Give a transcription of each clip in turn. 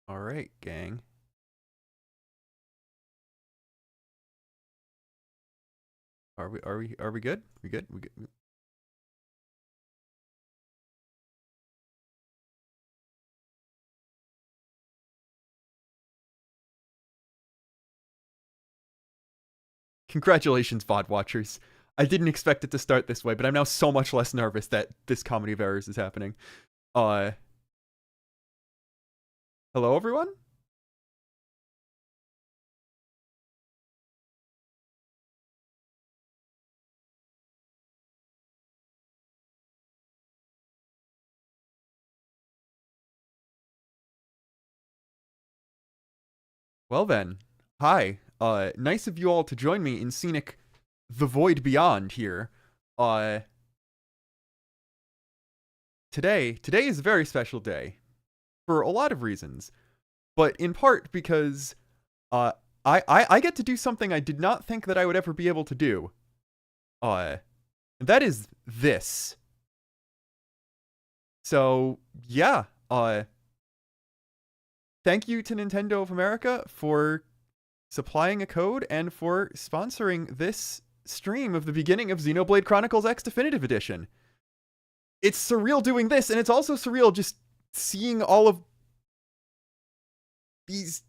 All right, gang. Are we good? We good? We good? Congratulations, VOD watchers. I didn't expect it to start this way, but I'm now so much less nervous that this comedy of errors is happening. Uh Hello everyone? Well then. Hi. Nice of you all to join me in scenic The Void Beyond here. Uh today is a very special day for a lot of reasons, but in part because uh I get to do something I did not think that I would ever be able to do. And that is this. So, yeah, thank you to Nintendo of America for supplying a code and for sponsoring this stream of the beginning of Xenoblade Chronicles X Definitive Edition. It's surreal doing this, and it's also surreal just seeing all of these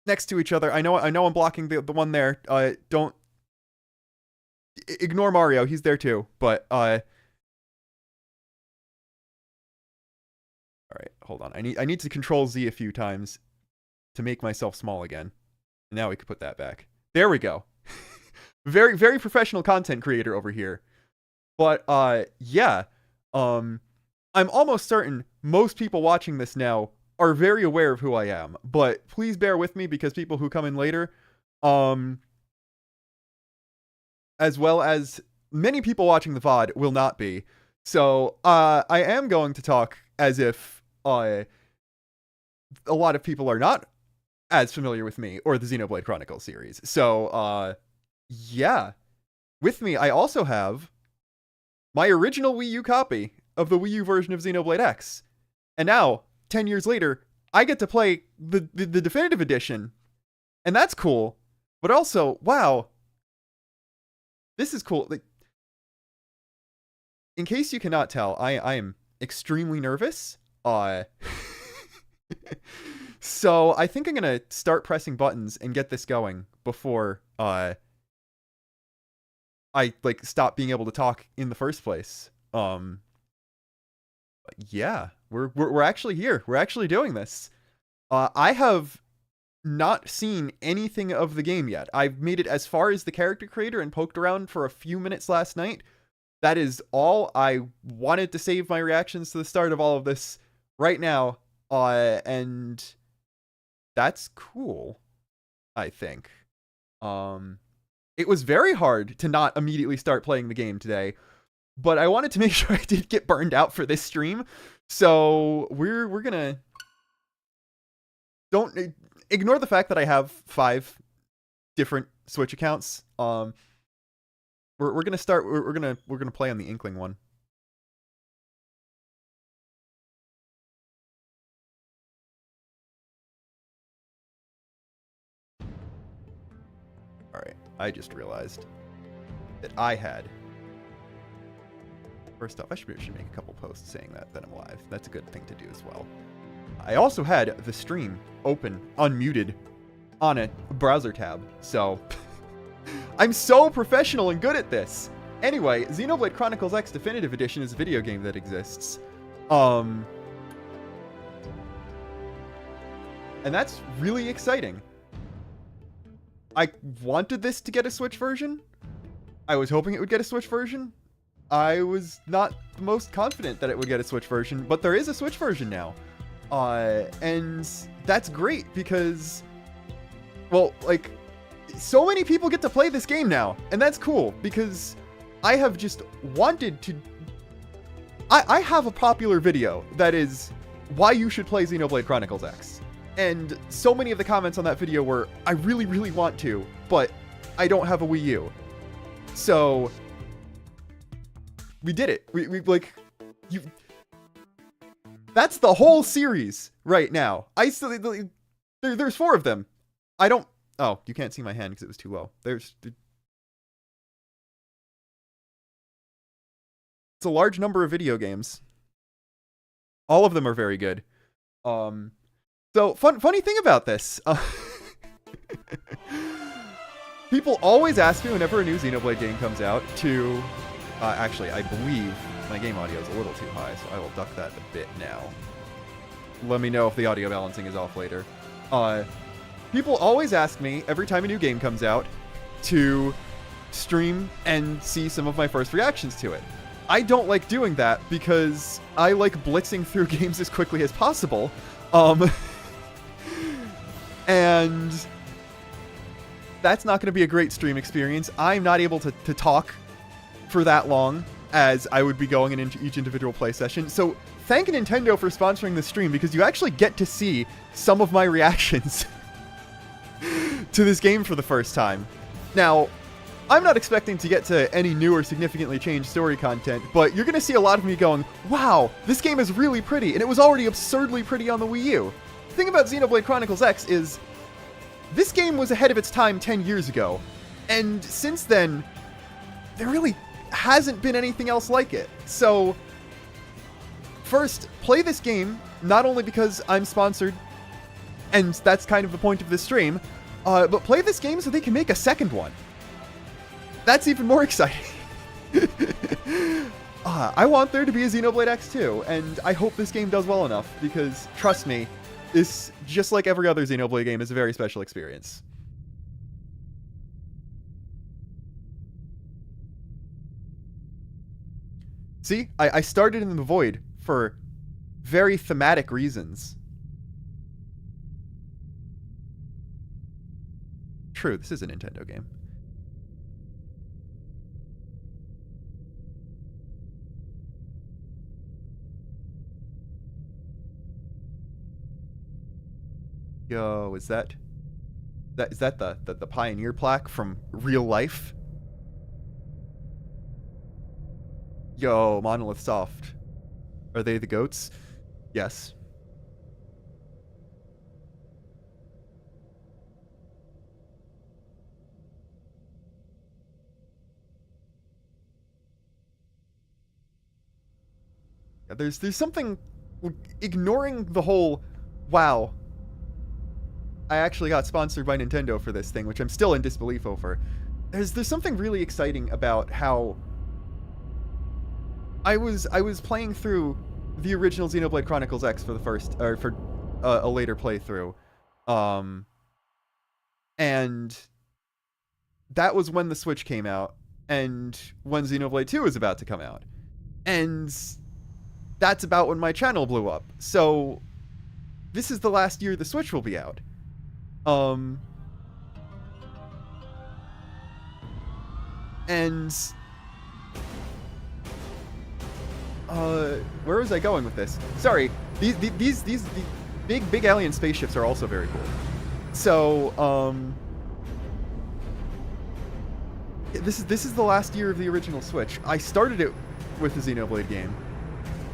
next to each other. I know I'm blocking the one there. Don't ignore Mario. He's there too. But all right, hold on. I need to control Z a few times to make myself small again. Now we can put that back. There we go. Very professional content creator over here. But yeah. I'm almost certain most people watching this now are very aware of who I am. But please bear with me because people who come in later, as well as many people watching the VOD will not be. So I am going to talk as if a lot of people are not as familiar with me or the Xenoblade Chronicles series. So yeah. With me, I also have my original Wii U copy of the Wii U version of Xenoblade X. And now, 10 years later, I get to play the definitive edition. And that's cool. But also, wow. This is cool. Like, in case you cannot tell, I am extremely nervous. So I think I'm gonna start pressing buttons and get this going before I like stop being able to talk in the first place. Yeah, we're actually here. We're actually doing this. I have not seen anything of the game yet. I've made it as far as the character creator and poked around for a few minutes last night. That is all. I wanted to save my reactions to the start of all of this right now. And that's cool, I think. It was very hard to not immediately start playing the game today, but I wanted to make sure I did get burned out for this stream. So we're gonna don't ignore the fact that I have 5 different Switch accounts. We're gonna start. We're gonna play on the Inkling one. All right. I just realized that I had. First off, I should make a couple posts saying that I'm live. That's a good thing to do as well. I also had the stream open, unmuted, on a browser tab. So, I'm so professional and good at this. Anyway, Xenoblade Chronicles X Definitive Edition is a video game that exists. And that's really exciting. I wanted this to get a Switch version. I was hoping it would get a Switch version. I was not the most confident that it would get a Switch version, but there is a Switch version now. And that's great because, well, like, so many people get to play this game now, and that's cool because I have just wanted to. I have a popular video that is why you should play Xenoblade Chronicles X. And so many of the comments on that video were, I really, really want to, but I don't have a Wii U. So we did it. We like, That's the whole series right now. There's 4 of them. I don't... Oh, you can't see my hand because it was too low. It's a large number of video games. All of them are very good. So, funny thing about this. People always ask me whenever a new Xenoblade game comes out to... actually, I believe my game audio is a little too high, so I will duck that a bit now. Let me know if the audio balancing is off later. People always ask me, every time a new game comes out, to stream and see some of my first reactions to it. I don't like doing that because I like blitzing through games as quickly as possible. And that's not going to be a great stream experience. I'm not able to talk for that long as I would be going into each individual play session. So thank Nintendo for sponsoring the stream, because you actually get to see some of my reactions to this game for the first time. Now, I'm not expecting to get to any new or significantly changed story content, but you're going to see a lot of me going, wow, this game is really pretty, and it was already absurdly pretty on the Wii U. The thing about Xenoblade Chronicles X is, this game was ahead of its time 10 years ago, and since then, there really hasn't been anything else like it. So, first, play this game, not only because I'm sponsored, and that's kind of the point of this stream, but play this game so they can make a second one. That's even more exciting. I want there to be a Xenoblade X too, and I hope this game does well enough, because, trust me, this, just like every other Xenoblade game, is a very special experience. See, I started in the void for very thematic reasons. True, this is a Nintendo game. Yo, is that the Pioneer plaque from real life? Yo, Monolith Soft. Are they the goats? Yes. Yeah, there's something ignoring the whole, wow, I actually got sponsored by Nintendo for this thing, which I'm still in disbelief over. There's something really exciting about how I was playing through the original Xenoblade Chronicles X for the first, or for a later playthrough, and that was when the Switch came out, and when Xenoblade 2 was about to come out, and that's about when my channel blew up. So this is the last year the Switch will be out. And where was I going with this? Sorry, these big alien spaceships are also very cool. So, this is the last year of the original Switch. I started it with the Xenoblade game,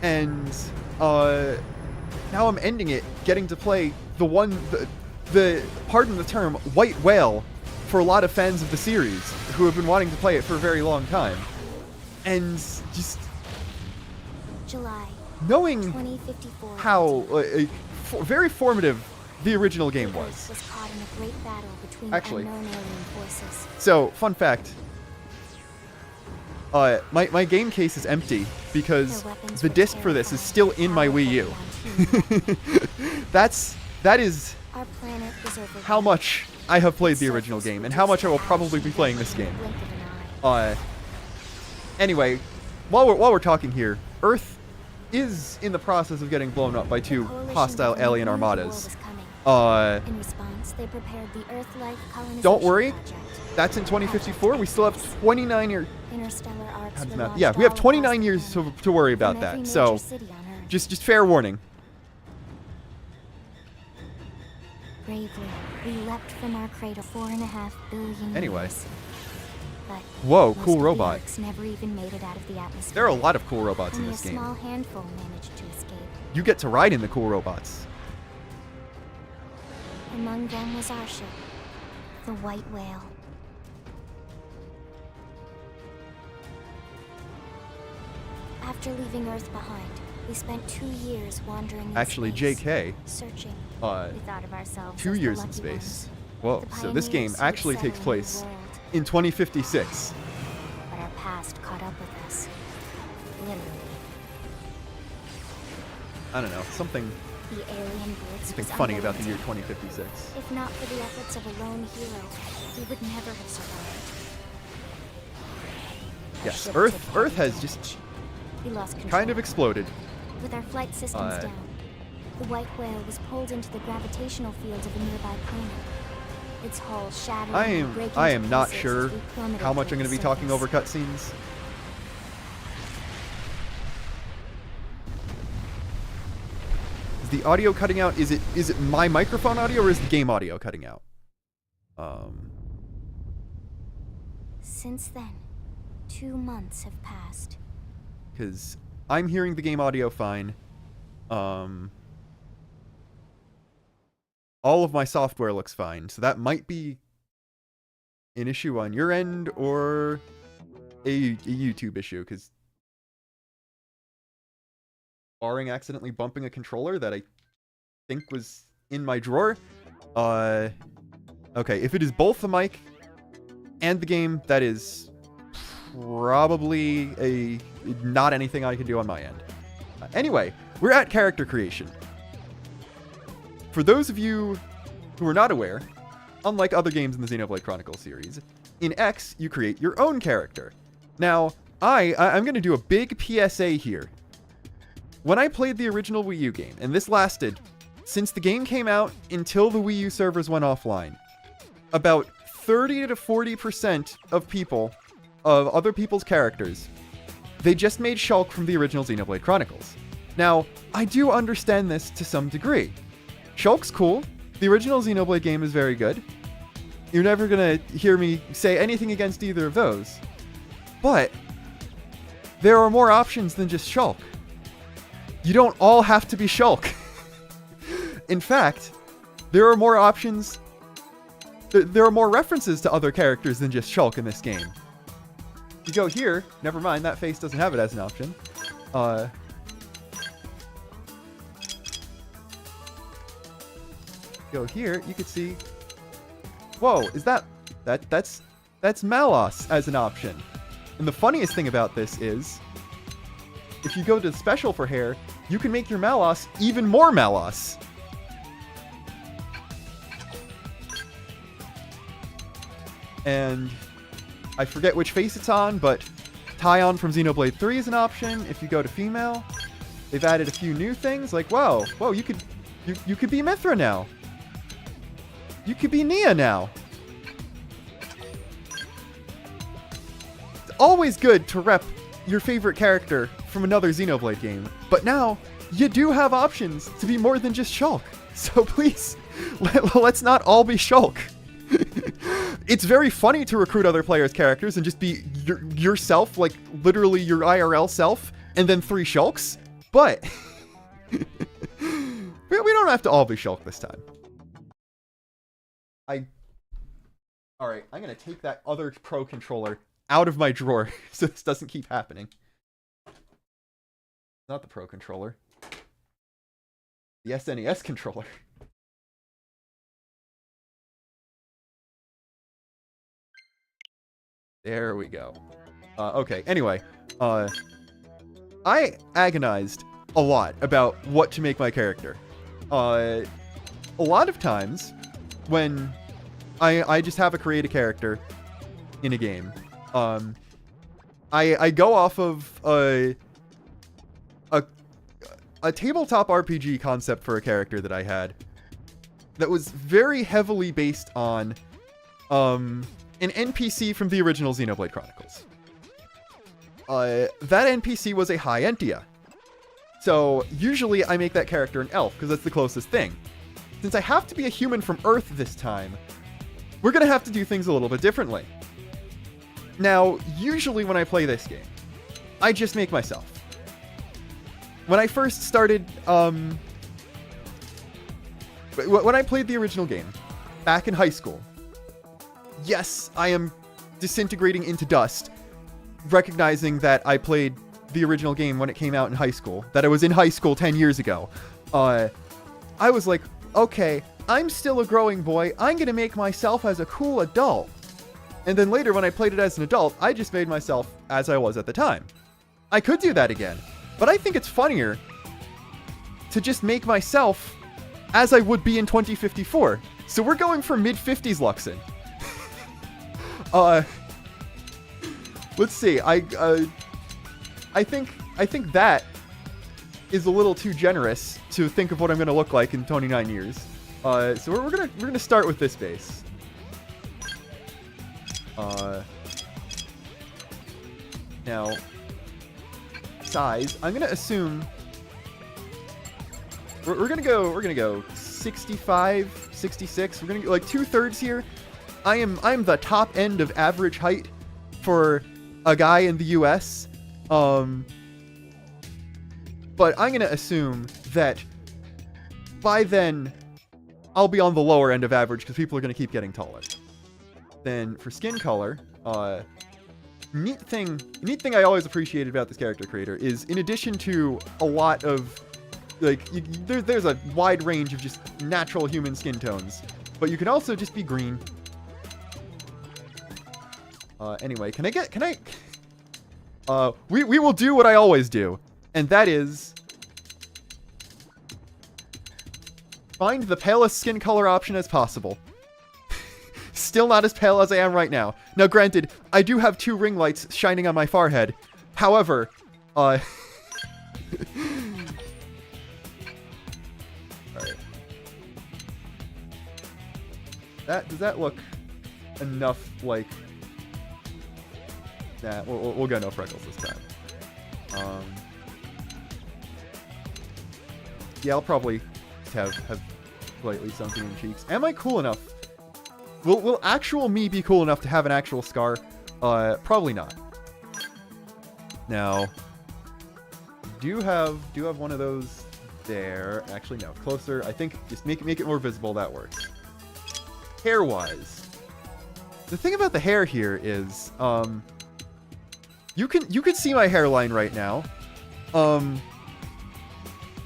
and now I'm ending it, getting to play the pardon the term, white whale for a lot of fans of the series who have been wanting to play it for a very long time. And just July knowing 2054, how very formative the original game was. caught in a great battle between Actually, unknown alien forces. so fun fact, my game case is empty because the disc for this is still in my Wii U. That is Our planet is overrun. how much I have played the original game, and how much I will probably be playing this game. Blink of an eye. Anyway, while we're talking here, Earth is in the process of getting blown up by two Coalition hostile believed alien the war armadas. was coming. In Uh, response, they prepared the Earth-like colonization don't worry, project. that's in 2054. We still have 29 years. Interstellar arcs were Yeah, launched we have all 29 across years the planet, to worry from about every that. major So, city on Earth. just fair warning. Bravely, we leapt from our cradle 4.5 billion Anyway. years. But Whoa, most cool of the robot. orcs never even made it out of the atmosphere. There are a lot of cool robots in Only this a game. small handful managed to escape. You get to ride in the cool robots. Among them was our ship, the White Whale. After leaving Earth behind, we spent 2 years wandering in Actually, space, JK. searching. We thought of ourselves 2 as the years in lucky space. ones, Whoa, the so this game pioneers who would actually takes settle a new place world. in 2056. But our past caught up with us. Literally. I don't know, something The alien blitz was funny about the year unbelievable. 2056. If not for the efforts of a lone hero, we would never have survived. Our Yes, ship Earth tipped Earth has over. just We lost control. kind of exploded. With our flight systems down, the White Whale was pulled into the gravitational field of a nearby planet. Its hull shattered and breaking I to am not pieces sure as we plummeted how much I'm toward going to be the talking over surface. cutscenes. Is the audio cutting out? Is it my microphone audio or is the game audio cutting out? Since then, 2 months have passed. Because I'm hearing the game audio fine. All of my software looks fine, so that might be an issue on your end or a YouTube issue, because barring accidentally bumping a controller that I think was in my drawer. Okay, if it is both the mic and the game, that is probably not anything I can do on my end. Anyway, we're at character creation. For those of you who are not aware, unlike other games in the Xenoblade Chronicles series, in X, you create your own character. Now, I'm going to do a big PSA here. When I played the original Wii U game, and this lasted since the game came out until the Wii U servers went offline, about 30 to 40% of people, of other people's characters, they just made Shulk from the original Xenoblade Chronicles. Now, I do understand this to some degree. Shulk's cool. The original Xenoblade game is very good. You're never gonna hear me say anything against either of those. But there are more options than just Shulk. You don't all have to be Shulk. In fact, there are more options. There are more references to other characters than just Shulk in this game. You go here. Never mind, that face doesn't have it as an option. Go here, you can see. Whoa, is that's Malos as an option. And the funniest thing about this is, if you go to special for hair, you can make your Malos even more Malos. And I forget which face it's on, but Tyon from Xenoblade 3 is an option. If you go to female, they've added a few new things, like whoa, you could be Mithra now. You could be Nia now. It's always good to rep your favorite character from another Xenoblade game, but now you do have options to be more than just Shulk. So please, let's not all be Shulk. It's very funny to recruit other players' characters and just be yourself, like literally your IRL self, and then 3 Shulks, but we don't have to all be Shulk this time. Alright, I'm going to take that other Pro controller out of my drawer so this doesn't keep happening. Not the Pro controller. The SNES controller. There we go. Okay, anyway. I agonized a lot about what to make my character. A lot of times, when I just have a create a character in a game, I go off of a tabletop RPG concept for a character that I had that was very heavily based on an NPC from the original Xenoblade Chronicles. That NPC was a High Entia. So usually I make that character an elf because that's the closest thing. Since I have to be a human from Earth this time, we're going to have to do things a little bit differently. Now, usually when I play this game, I just make myself. When I first started, when I played the original game, back in high school, yes, I am disintegrating into dust, recognizing that I played the original game when it came out in high school, that I was in high school 10 years ago. I was like, okay, I'm still a growing boy, I'm gonna make myself as a cool adult. And then later when I played it as an adult, I just made myself as I was at the time. I could do that again, but I think it's funnier to just make myself as I would be in 2054. So we're going for mid-50s Luxon. Let's see. I think that is a little too generous to think of what I'm going to look like in 29 years. So we're gonna start with this base. Now, size. I'm gonna assume we're gonna go 65, 66. We're gonna go like 2/3 here. I'm the top end of average height for a guy in the US. But I'm gonna assume that by then I'll be on the lower end of average because people are gonna keep getting taller. Then for skin color, neat thing I always appreciated about this character creator is, in addition to a lot of like there's a wide range of just natural human skin tones, but you can also just be green. Anyway, we will do what I always do, and that is find the palest skin color option as possible. Still not as pale as I am right now. Now, granted, I do have 2 ring lights shining on my forehead. However, alright. Does that look enough like... Nah, we'll go no freckles this time. Yeah, I'll probably have slightly sunken in cheeks. Am I cool enough? Will actual me be cool enough to have an actual scar? Probably not. Now, do have one of those there. Actually, no, closer. I think just make it more visible. That works. Hair-wise, the thing about the hair here is, you can see my hairline right now.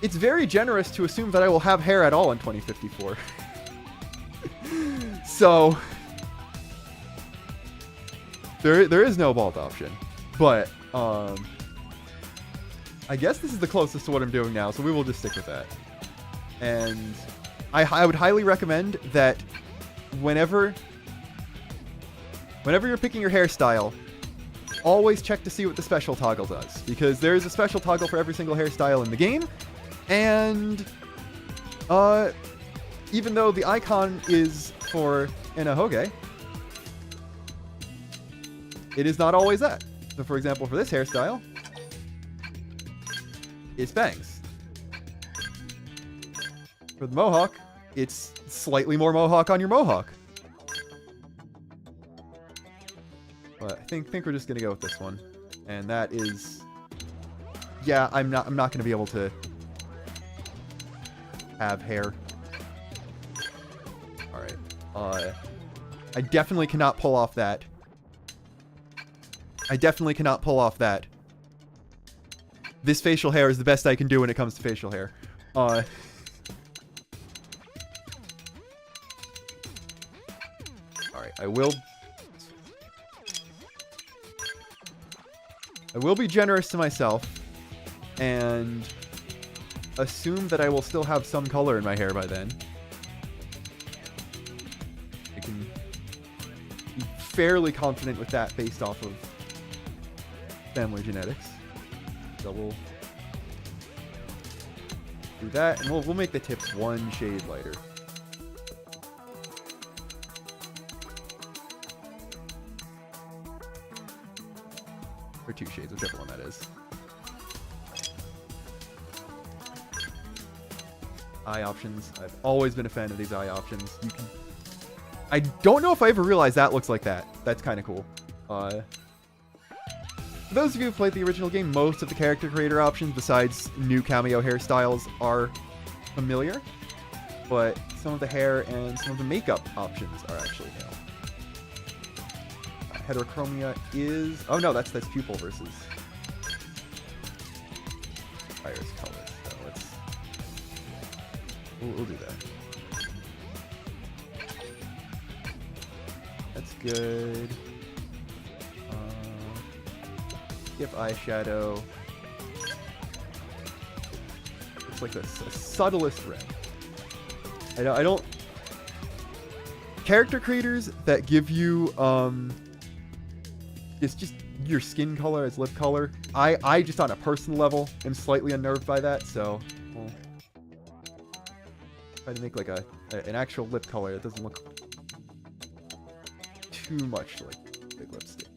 It's very generous to assume that I will have hair at all in 2054. So there is no bald option, but I guess this is the closest to what I'm doing now, so we will just stick with that. And I would highly recommend that whenever you're picking your hairstyle, always check to see what the special toggle does, because there is a special toggle for every single hairstyle in the game, and even though the icon is for Inahoge, it is not always that. So for example, for this hairstyle, it's bangs. For the mohawk, it's slightly more mohawk on your mohawk. But I think we're just gonna go with this one. And that is, yeah, I'm not gonna be able to have hair. I definitely cannot pull off that. This facial hair is the best I can do when it comes to facial hair. Alright, I will be generous to myself and assume that I will still have some color in my hair by then. I can be fairly confident with that based off of family genetics. So we'll do that, and we'll make the tips one shade lighter. Or 2 shades, whichever one that is. Eye options. I've always been a fan of these eye options. I don't know if I ever realized that looks like that. That's kind of cool. For those of you who played the original game, most of the character creator options, besides new cameo hairstyles, are familiar. But some of the hair and some of the makeup options are actually new. Heterochromia is... Oh no, that's pupil versus iris color. So let's... We'll do that. That's good. Skip eyeshadow. It's like the subtlest red. I don't... Character creators that give you, it's just your skin color as lip color. I just on a personal level am slightly unnerved by that, so we'll try to make like an actual lip color that doesn't look too much like big lipstick.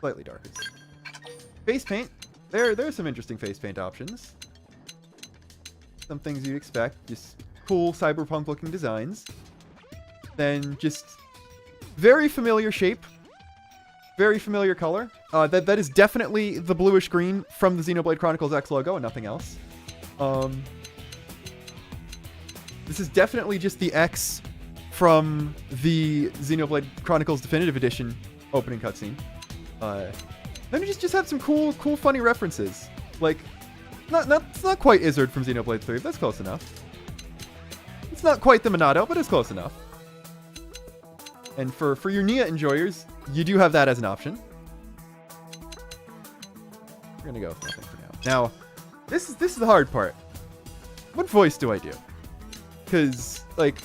Slightly darker. Face paint. There's some interesting face paint options. Some things you'd expect. Just cool cyberpunk looking designs. Then just very familiar shape. Very familiar color. That is definitely the bluish green from the Xenoblade Chronicles X logo and nothing else. This is definitely just the X from the Xenoblade Chronicles Definitive Edition opening cutscene. Then you just have some cool, funny references. Like, it's not quite Izzard from Xenoblade 3, but that's close enough. It's not quite the Monado, but it's close enough. And for your Nia enjoyers, you do have that as an option. We're gonna go with nothing for now. Now, this is the hard part. What voice do I do? Because, like,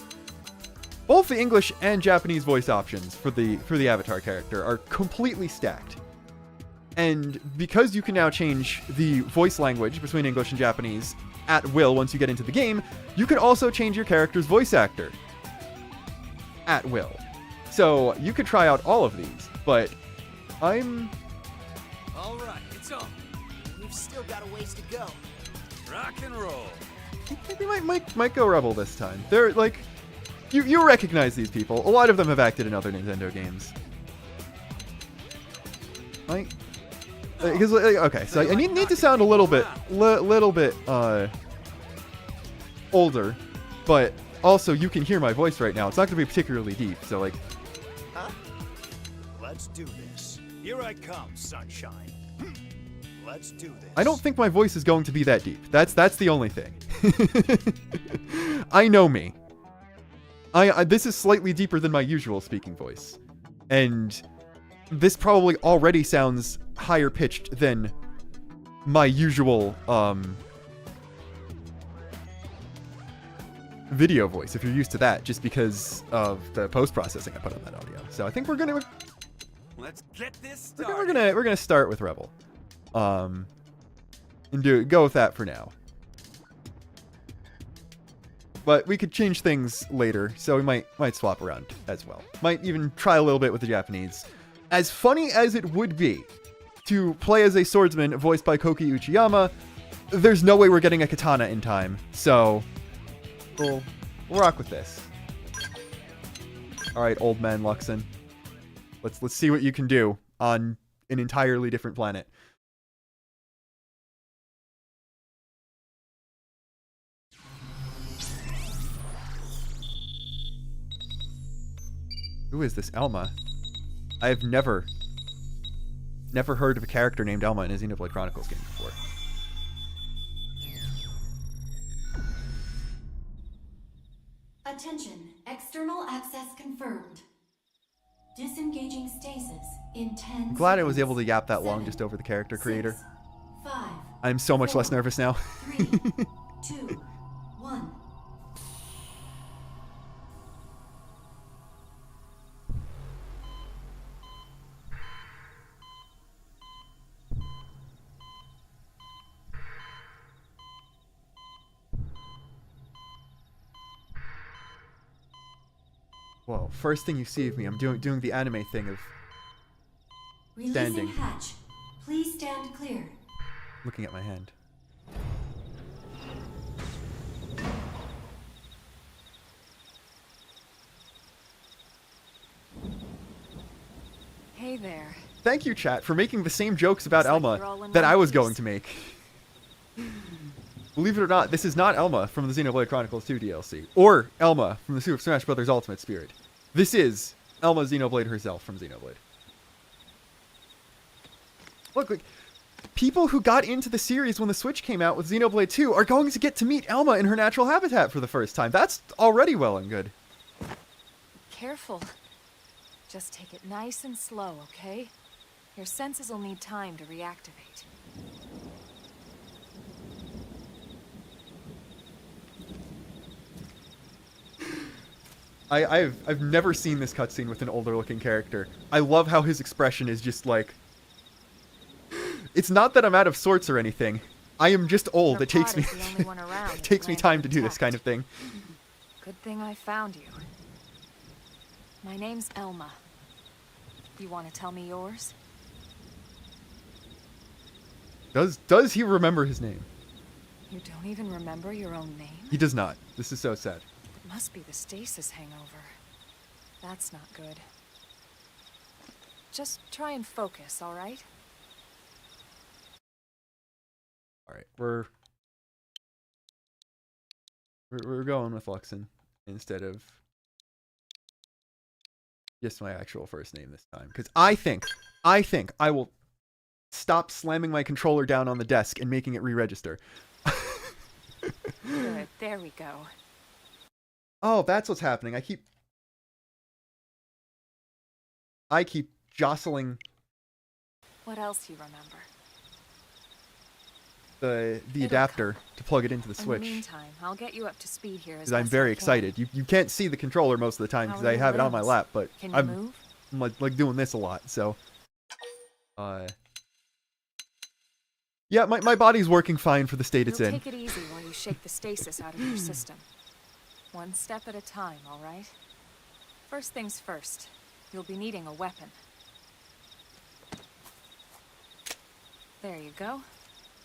both the English and Japanese voice options for the Avatar character are completely stacked. And because you can now change the voice language between English and Japanese at will once you get into the game, you can also change your character's voice actor at will. So you could try out all of these, but I'm... All right, it's on. We've still got a ways to go. Rock and roll. I think we might go Rebel this time. They're like... You recognize these people. A lot of them have acted in other Nintendo games. Because okay, so I need to sound a little bit older, but also you can hear my voice right now. It's not going to be particularly deep, so like. Huh? Let's do this. Here I come, sunshine. Let's do this. I don't think my voice is going to be that deep. That's the only thing. I know me. This is slightly deeper than my usual speaking voice, and this probably already sounds higher pitched than my usual video voice, if you're used to that, just because of the post-processing I put on that audio. So I think we're gonna Let's get this started. we're gonna start with Rebel, and go with that for now. But we could change things later, so we might swap around as well. Might even try a little bit with the Japanese. As funny as it would be to play as a swordsman voiced by Koki Uchiyama, there's no way we're getting a katana in time. So we'll rock with this. All right, old man Luxon. Let's see what you can do on an entirely different planet. Who is this Elma? I have never heard of a character named Elma in a Xenoblade Chronicles game before. Attention, external access confirmed. Disengaging stasis in 10 I'm glad I was able to yap that long just over the character creator. 6, 5, I'm so much less nervous now. 3, 2, 1. Whoa, first thing you see of me, I'm doing the anime thing of Releasing standing. hatch. Please stand clear. Looking at my hand. Hey there. Thank you, chat, for making the same jokes about Looks like Elma you're all in that one I was piece. going to make. Believe it or not, this is not Elma from the Xenoblade Chronicles 2 DLC, or Elma from the Super Smash Bros. Ultimate Spirit. This is Elma Xenoblade herself from Xenoblade. Look, like, people who got into the series when the Switch came out with Xenoblade 2 are going to get to meet Elma in her natural habitat for the first time. That's already well and good. Careful. Just take it nice and slow, okay? Your senses will need time to reactivate. I've never seen this cutscene with an older looking character. I love how his expression is just like, it's not that I'm out of sorts or anything. I am just old. Your It takes pod me is the only one around it with takes me land time to do this intact. kind of thing. Good thing I found you. My name's Elma. You want to tell me yours? Does he remember his name? You don't even remember your own name? He does not. This is so sad. It must be the stasis hangover. That's not good. Just try and focus, all right? All right, we're going with Luxon instead of just my actual first name this time, because I think I will stop slamming my controller down on the desk and making it re-register. Good, there we go. Oh, that's what's happening. I keep jostling What else you remember? the It'll adapter to plug it into the In Switch. the meantime, I'll get you up to speed here as Because I'm best very I can. excited. You can't see the controller most of the time How because are I your have it on my limbs? lap, but Can you I'm move? like doing this a lot, so yeah, my body's working fine for the state it's You'll in. take it easy while you shake the stasis out of your system. One step at a time, all right? First things first, you'll be needing a weapon. There you go.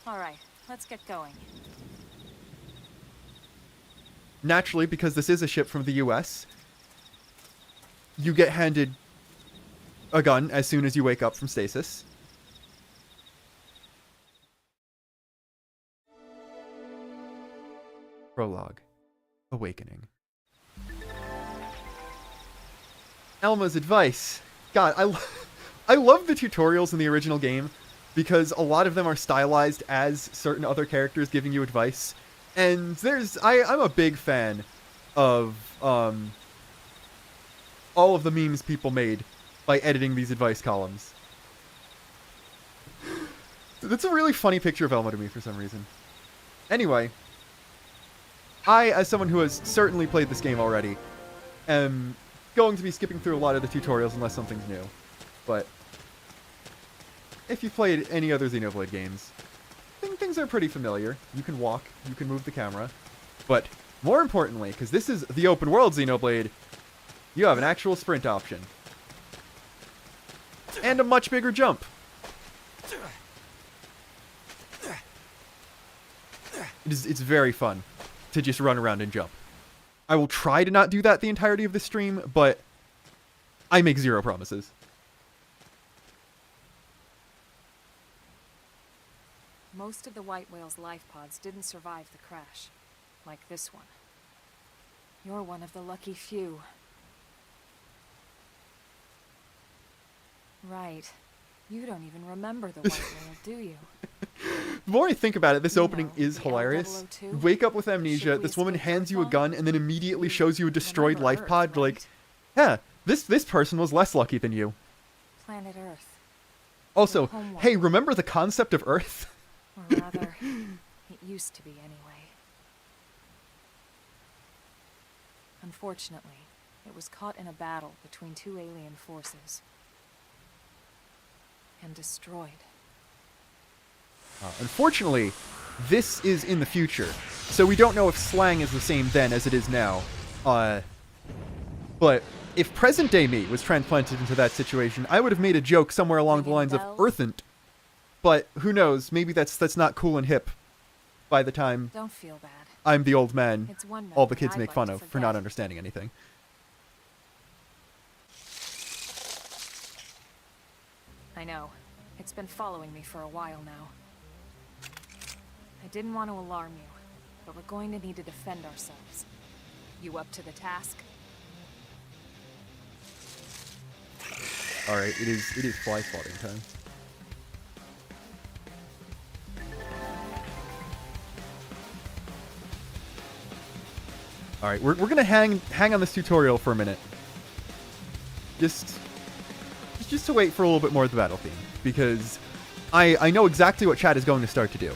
All right, let's get going. Naturally, because this is a ship from the US, you get handed a gun as soon as you wake up from stasis. Prologue. Awakening. Elma's advice. God, I love the tutorials in the original game because a lot of them are stylized as certain other characters giving you advice. And I'm a big fan of all of the memes people made by editing these advice columns. That's a really funny picture of Elma to me for some reason. Anyway, I, as someone who has certainly played this game already, am going to be skipping through a lot of the tutorials unless something's new. But if you've played any other Xenoblade games, things are pretty familiar. You can walk, you can move the camera. But more importantly, because this is the open world Xenoblade, you have an actual sprint option. And a much bigger jump. It's very fun to just run around and jump. I will try to not do that the entirety of the stream, but I make zero promises. Most of the white whale's life pods didn't survive the crash, like this one. You're one of the lucky few. Right. You don't even remember the white whale, do you? The more I think about it, this You opening know, is the hilarious. L002? You wake up with amnesia, Should we this woman escape hands you a Earthfall? gun, and then immediately shows you a destroyed Remember life Earth, pod. Like, right? yeah, this person was less lucky than you. Planet Earth. Also, Homeworld. hey, remember the concept of Earth? Or rather, it used to be anyway. Unfortunately, it was caught in a battle between two alien forces. And destroyed. Unfortunately, this is in the future, so we don't know if slang is the same then as it is now. But if present-day me was transplanted into that situation, I would have made a joke somewhere along the Ringing lines of bells? Earthant. But who knows? Maybe that's not cool and hip by the time Don't feel bad. I'm the old man It's one all the memory kids I'd make like fun to of for not forget. understanding anything. I know. It's been following me for a while now. I didn't want to alarm you, but we're going to need to defend ourselves. You up to the task? Alright, it is fly spotting time. Alright, we're gonna hang on this tutorial for a minute. Just to wait for a little bit more of the battle theme, because I know exactly what chat is going to start to do.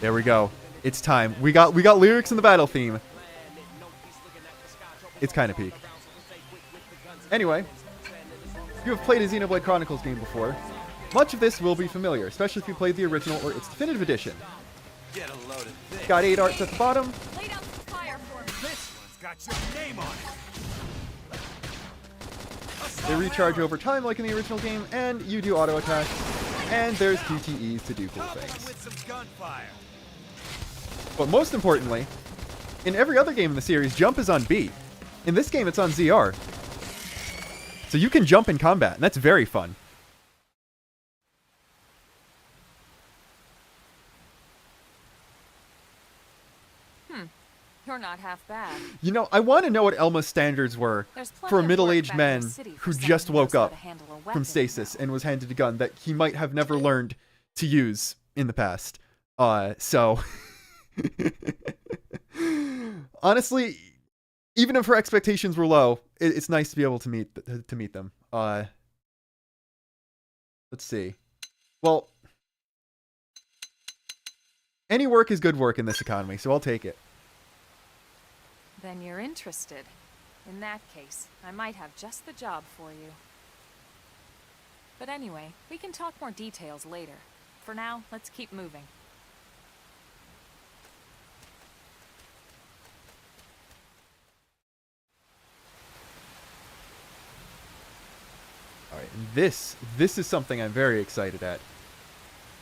There we go. It's time. We got lyrics in the battle theme. It's kind of peak. Anyway, if you have played a Xenoblade Chronicles game before, much of this will be familiar, especially if you played the original or its definitive edition. Get a load of this. Got 8 arts at the bottom. Lay down some fire for me. This one's got your name on it. They recharge over time like in the original game, and you do auto attacks. And there's QTEs to do cool Cover things. with some gunfire. But most importantly, in every other game in the series, jump is on B. In this game, it's on ZR. So you can jump in combat, and that's very fun. You're not half bad. You know, I want to know what Elma's standards were There's plenty for a of middle-aged work back in man the city for who someone just who woke knows how up to handle a from weapon, stasis though. and was handed a gun that he might have never learned to use in the past. So honestly, even if her expectations were low, it's nice to be able to meet them. Let's see. Well, any work is good work in this economy, so I'll take it. Then you're interested. In that case, I might have just the job for you. But anyway, we can talk more details later. For now, let's keep moving. All right, and this is something I'm very excited at.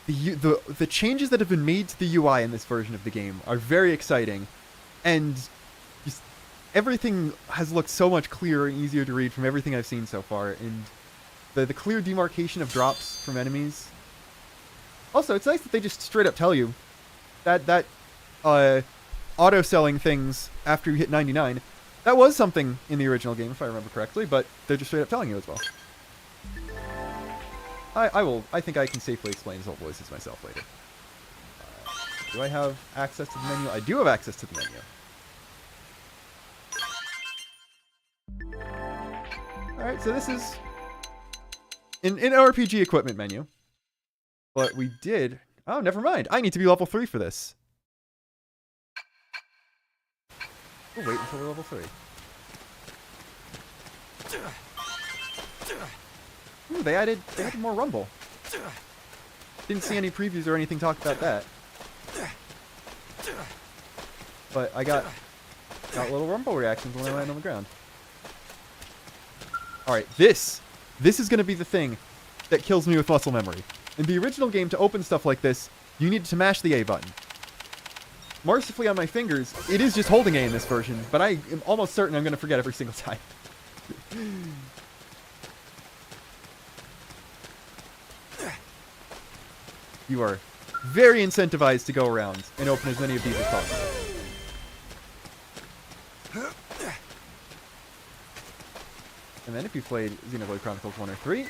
The changes that have been made to the UI in this version of the game are very exciting, and just everything has looked so much clearer and easier to read from everything I've seen so far, and the clear demarcation of drops from enemies. Also, it's nice that they just straight up tell you that auto selling things after you hit 99. That was something in the original game, if I remember correctly, but they're just straight up telling you as well. I think I can safely explain this whole voices myself later. Do I have access to the menu? I do have access to the menu. Alright, so this is an RPG equipment menu. But we did... Oh, never mind. I need to be level 3 for this. We'll wait until we're level 3. Ooh, they added more rumble. Didn't see any previews or anything talk about that. But I got little rumble reactions when I land on the ground. Alright, this is going to be the thing that kills me with muscle memory. In the original game, to open stuff like this, you needed to mash the A button. Mercifully on my fingers, it is just holding A in this version, but I am almost certain I'm going to forget every single time. You are very incentivized to go around and open as many of these as possible. And then if you played Xenoblade Chronicles 1 or 3,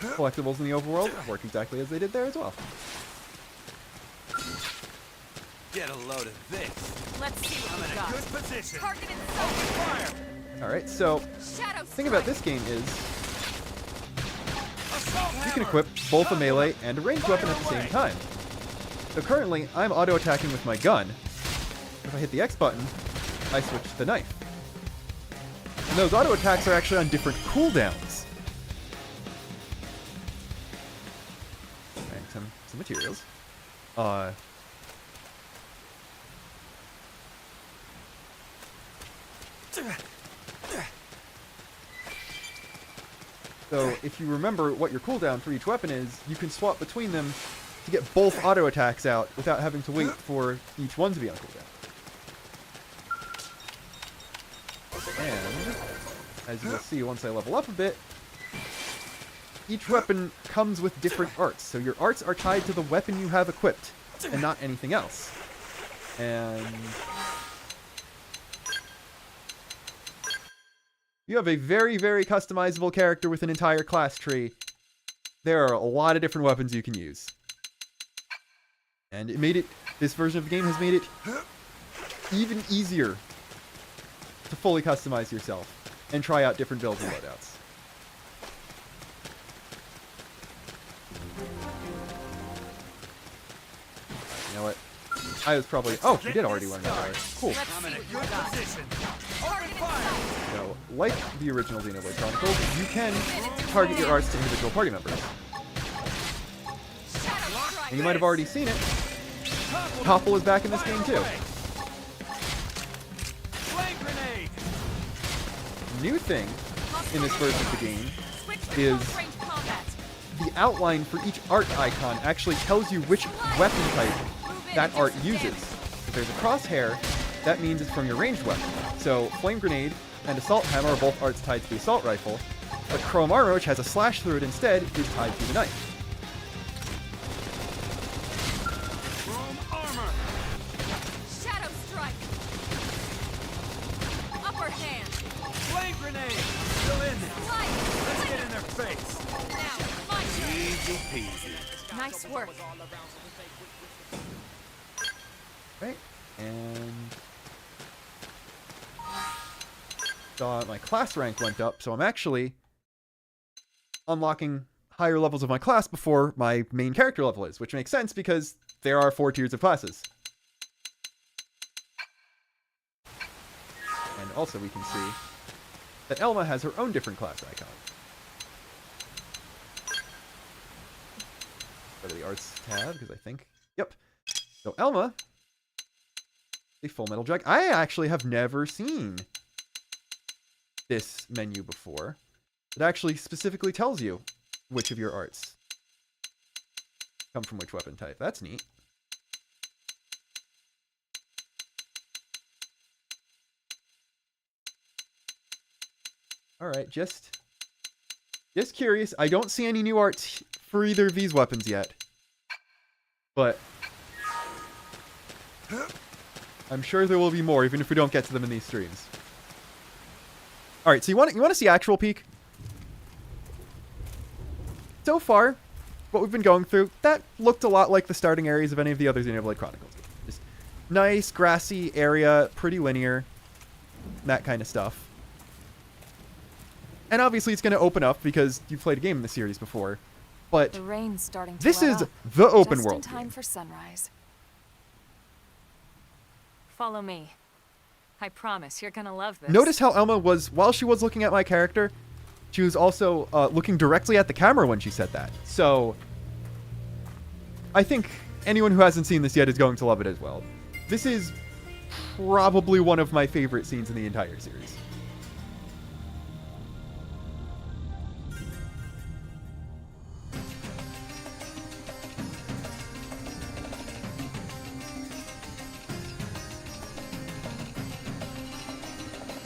collectibles in the overworld work exactly as they did there as well. Get a load of this. Let's see I'm what in we a got. good position. Target in Fire. sight. Alright, so Shadow the thing about this game is you can equip both a melee and a ranged weapon at the same time. So currently, I'm auto-attacking with my gun. If I hit the X button, I switch to the knife. And those auto-attacks are actually on different cooldowns. some materials. So if you remember what your cooldown for each weapon is, you can swap between them to get both auto attacks out without having to wait for each one to be on cooldown. And as you'll see once I level up a bit, each weapon comes with different arts. So your arts are tied to the weapon you have equipped and not anything else. And you have a very, very customizable character with an entire class tree. There are a lot of different weapons you can use. And this version of the game has made it even easier to fully customize yourself and try out different builds and loadouts. You know what? I was probably... Oh, we did already learn that art. Cool. I'm in a good position. Open fire! So, like the original Xenoblade Chronicles, you can target your arts to individual party members. And you might have already seen it. Topple is back in this game too. Flame grenade! New thing in this version of the game is the outline for each art icon actually tells you which weapon type that art uses. If there's a crosshair, that means it's from your ranged weapon. So flame grenade and assault hammer are both arts tied to the assault rifle, but chrome armor, which has a slash through it instead, is tied to the knife. Chrome armor! Shadow strike. Upper hand. Flame grenade! Still in there. Let's get in their face. Now, my turn. Easy peasy. Nice work. Right, and my class rank went up, so I'm actually unlocking higher levels of my class before my main character level is, which makes sense because there are 4 tiers of classes. And also we can see that Elma has her own different class icon. Go to the arts tab, because I think... Yep. So Elma, the Full Metal Jacket. I actually have never seen this menu before. It actually specifically tells you which of your arts come from which weapon type. That's neat. Alright, just curious. I don't see any new arts for either of these weapons yet. But I'm sure there will be more, even if we don't get to them in these streams. Alright, so you want to see actual peak? So far, what we've been going through, that looked a lot like the starting areas of any of the other Xenoblade Chronicles. Just nice, grassy area, pretty linear, that kind of stuff. And obviously it's going to open up because you've played a game in the series before. But The rain's starting to this let is up. the open Just world in time game. for sunrise. Follow me. I promise you're gonna love this. Notice how Elma was, while she was looking at my character, she was also looking directly at the camera when she said that. So I think anyone who hasn't seen this yet is going to love it as well. This is probably one of my favorite scenes in the entire series.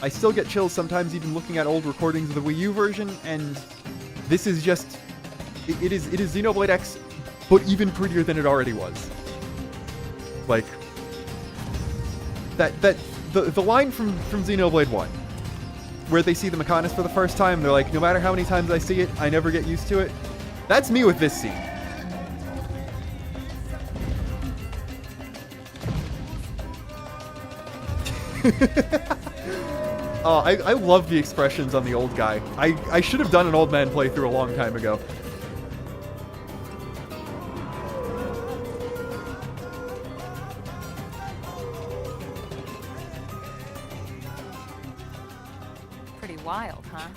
I still get chills sometimes even looking at old recordings of the Wii U version, and this is just... It is Xenoblade X, but even prettier than it already was. Like... The line from Xenoblade 1, where they see the Mechanis for the first time, they're like, no matter how many times I see it, I never get used to it. That's me with this scene. I love the expressions on the old guy. I should have done an old man playthrough a long time ago. Pretty wild, huh?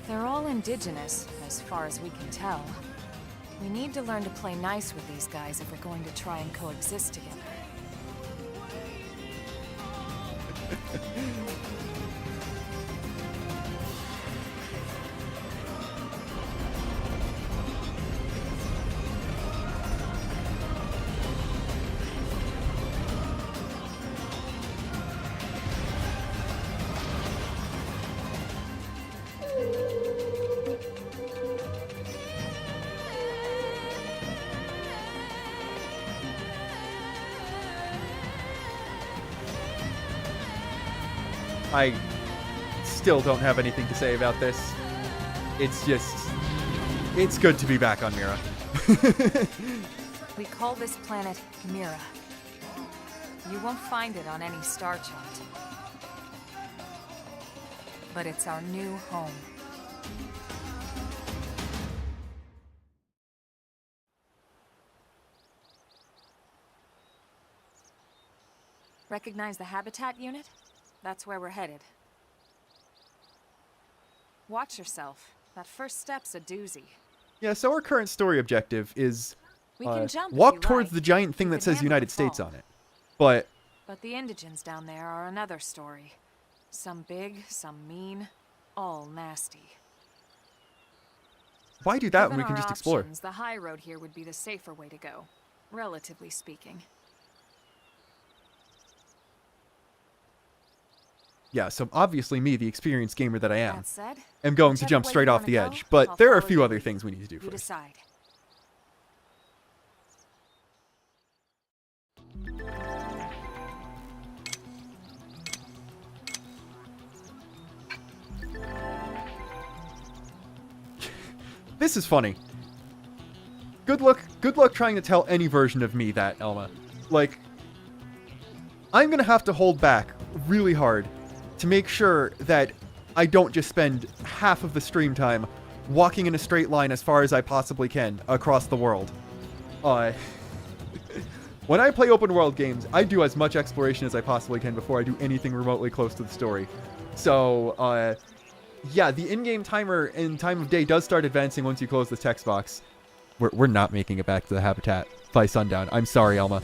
They're all indigenous, as far as we can tell. We need to learn to play nice with these guys if we're going to try and coexist together. I still don't have anything to say about this. It's just... It's good to be back on Mira. We call this planet Mira. You won't find it on any star chart. But it's our new home. Recognize the habitat unit? That's where we're headed. Watch yourself. That first step's a doozy. Yeah, so our current story objective is We can jump if walk you towards like. the giant thing You that can says handle United the States fall. on it. But But the indigents down there are another story. Some big, some mean, all nasty. why do that when Given we can our just explore? options, the high road here would be the safer way to go, relatively speaking. Yeah, so obviously me, the experienced gamer that I am, That said, am going to whichever jump way straight you off wanna the go, edge. But I'll there are a follow few your other lead. things we need to do You first. decide. This is funny. Good luck trying to tell any version of me that, Elma. Like, I'm gonna have to hold back really hard to make sure that I don't just spend half of the stream time walking in a straight line as far as I possibly can across the world. When I play open world games, I do as much exploration as I possibly can before I do anything remotely close to the story. So, yeah, the in-game timer and time of day does start advancing once you close the text box. We're not making it back to the habitat by sundown. I'm sorry, Elma.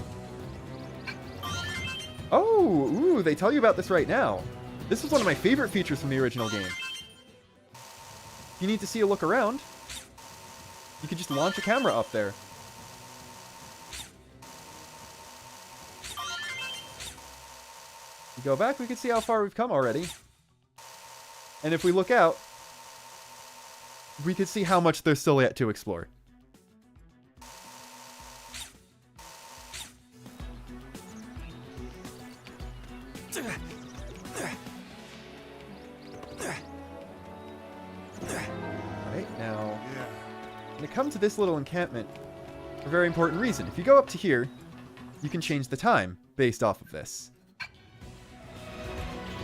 Oh, ooh, they tell you about this right now. This is one of my favorite features from the original game. If you need to see a look around, you could just launch a camera up there. You go back, we can see how far we've come already. And if we look out, we can see how much there's still yet to explore. Right, now, when it comes to this little encampment, for a very important reason. If you go up to here, you can change the time based off of this.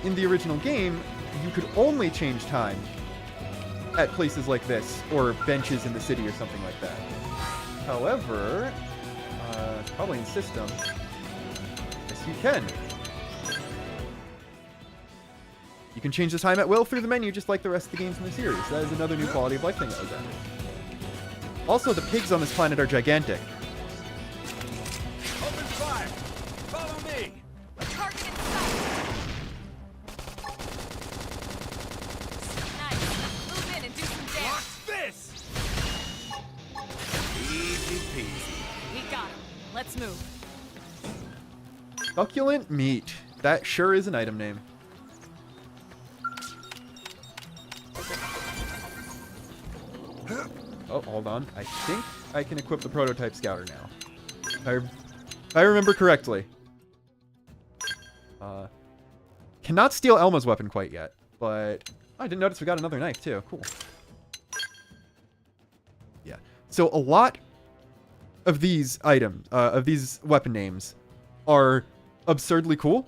In the original game, you could only change time at places like this, or benches in the city or something like that. However, probably in system, yes you can. You can change the time at will through the menu just like the rest of the games in the series. That is another new quality of life thing that was added. Also, the pigs on this planet are gigantic. Open fire! Follow me! Target in sight! Nice. Move in and do some damage. Watch this! Easy peasy. We got him. Let's move. Succulent meat. That sure is an item name. Oh, hold on. I think I can equip the prototype scouter now. If I remember correctly. Cannot steal Elma's weapon quite yet, but I didn't notice we got another knife too. Cool. Yeah. So a lot of these items, of these weapon names, are absurdly cool.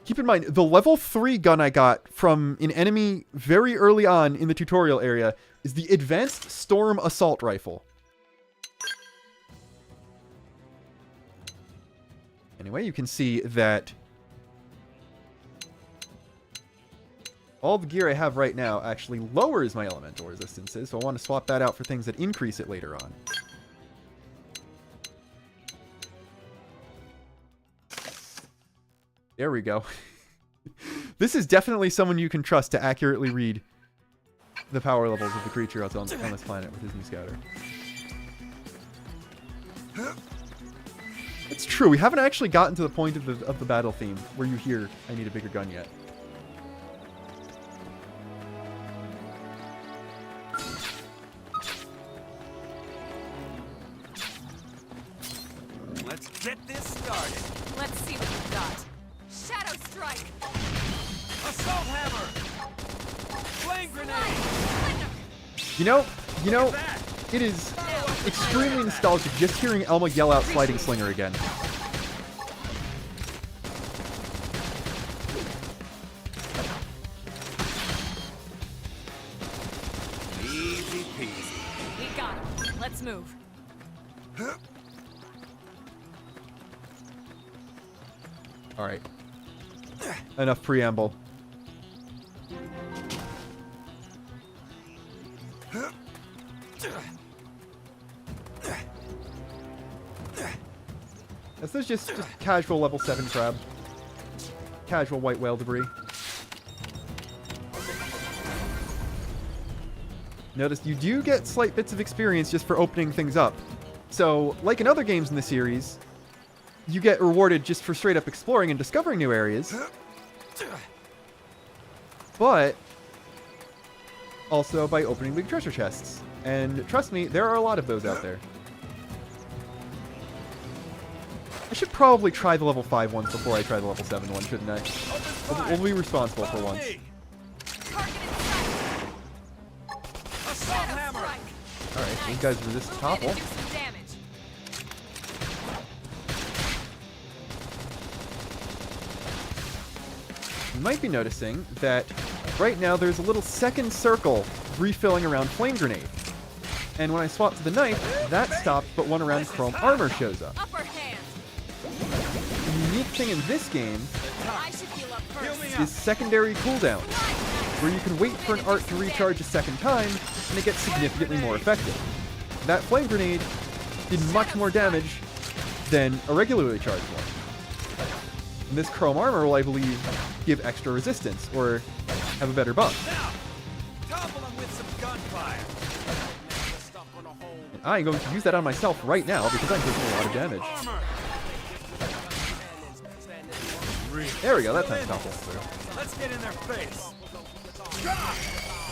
Keep in mind, the level 3 gun I got from an enemy very early on in the tutorial area is the Advanced Storm Assault Rifle. Anyway, you can see that all the gear I have right now actually lowers my elemental resistances, so I want to swap that out for things that increase it later on. There we go. This is definitely someone you can trust to accurately read the power levels of the creature on this planet with his new scouter. It's true, we haven't actually gotten to the point of the battle theme where you hear, I need a bigger gun yet. Let's get this started. Let's see what we've got. Shadow Strike! Assault hammer! Flame grenade! You know, it is extremely nostalgic just hearing Elma yell out Sliding Slinger again. Easy peasy. We got him. Let's move. Alright. Enough preamble. This is just casual level 7 crab. Casual white whale debris. Notice you do get slight bits of experience just for opening things up. So, like in other games in the series, you get rewarded just for straight up exploring and discovering new areas. But also by opening big treasure chests. And trust me, there are a lot of those out there. I should probably try the level 5 ones before I try the level 7 one, shouldn't I? We'll be responsible for once. Assault hammer! Alright, these guys resist topple. You might be noticing that right now there's a little second circle refilling around Flame Grenade. And when I swap to the knife, that stops, but one around Chrome Armor shows up. Upper hand. The unique thing in this game I should heal up first. is secondary cooldowns, where you can wait for an art to recharge a second time, and it gets significantly more effective. That Flame Grenade did much more damage than a regularly charged one. And this Chrome Armor will, I believe, give extra resistance, or have a better buff. Now, topple him with some gunfire. And I'm going to use that on myself right now, because I'm taking a lot of damage. Armor. There we go, that time topple through. Let's get in their face. God!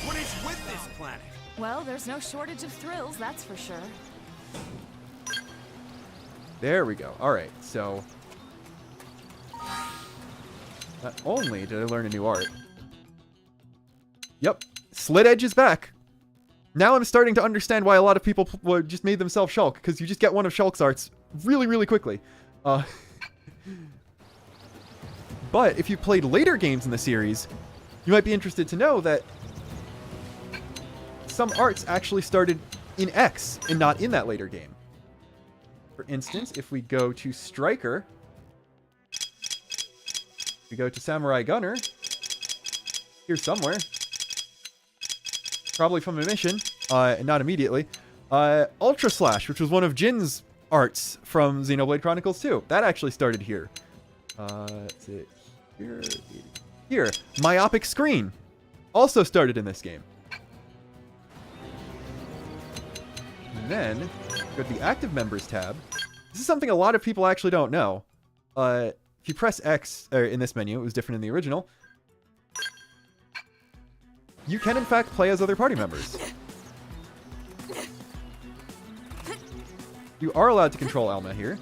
What is with this planet? Well, there's no shortage of thrills, that's for sure. There we go. Alright, so not only did I learn a new art. Yep, Slit Edge is back. Now I'm starting to understand why a lot of people just made themselves Shulk, because you just get one of Shulk's arts really, really quickly. But if you played later games in the series, you might be interested to know that some arts actually started in X and not in that later game. For instance, if we go to Striker, we go to Samurai Gunner, here somewhere, probably from a mission, not immediately, Ultra Slash, which was one of Jin's arts from Xenoblade Chronicles 2. That actually started here. That's it. Here. Myopic Screen also started in this game. And then, go to the Active Members tab. This is something a lot of people actually don't know. If you press X in this menu, it was different in the original, you can in fact play as other party members. You are allowed to control Elma here.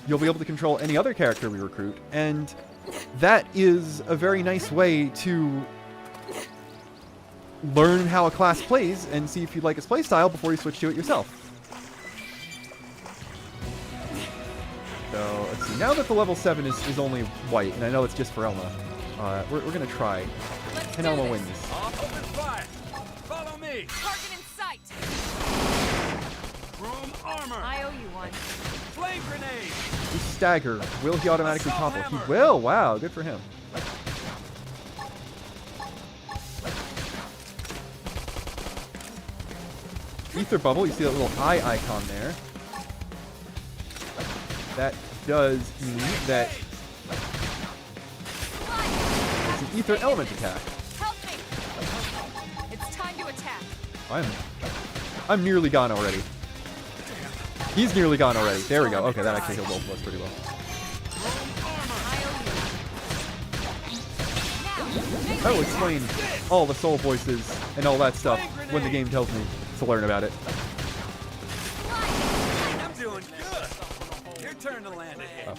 You'll be able to control any other character we recruit, and that is a very nice way to learn how a class plays and see if you like its playstyle before you switch to it yourself. So, let's see. Now that the level 7 is only white, and I know it's just for Elma, we're going to try. Can Elma win this? Open fire. Follow me. Target in sight. Chrome armor. I owe you one. Flame grenade. You stagger. Will he automatically topple? He will. Wow, good for him. ether bubble. You see that little eye icon there. That does mean that it's an ether element attack. Help me! It's time to attack. I'm nearly gone already. He's nearly gone already. There we go. Okay, that actually healed both of us pretty well. I will explain all the soul voices and all that stuff when the game tells me to learn about it. I'm doing good. Your turn to land ahead.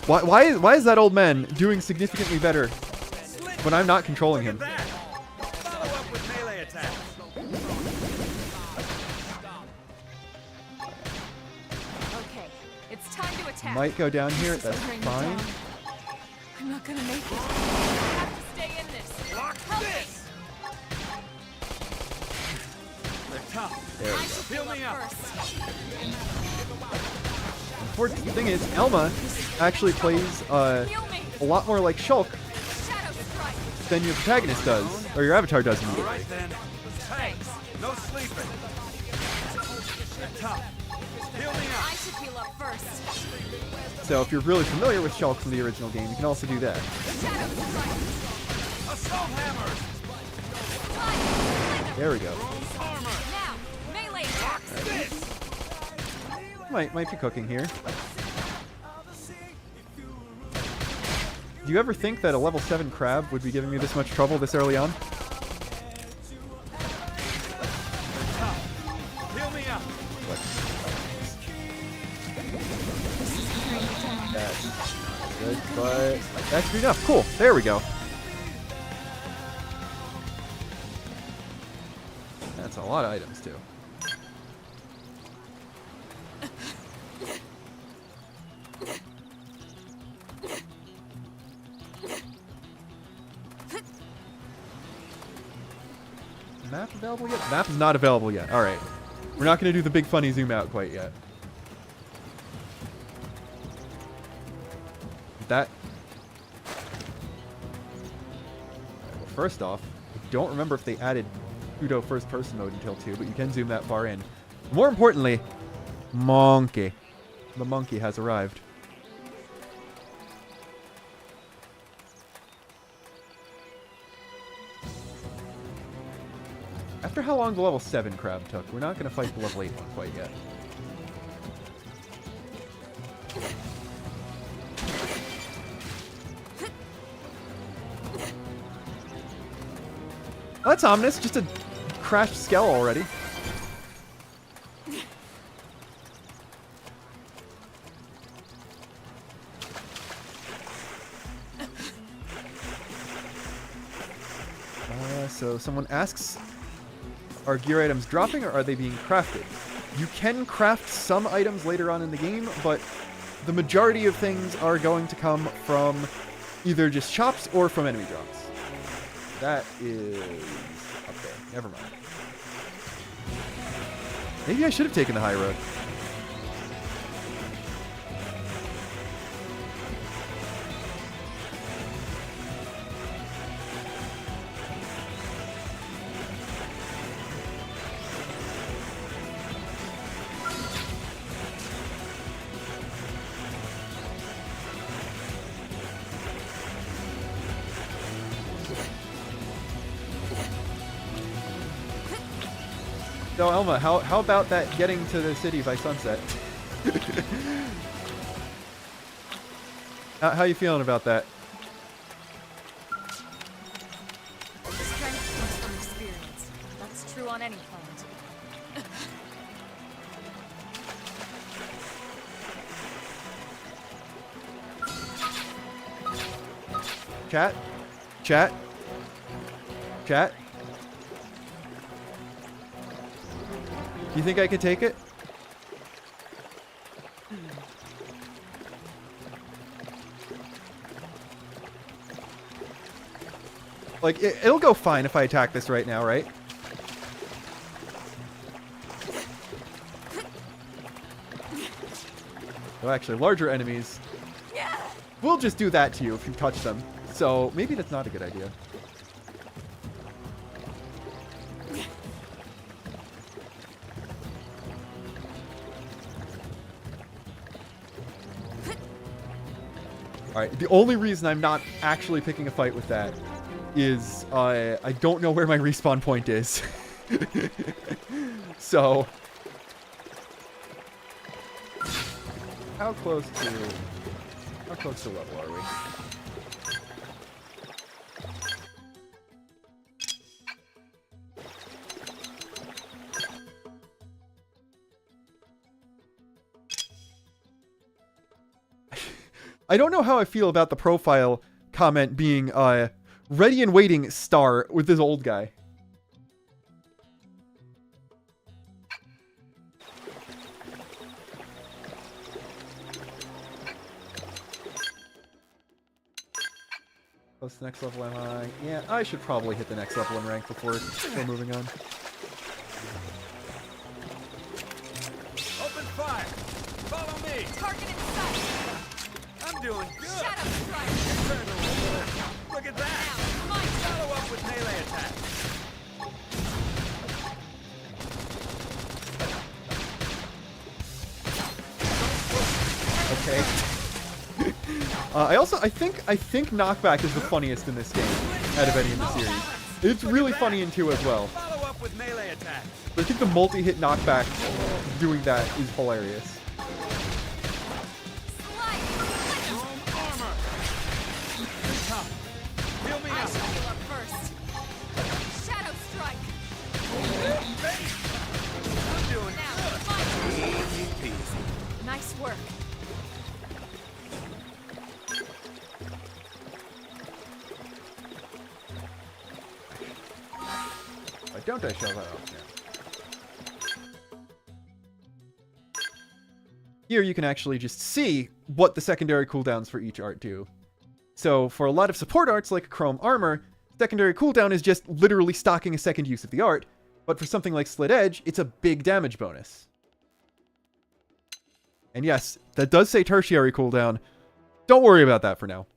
Why is that old man doing significantly better when I'm not controlling him? That. Follow up with melee attacks. Okay, it's time to attack. Might go down here. That's Bring me fine. down. I'm not gonna make it. I have to stay in this. Lock Help this. They're tough. There we go. Fill me up. Unfortunate thing is, Elma actually plays a lot more like Shulk Shadow strike. than your protagonist does, or your avatar does All immediately. right then. Hey, no sleeping. They're tough. Fill me I up. should heal up first. So if you're really familiar with Shulk from the original game, you can also do that. Shadow strike. Assault hammers. There we go. Armor. Now, melee attacks. This. Might be cooking here. Do you ever think that a level 7 crab would be giving me this much trouble this early on? Fill me up. That's good, but that should be enough. Cool. There we go. That's a lot of items too. Map available yet? Map is not available yet. All right. We're not going to do the big funny zoom out quite yet. That. Well, first off, I don't remember if they added pseudo first person mode until 2, but you can zoom that far in. More importantly, monkey. The monkey has arrived. After how long the level 7 crab took, we're not going to fight the level 8 one quite yet. Oh, that's ominous. Just a crashed skell already. So someone asks, are gear items dropping or are they being crafted? You can craft some items later on in the game, but the majority of things are going to come from either just shops or from enemy drops. That is up there. Never mind. Maybe I should have taken the high road. So Elma, how about that getting to the city by sunset? How you feeling about that? Strength comes from experience. That's true on any planet. Chat? Chat? Chat? You think I could take it? Like, it'll go fine if I attack this right now, right? Well, actually, larger enemies will just do that to you if you touch them. So, maybe that's not a good idea. Alright, the only reason I'm not actually picking a fight with that is I don't know where my respawn point is. So... How close to level are we? I don't know how I feel about the profile comment being ready and waiting star with this old guy. What's the next level am I? Yeah, I should probably hit the next level in rank before moving on. Open fire! Follow me! Target in sight! I'm doing good! Shadow strike! Turn a little. Look at that! Now, my Follow up with melee attack! Okay. I think knockback is the funniest in this game out of any in the series. It's really funny in 2 as well. Follow up with melee attack! But I think the multi-hit knockback doing that is hilarious. Chrome armor! Tough. Heal me I up! should heal up first. Shadow strike! I'm doing Now, good! my turn. Easy peasy. Nice work. Why don't I shove that off now? Here you can actually just see what the secondary cooldowns for each art do. So for a lot of support arts like Chrome Armor, secondary cooldown is just literally stocking a second use of the art, but for something like Slit Edge, it's a big damage bonus. And yes, that does say tertiary cooldown. Don't worry about that for now.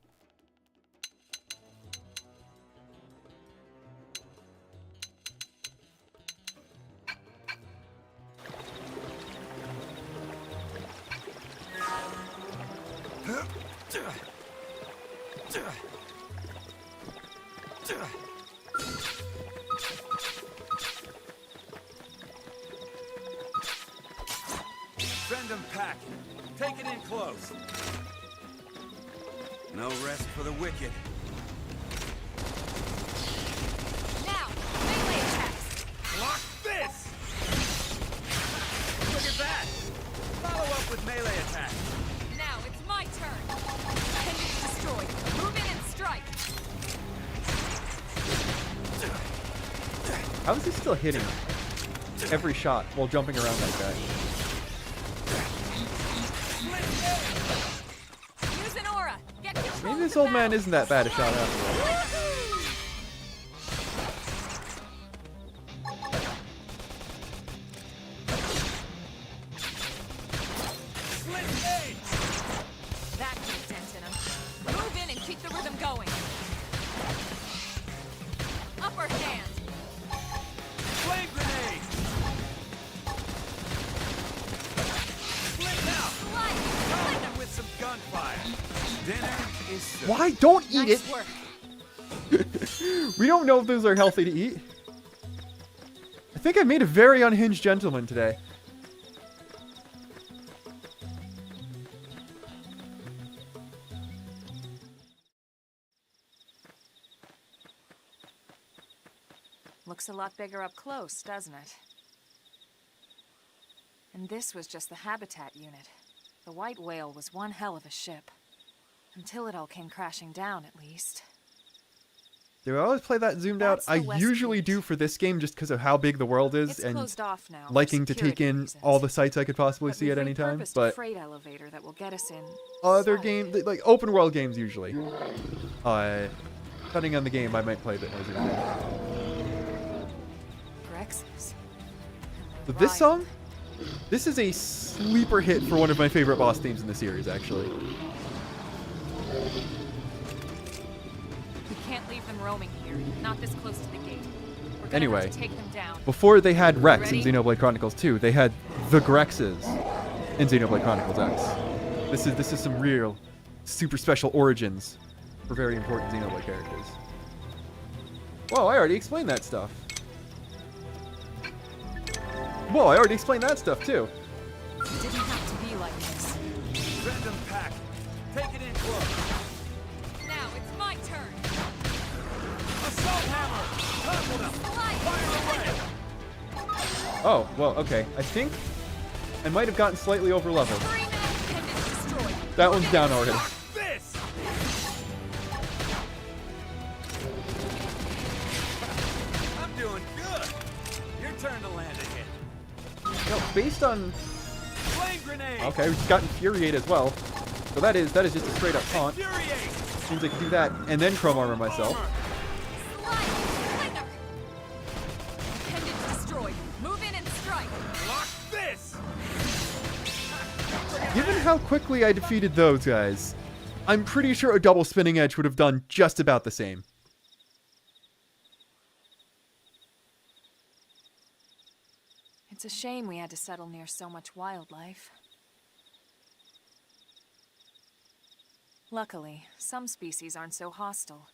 Send them packing. Take it in close. No rest for the wicked. Now, melee attacks! Block this! Look at that! Follow up with melee attack. Now, it's my turn. Appendage destroyed. Move in and strike. How is he still hitting every shot while jumping around like that? Use an aura. Get control Maybe of this the old man battle. isn't that bad a shot after all. Woohoo! Split eight! That put a dent in him. Move in and keep the rhythm going. Upper hand. Flame grenade! Split now! Light. Coming with some gunfire. Dinner is served. Why? Don't eat Nice it! work. We don't know if those are healthy to eat. I think I made a very unhinged gentleman today. Looks a lot bigger up close, doesn't it? And this was just the habitat unit. The white whale was one hell of a ship. Until it all came crashing down, at least. Do I always play that zoomed out? That's the I West usually Gate. do for this game just because of how big the world is It's and closed off now. for liking to take security in reasons. all the sites I could possibly But see we've at any time. repurposed a But freight elevator that will get us in. other sight. games, like open world games usually. Depending on the game, I might play a bit more zoomed out. Grexes. But this song, this is a sleeper hit for one of my favorite boss themes in the series, actually. We can't leave them roaming here. Not this close to the gate. We're gonna Anyway. have to take them down. Before they had Rex in Ready? Xenoblade Chronicles 2, they had the Grexes in Xenoblade Chronicles X. This is some real super special origins for very important Xenoblade characters. Whoa, I already explained that stuff. Whoa, I already explained that stuff too. It didn't have to be like this. Random pack. Take it in close. Now it's my turn. Assault hammer. Topple them. Fire away. Oh, well, okay. I think I might have gotten slightly over leveled. That one's down already. This. I'm doing good. Your turn to land a hit. No, based on... Flame grenade. Okay, we just got Infuriate as well. So that is just a straight up taunt. Infuriate. Seems I can do that and then Chrome Armor myself. Block this. Given how quickly I defeated those guys, I'm pretty sure a double spinning edge would have done just about the same. It's a shame we had to settle near so much wildlife. Luckily, some species aren't so hostile,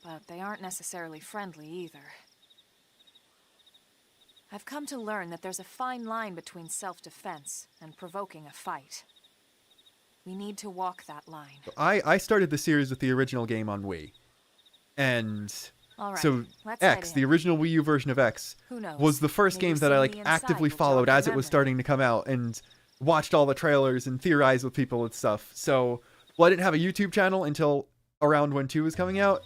but they aren't necessarily friendly either. I've come to learn that there's a fine line between self-defense and provoking a fight. We need to walk that line. I started the series with the original game on Wii. And All right, so let's X, head the in. original Wii U version of X, Who knows? was the first Maybe game that I seeing like the actively inside will followed jog as it was memory. starting to come out and watched all the trailers and theorized with people and stuff. So, well, I didn't have a YouTube channel until around when 2 was coming out.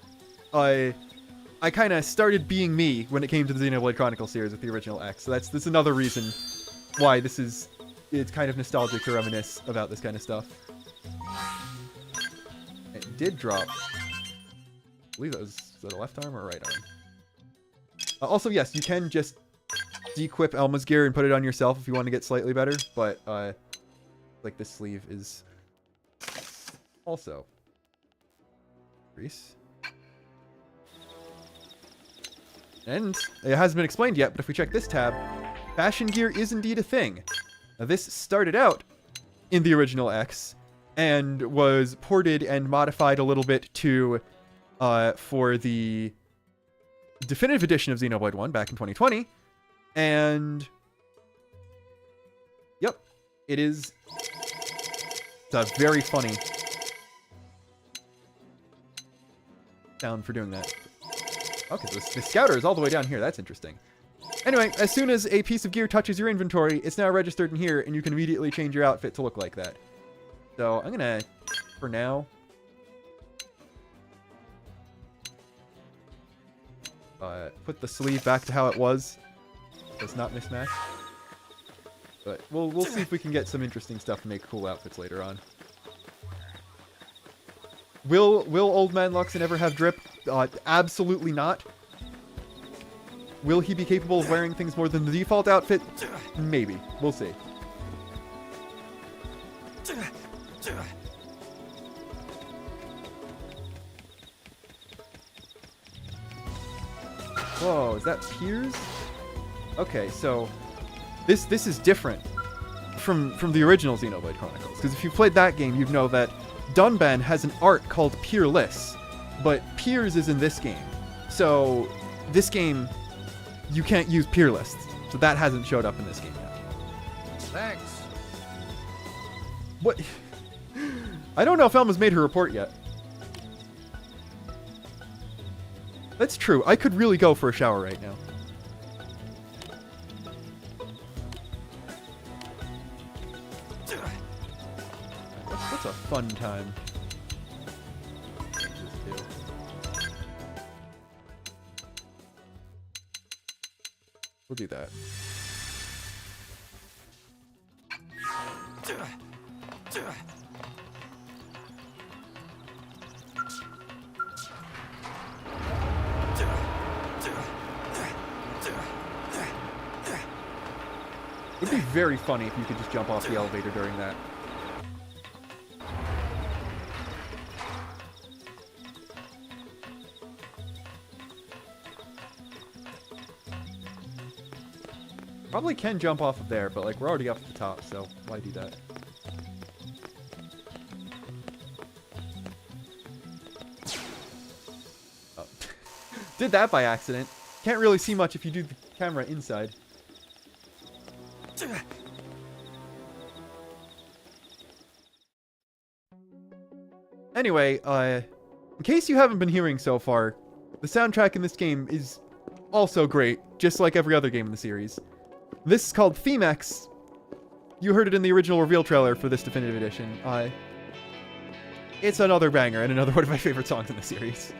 I kind of started being me when it came to the Xenoblade Chronicles series with the original X. So that's another reason why it's kind of nostalgic to reminisce about this kind of stuff. It did drop. I believe was that a left arm or a right arm? Also, yes, you can just de-equip Elma's gear and put it on yourself if you want to get slightly better, but like this sleeve is also grease. And it hasn't been explained yet, but if we check this tab, fashion gear is indeed a thing. Now, this started out in the original X and was ported and modified a little bit to for the definitive edition of Xenoblade 1 back in 2020. And yep, it's a very funny sound for doing that. Okay, so the scouter is all the way down here. That's interesting. Anyway, as soon as a piece of gear touches your inventory, it's now registered in here, and you can immediately change your outfit to look like that. So I'm gonna, for now, put the sleeve back to how it was, so it's not mismatched. But we'll see if we can get some interesting stuff to make cool outfits later on. Will Old Man Luxon ever have drip? Absolutely not. Will he be capable of wearing things more than the default outfit? Maybe. We'll see. Whoa, is that Piers? Okay, so this is different from the original Xenoblade Chronicles, because if you played that game, you'd know that Dunban has an art called Peerless, but Piers is in this game. So this game, you can't use Peerless, so that hasn't showed up in this game yet. Thanks. What? I don't know if Elma's made her report yet. That's true. I could really go for a shower right now. What's a fun time? We'll do that. It'd be very funny if you could just jump off the elevator during that. Probably can jump off of there, but like we're already up at the top, so why do that? Did that by accident. Can't really see much if you do the camera inside. Anyway, in case you haven't been hearing so far, the soundtrack in this game is also great, just like every other game in the series. This is called Theme X. You heard it in the original reveal trailer for this definitive edition. It's another banger and another one of my favorite songs in the series.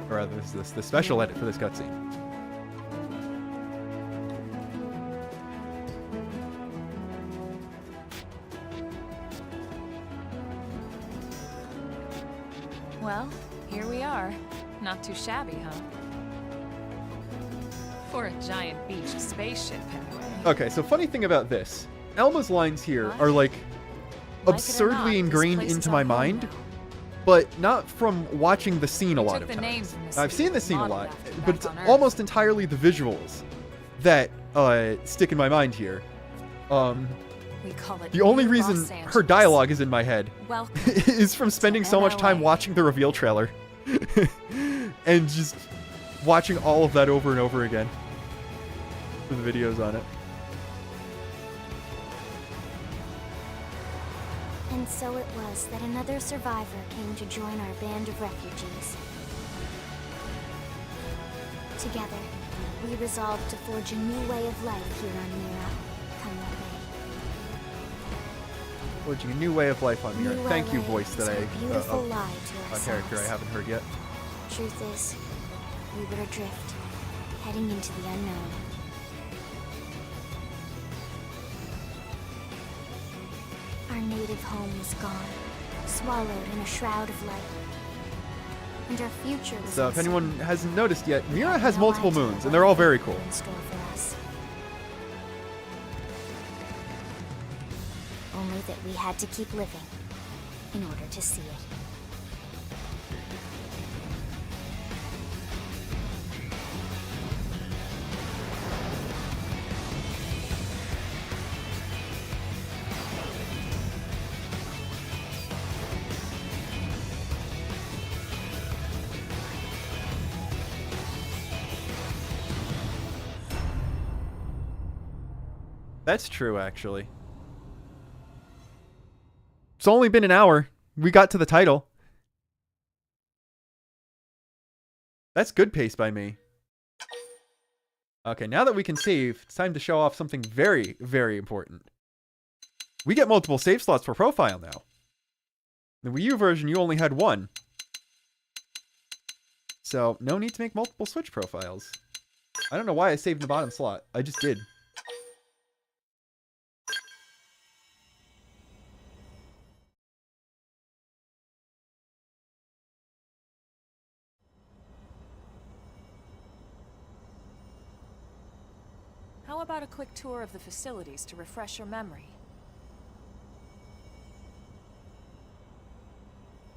Or rather, this is the special edit for this cutscene. Well, here we are. Not too shabby, huh? For a giant beach spaceship, anyway. Okay, so funny thing about this. Elma's lines here are like absurdly ingrained into my mind, but not from watching the scene a lot of times. I've seen the scene a lot, but it's almost entirely the visuals that stick in my mind here. The only reason her dialogue is in my head is from spending so much time watching the reveal trailer and just watching all of that over and over again for the videos on it. And so it was that another survivor came to join our band of refugees. Together, we resolved to forge a new way of life here on Mira. Come what may. Forging a new way of life on Mira. Thank you, LA voice that told a beautiful lie to a ourselves. character I haven't heard yet. Truth is, we were adrift, heading into the unknown. Our native home was gone, swallowed in a shroud of light. And our future was So if uncertain. anyone hasn't noticed yet, We Mira had has no multiple idea moons, what and they're all fate very lay cool. in store for us. Only that we had to keep living in order to see it. That's true, actually. It's only been an hour. We got to the title. That's good pace by me. Okay, now that we can save, it's time to show off something very, very important. We get multiple save slots per profile now. In the Wii U version, you only had one. So, no need to make multiple Switch profiles. I don't know why I saved the bottom slot. I just did. How about a quick tour of the facilities to refresh your memory?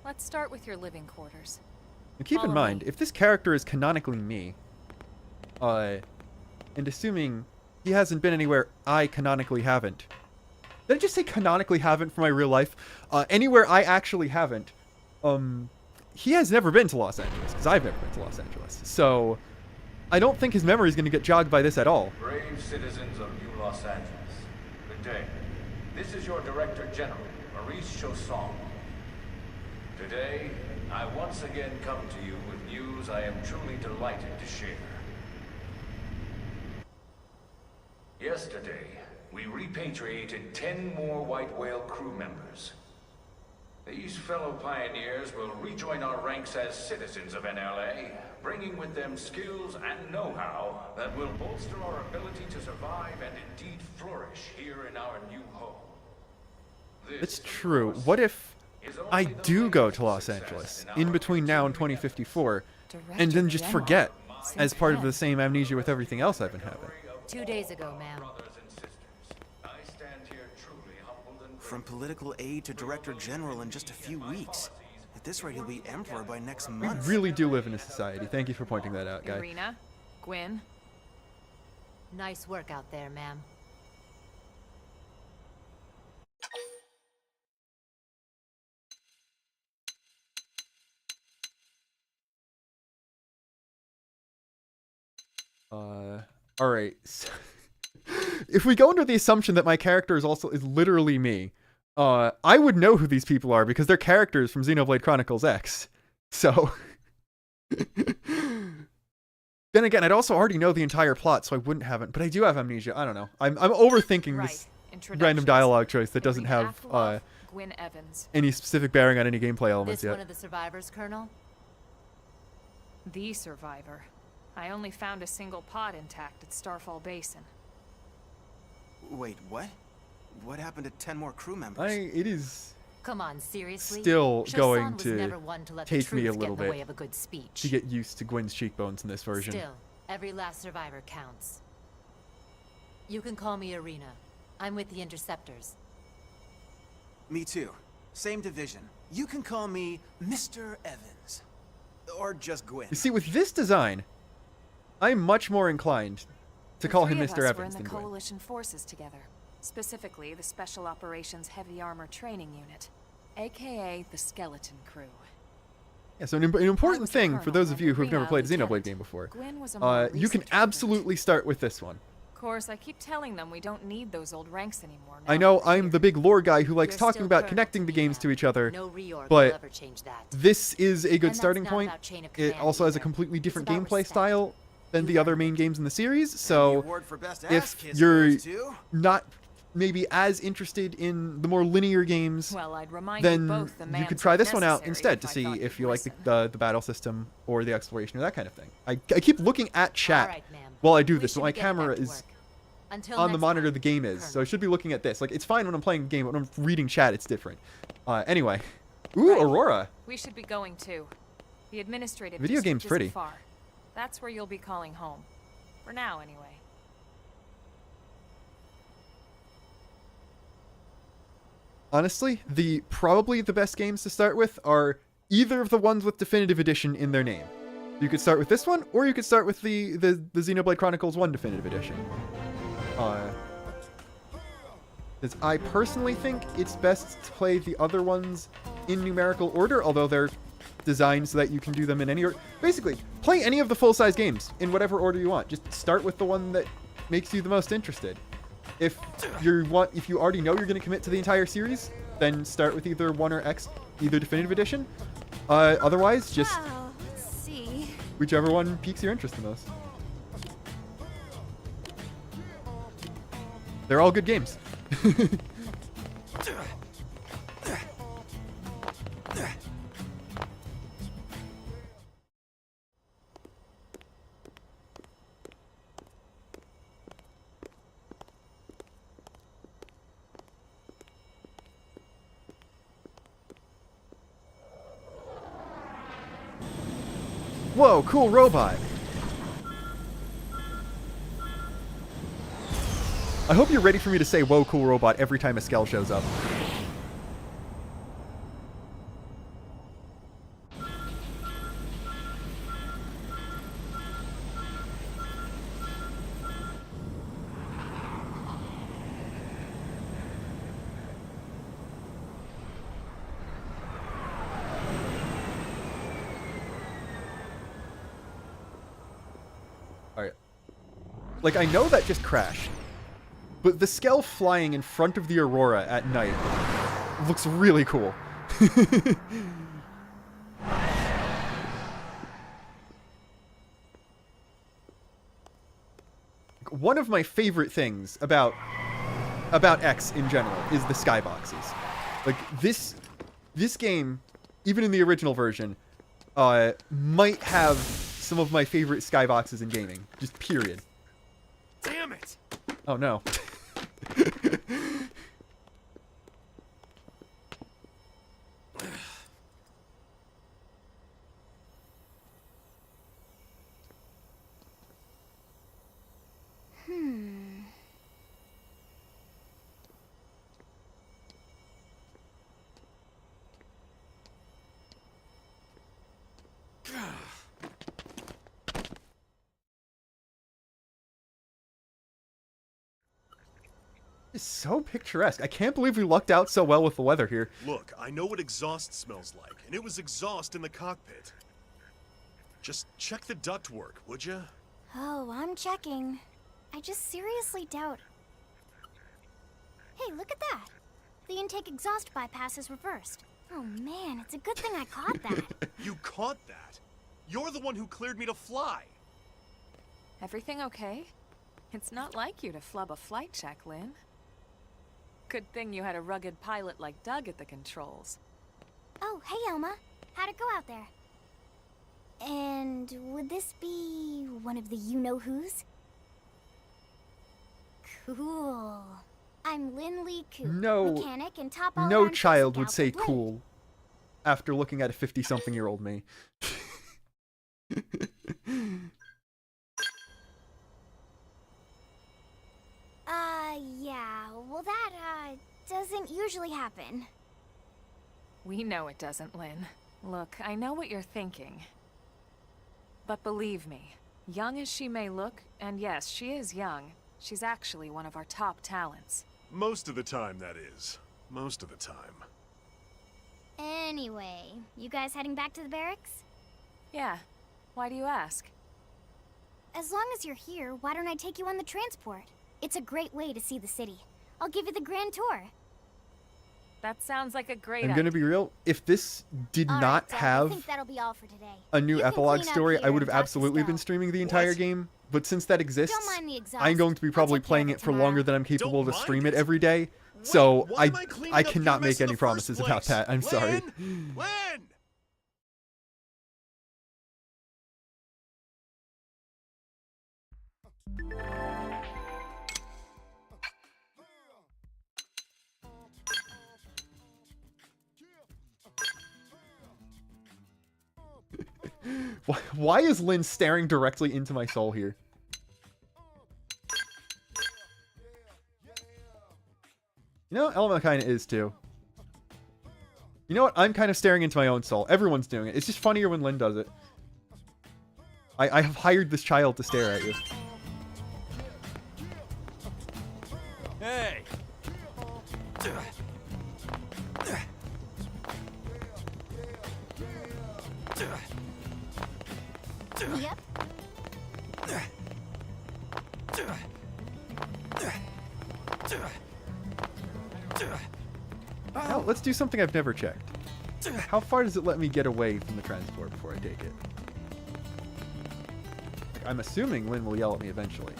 Let's start with your living quarters. Now keep in Follow mind, me. if this character is canonically me, and assuming he hasn't been anywhere I canonically haven't. Did I just say canonically haven't for my real life? Anywhere I actually haven't. He has never been to Los Angeles, because I've never been to Los Angeles. So, I don't think his memory is going to get jogged by this at all. Brave citizens of New Los Angeles, good day. This is your Director General, Maurice Chausson. Today, I once again come to you with news I am truly delighted to share. Yesterday, we repatriated 10 more White Whale crew members. These fellow pioneers will rejoin our ranks as citizens of NLA, bringing with them skills and know-how that will bolster our ability to survive and indeed flourish here in our new home. It's true. What if I do go to Los Angeles in between now and 2054, and then just forget as part of the same amnesia with everything else I've been having? 2 days ago, ma'am. From political aide to director general in just a few weeks. At this rate, he'll be emperor by next month. We really do live in a society. Thank you for pointing that out, guy. Irina, Gwyn, Nice work out there, ma'am. All right. So, if we go under the assumption that my character is literally me, I would know who these people are because they're characters from Xenoblade Chronicles X. So, then again, I'd also already know the entire plot, so I wouldn't have it. But I do have amnesia. I don't know. I'm overthinking this random dialogue choice that doesn't have Gwyn Evans. any specific bearing on any gameplay elements This yet. one of the survivors, Colonel? The survivor. I only found a single pod intact at Starfall Basin. Wait, what? What happened to 10 more crew members? It is Come on, seriously? still Shosan going was to never one to let the take me a truth get little in the bit way of a good speech. to get used to Gwyn's cheekbones in this version. Still, every last survivor counts. You can call me Irina. I'm with the Interceptors. Me too. Same division. You can call me Mr. Evans. Or just Gwyn. You see, with this design, I'm much more inclined to call him Mr. Evans We're in than the Gwyn. Coalition forces together. Specifically, the Special Operations Heavy Armor Training Unit, aka the Skeleton Crew. Yeah, so an important thing for those of you who have never played a Xenoblade game before, you can absolutely start with this one. Of course, I keep telling them we don't need those old ranks anymore. I know I'm the big lore guy who likes talking about connecting the games to each other, No reorg will but ever change that. this is a good And starting that's not point. about chain of It command also has a either. completely different It's about gameplay respect. style than the other main games in the series, And the so award for best ass if kiss you're goes to- not maybe as interested in the more linear games, Well, I'd remind then you both the you man's could try this one out necessary instead to if I see thought if you'd you like listen. the battle system or the exploration or that kind of thing. I keep looking at chat All right, ma'am. while I do We this, so should my be getting camera back to is work. Until on the next monitor time, the game is, so I Colonel. should be looking at this. Like, it's fine when I'm playing a game, but when I'm reading chat, it's different. Anyway. Ooh, Right. Aurora. We should be going too. The administrative Video district game's isn't pretty. far. That's where you'll be calling home. For now, anyway. Honestly, probably the best games to start with are either of the ones with Definitive Edition in their name. You could start with this one, or you could start with the Xenoblade Chronicles 1 Definitive Edition. Because I personally think it's best to play the other ones in numerical order, although they're designed so that you can do them in any order. Basically, play any of the full-size games in whatever order you want. Just start with the one that makes you the most interested. If you already know you're going to commit to the entire series, then start with either 1 or X, either Definitive Edition. Otherwise, just Wow, let's see. whichever one piques your interest the most. They're all good games. Whoa, cool robot. I hope you're ready for me to say whoa, cool robot every time a Skell shows up. Alright. Like, I know that just crashed. But the Skell flying in front of the Aurora at night looks really cool. One of my favorite things about X in general is the skyboxes. Like, this game, even in the original version, might have some of my favorite skyboxes in gaming. Just period. Damn it! Oh no. It's so picturesque. I can't believe we lucked out so well with the weather here. Look, I know what exhaust smells like, and it was exhaust in the cockpit. Just check the ductwork, would ya? Oh, I'm checking. I just seriously doubt... Hey, look at that! The intake exhaust bypass is reversed. Oh man, it's a good thing I caught that. You caught that? You're the one who cleared me to fly. Everything okay? It's not like you to flub a flight check, Lynn. Good thing you had a rugged pilot like Doug at the controls. Oh, hey Elma. How'd it go out there? And would this be one of the you-know-whos? Cool. I'm Lynn Lee Coop, mechanic and top all-around No child would scout say for Blade. cool after looking at a 50-something-year-old me. Yeah, well that, doesn't usually happen. We know it doesn't, Lynn. Look, I know what you're thinking. But believe me, young as she may look, and yes, she is young, she's actually one of our top talents. Most of the time, that is. Most of the time. Anyway, you guys heading back to the barracks? Yeah. Why do you ask? As long as you're here, why don't I take you on the transport? It's a great way to see the city. I'll give you the grand tour. That sounds like a great I'm idea. gonna be real. If this did All not right, Dad, I have think that'll be all for today. a new You can epilogue clean up story, here I would and have talk to absolutely been Stella. streaming the entire What? game. But since that exists, Don't mind the exhaust. I'm going to be I'll probably take care playing of it for tomorrow. longer than I'm capable Don't to stream mind it it. every day. Wait, So why am I cleaning I up your cannot mess make in any the promises first about place? that. I'm sorry. Lynn! Lynn! Why is Lynn staring directly into my soul here? You know, Elma kind of is too. You know what? I'm kind of staring into my own soul. Everyone's doing it. It's just funnier when Lynn does it. I have hired this child to stare at you. Hey! Yep. Now, let's do something I've never checked. How far does it let me get away from the transport before I take it? Like, I'm assuming Lynn will yell at me eventually.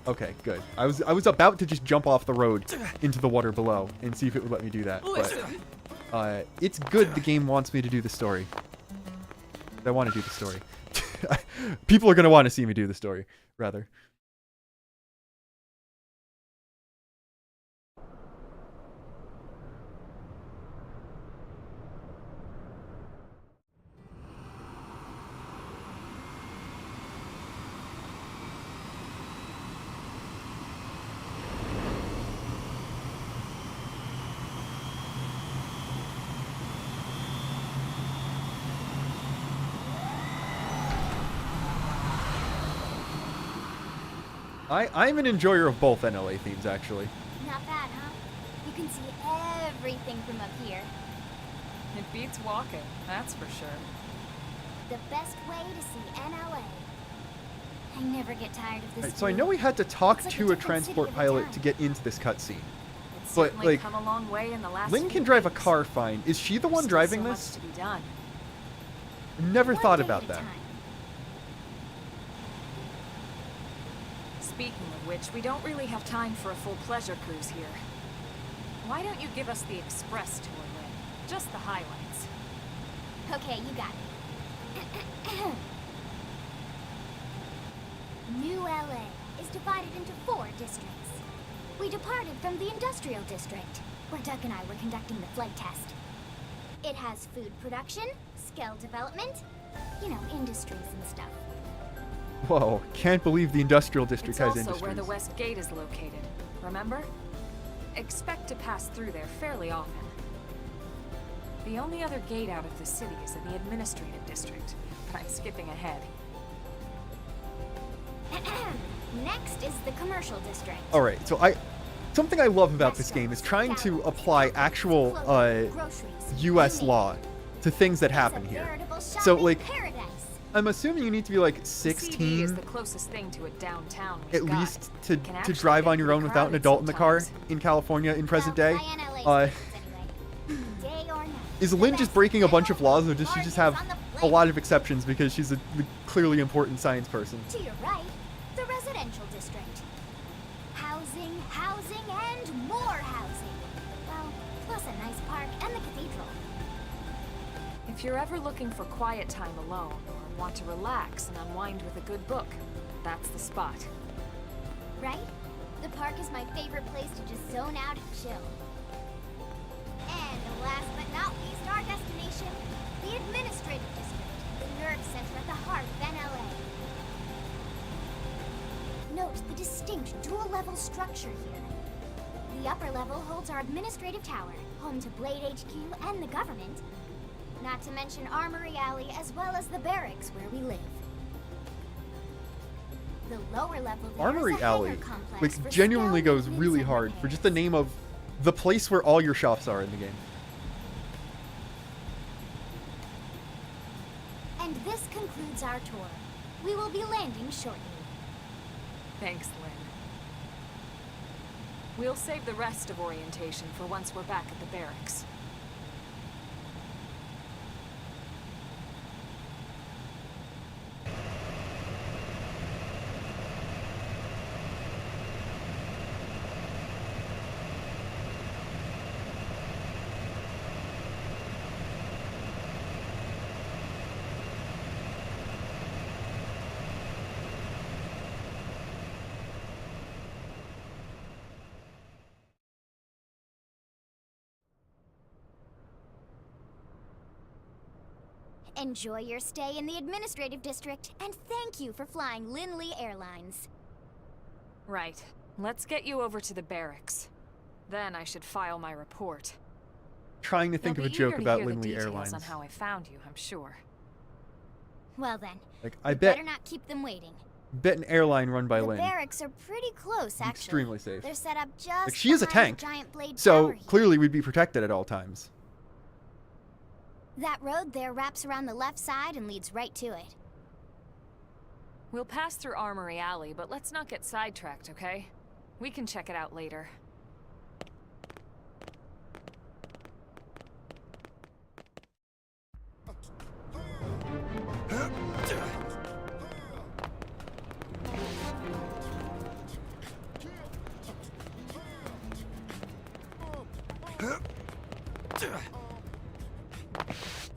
Okay, good. I was about to just jump off the road into the water below and see if it would let me do that, but it's good the game wants me to do the story. I want to do the story. People are going to want to see me do the story, rather. I'm an enjoyer of both NLA themes, actually. Not bad, huh? You can see everything from up here. It beats walking, that's for sure. The best way to see NLA. I never get tired of this. Right, so I view. know we had to talk It's like a to a different transport city every pilot time. to get into this cutscene. It's But, certainly like, come a long way in the last Lynn few can drive a days. car fine. Is she the one Still driving so this? much to be done. Never One thought day about at a that. time. Speaking of which, we don't really have time for a full pleasure cruise here. Why don't you give us the express tour, Lynn? Just the highlights. Okay, you got it. New LA is divided into 4 districts. We departed from the industrial district, where Doug and I were conducting the flight test. It has food production, skill development, you know, industries and stuff. Whoa, can't believe the industrial district It's has also industries. where the West Gate is located, remember? Expect to pass through there fairly often. The only other gate out of the city is in the administrative district, but I'm skipping ahead. Next is the commercial district. All right, so something I love about this game is trying to apply actual U.S. law to things that happen here. So, like, I'm assuming you need to be like The CD is 16 the closest thing to a downtown we've at got. least to Can actually drive get on your own pretty without an crowded adult in the car sometimes. in California in present day. By NLA Uh, anyway. Day or night. Is Lynn just breaking a bunch of laws, or does she just have a lot of exceptions because she's a clearly important science person? To your right, the residential district. Housing, housing, and more housing. Well, plus a nice park and the cathedral. If you're ever looking for quiet time alone, or want to relax and unwind with a good book, that's the spot. Right? The park is my favorite place to just zone out and chill. And last but not least, our destination, the administrative district, the nerve center at the heart of NLA. Note the distinct dual-level structure here. The upper level holds our administrative tower, home to Blade HQ and the government. Not to mention Armory Alley, as well as the barracks where we live. The lower level there is Armory a Alley, hangar complex like, for genuinely scale goes maintenance really and hard for repairs. just the name of the place where all your shops are in the game. And this concludes our tour. We will be landing shortly. Thanks, Lynn. We'll save the rest of orientation for once we're back at the barracks. Enjoy your stay in the administrative district, and thank you for flying Linley Airlines. Right. Let's get you over to the barracks. Then I should file my report. Trying to think They'll of a be joke eager to about hear the Linley details Airlines. on how I found you, I'm sure. Well then, Like, I we bet better not keep them waiting. an airline run by The Lynn. barracks are pretty close, actually. Extremely safe. They're set up just Like, she is a behind tank, the giant blade so tower here. clearly we'd be protected at all times. That road there wraps around the left side and leads right to it. We'll pass through Armory Alley, but let's not get sidetracked, okay? We can check it out later.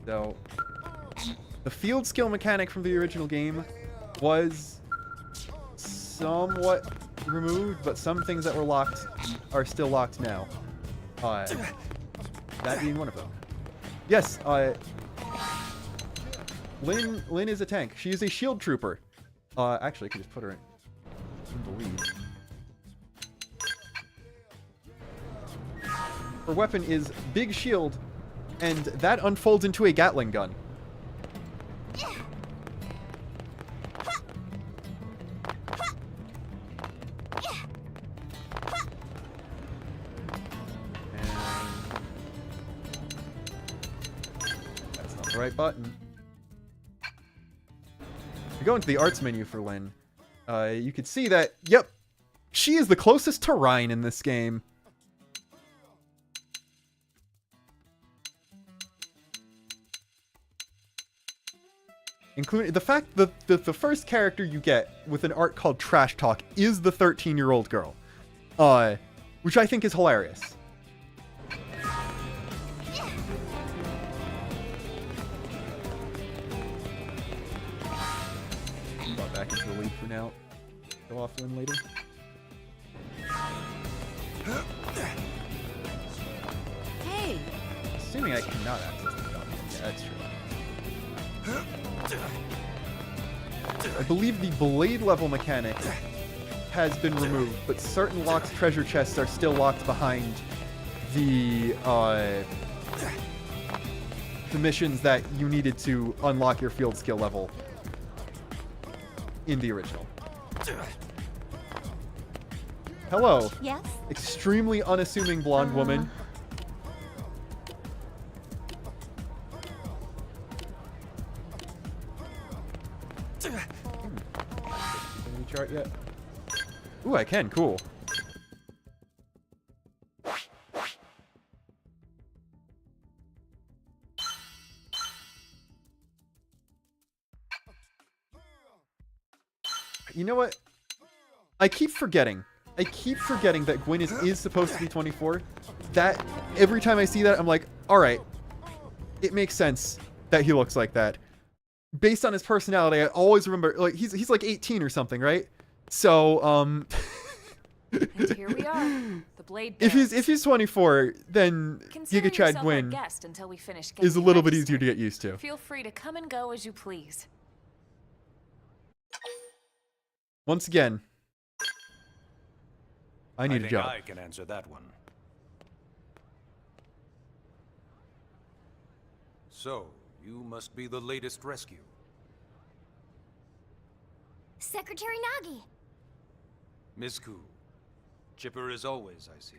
So, the field skill mechanic from the original game was somewhat removed, but some things that were locked are still locked now. That being one of them. Yes, Lynn is a tank. She is a shield trooper. Actually, I could just put her in the lead. Her weapon is Big Shield, and that unfolds into a Gatling gun. And that's not the right button. If you go into the arts menu for Lynn, you can see that, yep, she is the closest to Ryan in this game. Including the fact that the first character you get with an art called Trash Talk is the 13-year-old girl. Which I think is hilarious. Brought back into the lead for now. Go off Lynn later. Hey! Assuming I cannot access the gun. Yeah, that's true. I believe the blade level mechanic has been removed, but certain locked treasure chests are still locked behind the missions that you needed to unlock your field skill level in the original. Hello. Yes? Extremely unassuming blonde woman. Can you chart yet? Ooh, I can. Cool. You know what? I keep forgetting that Gwyn is supposed to be 24. That, every time I see that, I'm like, alright. It makes sense that he looks like that. Based on his personality, I always remember, like, he's like 18 or something, right? So, And here we are. The Blade if Bearers. he's 24, then Consider Giga Chad yourself our Gwyn guest until we finish is a getting little bit registered. easier to get used to. Feel free to come and go as you please. Once again, I need a think job. I can answer that one. So, you must be the latest rescue. Secretary Nagi. Miss Koo. Chipper as always, I see.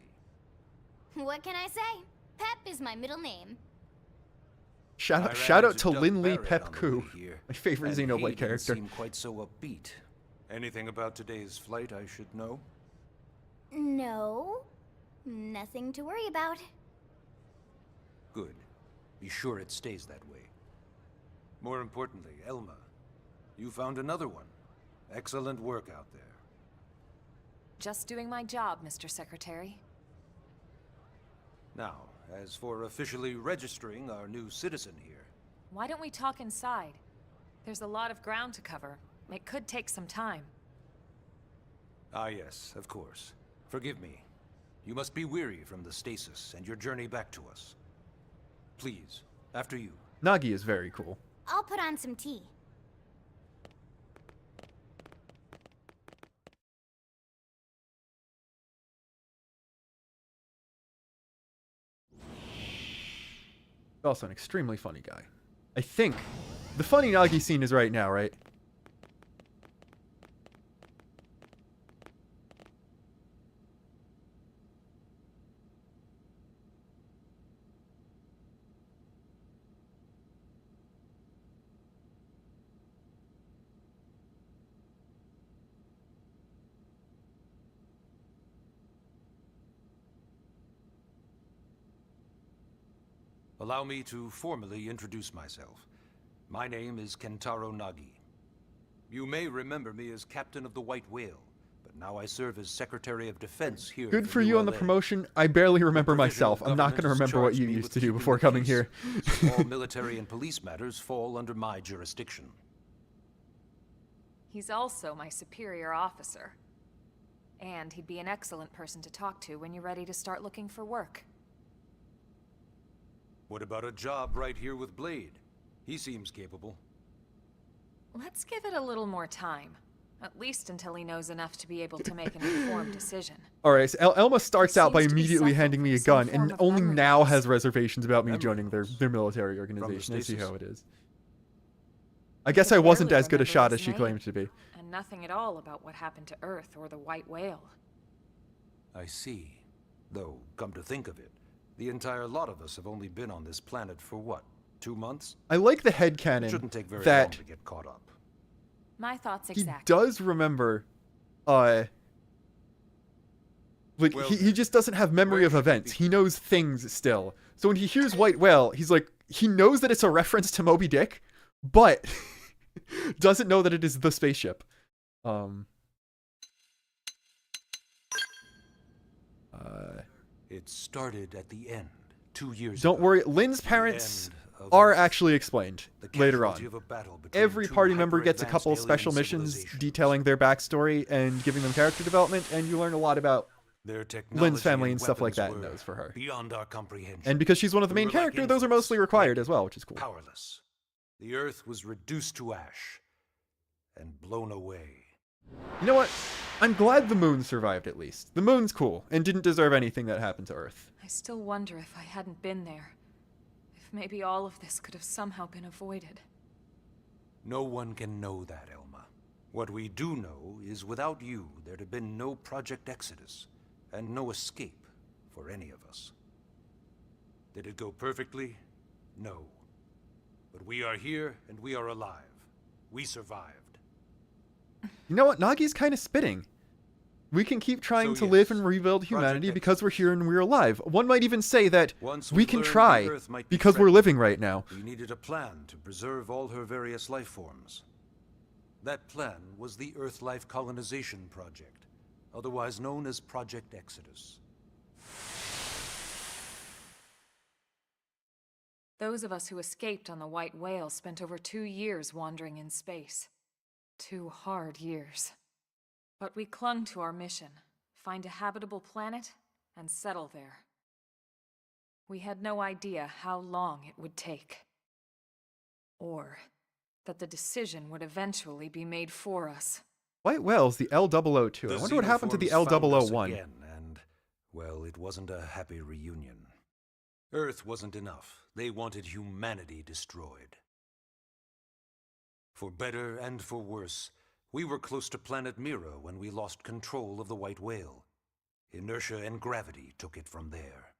What can I say? Pep is my middle name. Shout I out ran to into Doug Lin-Lee Barrett Pep on the Koo, way here, my favorite and he Xenoblade didn't character. seem quite so upbeat. Anything about today's flight I should know? No. Nothing to worry about. Good. Be sure it stays that way. More importantly, Elma, you found another one. Excellent work out there. Just doing my job, Mr. Secretary. Now, as for officially registering our new citizen here, Why don't we talk inside? There's a lot of ground to cover. It could take some time. ah yes, of course. Forgive me. You must be weary from the stasis and your journey back to us. Please, after you. Nagi is very cool. I'll put on some tea. Also an extremely funny guy. I think the funny Nagi scene is right now, right? Allow me to formally introduce myself. My name is Kentaro Nagi. You may remember me as Captain of the White Whale, but now I serve as Secretary of Defense here. Good for you on the promotion. I barely remember myself. I'm not going to remember what you used to do before coming here. All military and police matters fall under my jurisdiction. He's also my superior officer. And he'd be an excellent person to talk to when you're ready to start looking for work. What about a job right here with Blade? He seems capable. Let's give it a little more time. At least until he knows enough to be able to make an informed decision. Alright, so Elma starts out by Seems to be immediately suffering handing me a from some gun, and form of only memory now loss. has reservations about me Memory joining their loss. military organization. I see stasis? how it is. I guess He I wasn't barely as good a remembers shot his as she name, claimed to be. And nothing at all about what happened to Earth or the White Whale. I see. Though, come to think of it, the entire lot of us have only been on this planet for what, 2 months? I like the It headcanon shouldn't take very long that to get caught up. My thoughts he exactly. does remember, like, Well, he just doesn't have memory where of should we events. He begin? knows things still. So when he hears White Whale, he's like, he knows that it's a reference to Moby Dick, but doesn't know that it is the spaceship. It started at the end, 2 years Don't ago. worry, Lynn's The parents end of are Earth. actually explained The later casualty on. of a battle between Every two party member gets a couple hyper-advanced special alien missions civilizations. detailing their backstory and giving them character development, and you learn a lot about Their technology Lynn's family and stuff like weapons that in were those for her. Beyond our comprehension. And because she's one of the We main were like characters, those are infants, mostly required weak, as well, which is cool. Powerless. The Earth was reduced to ash and blown away. You know what? I'm glad the moon survived at least. The moon's cool and didn't deserve anything that happened to Earth. I still wonder if I hadn't been there. If maybe all of this could have somehow been avoided. No one can know that, Elma. What we do know is without you, there'd have been no Project Exodus, and no escape for any of us. Did it go perfectly? No. But we are here, and we are alive. We survived. You know what? Nagi's kind of spitting. We can keep trying So to live yes, and rebuild humanity Project because we're here and we're alive. One might even say that Once we we've can learned the try Earth might be because we're threatened, living right now. We needed a plan to preserve all her various life forms. That plan was the Earth Life Colonization Project, otherwise known as Project Exodus. Those of us who escaped on the White Whale spent over 2 years wandering in space. 2 hard years. But we clung to our mission, find a habitable planet, and settle there. We had no idea how long it would take. Or that the decision would eventually be made for us. White Whale's the L002. I wonder what happened to the Xenoforms found us L001. again, and, well, it wasn't a happy reunion. Earth wasn't enough. They wanted humanity destroyed. For better and for worse, we were close to Planet Mira when we lost control of the White Whale. Inertia and gravity took it from there.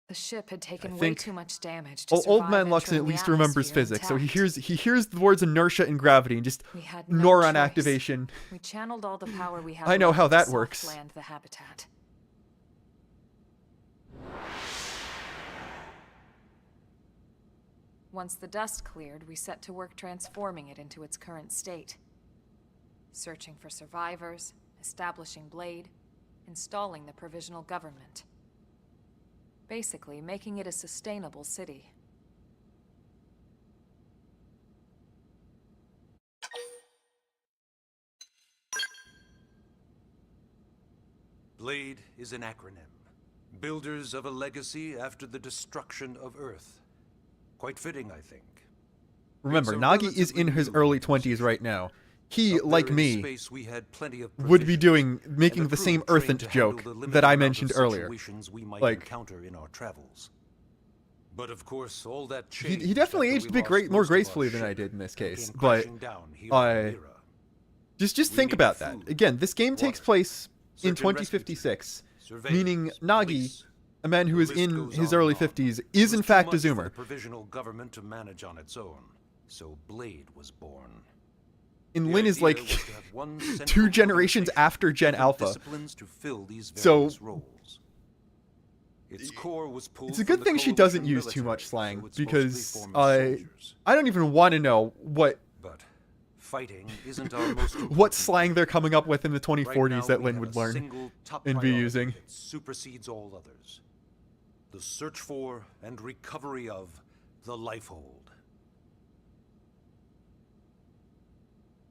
The ship had taken way think too much damage to Old survive man Luxon entering at the least remembers atmosphere physics, so he intact. hears the words inertia and gravity and just We had no neuron choice. activation. We channeled all the power we had I know left how to that works. soft-land the habitat. Once the dust cleared, we set to work transforming it into its current state. Searching for survivors, establishing Blade, installing the provisional government. Basically, making it a sustainable city. Blade is an acronym. Builders of a legacy after the destruction of Earth. Quite fitting, I think. Remember, It's a Nagi is relatively in his new early organization. 20s right now. He, Up there like in me, space, we had plenty of would be provisions, making and a the same crew trained Earthant to joke handle the limited that I amount of mentioned earlier. situations we might Like- encounter in our travels. But of course, all that He changed definitely after aged we a bit lost more most of our gracefully than I ship did in this and case, came but crashing down here I- on Mira. just We think needed about that. food, Again, this game takes water, place in search and rescue 2056, teams, meaning surveillance, Nagi, police. a man who The is list in goes his on early and on. 50s, It is in was too fact a much for Zoomer. the provisional government to manage on its own, so Blade was born. And The Lin is idea like was to have one 2 central generations organization after Gen with Alpha. disciplines to fill these So- various roles. Its core was pulled It's a from good the thing she doesn't coalition use too military, much slang, so it's mostly because former I soldiers. don't even want to know what But fighting isn't our most what important slang they're coming up with in the Right 2040s now, that we Lin have would a learn single top and be priority using. that supersedes all others. The search for and recovery of the Lifehold.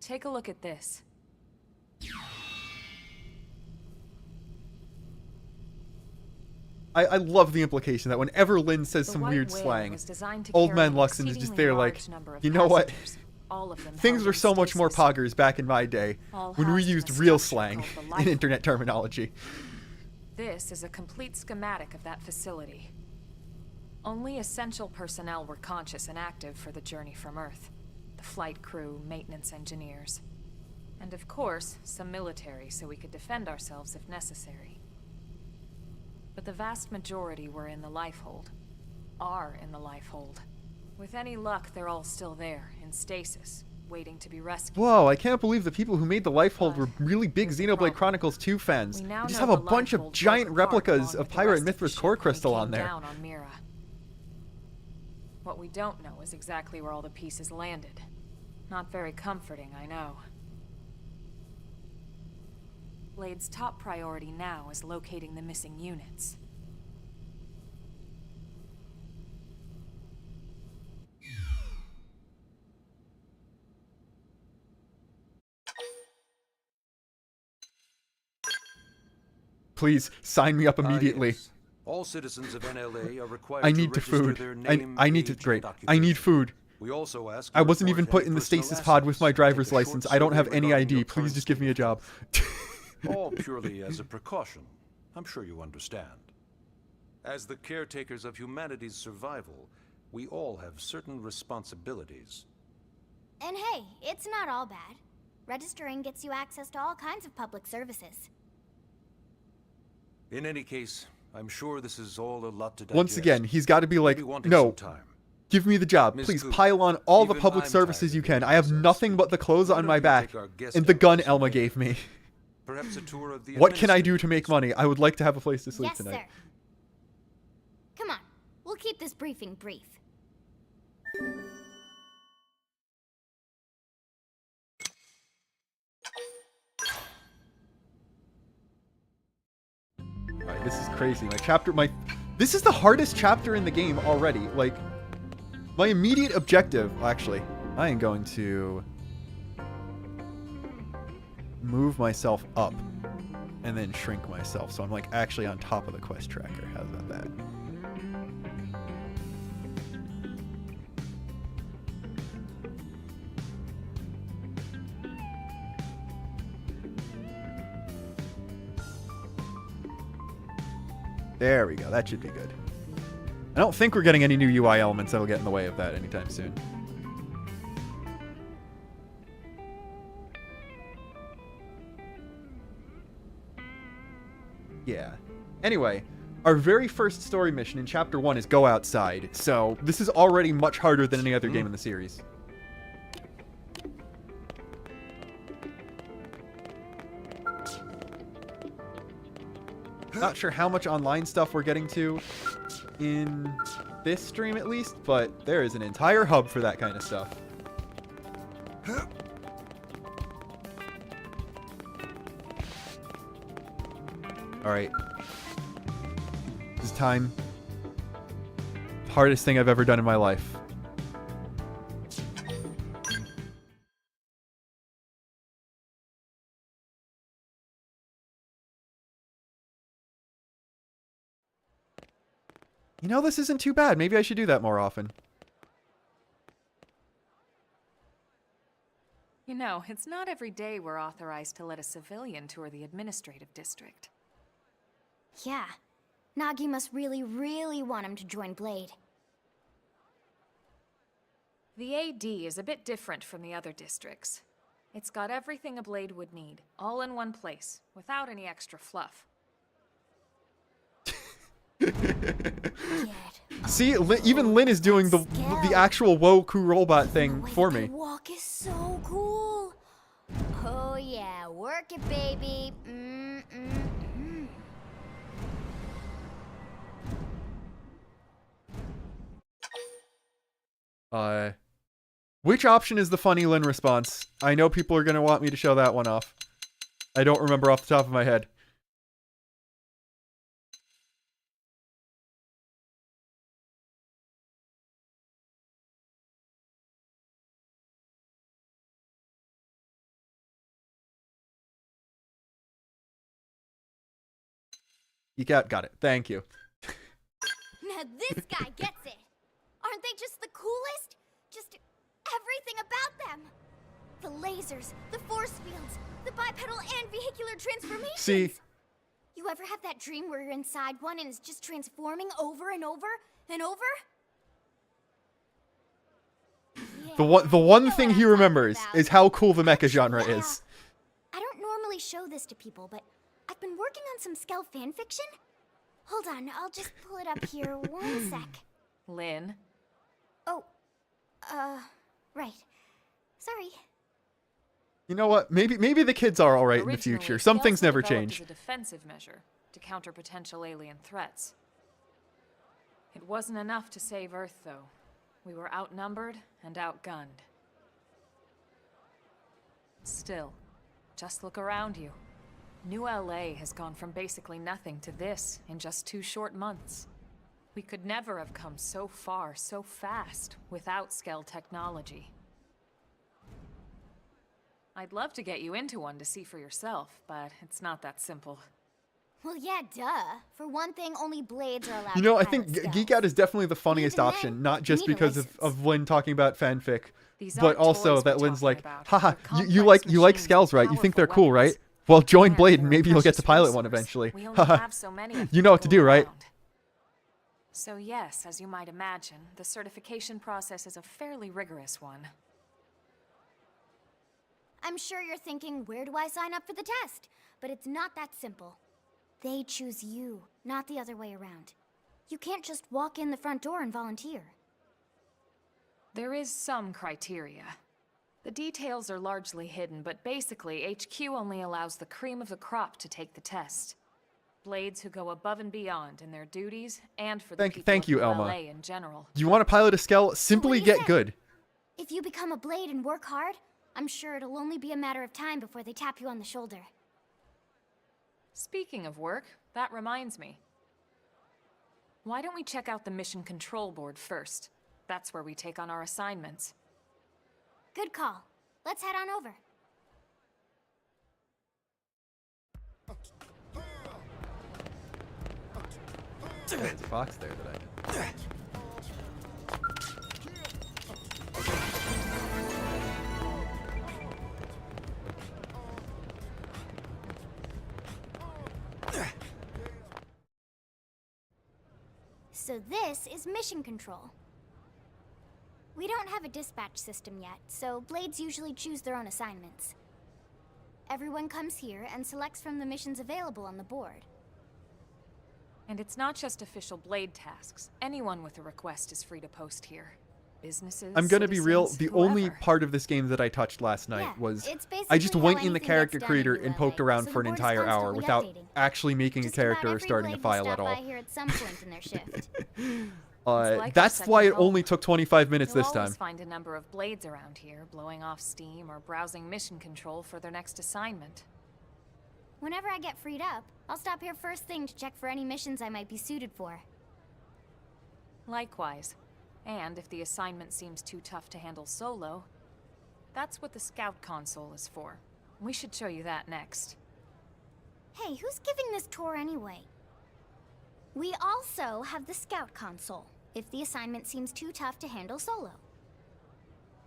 Take a look at this. I love the implication that whenever Lin says The some White weird Whale slang, was designed to Old carry Man an Luxon is just exceedingly there like, large number of you know what? passengers, all of them Things held were in so much more stasis. poggers back in my day, All when we housed in a used real structure slang called the in Life internet terminology. This is a complete schematic of that facility. Only essential personnel were conscious and active for the journey from Earth. The flight crew, maintenance engineers. And of course, some military so we could defend ourselves if necessary. But the vast majority were in the Lifehold. Are in the Lifehold. With any luck, they're all still there, in stasis, waiting to be rescued. Whoa, I can't believe the people who made the Lifehold were really big Here's the Xenoblade problem. Chronicles 2 fans. We They now just know have a the bunch of Lifehold giant broke apart replicas along of with the Pyra rest and of the Mithra's ship core when we crystal came on there. down on Mira. What we don't know is exactly where all the pieces landed. Not very comforting, I know. Blade's top priority now is locating the missing units. Please, sign me up immediately. Yes. All citizens of NLA are required I to need to register food. their name, I need to, age, great. and I need occupation. food. We also ask I you wasn't report even put any in the personal stasis pod with my assets. driver's Take a short license. I don't have survey any regarding ID. your Please current just give me a state of job. health. All purely as a precaution. I'm sure you understand. As the caretakers of humanity's survival, we all have certain responsibilities. And hey, it's not all bad. Registering gets you access to all kinds of public services. In any case, I'm sure this is all a lot to digest. Once again, he's got to be like, Maybe wanting no, some time. give me the job. Miss Please Gu, pile on all the even public I'm services tired you of can. doing I have this. nothing but the clothes Why on don't my you back take our guest and the out gun for Elma some gave me. Perhaps a tour of the What can I do to administrative make money? I would like to have a place to sleep Yes, tonight. sir. Come on, we'll keep this briefing brief. Alright, this is crazy. This is the hardest chapter in the game already. Like, my immediate objective... Well, actually, I am going to move myself up and then shrink myself. So I'm, like, actually on top of the quest tracker. How's that? There we go. That should be good. I don't think we're getting any new UI elements that'll get in the way of that anytime soon. Yeah. Anyway, our very first story mission in Chapter 1 is go outside, so this is already much harder than any other game in the series. Not sure how much online stuff we're getting to in this stream at least, but there is an entire hub for that kind of stuff. Alright. This is time. Hardest thing I've ever done in my life. You know, this isn't too bad. Maybe I should do that more often. You know, it's not every day we're authorized to let a civilian tour the administrative district. Yeah. Nagi must really, really want him to join Blade. The AD is a bit different from the other districts. It's got everything a Blade would need, all in one place, without any extra fluff. See, even Lynn is doing the actual Woku robot thing for me. The walk is so cool. Oh yeah, work it, baby. Which option is the funny Lynn response? I know people are gonna want me to show that one off. I don't remember off the top of my head. You got it. Thank you. Now this guy gets it. Aren't they just the coolest? Just everything about them. The lasers, the force fields, the bipedal and vehicular transformations. See, you ever have that dream where you're inside one and it's just transforming over and over and over? the one thing he remembers is how cool the mecha genre is. I don't normally show this to people, but I've been working on some Skell fanfiction. Hold on, I'll just pull it up here. One sec. Lynn? Oh, right. Sorry. You know what? Maybe the kids are all right in the Originally, future. Some things Skell's never developed change. as a defensive measure to counter potential alien threats. It wasn't enough to save Earth, though. We were outnumbered and outgunned. Still, just look around you. New LA has gone from basically nothing to this in just 2 short months. We could never have come so far, so fast, without Skell technology. I'd love to get you into one to see for yourself, but it's not that simple. Well, yeah, duh. For one thing, only Blades are allowed You know, to I pilot think Skells. Geek Out is definitely the funniest Even then, option, not you just need a because license. of Lynn talking about fanfic, These but aren't also toys that we're Lynn's talking like, about. haha, They're you complex like machines Skells, right? with You think they're powerful cool, right? weapons. Well, join And Blade they're and a maybe you'll get to precious pilot one resource. eventually. We only Haha. have so many of You them know what to go do, right? around. So yes, as you might imagine, the certification process is a fairly rigorous one. I'm sure you're thinking, where do I sign up for the test? But it's not that simple. They choose you, not the other way around. You can't just walk in the front door and volunteer. There is some criteria. The details are largely hidden, but basically, HQ only allows the cream of the crop to take the test. Blades who go above and beyond in their duties, and for the people thank you, of Elma. LA in general. Do you want to pilot a Skell? Simply what do you get say? good. If you become a Blade and work hard, I'm sure it'll only be a matter of time before they tap you on the shoulder. Speaking of work, that reminds me. Why don't we check out the mission control board first? That's where we take on our assignments. Good call. Let's head on over. There's a box there that I can. So this is mission control. We don't have a dispatch system yet, so Blades usually choose their own assignments. Everyone comes here and selects from the missions available on the board. And it's not just official Blade tasks. Anyone with a request is free to post here. Businesses, I'm gonna be real. citizens, The only whoever. part of this game that I touched last night Yeah, was it's I just basically went how in the anything character gets done creator in and ULA, poked around so for an the board is entire hour constantly without updating. actually making Just a character about or every starting a Blade will file stop at all. by here at some point in their shift. like our That's second why it home. only took 25 minutes You'll this time. always find a number of Blades around here, blowing off steam or browsing mission control for their next assignment. Whenever I get freed up, I'll stop here first thing to check for any missions I might be suited for. Likewise. And if the assignment seems too tough to handle solo, that's what the Scout console is for. We should show you that next. Hey, who's giving this tour anyway? We also have the Scout console, if the assignment seems too tough to handle solo.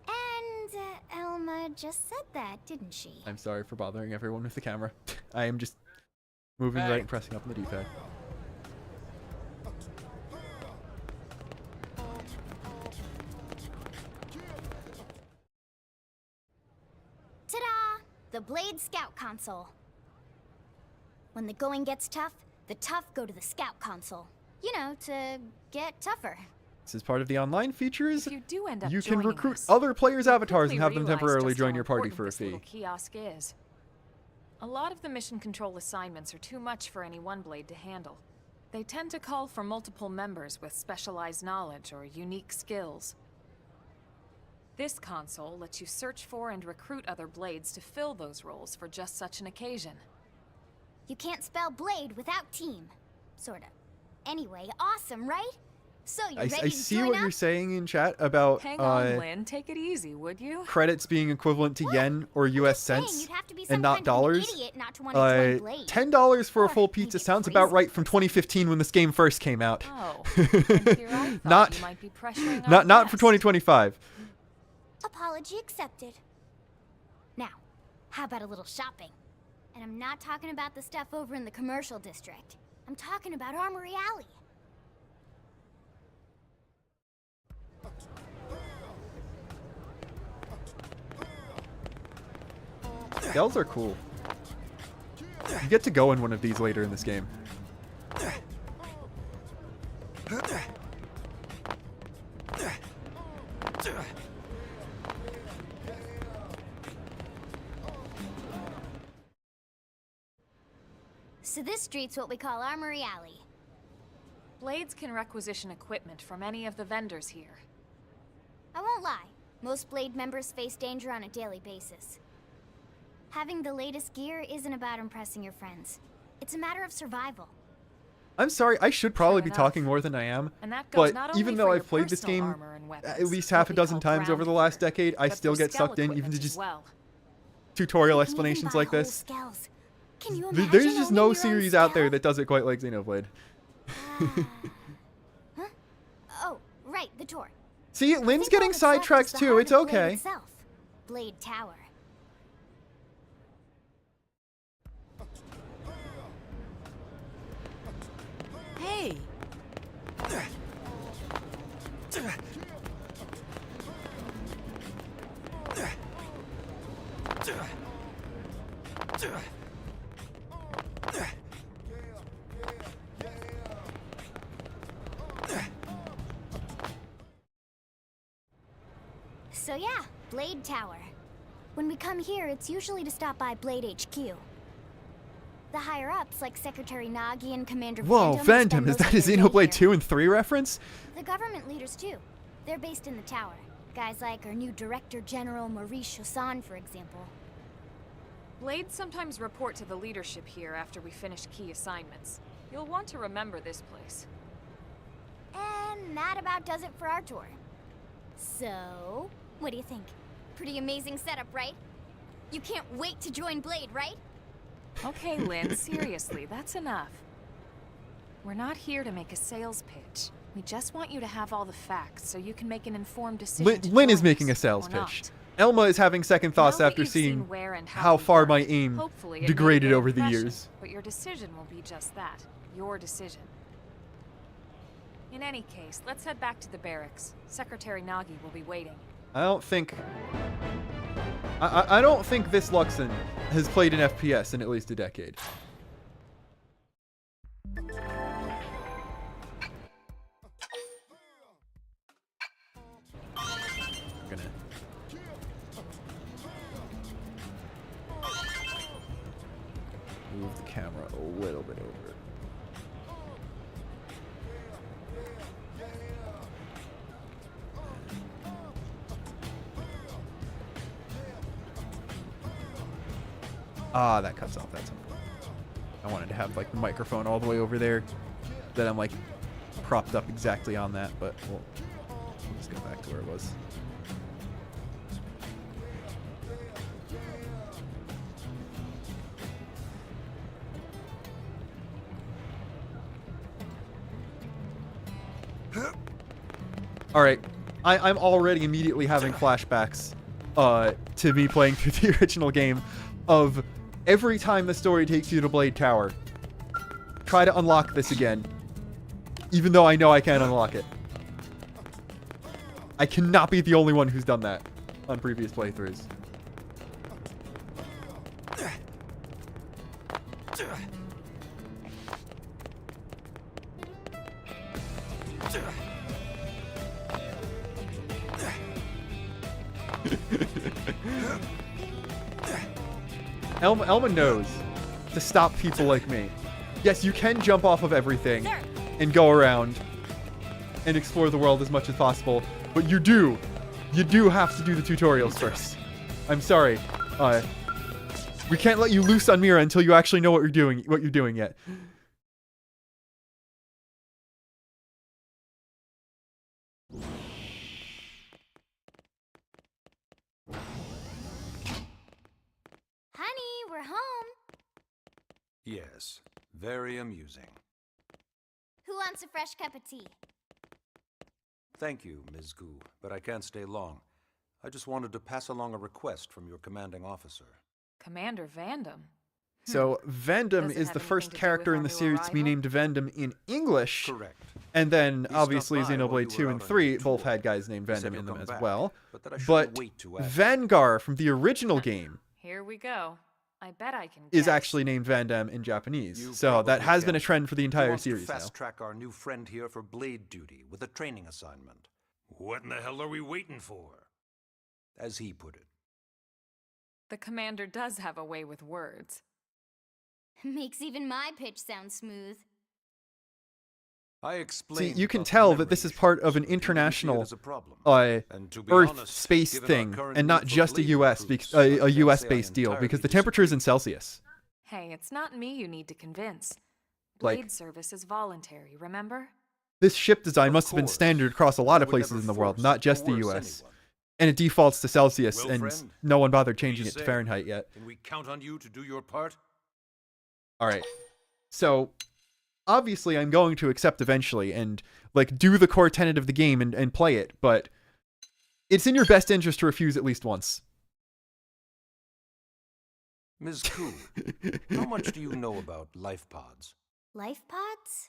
And Elma just said that, didn't she? I'm sorry for bothering everyone with the camera. I am just moving right and pressing up on the D-pad. Ta-da! The Blade Scout console. When the going gets tough, the tough go to the Scout console. You know, to get tougher. This is part of the online features. If you do end up You can joining recruit us, other players' you'll avatars and quickly have them realize temporarily just join how your party important for a this fee. little kiosk is. A lot of the mission control assignments are too much for any one Blade to handle. They tend to call for multiple members with specialized knowledge or unique skills. This console lets you search for and recruit other Blades to fill those roles for just such an occasion. You can't spell Blade without team. Sorta. Anyway, awesome, right? So you ready I to see join what up? you're saying in chat about Hang on, Lynn. Take it easy, would you? credits being equivalent to What? yen or I'm US just saying, cents you'd have to be and some not kind of an dollars. idiot not to want to join Blade. $10 for a Or full make pizza it sounds free about right for from some. 2015 when this game first came out. Oh, and here I thought Not- you might be pressuring our Not for guest. 2025. Apology accepted. Now, how about a little shopping? And I'm not talking about the stuff over in the commercial district. I'm talking about Armory Alley. Skells are cool. You get to go in one of these later in this game. So this street's what we call Armory Alley. Blades can requisition equipment from any of the vendors here. I won't lie, most Blade members face danger on a daily basis. Having the latest gear isn't about impressing your friends. It's a matter of survival. I'm sorry, I should probably be enough. talking more than I am. And that goes But not only even for though your I've played this personal game armor and weapons, at least what half a we dozen call times over ground the last gear, decade, I but still for get Skell sucked in even equipment to as just well. tutorial You can even explanations buy like whole this. Skells. Can you There's imagine just owning no your own series out there Skell? that does it quite like Xenoblade. Huh? Oh, right, the tour. See, I Lynn's think all getting that's left is sidetracked the too. heart It's of Blade okay. itself. Blade Tower. Hey, So yeah, Blade Tower. When we come here, it's usually to stop by Blade HQ. The higher-ups, like Secretary Nagi and Commander Whoa, Phantom, Phantom, spend is that a most of their day Xenoblade here. 2 and 3 reference? The government leaders, too. They're based in the tower. Guys like our new Director General Maurice Chassan, for example. Blades sometimes report to the leadership here after we finish key assignments. You'll want to remember this place. And that about does it for our tour. So, what do you think? Pretty amazing setup, right? You can't wait to join Blade, right? Okay, Lynn, seriously, that's enough. We're not here to make a sales pitch. We just want you to have all the facts so you can make an informed decision. Lynn is join making a us sales or pitch. not. Elma is having second thoughts Know that after you've seen seeing where and how we far work. my aim Hopefully it made degraded an over the impression, years. But your decision will be just that. Your decision. In any case, let's head back to the barracks. Secretary Nagi will be waiting. I don't think this Luxon has played an FPS in at least a decade. Gonna move the camera a little bit over. Ah, that cuts off. That's important. I wanted to have like the microphone all the way over there. That I'm like propped up exactly on that, but we'll just go back to where it was. All right, I'm already immediately having flashbacks to me playing through the original game of every time the story takes you to Blade Tower. Try to unlock this again, even though I know I can't unlock it. I cannot be the only one who's done that on previous playthroughs. Elma knows to stop people like me. Yes, you can jump off of everything and go around and explore the world as much as possible, but you do have to do the tutorials first. I'm sorry. We can't let you loose on Mira until you actually know what you're doing yet. Honey, we're home. Yes, very amusing. Who wants a fresh cup of tea? Thank you, Ms. Gu, but I can't stay long. I just wanted to pass along a request from your commanding officer. Commander Vandam. So Vandam Does it is have the anything first to do character with in our the new series to be arrival? named Vandam in English. Correct. And then, He obviously, stopped by while Xenoblade you 2 were and out on 3 your both tour. had guys named He said Vandam he'll in them come as back, well. but that I shouldn't But wait to ask. Vanguard from the original game Here we go. I bet I can is guess. actually named Vandam in Japanese. You So that probably has been a can. trend for the He entire wants to series now. fast track our new friend here for blade duty with a training assignment. What in the hell are we waiting for? As he put it. The commander does have a way with words. Makes even my pitch sound smooth. I explained. See, you can about the tell that memory this is part of an issues, but you didn't see it international as a problem. And to be Earth honest, space given our thing, current and not need for just a blade US recruits, a I can't US say I based deal, entirely because the temperature is in disagree. Celsius. Hey, it's not me you need to convince. Like- Blade service is voluntary, remember? This ship design Of must have been course. standard across a lot of I would places never in the world, force not or just the coerce US. anyone. And it defaults to Celsius, Well, and friend, no one bothered what do you changing it to say? Fahrenheit yet. Can we count on you to do your part? Alright. So, obviously I'm going to accept eventually, and, like, do the core tenet of the game and play it, but it's in your best interest to refuse at least once. Ms. Koo, how much do you know about life pods? Life pods?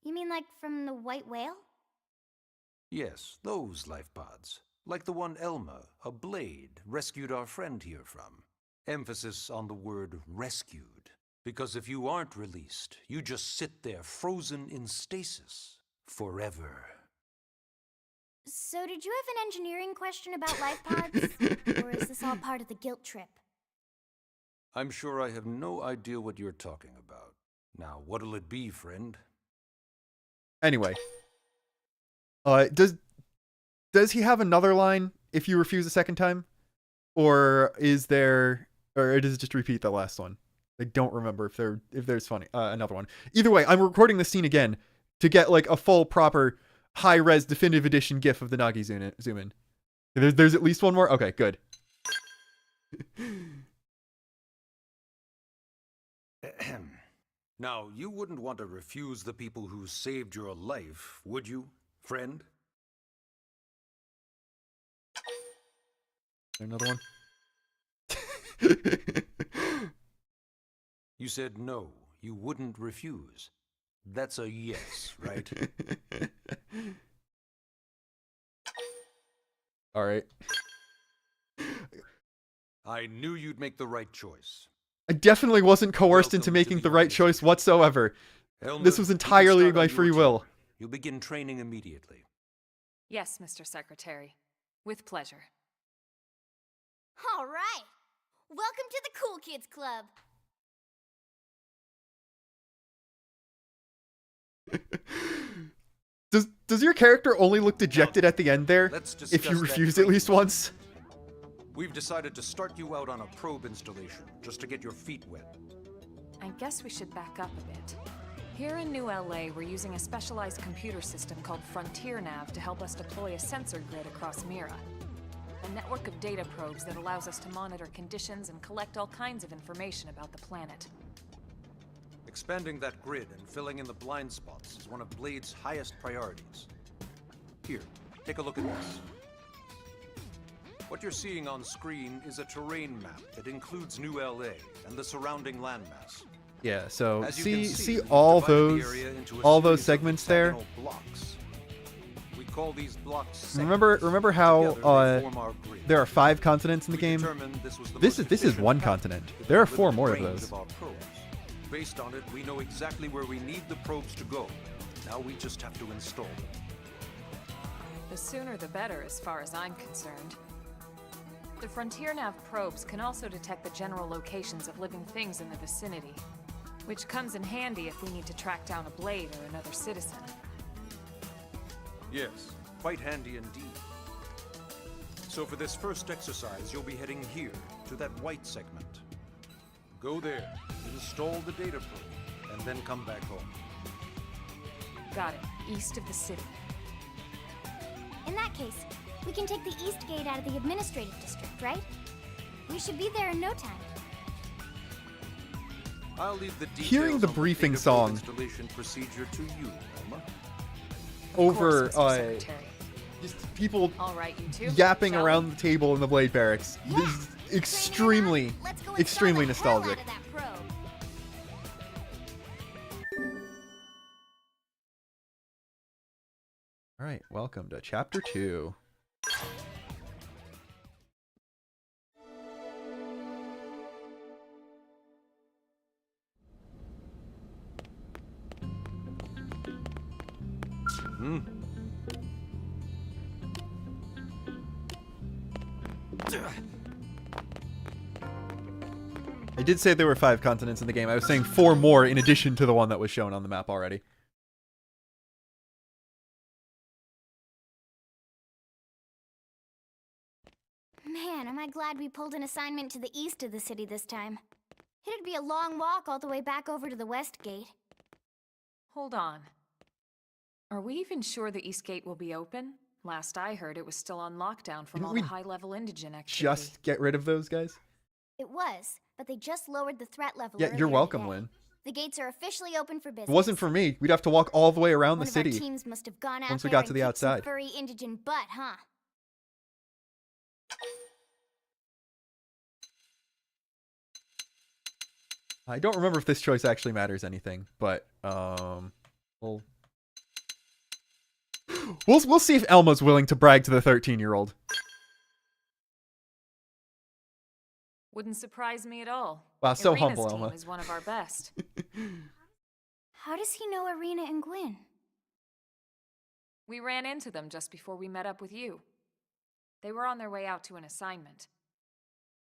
You mean like from the white whale? Yes, those life pods. Like the one Elma, a blade, rescued our friend here from. Emphasis on the word rescued. Because if you aren't released, you just sit there frozen in stasis forever. So did you have an engineering question about life pods? Or is this all part of the guilt trip? I'm sure I have no idea what you're talking about. Now, what'll it be, friend? Anyway. Does he have another line if you refuse a second time? Or does it just repeat the last one? I don't remember if there's another one. Either way, I'm recording this scene again to get like a full proper high-res definitive edition GIF of the Nagi zoom in. There's at least one more? Okay, good. Now, you wouldn't want to refuse the people who saved your life, would you, friend? Another one? You said no, you wouldn't refuse. That's a yes, right? All right. I knew you'd make the right choice. I definitely wasn't coerced into making the right choice whatsoever. Elmer, This was you can entirely start my on your free turn. will. You'll begin training immediately. Yes, Mr. Secretary. With pleasure. All right. Welcome to the Cool Kids Club. Does your character only look dejected at the end there? Let's If discuss you that refused at least training. once? We've decided to start you out on a probe installation, just to get your feet wet. I guess we should back up a bit. Here in New LA, we're using a specialized computer system called Frontier Nav to help us deploy a sensor grid across Mira. A network of data probes that allows us to monitor conditions and collect all kinds of information about the planet. Expanding that grid and filling in the blind spots is one of Blade's highest priorities. Here, take a look at this. What you're seeing on screen is a terrain map that includes New LA and the surrounding landmass. Yeah, so As you can see we've all divided the area into a those series of segments there? hexagonal blocks. We call these blocks Remember segments. how Together, they form our grid. there are 5 continents in the We game? determined this was the This most is efficient one path continent. to There are the 4 more of range those. our probes. Based on it, we know exactly where we need the probes to go. Now we just have to install them. The sooner the better, as far as I'm concerned. The Frontier Nav probes can also detect the general locations of living things in the vicinity, which comes in handy if we need to track down a Blade or another citizen. Yes, quite handy indeed. So for this first exercise, you'll be heading here, to that white segment. Go there, install the data probe, and then come back home. Got it. East of the city. In that case, we can take the East Gate out of the administrative district, right? We should be there in no time. I'll leave the details Hearing the on briefing data song probe installation procedure to you, Elma. Over Of course, Mr. Secretary. just people All right, you two. yapping Shall we? around the table in the Blade Barracks. Yeah. This is extremely, Let's go install extremely the hell nostalgic. out of that probe. All right, welcome to Chapter 2. I did say there were 5 continents in the game. I was saying 4 more in addition to the one that was shown on the map already. Man, am I glad we pulled an assignment to the east of the city this time. It'd be a long walk all the way back over to the West Gate. Hold on. Are we even sure the East Gate will be open? Last I heard, it was still on lockdown from Didn't all we the high-level indigent activity. Just get rid of those guys? It was, but they just lowered the threat level Yeah, you're earlier welcome, today. Lynn. The gates are officially open for business. If it wasn't for me, we'd have to walk all the way around One the of our city. teams must have gone out once we there got to and the kicked some outside. furry indigent butt, huh? I don't remember if this choice actually matters anything, but we'll see if Elma's willing to brag to the 13-year-old. Wouldn't surprise me at all. Wow, so Irina's humble, team Elma. is one of our best. How does he know Irina and Gwyn? We ran into them just before we met up with you. They were on their way out to an assignment.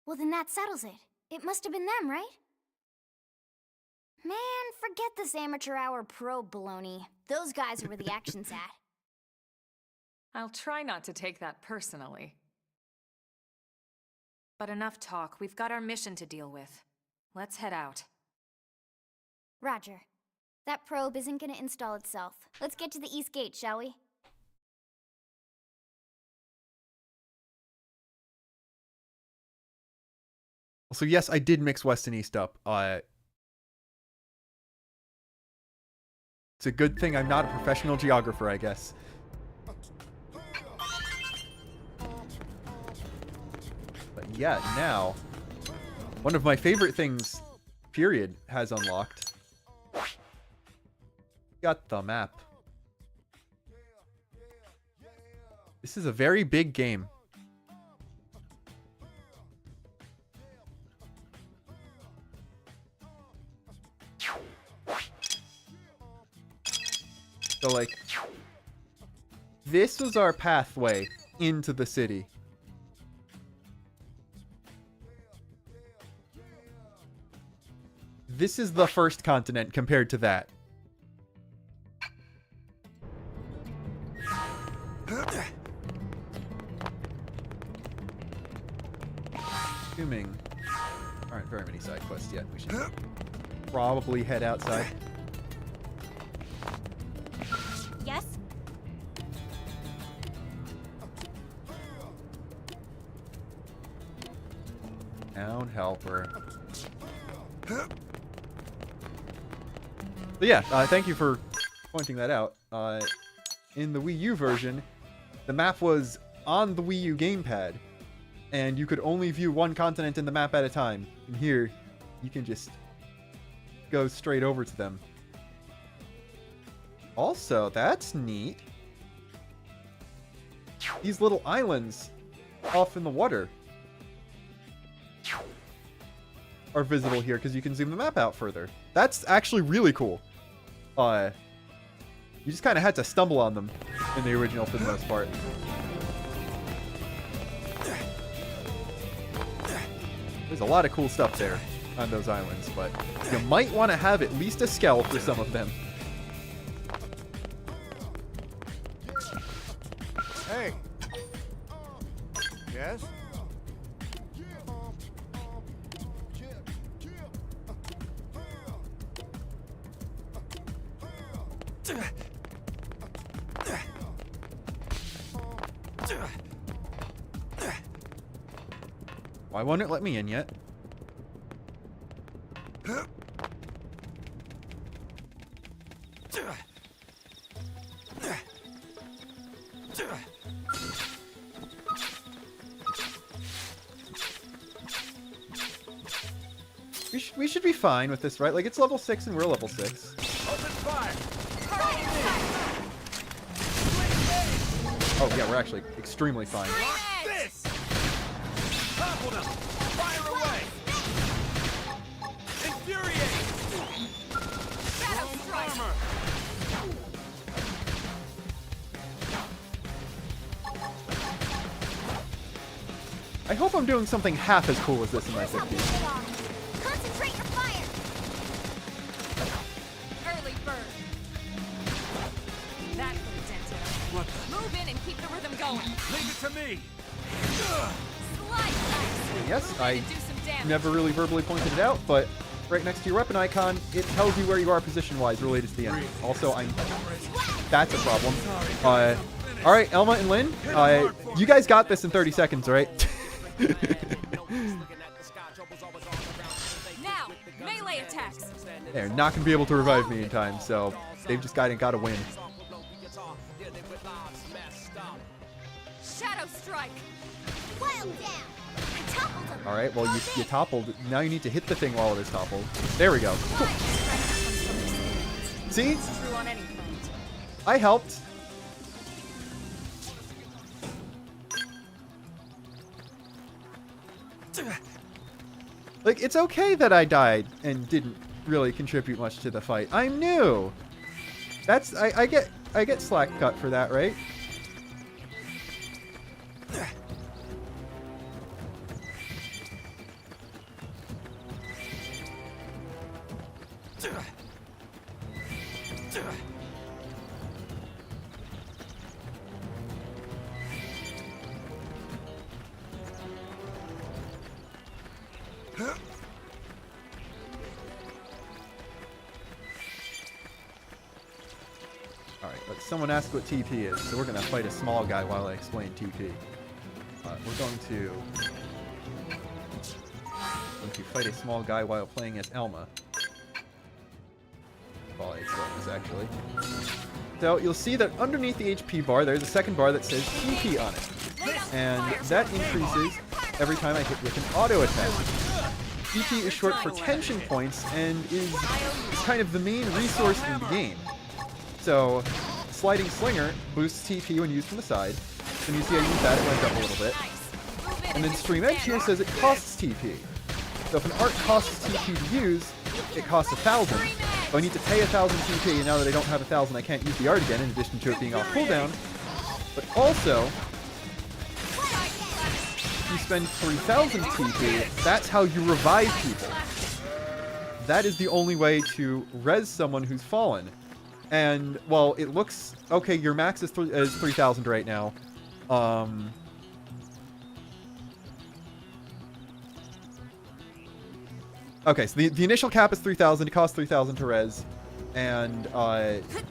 Well, then that settles it. It must have been them, right? Man, forget this amateur hour pro baloney. Those guys are where the action's at. I'll try not to take that personally. But enough talk. We've got our mission to deal with. Let's head out. Roger. That probe isn't gonna install itself. Let's get to the East Gate, shall we? So yes, I did mix West and East up. It's a good thing I'm not a professional geographer, I guess. But yeah, now, one of my favorite things, period, has unlocked. Got the map. This is a very big game. So, like, this was our pathway into the city. This is the first continent compared to that. Assuming there aren't very many side quests yet, we should probably head outside. Yes? Town helper. So yeah, thank you for pointing that out. In the Wii U version, the map was on the Wii U gamepad, and you could only view one continent in the map at a time. And here, you can just go straight over to them. Also, that's neat. These little islands off in the water are visible here because you can zoom the map out further. That's actually really cool. You just kind of had to stumble on them in the original for the most part. There's a lot of cool stuff there on those islands, but you might want to have at least a skell for some of them. Hey. Yes? Why won't it let me in yet? We should be fine with this, right? Like, it's level 6 and we're level 6. Open fire! Oh, yeah, we're actually extremely fine. Lock this! Topple them! Fire away! Infuriate! Shadow strike! Armor! I hope I'm doing something half as cool as this in my 50s. Concentrate your fire! Early bird. That could have dented us. What the? Move in and keep the rhythm going. Leave it to me! Slice! Yes, Move in I and do some damage. never really verbally pointed it out, but right next to your weapon icon, it tells you where you are position-wise related to the enemy. Also, that's a problem. All right, Elma and Lynn, you guys got this in 30 seconds, all right? Now, melee attacks. They're not going to be able to revive me in time, so they've just got to win. Shadow strike. Wild down! I toppled him! All right, well, you toppled. Now you need to hit the thing while it is toppled. There we go. Cool. See? True on any planet. I helped. Like, it's okay that I died and didn't really contribute much to the fight. I'm new. That's I get slack cut for that, right? Alright, let someone ask what TP is. So we're going to fight a small guy while I explain TP. We're going to fight a small guy while playing as Elma. Well, it's Elma's, actually. So you'll see that underneath the HP bar, there's a second bar that says TP on it. And that increases every time I hit with an auto attack. TP is short for tension points and is kind of the main resource in the game. So, Sliding Slinger boosts TP when used from the side. And you see I used that, it went up a little bit. And then Stream Edge here says it costs TP. So if an art costs TP to use, it costs 1,000. So I need to pay 1,000 TP, and now that I don't have 1,000, I can't use the art again, in addition to it being off cooldown. But also, if you spend 3,000 TP, that's how you revive people. That is the only way to res someone who's fallen. And, well, it looks... Okay, your max is 3,000 right now. Okay, so the initial cap is 3,000. It costs 3,000 to res. And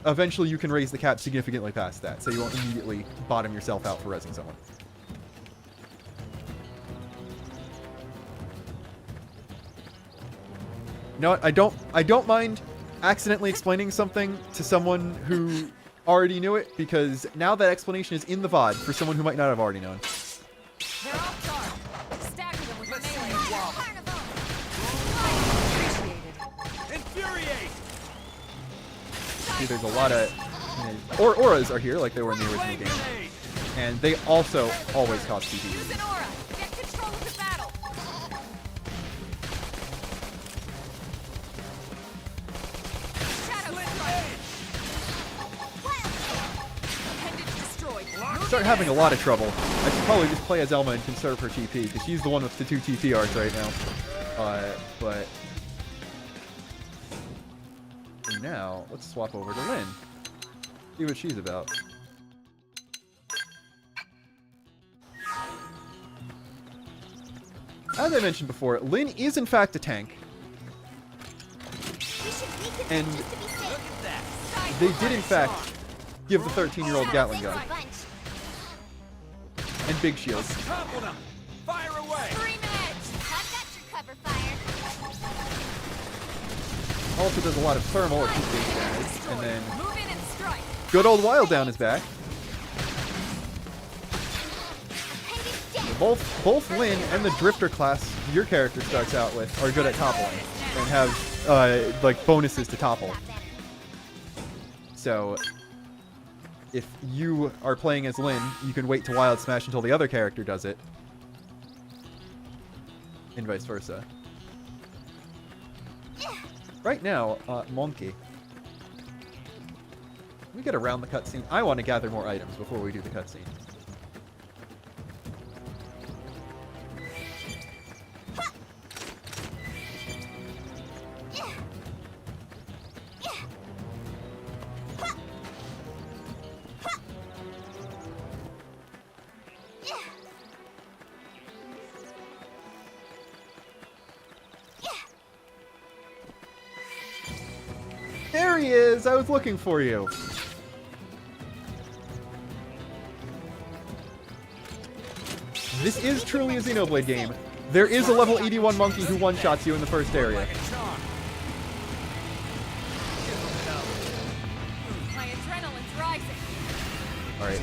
eventually you can raise the cap significantly past that. So you won't immediately bottom yourself out for resing someone. You know what? I don't mind accidentally explaining something to someone who already knew it, because now that explanation is in the VOD for someone who might not have already known. They're off guard. Stagger them with melee. Infuriate! See, there's a lot of... auras are here, like they were in the original game. And they also always cost TP. Use an aura. Get control of the battle. Start having a lot of trouble. I should probably just play as Elma and conserve her TP, because she's the one with the 2 TP arcs right now. But for now, let's swap over to Lynn. See what she's about. As I mentioned before, Lynn is in fact a tank. And they did in fact give the 13-year-old Gatling gun. And big shields. Topple them! Fire away! Also does a lot of thermal or heat base damage. And then good old Wild Down is back. Both Lynn and the Drifter class your character starts out with are good at toppling and have like bonuses to topple. So if you are playing as Lynn, you can wait to Wild Smash until the other character does it. And vice versa. Right now, Monkey. We get around the cutscene. I want to gather more items before we do the cutscene. There he is! I was looking for you. This is truly a Xenoblade game. There is a level 81 monkey who one-shots you in the first area. My adrenaline's rising. Alright.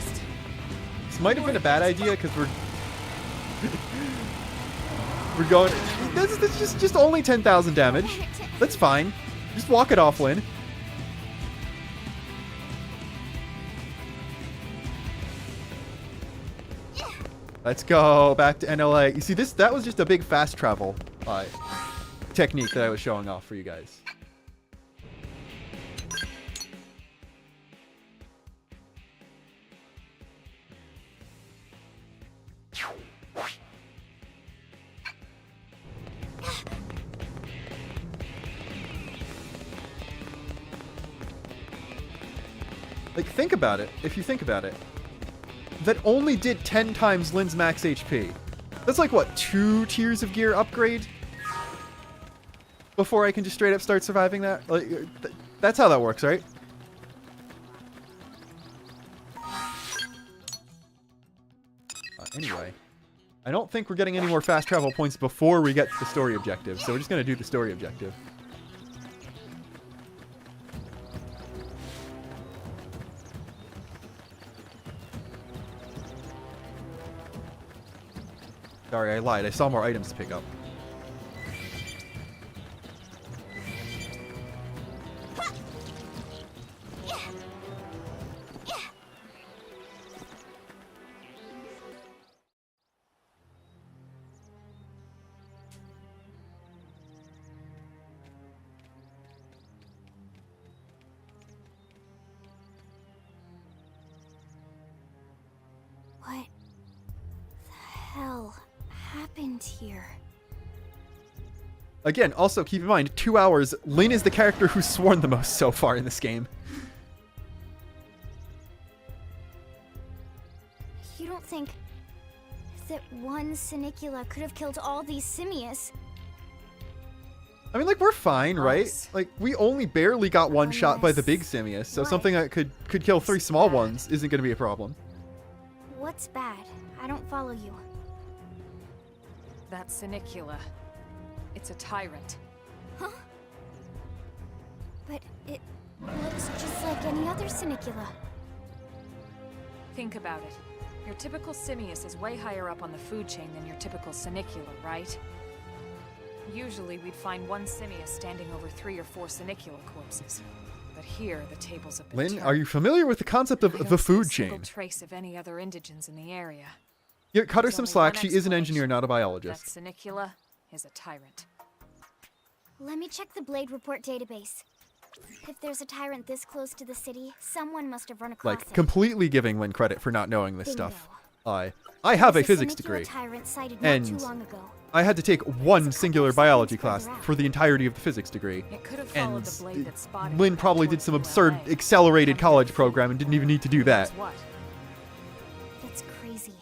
This might have been a bad idea, because we're going... This is just only 10,000 damage. That's fine. Just walk it off, Lynn. Let's go back to NLA. You see, that was just a big fast travel technique that I was showing off for you guys. Like, think about it. If you think about it, that only did 10 times Lynn's max HP. That's like, what, 2 tiers of gear upgrade? Before I can just straight up start surviving that? Like, that's how that works, right? Anyway, I don't think we're getting any more fast travel points before we get to the story objective, so we're just going to do the story objective. Sorry, I lied. I saw more items to pick up. What the hell happened here? Again, also keep in mind, 2 hours, Lynn is the character who's sworn the most so far in this game. You don't think that one Sinicula could have killed all these simius? I mean, like, we're fine, right? Gross. Like, we only barely got one shot by the big Simius, so What? something that could kill 3 small ones isn't going to be a problem. What's bad? I don't follow you. That Sinicula. It's a tyrant. Huh? But it looks just like any other Sinicula. Think about it. Your typical Simius is way higher up on the food chain than your typical Sinicula, right? Usually we'd find one Simius standing over 3 or 4 Sinicula corpses. But here, the tables have been Lynn, turned. are you familiar with the concept I of don't the see food a single chain? trace of any other indigents in the area. Yeah, cut her There's some only slack. one She is an engineer, explanation. not a That biologist. Sinicula is a tyrant. Let me check the Blade Report database. If there's a tyrant this close to the city, someone must have run across Like, it. completely giving Lynn credit for not knowing this Bingo. stuff. I have a There's physics Sinicula degree, tyrant sighted not and too long ago. I had to take one It's a singular couple biology seconds class further out. for the entirety of the physics degree. It could have followed And the blade that spotted Lynn it back probably did towards some New absurd LA. accelerated From college the program and didn't even need to do that. Guess what? That's crazy.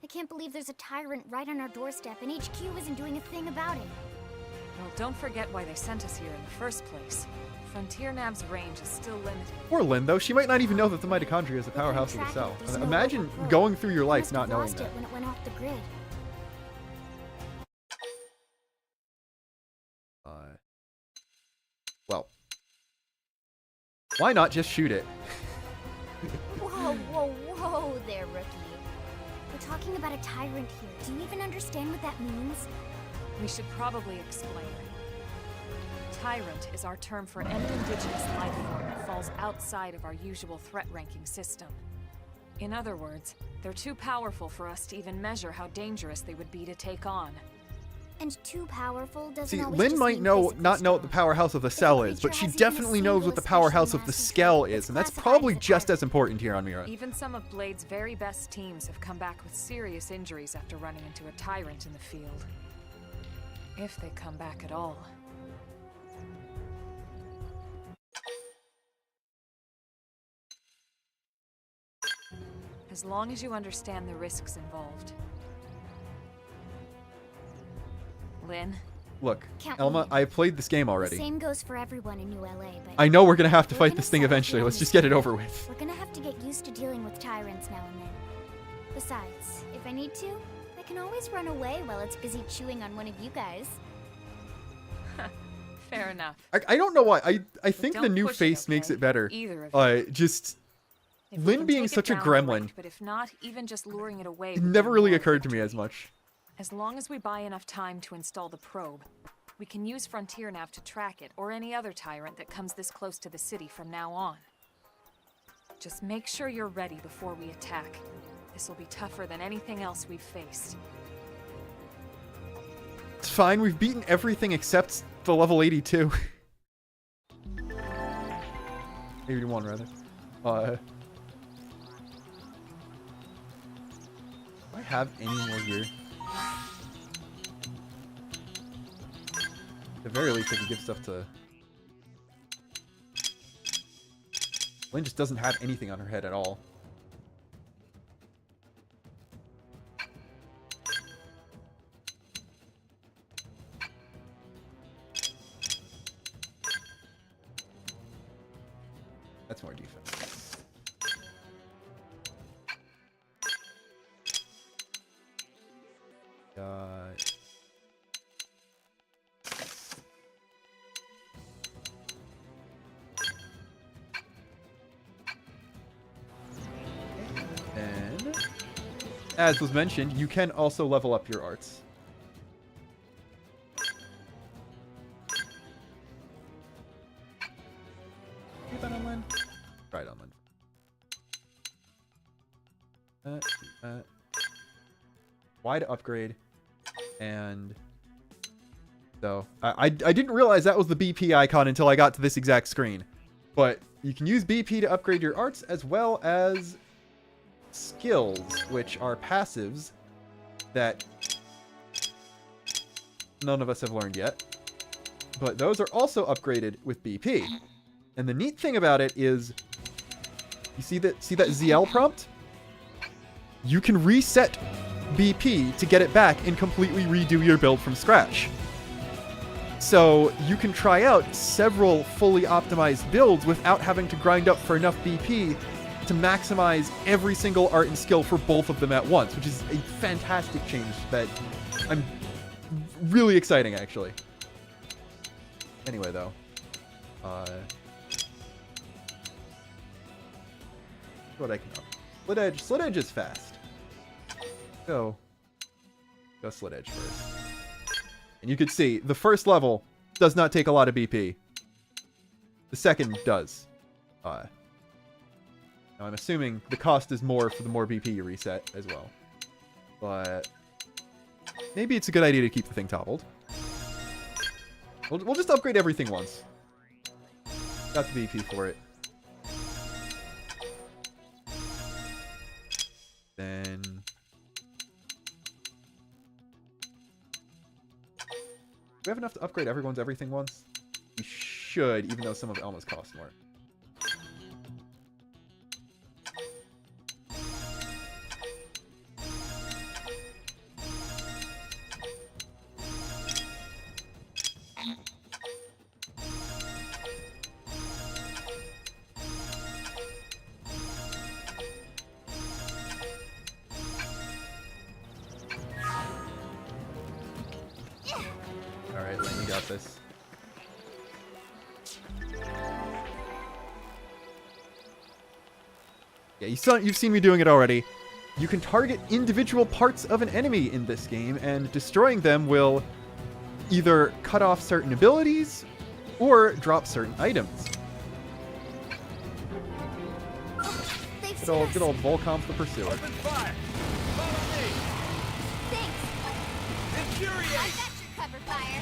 I can't believe there's a tyrant right on our doorstep and HQ isn't doing a thing about it. Well, don't forget why they sent us here in the first place. Frontier Nav's range is still limited. Poor Lynn, though, she might not even know that the mitochondria is the We couldn't powerhouse of the track it cell. if there's And no imagine local probe. going through your We life must not have knowing lost that. it when it went off the grid. Well, why not just shoot it? Whoa, whoa, whoa there, rookie. We're talking about a tyrant here. Do you even understand what that means? We should probably explain. Tyrant is our term for any indigenous life form that falls outside of our usual threat ranking system. In other words, they're too powerful for us to even measure how dangerous they would be to take on. And too powerful doesn't See, always Lynn just might mean know physically not know what the strong. powerhouse of the If a cell is, but creature she has even a definitely knows what the single powerhouse of especially the massive scale trait, is, and that's it's probably classified as a just tyrant. as important here on Mira. Even some of Blade's very best teams have come back with serious injuries after running into a tyrant in the field. If they come back at all. As long as you understand the risks involved. Lynn, Look, Count Elma, me. I played this game The already. same goes for everyone in New LA, but I know we're gonna have to we're fight gonna this thing settle eventually. here on Let's this just get it one. over with. We're gonna have to get used to dealing with tyrants now and then. Besides, if I need to, I can always run away while it's busy chewing on one of you guys. fair enough. I don't know why. I think the Don't new push it, face makes okay? it better. Either of you. Just If we Lynn can being take it such a down, gremlin, great, but if not, even just luring it away. it would never be really more occurred to me victory. as much. As long as we buy enough time to install the probe, we can use Frontier Nav to track it or any other tyrant that comes this close to the city from now on. Just make sure you're ready before we attack. This will be tougher than anything else we've faced. It's fine. We've beaten everything except the level 82. 81, rather. Do I have any more gear? At the very least, I could give stuff to... Lynn just doesn't have anything on her head at all. That's more defense. Got... And, as was mentioned, you can also level up your arts. Do that on Lynn? Try it on Lynn. Y to upgrade. And so I didn't realize that was the BP icon until I got to this exact screen. But you can use BP to upgrade your arts as well as skills, which are passives that none of us have learned yet. But those are also upgraded with BP. And the neat thing about it is, you see that ZL prompt? You can reset BP to get it back and completely redo your build from scratch. So you can try out several fully optimized builds without having to grind up for enough BP to maximize every single art and skill for both of them at once, which is a fantastic change that I'm really exciting, actually. Anyway, though, what I can up. Slit edge is fast. Go slit edge first. And you can see the first level does not take a lot of BP. The second does. Now I'm assuming the cost is more for the more BP you reset as well. But maybe it's a good idea to keep the thing toppled. We'll just upgrade everything once. Got the BP for it. Then... do we have enough to upgrade everyone's everything once? We should, even though some of Elma's cost more. This. Yeah, you've seen me doing it already. You can target individual parts of an enemy in this game, and destroying them will either cut off certain abilities or drop certain items. Good old Volcom the Pursuer. Open fire! Follow me! Thanks. Infuriate! I got your cover fire.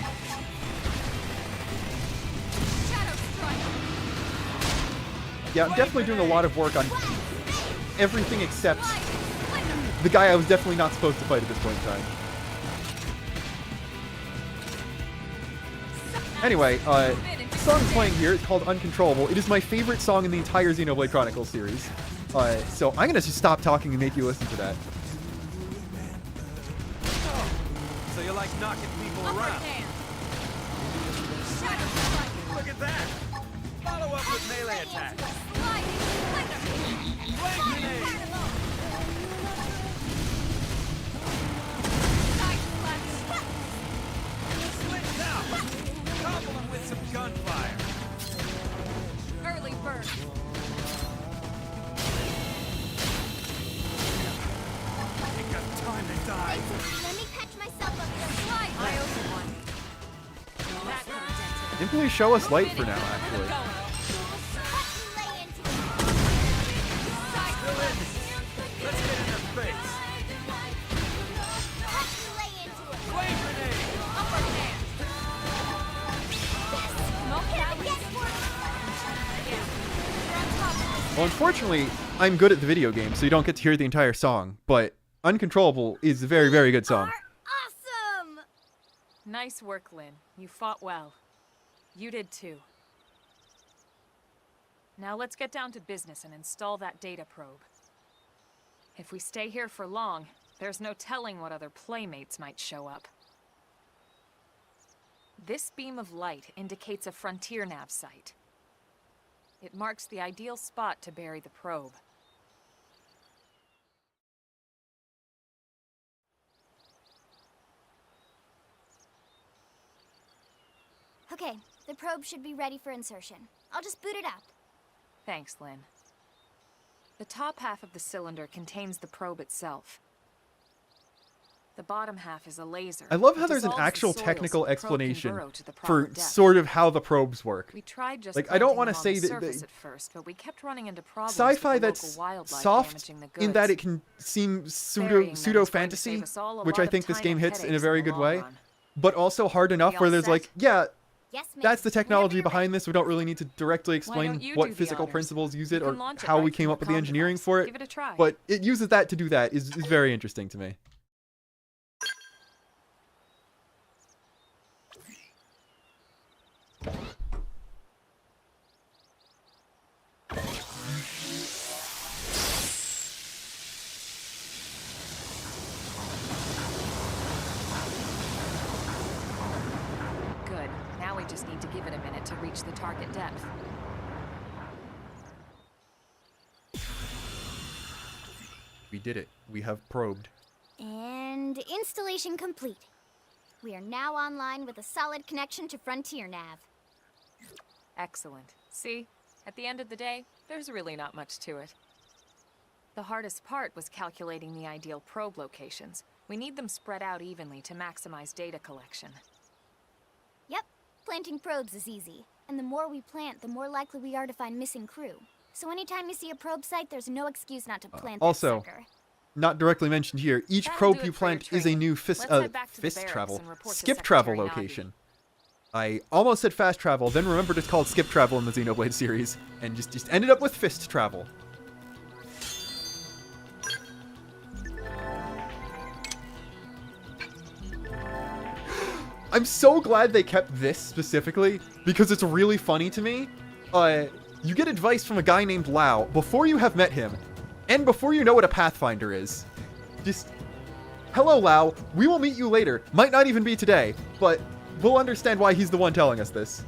Yeah, I'm definitely doing a lot of work on everything except the guy I was definitely not supposed to fight at this point in time. Anyway, the song playing here is called Uncontrollable. It is my favorite song in the entire Xenoblade Chronicles series. So I'm gonna just stop talking and make you listen to that. So you like knocking people around? Look at that! Follow up with melee attack. Flank grenade! Switch out! Topple them with some gunfire. Early bird. Ain't got time to die. Let me catch myself up the slide. I owe one. That could have dented. Simply show us light for now, actually. Still in. Let's get in their face. Well, unfortunately, I'm good at the video game, so you don't get to hear the entire song, but Uncontrollable is a very, very good song. Awesome! Nice work, Lynn. You fought well. You did too. Now let's get down to business and install that data probe. If we stay here for long, there's no telling what other playmates might show up. This beam of light indicates a frontier nav site. It marks the ideal spot to bury the probe. Okay, the probe should be ready for insertion. I'll just boot it up. Thanks, Lynn. The top half of the cylinder contains the probe itself. The bottom half is a laser. I love how It there's an dissolves the actual soil technical so the probe can explanation burrow to the proper for depth. sort of how the probes work. We tried just Like, I don't planting want to them on say the that surface at first, but we kept running into problems sci-fi with the that's local wildlife soft damaging the in that goods. it can seem Burying them is pseudo going to fantasy, save us all a which lot I of think this time game and hits in a headaches very in the good long way, run. but also hard enough all where there's set? like, yeah, Yes, mate. that's the technology Whenever you're behind ready. this. We don't really need to directly explain don't you what do the physical honors? principles use You it can or launch it how right we from came your up with the comm engineering device. for it. Give it a try. But it uses that to do that is very interesting to me. Good. Now we just need to give it a minute to reach the target depth. We did it. We have probed. And installation complete. We are now online with a solid connection to Frontier Nav. Excellent. See? At the end of the day, there's really not much to it. The hardest part was calculating the ideal probe locations. We need them spread out evenly to maximize data collection. Yep, planting probes is easy. And the more we plant, the more likely we are to find missing crew. So anytime you see a probe site, there's no excuse not to plant that Also, sucker. not directly mentioned here, each That'll probe do you it for your plant is a training. new Let's head back to the barracks and report to skip travel Secretary Nagi. location. I almost said fast travel, then remembered it's called skip travel in the Xenoblade series, and just ended up with fist travel. I'm so glad they kept this specifically, because it's really funny to me. You get advice from a guy named Lau before you have met him, and before you know what a Pathfinder is. Just, hello Lau, we will meet you later. Might not even be today, but we'll understand why he's the one telling us this.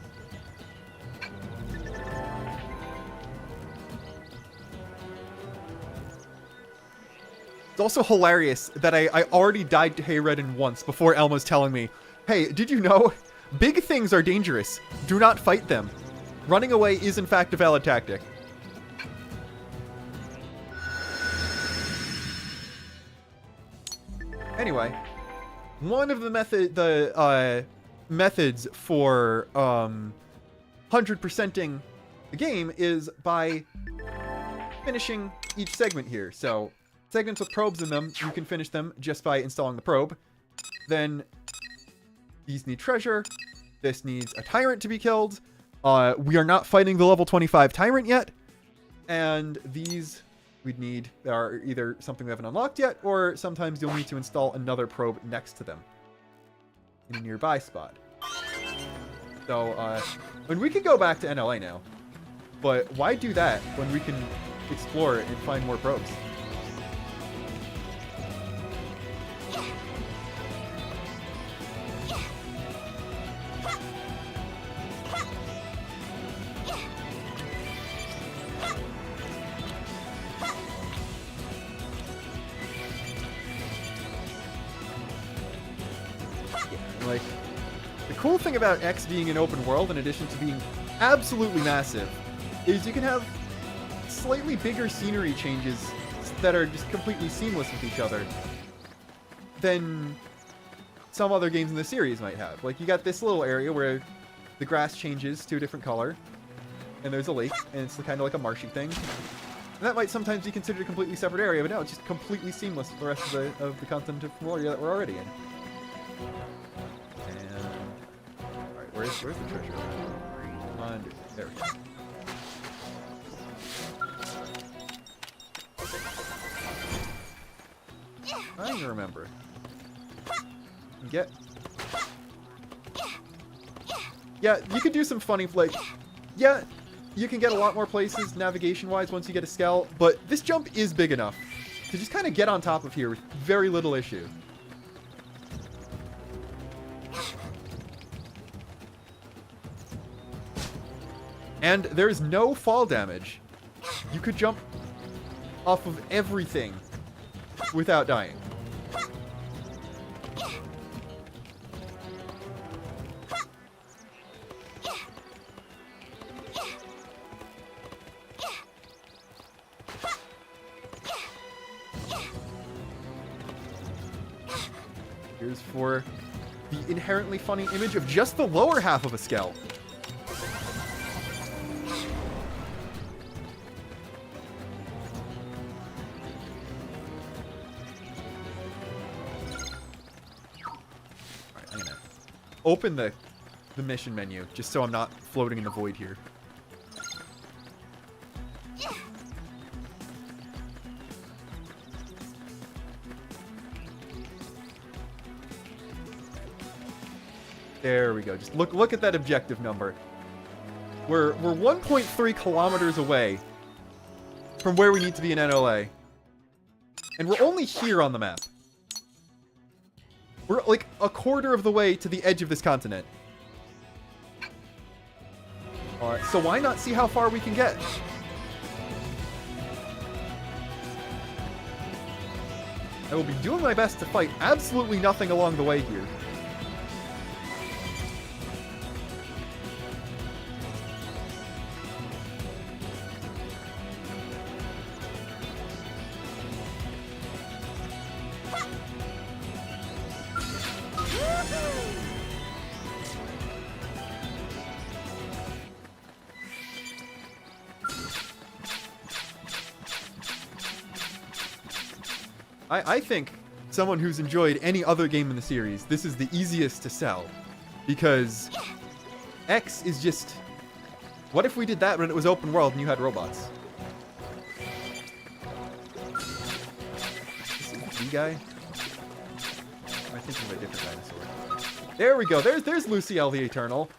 It's also hilarious that I already died to Hayredden once before Elma's telling me, hey, did you know? Big things are dangerous. Do not fight them. Running away is in fact a valid tactic. Anyway, one of the methods for 100%ing the game is by finishing each segment here. So segments with probes in them, you can finish them just by installing the probe. Then these need treasure. This needs a tyrant to be killed. We are not fighting the level 25 tyrant yet. And these we'd need are either something we haven't unlocked yet, or sometimes you'll need to install another probe next to them in a nearby spot. So, and we can go back to NLA now. But why do that when we can explore it and find more probes? Like, the cool thing about X being an open world, in addition to being absolutely massive, is you can have slightly bigger scenery changes that are just completely seamless with each other than some other games in the series might have. Like, you got this little area where the grass changes to a different color, and there's a lake, and it's kind of like a marshy thing. And that might sometimes be considered a completely separate area, but no, it's just completely seamless with the rest of the continent of Memoria that we're already in. Alright, where's the treasure? Come on, there we go. to remember. Get... Yeah, you could do some funny, like... Yeah, you can get a lot more places navigation-wise once you get a Skell, but this jump is big enough to just kind of get on top of here with very little issue. And there's no fall damage. You could jump off of everything without dying. Here's for the inherently funny image of just the lower half of a Skell. Alright, I'm gonna open the mission menu just so I'm not floating in the void here. There we go. Just look at that objective number. We're 1.3 kilometers away from where we need to be in NLA. And we're only here on the map. We're like a quarter of the way to the edge of this continent. So why not see how far we can get? I will be doing my best to fight absolutely nothing along the way here. I think someone who's enjoyed any other game in the series, this is the easiest to sell. Because X is just... What if we did that when it was open world and you had robots? Is this the guy? Or am I thinking of a different dinosaur? There we go. There's Luciel the Eternal.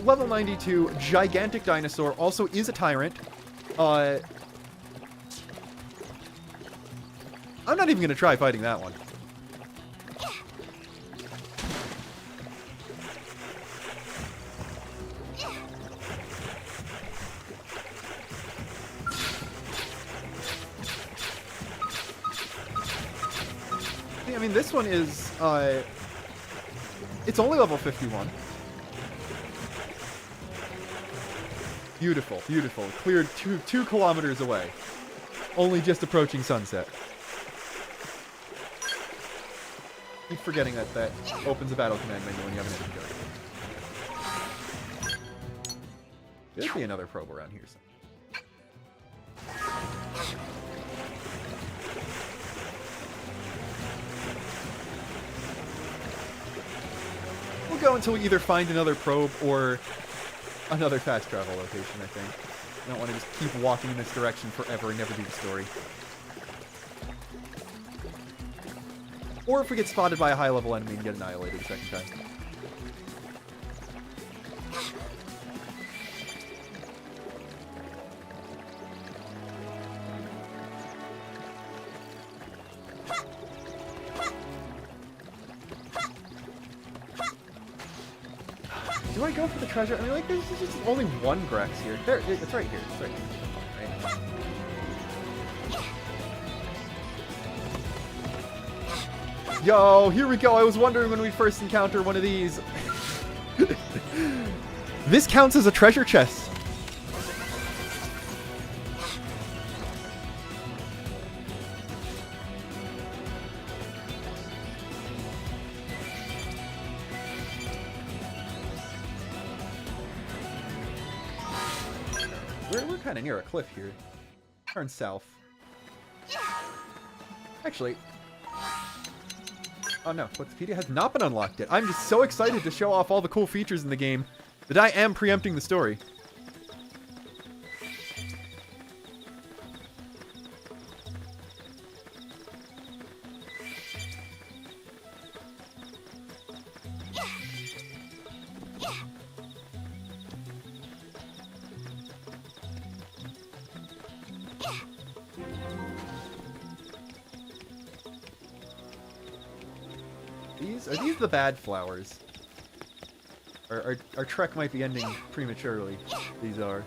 Level 92, gigantic dinosaur, also is a tyrant. I'm not even going to try fighting that one. I mean, this one is, it's only level 51. Beautiful, beautiful. Cleared 2 kilometers away. Only just approaching sunset. Keep forgetting that opens a battle command menu when you have an engine going. There'd be another probe around here somewhere. We'll go until we either find another probe or another fast travel location, I think. I don't want to just keep walking in this direction forever and never do the story. Or if we get spotted by a high-level enemy and get annihilated a second time. Do I go for the treasure? I mean, like, there's just only one Grex here. There, it's right here. It's right here. Right. Yo, here we go. I was wondering when we first encounter one of these. This counts as a treasure chest. We're kind of near a cliff here. Turn south. Actually... Oh no, Wikipedia has not been unlocked yet. I'm just so excited to show off all the cool features in the game that I am preempting the story. Are these the bad flowers? Our trek might be ending prematurely. These are.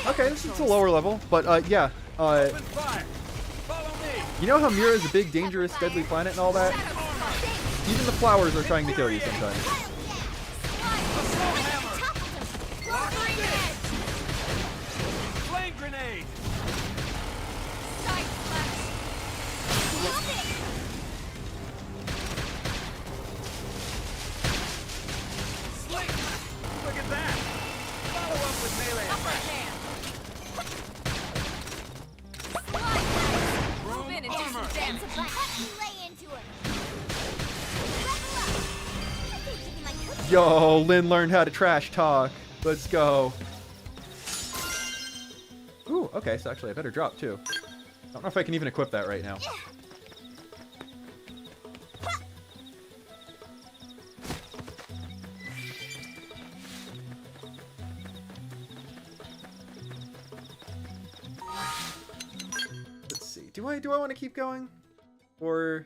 Okay, this is a lower level, but yeah. Open fire! Follow me! You know how Mira is a big, dangerous, deadly planet and all that? Even the flowers are trying to kill you sometimes. Flame grenade! Slick! Look at that! Follow up with melee attack! Move in and do some damage. Lay into her. Level up. I think you might cook. Yo, Lynn learned how to trash talk. Let's go. Ooh, okay, so actually I better drop too. I don't know if I can even equip that right now. Let's see. Do I want to keep going? Or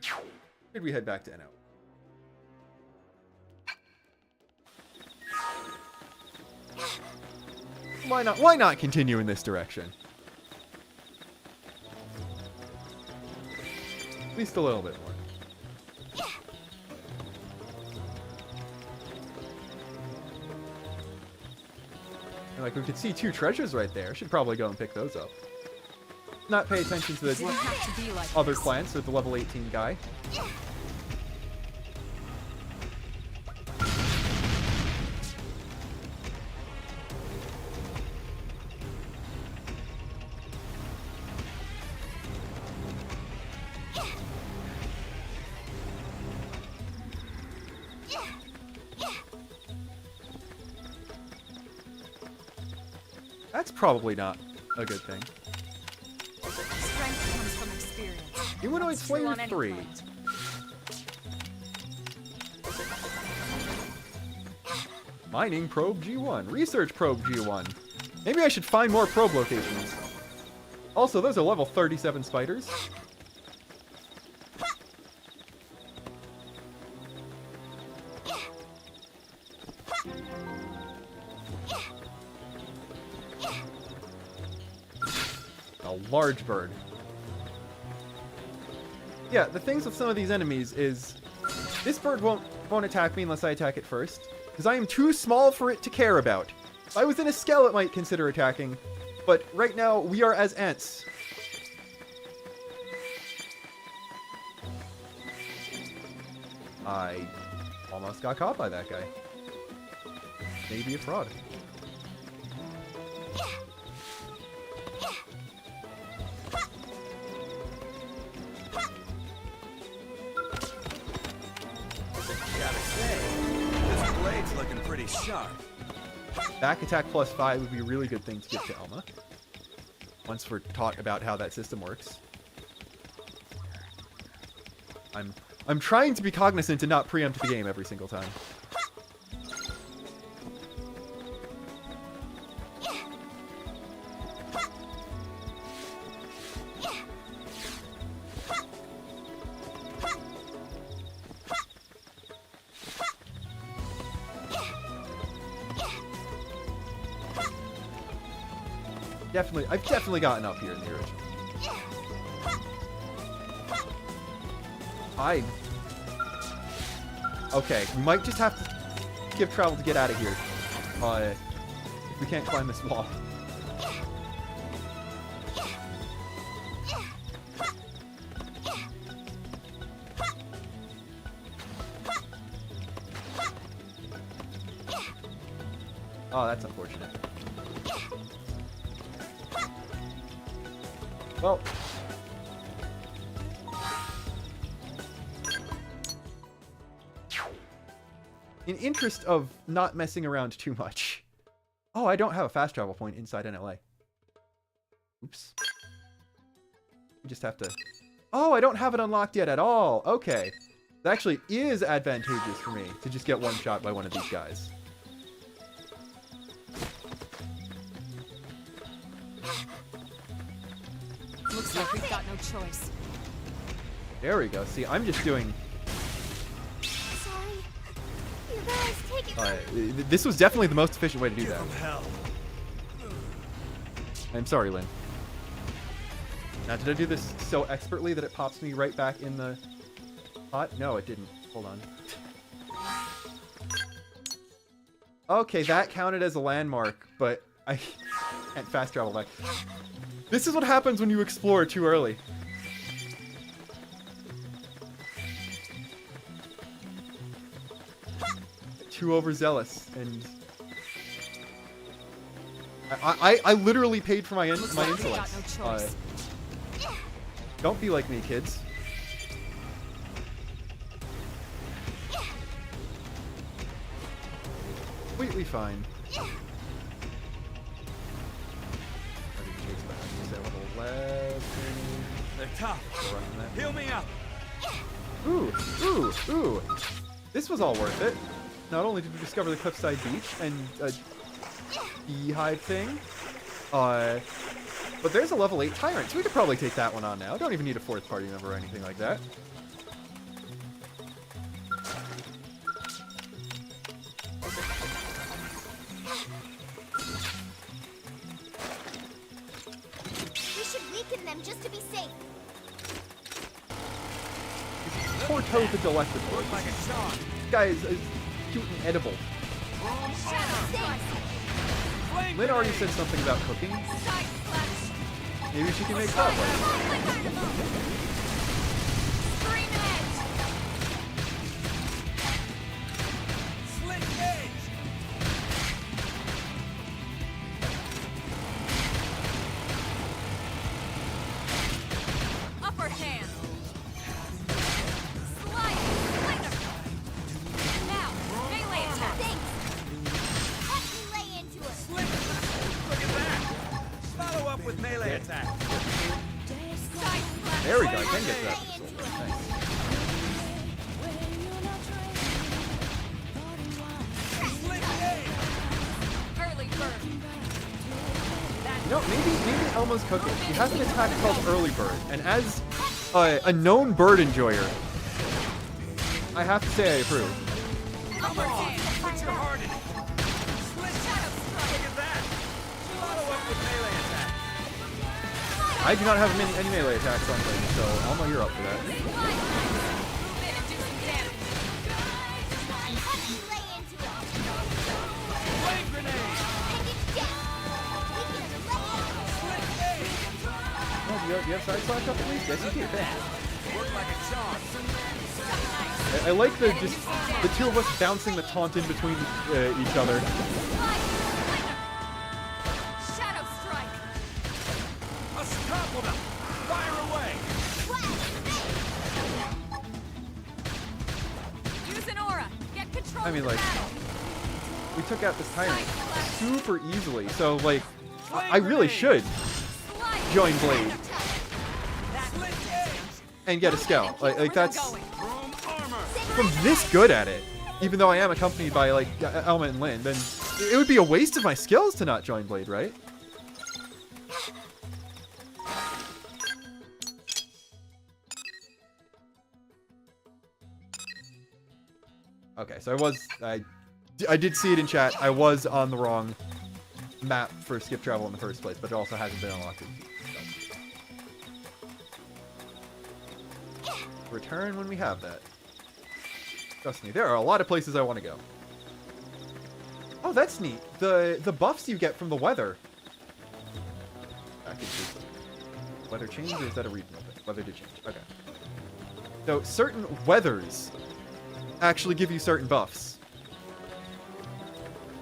should we head back to NO? Why not continue in this direction? At least a little bit more. And like we could see 2 treasures right there. Should probably go and pick those up. Not pay attention to the Didn't have to be like other this. plants or the level 18 guy. That's probably not a good thing. Strength comes from experience. Humanoid That's true Slayer on any 3. plant. Mining probe G1. Research probe G1. Maybe I should find more probe locations. Also, those are level 37 spiders. A large bird. Yeah, the things with some of these enemies is this bird won't attack me unless I attack it first, because I am too small for it to care about. If I was in a scale, it might consider attacking, but right now we are as ants. I almost got caught by that guy. Maybe a fraud. Gotta say, this blade's looking pretty sharp. Back attack +5 would be a really good thing to get to Elma. Once we're taught about how that system works. I'm trying to be cognizant and not preempt the game every single time. I've definitely gotten up here in the original. Okay, we might just have to skip travel to get out of here. If we can't climb this wall. Oh, that's unfortunate. Well. In interest of not messing around too much. Oh, I don't have a fast travel point inside NLA. Oops. We just have to Oh, I don't have it unlocked yet at all. Okay. It actually is advantageous for me to just get one shot by one of these guys. Looks like we've got no choice. There we go. See, I'm just doing... Sorry. You guys take it. This was definitely the most efficient way to do that. From hell. I'm sorry, Lynn. Now, did I do this so expertly that it pops me right back in the pot? No, it didn't. Hold on. Okay, that counted as a landmark, but I can't fast travel back. This is what happens when you explore too early. Too overzealous, and I literally paid for my insolence. Don't be like me, kids. Completely fine. They're tough. Heal me up. Ooh. This was all worth it. Not only did we discover the cliffside beach and a beehive thing, but there's a level 8 tyrant, so we could probably take that one on now. Don't even need a 4th party member or anything like that. We should weaken them just to be safe. Poor Toad the Delectable. Like a shot. This guy is cute and edible. Lynn already said something about cooking. Maybe she can make that Upper hand. Now, melee attack. Let me lay into it. Look at that. Follow up with melee attack. There we go. I can get to that. Nice. Early bird. You know, maybe Elma's cooking. She has an attack called Early Bird, and as a known bird enjoyer, I have to say I approve. Come on. Put your heart in it. Look at that. Follow up with melee attack. I do not have any melee attacks on me, so Elma, you're up for that. Let me lay into it. Flame grenade. And it's down. We can lay into it. Oh, do you have side slash up at least? Yes, you do. Thanks. Work like a charm. I like the two of us bouncing the taunt in between each other. Shadow strike. A compliment. Fire away. Use an aura. Get control. I mean, of the like, battle. we took out this tyrant super easily, so like, I really should join Blade and get a scout. Like that's. If I'm this good at it, even though I am accompanied by like Elma and Lynn, then it would be a waste of my skills to not join Blade, right? Okay, so I did see it in chat. I was on the wrong map for skip travel in the first place, but it also hasn't been unlocked. Return when we have that. Trust me, there are a lot of places I want to go. Oh, that's neat. The buffs you get from the weather. Weather change, or is that a regional thing? Weather did change. Okay. So certain weathers actually give you certain buffs.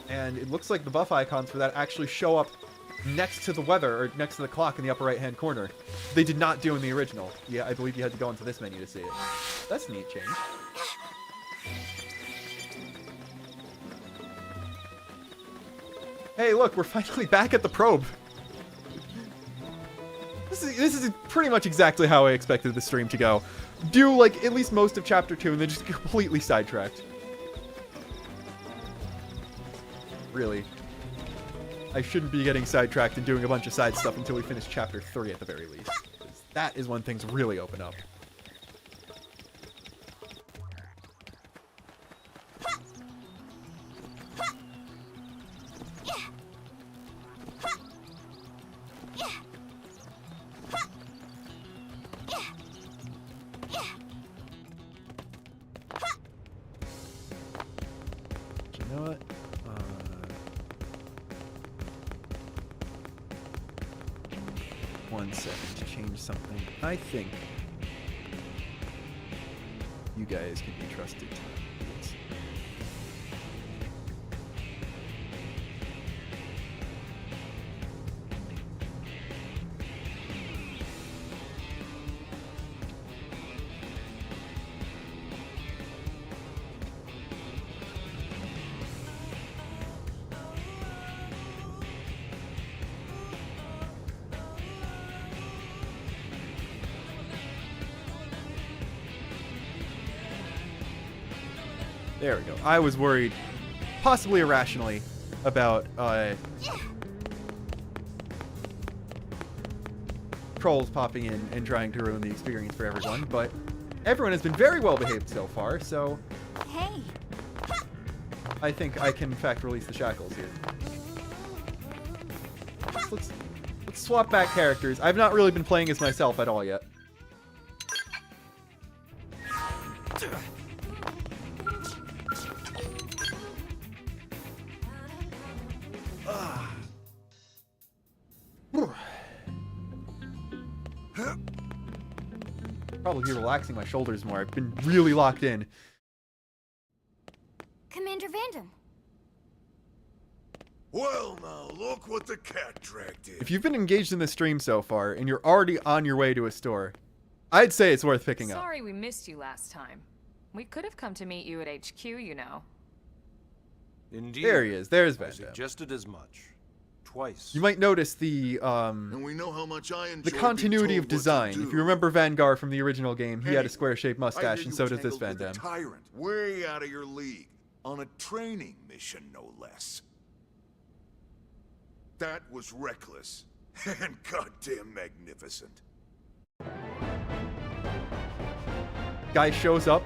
And it looks like the buff icons for that actually show up next to the weather, or next to the clock in the upper right-hand corner. They did not do in the original. Yeah, I believe you had to go into this menu to see it. That's a neat change. Hey, look, we're finally back at the probe. This is pretty much exactly how I expected the stream to go. Do, like, at least most of Chapter 2 and then just completely sidetracked. Really. I shouldn't be getting sidetracked and doing a bunch of side stuff until we finish Chapter 3 at the very least. 'Cause that is when things really open up. You know what? One second to change something. I think you guys can be trusted to do it. There we go. I was worried, possibly irrationally, about trolls popping in and trying to ruin the experience for everyone, but everyone has been very well behaved so far, so Hey, I think I can in fact release the shackles here. Let's swap back characters. I've not really been playing as myself at all yet. Probably be relaxing my shoulders more. I've been really locked in. Commander Vandam. Well, now, look what the cat dragged in. If you've been engaged in the stream so far, and you're already on your way to a store, I'd say it's worth picking up. Sorry we missed you last time. We could have come to meet you at HQ, you know. Indeed. There he is. There's I Vandam. suggested as much. Twice. You might notice the And we know how much I enjoy the continuity of design. If you remember Vanguard from the original game, he had a square-shaped mustache, and so does this Van Damme. Tyrant, way out of your league, on a training mission, no less. That was reckless and goddamn magnificent. Guy shows up,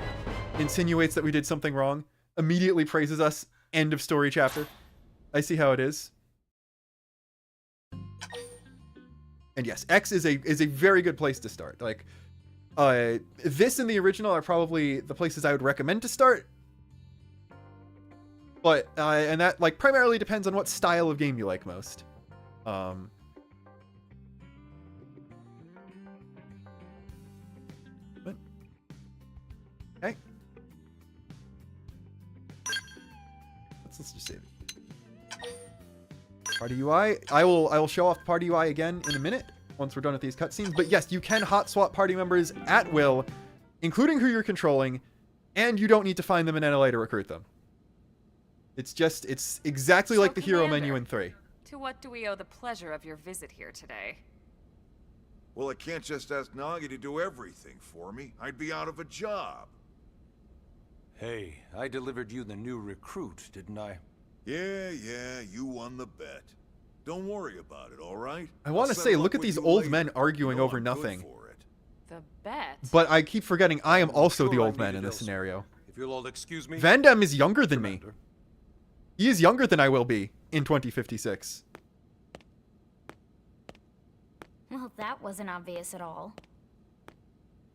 insinuates that we did something wrong, immediately praises us. End of story chapter. I see how it is. And yes, X is a very good place to start. Like, this and the original are probably the places I would recommend to start. But and that like primarily depends on what style of game you like most. But, okay. Let's just save it. Party UI. I will show off Party UI again in a minute once we're done with these cutscenes. But yes, you can hot swap party members at will, including who you're controlling, and you don't need to find them in NLA to recruit them. It's exactly like the hero menu in 3. To what do we owe the pleasure of your visit here today? Well, I can't just ask Nagi to do everything for me. I'd be out of a job. Hey, I delivered you the new recruit, didn't I? Yeah, you won the bet. Don't worry about it, all right? I want to say, look at these old men arguing over nothing. The bet? But I keep forgetting I am also the old man in this scenario. If you'll all excuse me. Van Damme is younger than me. He is younger than I will be in 2056. Well, that wasn't obvious at all.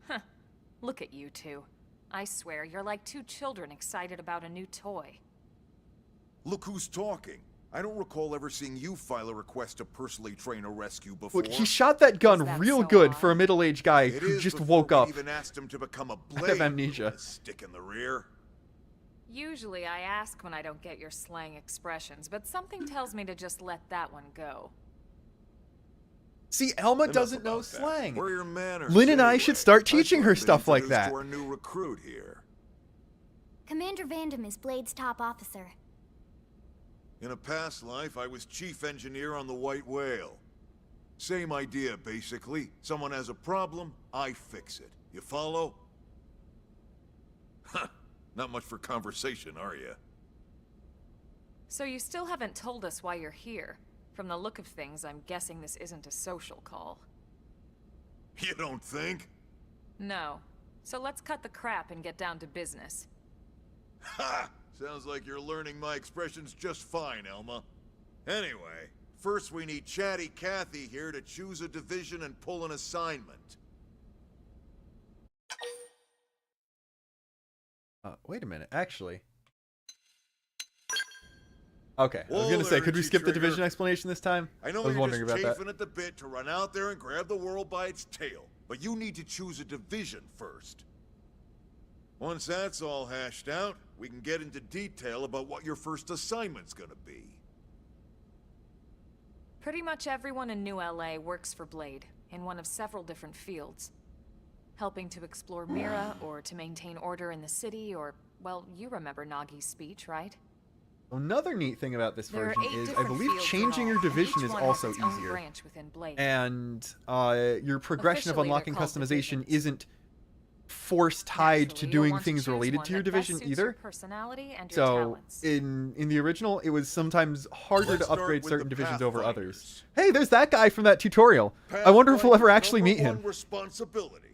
Huh. Look at you two. I swear, you're like two children excited about a new toy. Look who's talking. I don't recall ever seeing you file a request to personally train a rescue before. Look, he shot that gun that real so good odd? for a middle-aged guy It who is just before woke we up. Even asked him to become a I blade. have amnesia. Stick in the rear. Usually I ask when I don't get your slang expressions, but something tells me to just let that one go. See, Elma Enough doesn't know about that. slang. Where are your manners, Lynn and I anyway? should start I teaching thought her I'd been stuff like introduced that. to our new recruit here. Commander Vandam is Blade's top officer. In a past life, I was chief engineer on the White Whale. Same idea, basically. Someone has a problem, I fix it. You follow? Huh. Not much for conversation, are you? So you still haven't told us why you're here. From the look of things, I'm guessing this isn't a social call. You don't think? No. So let's cut the crap and get down to business. Ha! Sounds like you're learning my expressions just fine, Elma. Anyway, first we need Chatty Cathy here to choose a division and pull an assignment. Wait a minute, actually. Okay, I was Whoa gonna say, there, could we Itchy skip the Trigger. division explanation this time? I know was you're wondering just about that. chafing at the bit to run out there and grab the world by its tail, but you need to choose a division first. Once that's all hashed out, we can get into detail about what your first assignment's gonna be. Pretty much everyone in New LA works for Blade, in one of several different fields. Helping to explore Mira, or to maintain order in the city, or, well, you remember Nagi's speech, right? Another neat thing about this There are version 8 is, I different believe fields in changing all, your and division each is one also has its own easier. branch within Blade. And your progression of Officially, unlocking they're called customization divisions. isn't force tied to Naturally, you'll doing want to things choose related one to your that best division suits your either. personality and your So talents. in the original, it was sometimes harder Let's to upgrade start with certain the divisions over Pathfinders. others. Hey, there's that guy from that tutorial. I wonder if we'll ever Pathfinder's actually meet number him. one responsibility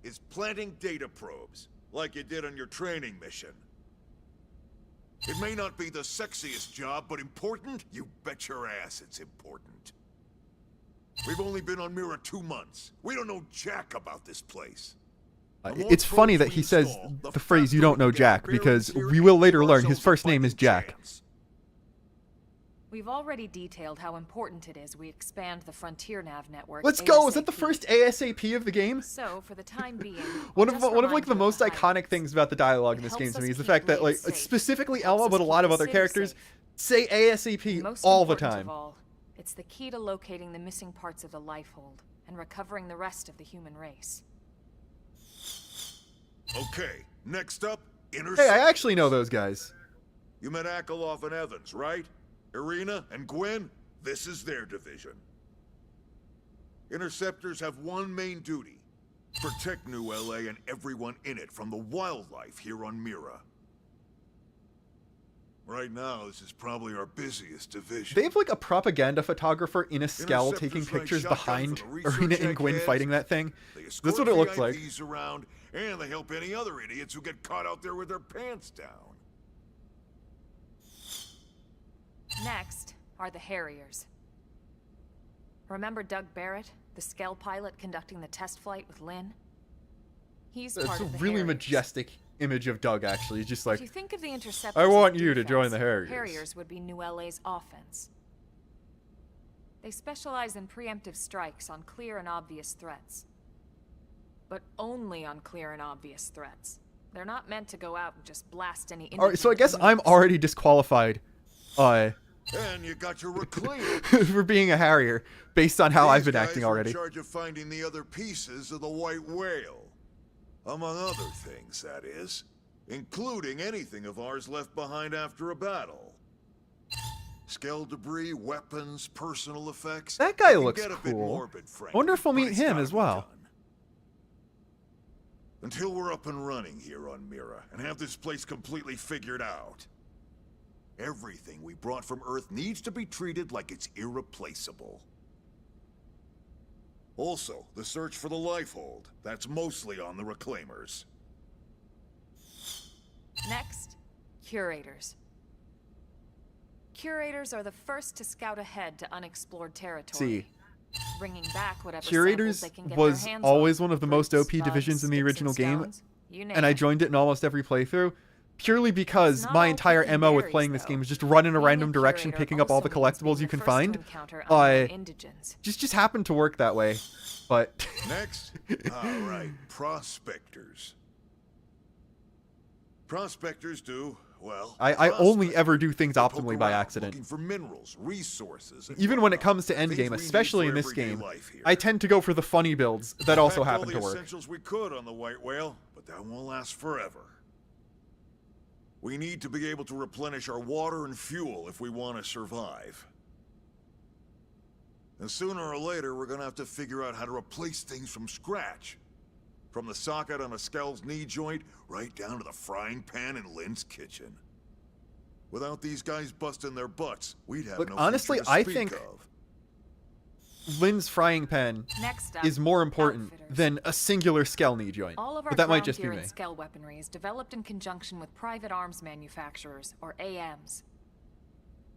is planting data probes, like you did on your training mission. It may not be the sexiest job, but important? You bet your ass it's important. We've only been on Mira 2 months. We don't know jack about this place. The more It's funny probes that we he says install, the phrase "you faster don't we know get Jack" our bearings because here we and will later give learn his ourselves a first name is fighting Jack. chance. We've already detailed how important it is we expand the Frontier Nav network. Let's go! Is that the ASAP. first ASAP of the game? So, for the time being, One I'll of just like remind the you of most iconic highlights. things about the dialogue in It this game helps to me us is the keep fact that, Blade like, safe. specifically It helps Elma, us but a keep lot of the other city characters safe. say ASAP Most all the important time. of all, it's the key to locating the missing parts of the Lifehold and recovering the rest of the human race. Okay, next up, Hey, Intercept. I actually know those guys. You met Akerlof and Evans, right? Irina and Gwen? This is their division. Interceptors have one main duty. Protect New LA and everyone in it from the wildlife here on Mira. Right now, this is probably our busiest division. They have like a propaganda photographer in a skull Interceptors taking ride pictures shotgun behind for the research Irina and Gwen eggheads. fighting that thing. They That's escort what it looks like. VIPs around, and they help any other idiots who get caught out there with their pants down. Next are the Harriers. Remember Doug Barrett, the Skell pilot conducting the test flight with Lynn? He's It's part a of the really Harriers. majestic image of Doug, actually. He's just like, If you think of the Interceptors I want as you to join defense, the Harriers. Harriers would be New LA's offense. They specialize in preemptive strikes on clear and obvious threats. But only on clear and obvious threats. They're not meant to go out and just blast any alright, so I guess independent I'm moves. already disqualified And you got your reclaimers. for being a Harrier, based on how I've been These guys acting are already. in charge of finding the other pieces of the White Whale. Among other things, that is. Including anything of ours left behind after a battle. Skell debris, weapons, personal effects. That guy It can looks get a bit cool. morbid, frankly, Wonder if we'll but meet it's him gotta as be well. done. Until we're up and running here on Mira, and have this place completely figured out. Everything we brought from Earth needs to be treated like it's irreplaceable. Also, the search for the Lifehold. That's mostly on the Reclaimers. Next, Curators. Curators are the first to scout ahead to unexplored territory. Bringing back whatever Curators samples they can get was their hands always on. one of the most Fruits, OP divisions bugs, in the sticks, original and game, stones. You name and I it. joined it in almost every playthrough, purely because not my all entire picking MO with berries, playing this though. game is just run in a Being random a direction, curator picking up all the also means being collectibles you the can first to find. encounter unknown indigents. Just happened to work that way, but Next, alright, prospectors. Prospectors do, well... I only prospect. ever do things They poke optimally by around, accident. Looking for minerals, resources, and Even when it whatnot. comes to Things we endgame, need especially for in this everyday game, life here. I tend to go for the funny builds that also Packed all happen the to work. essentials we could on the White Whale, but that won't last forever. We need to be able to replenish our water and fuel if we want to survive. And sooner or later, we're gonna have to figure out how to replace things from scratch. From the socket on a Skell's knee joint, right down to the frying pan in Lynn's kitchen. Without these guys busting their butts, we'd have Look, no honestly, future to I speak think of. Lynn's frying pan Next up, is more important outfitters. than a singular Skell knee joint. All of our But that might ground just be gear me. and Skell weaponry is developed in conjunction with private arms manufacturers, or AMs.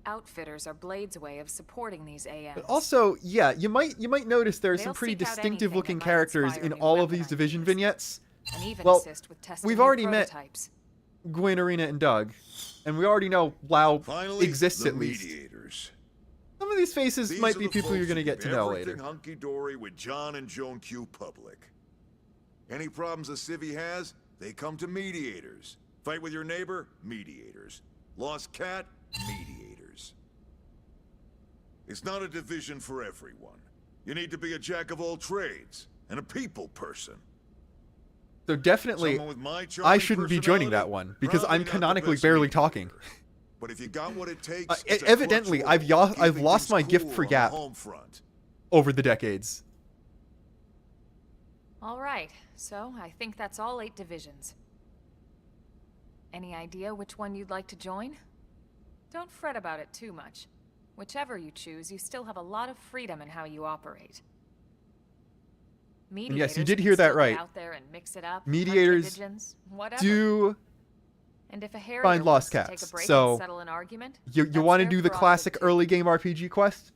Outfitters are Blade's way of supporting these AMs. But also, yeah, you might notice there are some They'll pretty seek out distinctive looking anything that might characters inspire in new all of weapon these Division ideas. vignettes. And even Well, assist with testing we've new already met prototypes. Gwyn, Arena, and Doug, and we already know Lao Finally, exists the at least. mediators. Some of these faces These might are be the people you're folks going to who get keep to know everything later. hunky-dory with John and Joan Q public. Any problems a civvy has, they come to mediators. Fight with your neighbor? Mediators. Lost cat? Mediators. It's not a division for everyone. You need to be a jack of all trades and a people person. So definitely, Someone with my I charming shouldn't be joining that personality, one because probably I'm not the canonically best barely mediator. talking. But if you got what it takes, it's a Evidently, clutch I've work, I've keeping lost things my gift cool for on the gap home front. over the decades. All right, so I think that's all 8 divisions. Any idea which one you'd like to join? Don't fret about it too much. Whichever you choose, you still have a lot of freedom in how you operate. And yes, you Mediators did can hear that still get right. out there and mix it up, hunt Mediators divisions, whatever. Do And if a Harrier find lost wants to take cats, a break so and settle an argument, you that's want to their do the prerogative classic too. early game RPG quest?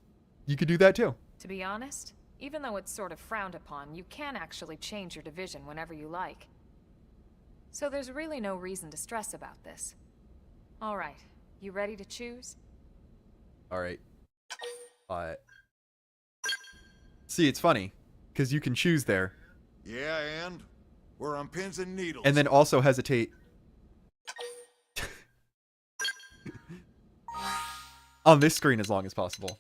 You could do that too. To be honest, even though it's sort of frowned upon, you can actually change your division whenever you like. So there's really no reason to stress about this. All right, you ready to choose? All right. See, it's funny because you can choose there Yeah, and we're on pins and needles. and then also hesitate on this screen as long as possible.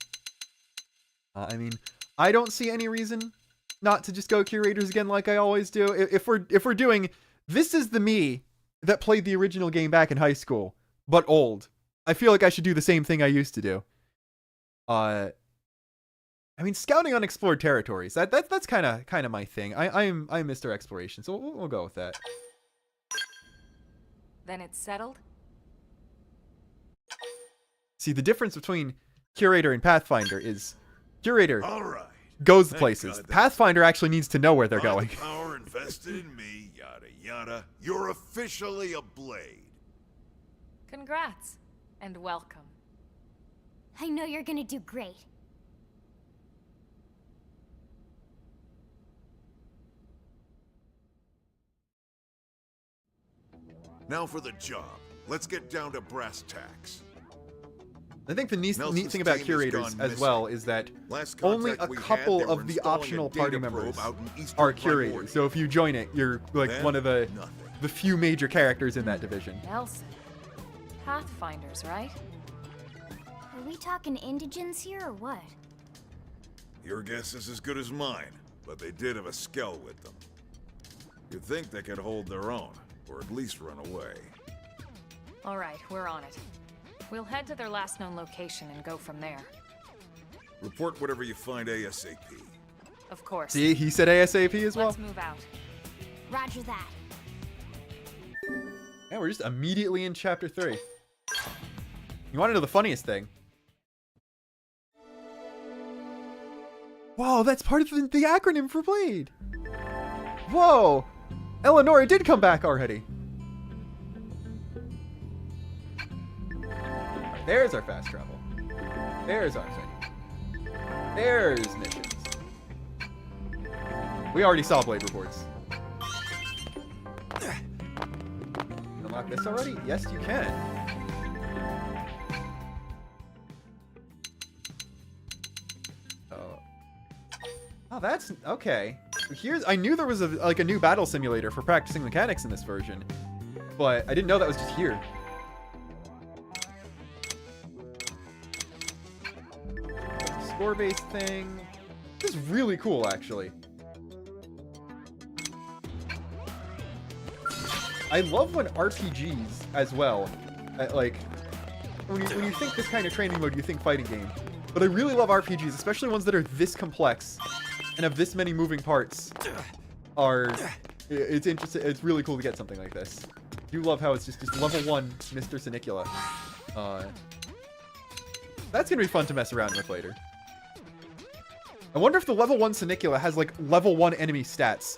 I mean, I don't see any reason not to just go curators again like I always do. If we're doing, this is the me that played the original game back in high school, but old. I feel like I should do the same thing I used to do. I mean, scouting unexplored territories. That's kind of my thing. I'm Mr. Exploration, so we'll go with that. Then it's settled? See, the difference between Curator and Pathfinder is Curator All right. goes Thank places. God that- Pathfinder actually needs to know where they're My going. power invested in me, yada yada. You're officially a Blade. Congrats, and welcome. I know you're gonna do great. Now for the job. Let's get down to brass tacks. I think the neat Nelson's thing about team has Curators gone as well missing. is that Last only contact a we had, couple they were of the installing a optional data party probe members out in Eastern are Primordial. Curators. So if you join it, you're like Then, one of the nothing. few major characters in that division. Nelson. Pathfinders, right? Are we talking indigents here or what? Your guess is as good as mine, but they did have a Skell with them. You'd think they could hold their own, or at least run away. All right, we're on it. We'll head to their last known location and go from there. Report whatever you find ASAP. Of course. See, he said ASAP as well. Let's move out. Roger that. Yeah, we're just immediately in chapter 3. You want to know the funniest thing? Whoa, that's part of the acronym for Blade. Whoa, Eleonora did come back already. Alright, there's our fast travel. There's our thing. There's missions. We already saw Blade reports. Unlock this already? Yes, you can. Oh, that's okay. I knew there was a new battle simulator for practicing mechanics in this version, but I didn't know that was just here. Score-based thing. This is really cool, actually. I love when RPGs as well, like when you think this kind of training mode, you think fighting game. But I really love RPGs, especially ones that are this complex and have this many moving parts. It's interesting. It's really cool to get something like this. I do love how it's just level 1 Mr. Senicula. That's gonna be fun to mess around with later. I wonder if the level 1 Senicula has like level 1 enemy stats.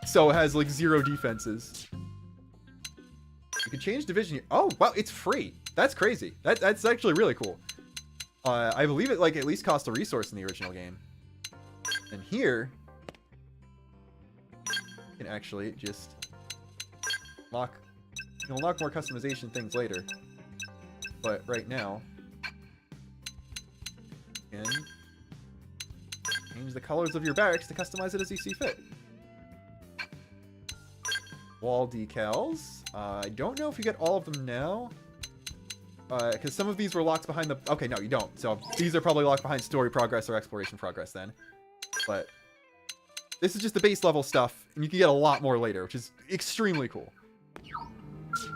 So it has like 0 defenses. You can change division here. Oh, wow, it's free. That's crazy. That's actually really cool. I believe it like at least cost a resource in the original game. And here, you can actually just you'll unlock more customization things later. But right now, you can change the colors of your barracks to customize it as you see fit. Wall decals. I don't know if you get all of them now. Because some of these were locked behind the... Okay, no, you don't. So these are probably locked behind story progress or exploration progress then. But this is just the base level stuff, and you can get a lot more later, which is extremely cool.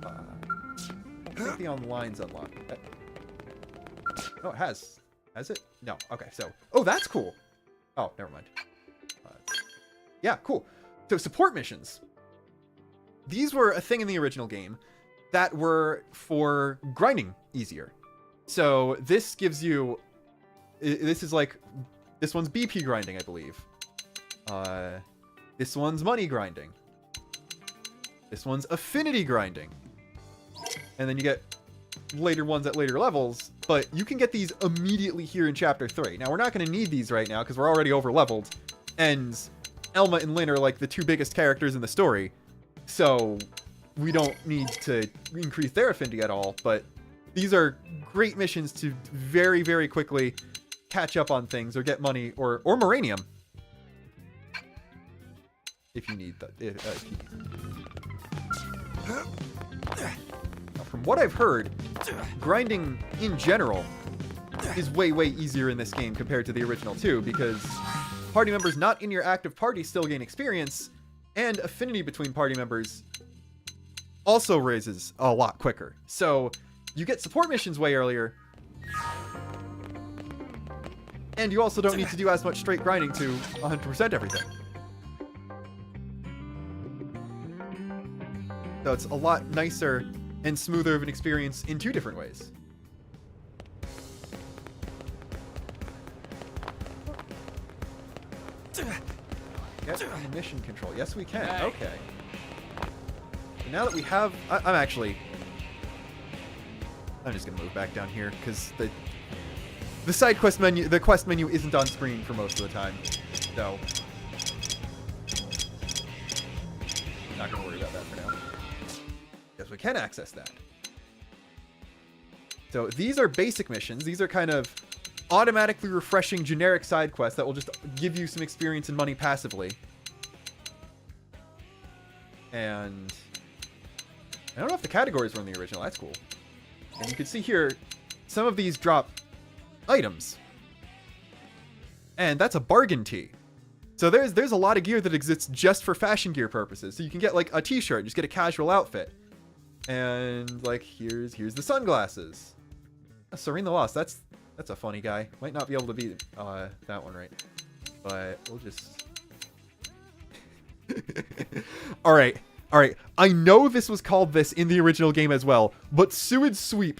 I think the online's unlocked. Oh, it has. Has it? No. Okay, so... Oh, that's cool. Oh, never mind. Yeah, cool. So support missions. These were a thing in the original game that were for grinding easier. So this gives you... This is like... This one's BP grinding, I believe. This one's money grinding. This one's affinity grinding. And then you get later ones at later levels, but you can get these immediately here in Chapter 3. Now, we're not going to need these right now because we're already over-leveled, and Elma and Lynn are like the 2 biggest characters in the story, so we don't need to increase their affinity at all, but these are great missions to very, very quickly catch up on things or get money or Moranium. If you need that. If you need. Now, from what I've heard, grinding in general is way, way easier in this game compared to the original 2, because party members not in your active party still gain experience, and affinity between party members also raises a lot quicker. So you get support missions way earlier, and you also don't need to do as much straight grinding to 100% everything. So it's a lot nicer and smoother of an experience in 2 different ways. Get mission control. Yes, we can. Okay. And now that we have... I'm just going to move back down here, because the side quest menu... The quest menu isn't on screen for most of the time. So... Not going to worry about that for now. Yes, we can access that. So these are basic missions. These are kind of automatically refreshing generic side quests that will just give you some experience and money passively. And I don't know if the categories were in the original. That's cool. And you can see here, some of these drop items. And that's a bargain tee. So there's a lot of gear that exists just for fashion gear purposes. So you can get like a t-shirt, just get a casual outfit. And like here's the sunglasses. Serene the Lost, that's a funny guy. Might not be able to beat that one, right? But we'll just... Alright. I know this was called this in the original game as well, but Sewage Sweep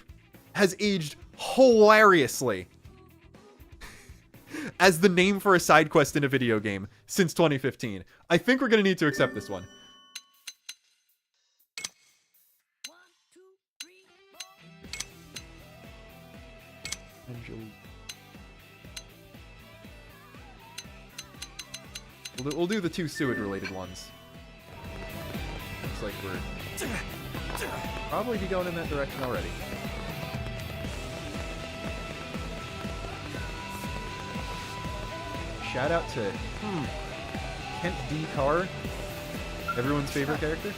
has aged hilariously as the name for a side quest in a video game since 2015. I think we're going to need to accept this one. We'll do the 2 sewage-related ones. Looks like we're probably be going in that direction already. Shout out to Kent D. Carr, everyone's favorite character.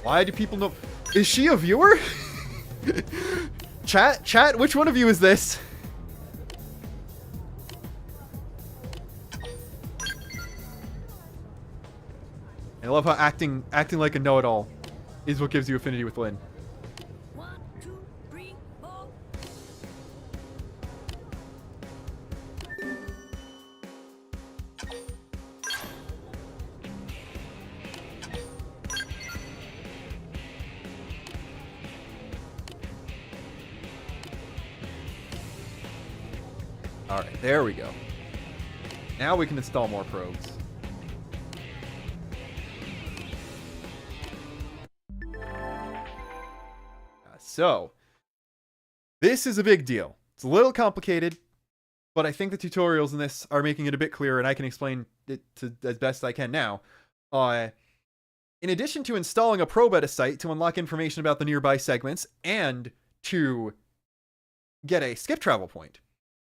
Why do people know? Is she a viewer? Chat, which one of you is this? I love how acting like a know-it-all is what gives you affinity with Lynn. 1, 2, 3, 4. Alright, there we go. Now we can install more probes. So, this is a big deal. It's a little complicated, but I think the tutorials in this are making it a bit clearer, and I can explain it as best I can now. In addition to installing a probe at a site to unlock information about the nearby segments and to get a skip travel point,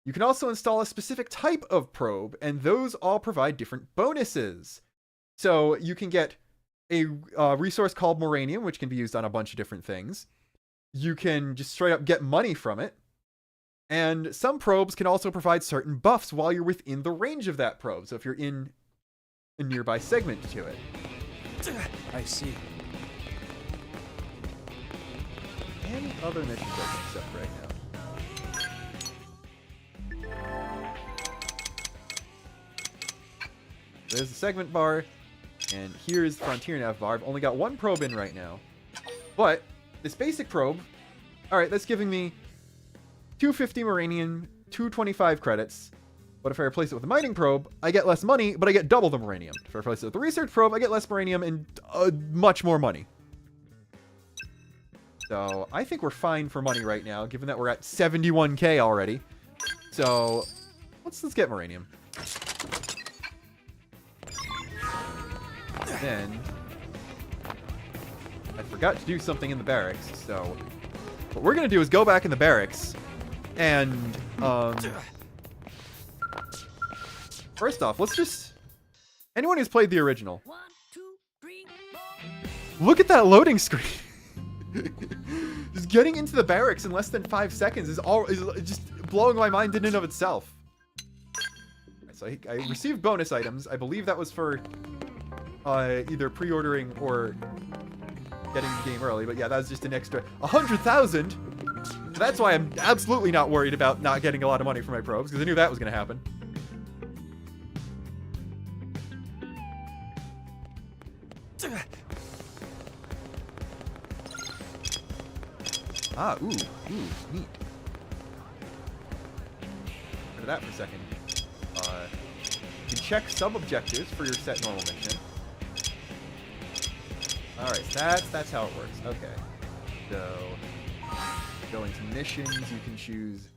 you can also install a specific type of probe, and those all provide different bonuses. So you can get a resource called Moranium, which can be used on a bunch of different things. You can just straight up get money from it. And some probes can also provide certain buffs while you're within the range of that probe. So if you're in a nearby segment to it. I see. Any other missions I can accept right now? There's the segment bar. And here's the Frontier Nav bar. I've only got one probe in right now. But this basic probe, alright, that's giving me 250 Moranium, 225 credits. But if I replace it with a mining probe, I get less money, but I get double the Moranium. If I replace it with a research probe, I get less Moranium and much more money. So I think we're fine for money right now, given that we're at 71k already. So let's get Moranium. Then I forgot to do something in the barracks, so what we're gonna do is go back in the barracks and first off, let's just anyone who's played the original, 1, 2, 3, 4. look at that loading screen. Just getting into the barracks in less than 5 seconds is just blowing my mind in and of itself. So I received bonus items. I believe that was for either pre-ordering or getting the game early, but yeah, that was just an extra 100,000. That's why I'm absolutely not worried about not getting a lot of money for my probes, because I knew that was going to happen. Ah, ooh, neat. Rid of that for a second. You can check sub-objectives for your set normal mission. Alright, so that's how it works. Okay. So, go into missions, you can choose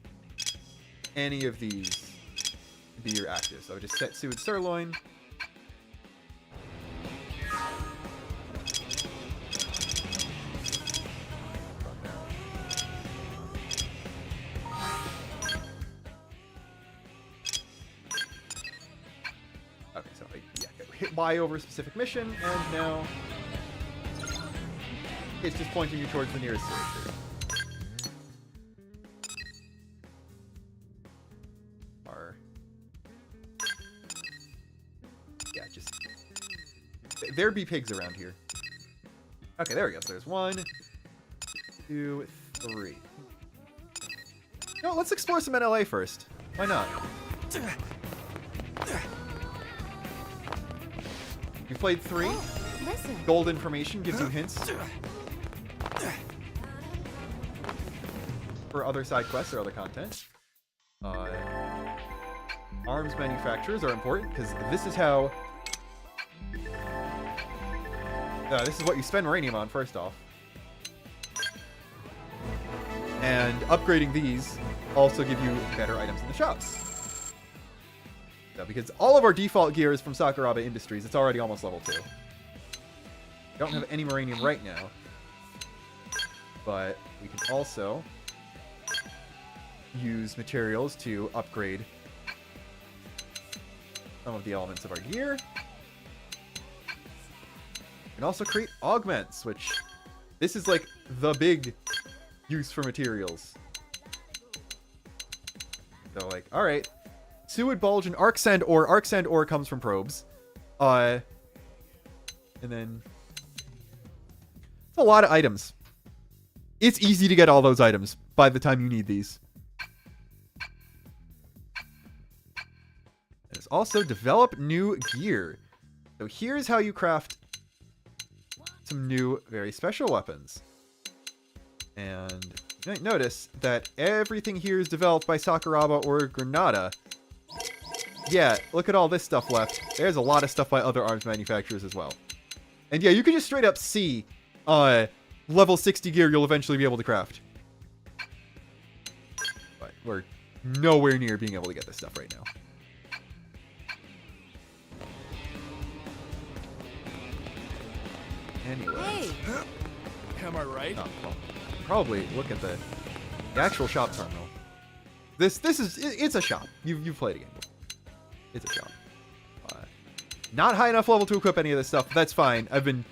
any of these to be your active. So just set Suid Sirloin. Okay, so yeah, hit Y over a specific mission, and now it's just pointing you towards the nearest city. Yeah, just there be pigs around here. Okay, there we go. So there's 1, 2, 3. No, let's explore some NLA first. Why not? You played 3. Listen. Gold information gives you hints for other side quests or other content. Arms manufacturers are important because this is how. This is what you spend Moranium on, first off. And upgrading these also give you better items in the shops. So, because all of our default gear is from Sakuraba Industries, it's already almost level 2. Don't have any Moranium right now. But we can also use materials to upgrade some of the elements of our gear. And also create augments, which this is like the big use for materials. So like, all right, Seward Bulge and Arc Sand Ore. Arc Sand Ore comes from probes. And then it's a lot of items. It's easy to get all those items by the time you need these. There's also develop new gear. So here's how you craft some new very special weapons. And you might notice that everything here is developed by Sakuraba or Granada. Yeah, look at all this stuff left. There's a lot of stuff by other arms manufacturers as well. And yeah, you can just straight up see level 60 gear you'll eventually be able to craft. But we're nowhere near being able to get this stuff right now. Anyway. Hey! Am I right? Oh, well, probably look at the actual shop terminal. This is it's a shop. You've played a game before. It's a shop. Not high enough level to equip any of this stuff. But that's fine. I've been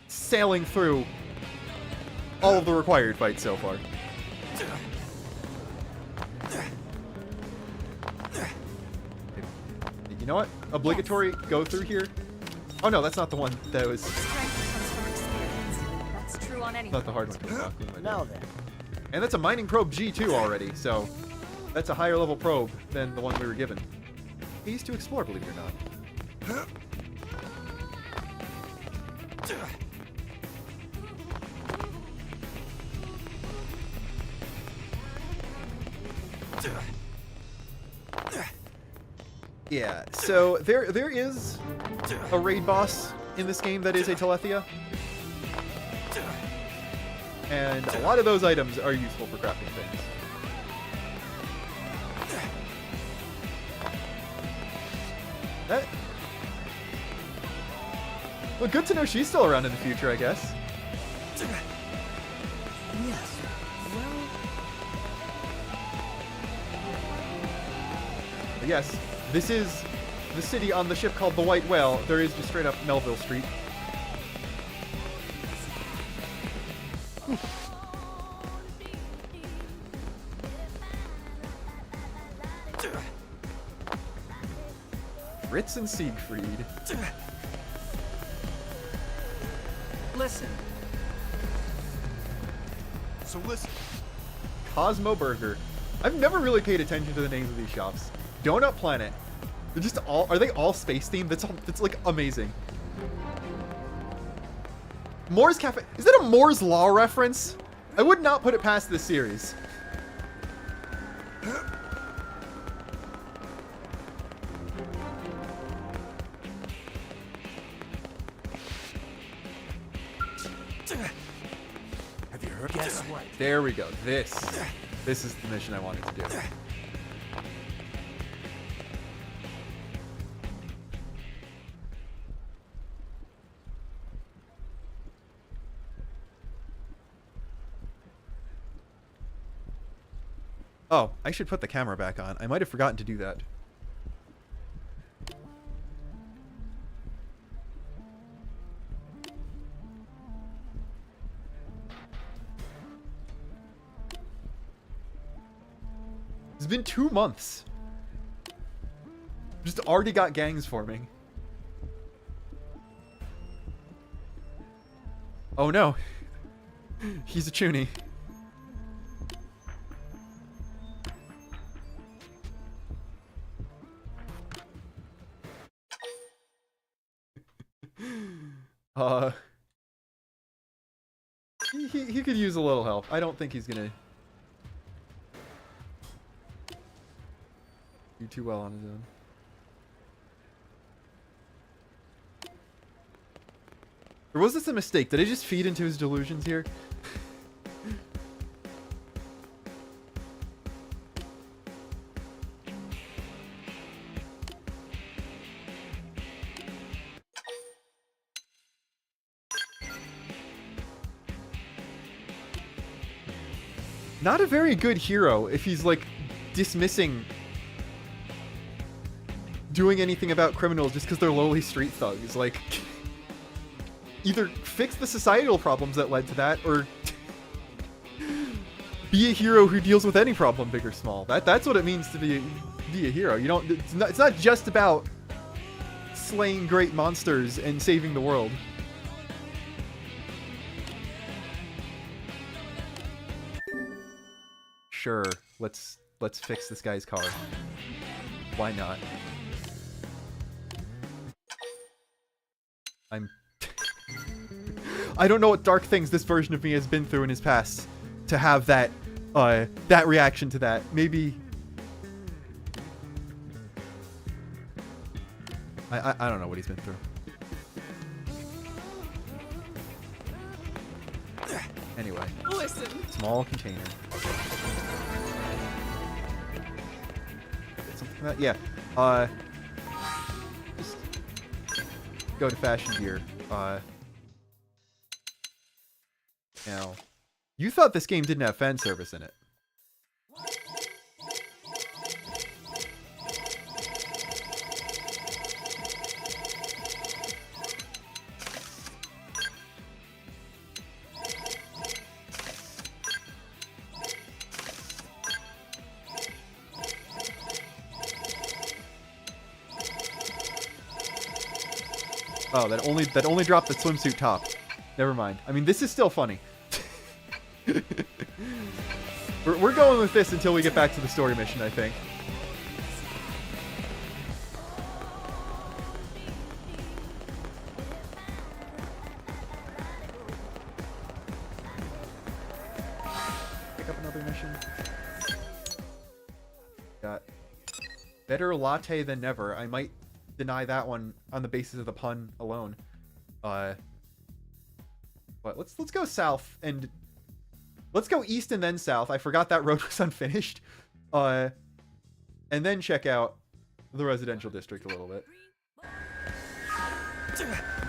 sailing through all of the required fights so far. You know what? Obligatory go through here. Oh no, that's not the one that was. That's true on any. Not the hard one. Now then. And that's a mining probe G2 already, so that's a higher level probe than the one we were given. Easy to explore, believe it or not. Yeah, so there is a raid boss in this game that is a Telethia. And a lot of those items are useful for crafting things. Well, good to know she's still around in the future, I guess. Yes. Well, But yes, this is the city on the ship called the White Whale. There is just straight up Melville Street. Fritz and Siegfried. Listen. So listen. Cosmo Burger. I've never really paid attention to the names of these shops. Donut Planet. They're just all. Are they all space themed? That's like amazing. Moore's Cafe. Is that a Moore's Law reference? I would not put it past this series. Have you heard? Guess what? There we go. This is the mission I wanted to do. Oh, I should put the camera back on. I might have forgotten to do that. It's been 2 months. Just already got gangs forming. Oh no. He's a chuny. He could use a little help. I don't think he's gonna do too well on his own. Or was this a mistake? Did I just feed into his delusions here? Not a very good hero if he's like dismissing doing anything about criminals just because they're lowly street thugs. Like, either fix the societal problems that led to that, or be a hero who deals with any problem, big or small. That's what it means to be a hero. You don't. It's not just about slaying great monsters and saving the world. Sure, let's fix this guy's car. Why not? I don't know what dark things this version of me has been through in his past to have that that reaction to that. Maybe I don't know what he's been through. Anyway. Listen. Small container. Something like that? Yeah. Just go to fashion gear. Now, you thought this game didn't have fan service in it. Oh, that only dropped the swimsuit top. Never mind. I mean, this is still funny. We're going with this until we get back to the story mission, I think. Pick up another mission. Got better latte than never. I might deny that one on the basis of the pun alone. But let's go south and let's go east and then south. I forgot that road was unfinished. And then check out the residential district a little bit.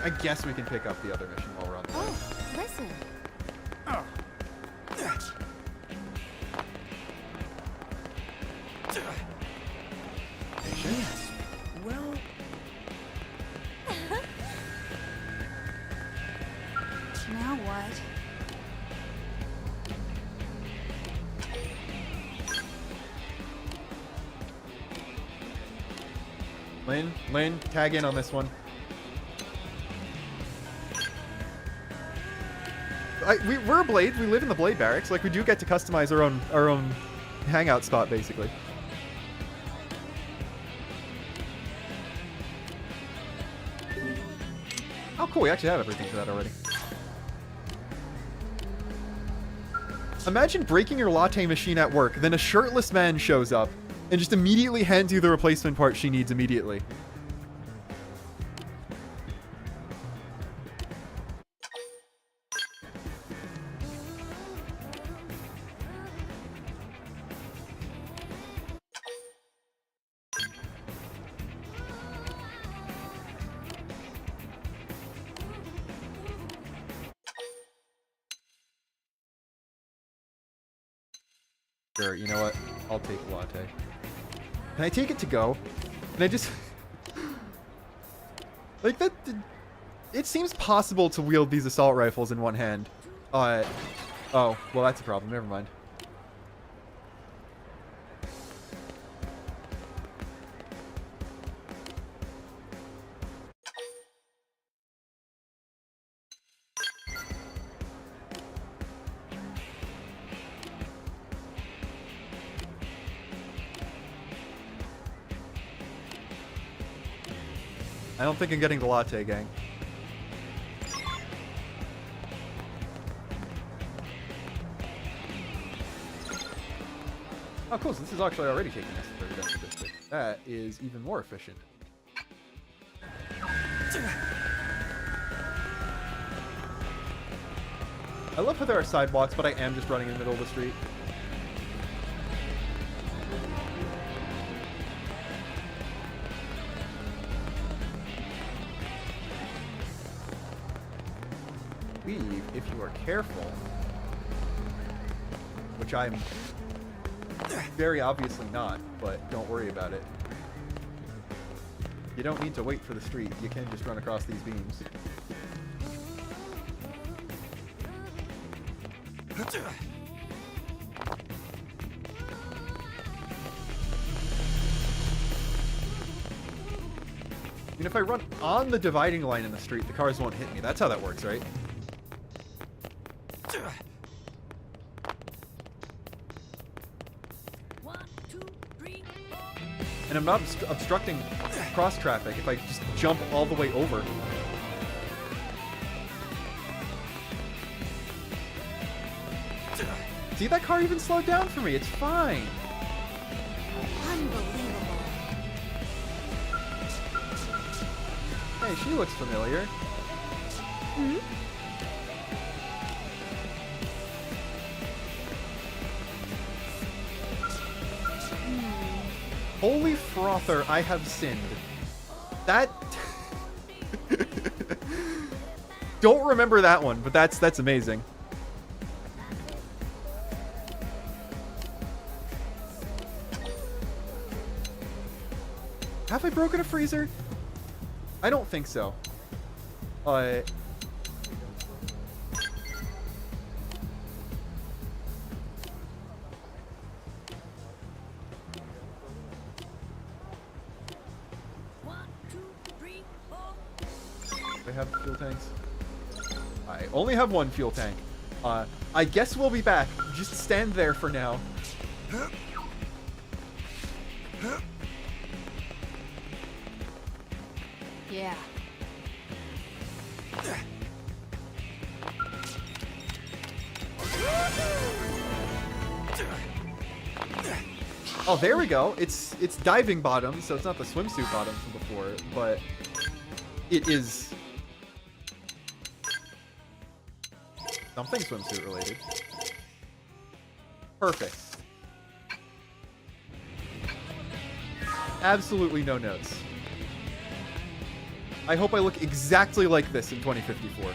I guess we can pick up the other mission while we're on the way. Oh, listen. Yes. Well. Now what? Lynn, tag in on this one. We're a Blade. We live in the Blade barracks. Like, we do get to customize our own hangout spot, basically. Oh, cool. We actually have everything for that already. Imagine breaking your latte machine at work, then a shirtless man shows up and just immediately hands you the replacement part she needs immediately. Sure, you know what? I'll take a latte. Can I take it to go? Can I just... like, that... It seems possible to wield these assault rifles in one hand. Oh, well, that's a problem. Never mind. I don't think I'm getting the latte, gang. Oh, cool. So this is actually already taking us to the residential district. That is even more efficient. I love how there are sidewalks, but I am just running in the middle of the street. Leave if you are careful, which I'm very obviously not, but don't worry about it. You don't need to wait for the street, you can just run across these beams. And if I run on the dividing line in the street, the cars won't hit me. That's how that works, right? And I'm not obstructing cross traffic if I just jump all the way over. See, that car even slowed down for me. It's fine. Unbelievable. Hey, she looks familiar. Hmm? Holy frother, I have sinned. That... Don't remember that one, but that's amazing. Have I broken a freezer? I don't think so. I have fuel tanks. I only have one fuel tank. I guess we'll be back. Just stand there for now. Yeah. Oh, there we go. It's diving bottom, so it's not the swimsuit bottom from before, but it is something swimsuit related. Perfect. Absolutely no notes. I hope I look exactly like this in 2054.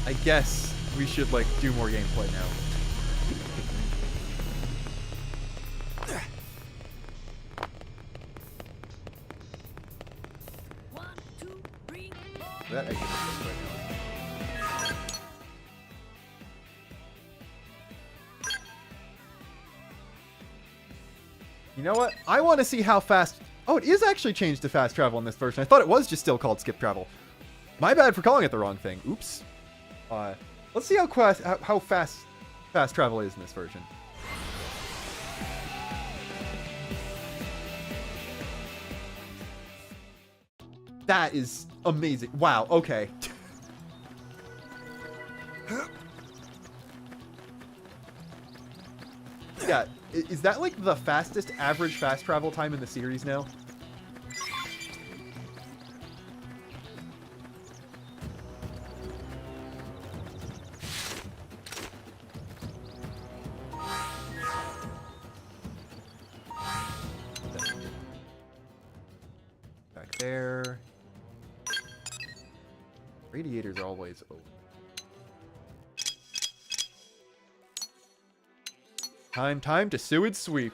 I guess we should, like, do more gameplay now. That exit is this way now. You know what? I want to see how fast... Oh, it is actually changed to fast travel in this version. I thought it was just still called skip travel. My bad for calling it the wrong thing. Oops. Let's see how fast travel is in this version. That is amazing. Wow, okay. Yeah, is that like the fastest average fast travel time in the series now? Back there. Radiators are always open. Time to sewage sweep.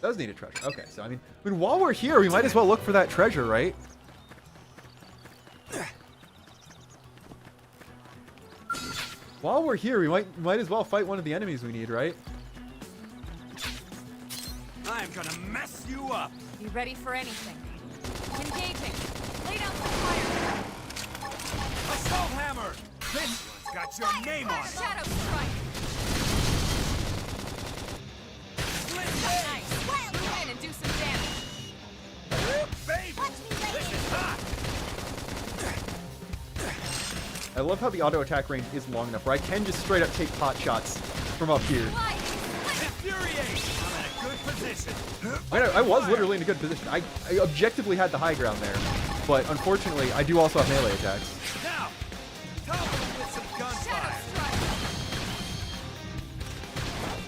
Does need a treasure. Okay, so I mean, while we're here, we might as well look for that treasure, right? While we're here, we might as well fight one of the enemies we need, right? I'm gonna mess you up. You ready for anything? Engaging. Lay down some fire. Assault hammer. This one's got your name on it. Shadow strike. Nice. Move in and do some damage. Baby, this is hot. I love how the auto attack range is long enough where I can just straight up take pot shots from up here. Infuriate. I'm in a good position. I was literally in a good position. I objectively had the high ground there. but unfortunately, I do also have melee attacks. Now, topple him with some gunfire.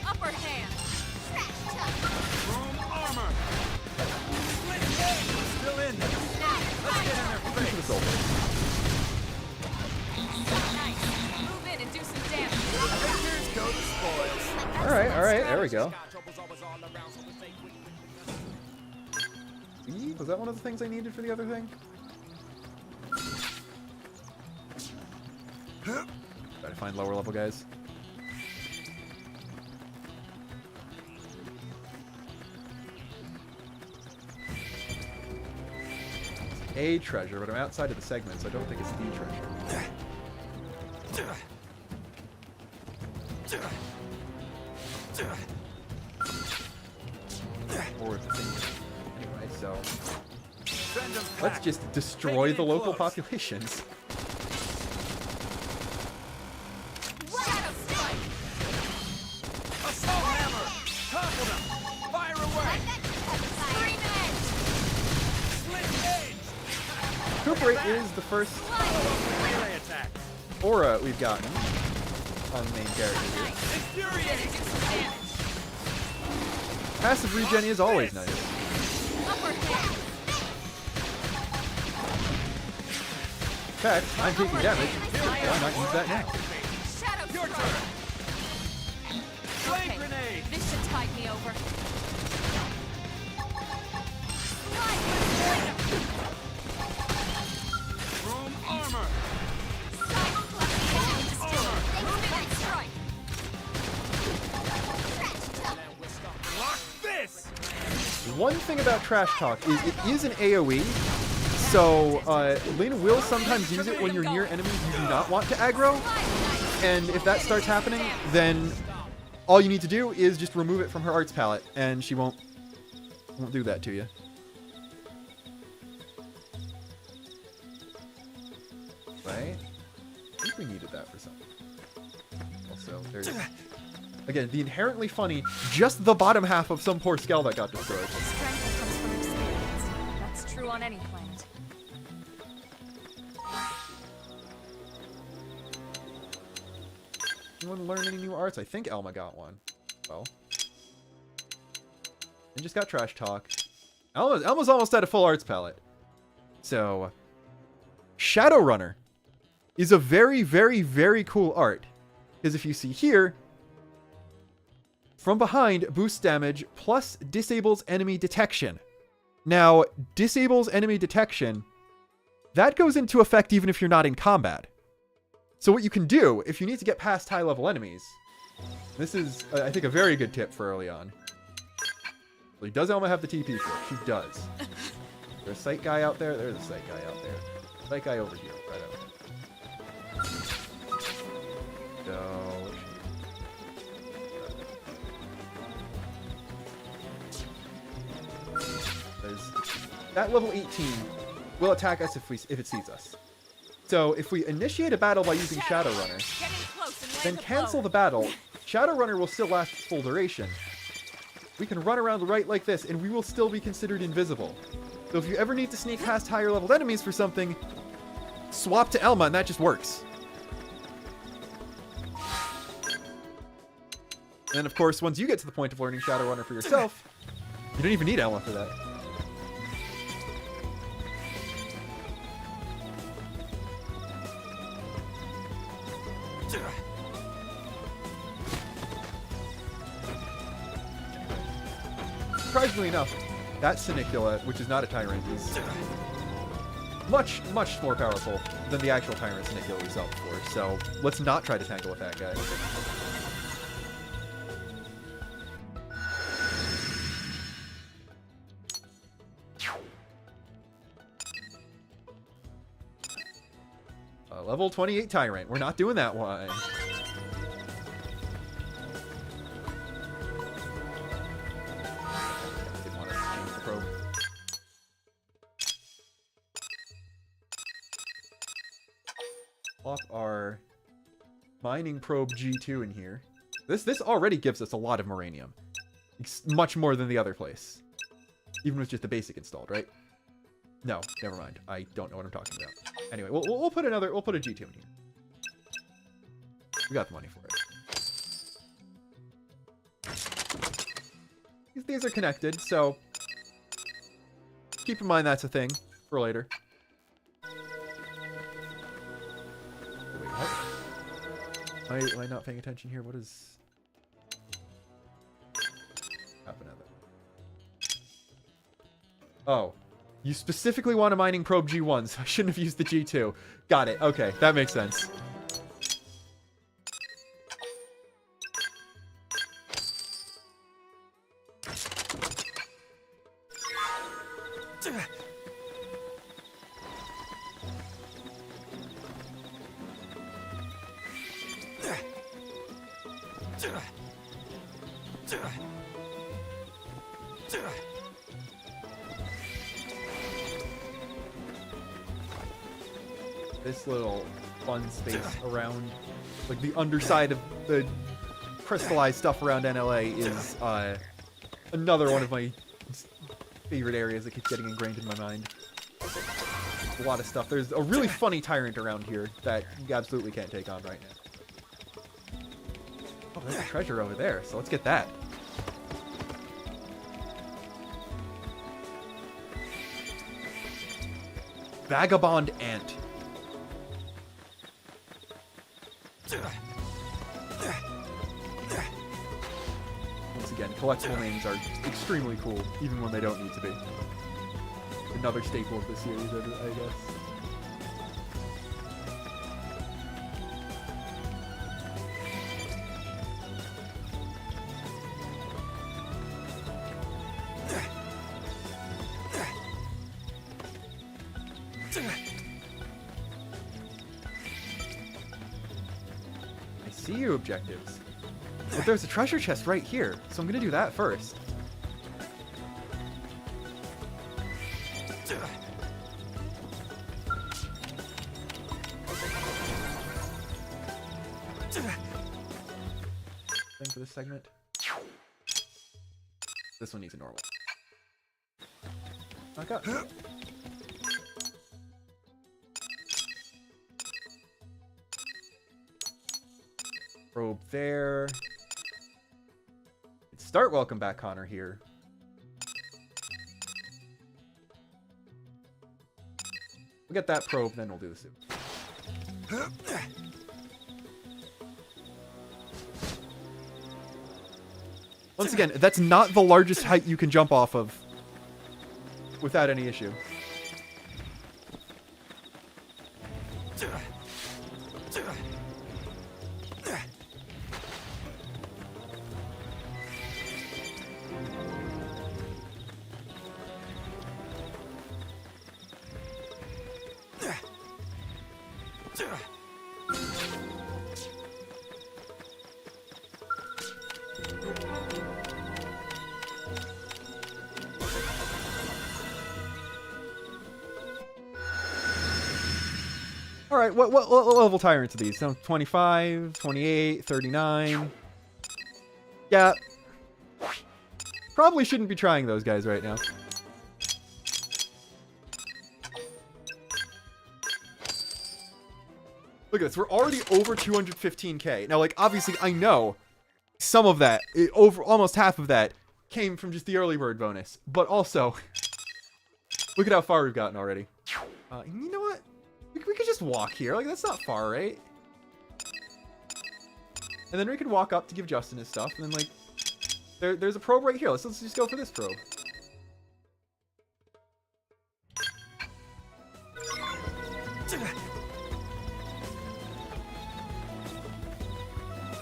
Upper hand. Chrome armor. Split head. Still in there. Let's get in their face. It's over. Nice. Move in and do some damage. Victors go to spoils. All right, there we go. Was that one of the things I needed for the other thing? Gotta find lower level guys. A treasure, but I'm outside of the segment, so I don't think it's the treasure. Or the thing. Anyway, so let's just destroy the local populations. Shadow strike. Assault hammer. Topple them. Fire away. Scream edge. Split edge. Recuperate is the first Melee attack. aura we've gotten on the main character here. Infuriate. Do some damage. Passive regen is always nice. Upper hand. In fact, I'm taking damage. Why not use that now? Shadow Your strike. turn. Flame Okay, grenade. this should tide me over. Chrome armor. Lock this. One thing about Trash Talk is it is an AoE, so Lena will sometimes use it when you're near enemies you do not want to aggro, and if that starts happening, then all you need to do is just remove it from her arts palette, and she won't do that to you. Right? I think we needed that for something. Also, there's... Again, the inherently funny, just the bottom half of some poor skull that got destroyed. Strength comes from experience. That's true on any planet. Anyone learn any new arts? I think Elma got one. Well. And just got Trash Talk. Elma's almost at a full arts palette. So, Shadowrunner is a very, very, very cool art. Because if you see here, from behind boosts damage plus disables enemy detection. Now, disables enemy detection, that goes into effect even if you're not in combat. So what you can do, if you need to get past high level enemies, this is, I think, a very good tip for early on. Well, does Elma have the TP for it? She does. There's a sight guy out there. There's a sight guy out there. Sight guy over here. Right over there. So... that level 18 will attack us if it sees us. So if we initiate a battle by using Shadowrunner, then cancel the battle, Shadowrunner will still last full duration. We can run around the right like this, and we will still be considered invisible. So if you ever need to sneak past higher leveled enemies for something, swap to Elma, and that just works. And of course, once you get to the point of learning Shadowrunner for yourself, you don't even need Elma for that. Surprisingly enough, that Sinicula, which is not a Tyrant, is much, much more powerful than the actual Tyrant Sinicula we saw before, so let's not try to tangle with that guy. Level 28 Tyrant. We're not doing that one. Didn't want to change the probe. Plop our mining probe G2 in here. This already gives us a lot of Moranium. It's much more than the other place. Even with just the basic installed, right? No, never mind. I don't know what I'm talking about. Anyway, we'll put another. We'll put a G2 in here. We got the money for it. These are connected, so keep in mind that's a thing for later. Wait, what? Am I not paying attention here? What is happening? Oh, you specifically want a mining probe G1, so I shouldn't have used the G2. Got it. Okay, that makes sense. This little fun space around, like the underside of the crystallized stuff around NLA is another one of my favorite areas that keeps getting ingrained in my mind. A lot of stuff. There's a really funny tyrant around here that you absolutely can't take on right now. Oh, there's a treasure over there, so let's get that. Vagabond Ant. Once again, collectible names are extremely cool, even when they don't need to be. Another staple of the series, I guess. I see your objectives. But there's a treasure chest right here, so I'm gonna do that first. Thing for this segment. This one needs a normal. Back up. Probe there. Start welcome back, Connor, here. We'll get that probe, then we'll do the suit. Once again, that's not the largest height you can jump off of without any issue. Alright, what level tyrants are these? So 25, 28, 39. Yeah. Probably shouldn't be trying those guys right now. Look at this, we're already over 215k. Now, like, obviously, I know some of that, over almost half of that, came from just the early bird bonus. But also, look at how far we've gotten already. You know what? We could just walk here. Like, that's not far, right? And then we could walk up to give Justin his stuff. And then, like, there's a probe right here. Let's just go for this probe.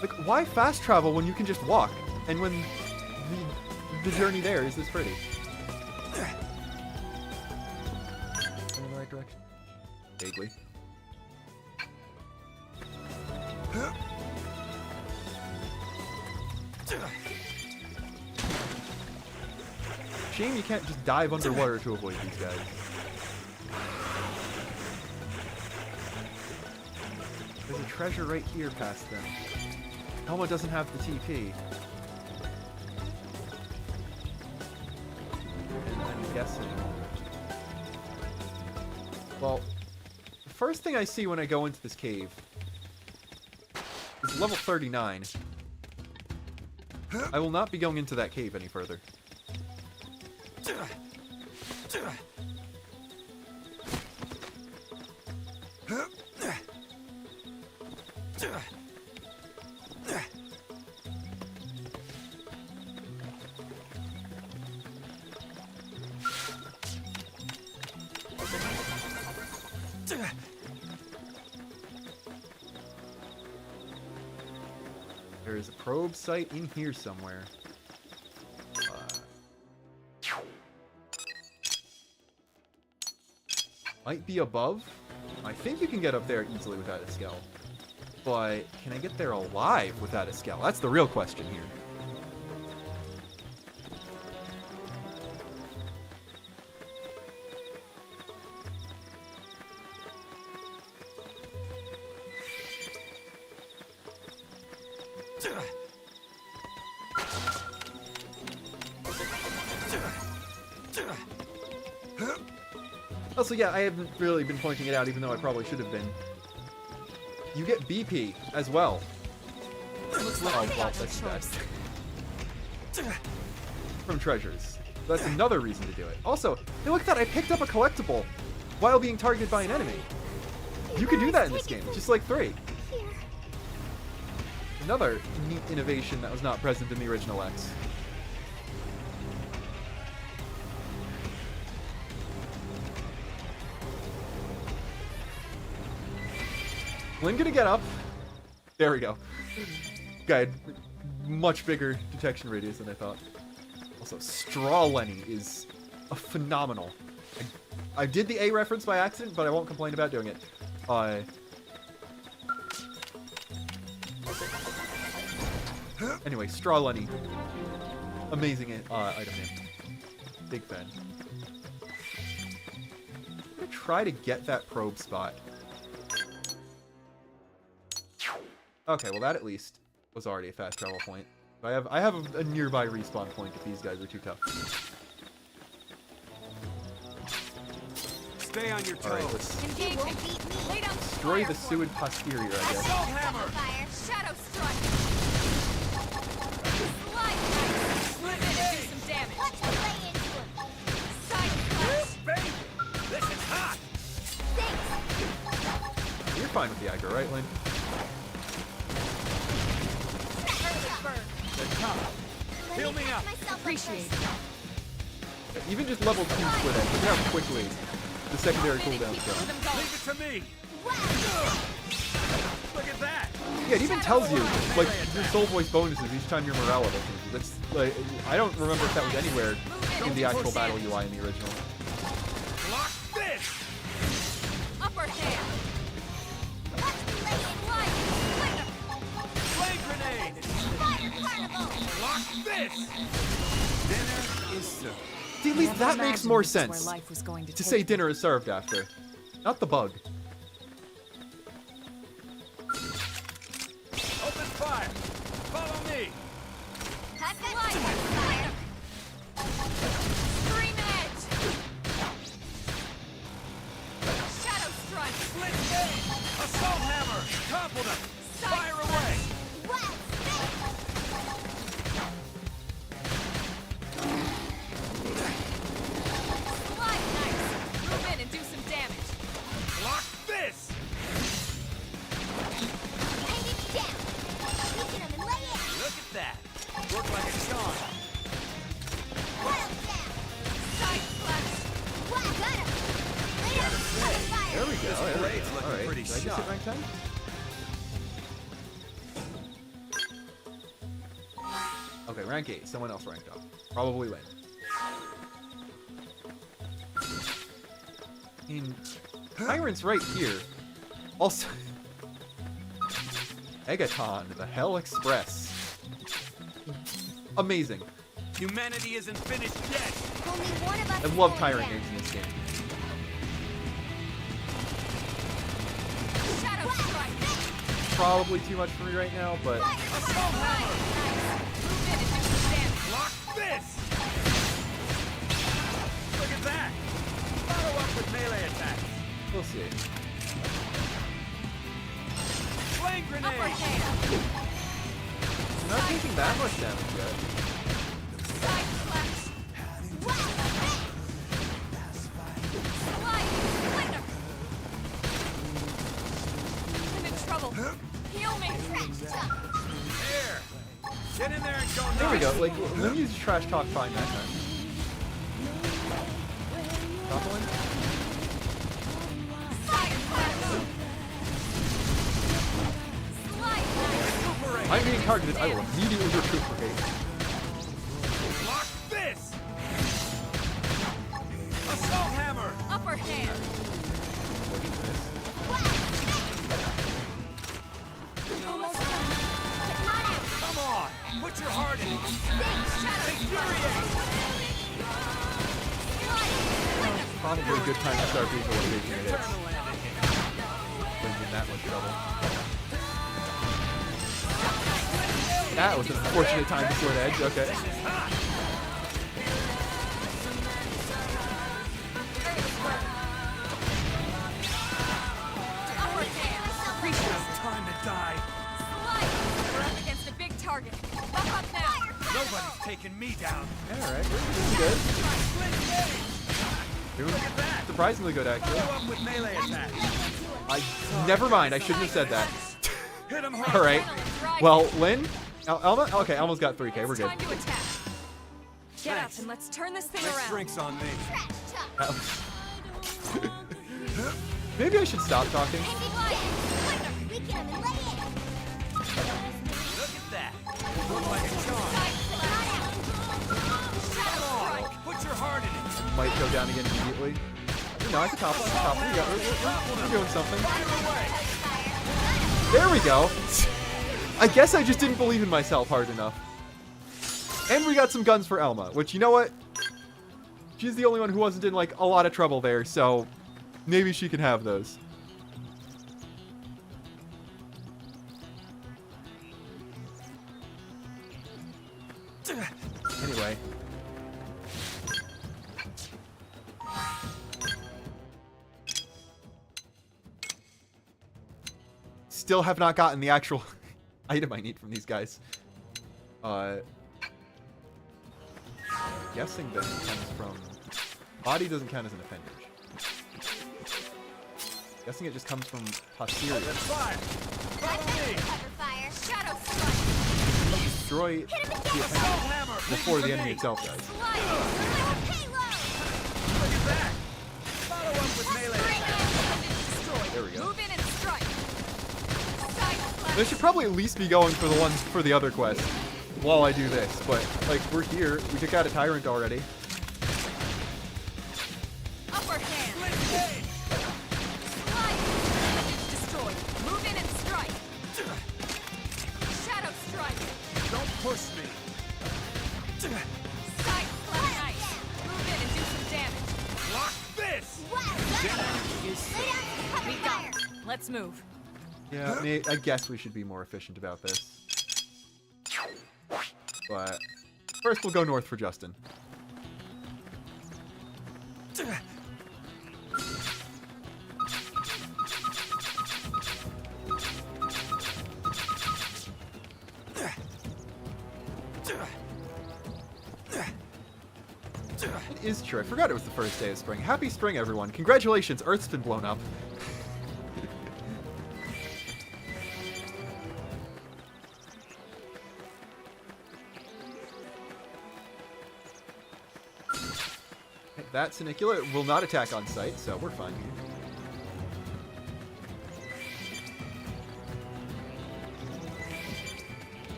Like, why fast travel when you can just walk? And when the journey there is this pretty? In the right direction. Vaguely. Shame you can't just dive underwater to avoid these guys. There's a treasure right here past them. Helma doesn't have the TP. And I'm guessing Well, the first thing I see when I go into this cave is level 39. I will not be going into that cave any further. There is a probe site in here somewhere. Might be above. I think you can get up there easily without a skell. But can I get there alive without a skell? That's the real question here. Also, yeah, I haven't really been pointing it out, even though I probably should have been. You get BP as well. From treasures. That's another reason to do it. Also, hey, look at that! I picked up a collectible while being targeted by an enemy. You can do that in this game, just like 3. Another neat innovation that was not present in the original X. Lynn gonna get up. There we go. Guy had much bigger detection radius than I thought. Also, Straw Lenny is a phenomenal. I did the A reference by accident, but I won't complain about doing it. Anyway, Straw Lenny. Amazing item name. Big fan. I'm gonna try to get that probe spot. Okay, well that at least was already a fast travel point. I have a nearby respawn point if these guys are too tough. Stay on your toes. Alright, let's destroy the suid posterior, I guess. Fire, shadow strike. Slide Split do it. some damage. Let's play into him. Side slash. Baby, this is hot. Thanks. You're fine with the aggro, right, Lynn? The top. Heal me up. Appreciate Yeah, even just level 2 split edge, look at how quickly the secondary cooldowns go. Leave it to me. Look at that. Yeah, it even tells you, like, your soul voice bonuses each time your morale level changes. That's, like, I don't remember if that was anywhere in the actual battle UI in the original. Block this. Upper hand. Flame grenade. Fire carnival. Block this. Dinner is served. See, at least that makes more sense Life was going to say dinner is served after. Not the bug. Open fire. Follow me. Cut the fire. Scream edge. Shadow strike. Split gate. Assault hammer. Topple them. Fire away. Slide knife. Move in and do some damage. Block this. Paint it down. Weaken him and lay in. Look at that. Work like a charm. Wild down. Side slash. Wow, got him. Lay down. Fire. There we go. This There we blade's go. looking Alright, pretty did I just hit sharp. rank 10? Okay, rank 8. Someone else ranked up. Probably Lynn. Tyrant's right here. Also, Egaton, the Hell Express. Amazing. Humanity isn't finished yet. Only one of us I is love going Tyrant down. games in this game. Shadow strike. Probably too much for me right now, but Assault hammer. Move in and do some damage. Block this. Look at that. Follow up with melee attacks. We'll see. Flame grenade! Upper hand. Not taking that much damage yet. Side slash. Slide. Splinter. I'm in trouble. Heal me. Here! Get in there and go There we go. nuts. Like, let me use trash talk fine that time. Top one? Side slash. Slide. I'm being targeted. I will immediately recuperate. Lock this! Assault hammer! Upper hand. Almost done. Come on! Put your heart in it! Infuriate! Probably a good time to start visualization it is. Turn the landing. Wasn't in that much trouble. That was an unfortunate time to sword edge. Okay. Upper hand. Just time to die. Slide. We're up against a big target. Buff up now. Nobody's taking me down. Alright, we're doing good. Split gauge! Doing Look at that! surprisingly good, actually. Follow up with melee attack. Never mind, I shouldn't have said that. Hit him hard. Alright. Well, Lynn? Elma? Okay, Elma's got 3k, we're It's good. time to attack. Get up and let's turn this thing Next around. drink's on me. Maybe I should stop talking. Look at that. Look like a charm. Come on. Put your heart in it. Might go down again immediately. No, I can topple. We're doing something. There we go. I guess I just didn't believe in myself hard enough. And we got some guns for Elma, which, you know what? She's the only one who wasn't in, like, a lot of trouble there, so maybe she can have those. Anyway. Still have not gotten the actual item I need from these guys. Guessing that it comes from... Body doesn't count as an appendage. Guessing it just comes from posterior. Fire! Follow me! Shadow strike. Destroy the appendage Hammer! before the enemy itself does. Look at that! Follow up with melee attack. There we go. Move in and strike. Side slash. They should probably at least be going for the ones for the other quest while I do this, but, like, we're here. We took out a tyrant already. Upper hand. Split gauge! Slide. Destroyed. Move in and strike. Shadow strike. Don't push me! Side slash knife. Move in and do some damage. Lock this! We got it. Let's move. Yeah, I guess we should be more efficient about this. But first we'll go north for Justin. It is true. I forgot it was the first day of spring. Happy spring, everyone. Congratulations, Earth's been blown up. That Sinicula will not attack on sight, so we're fine here.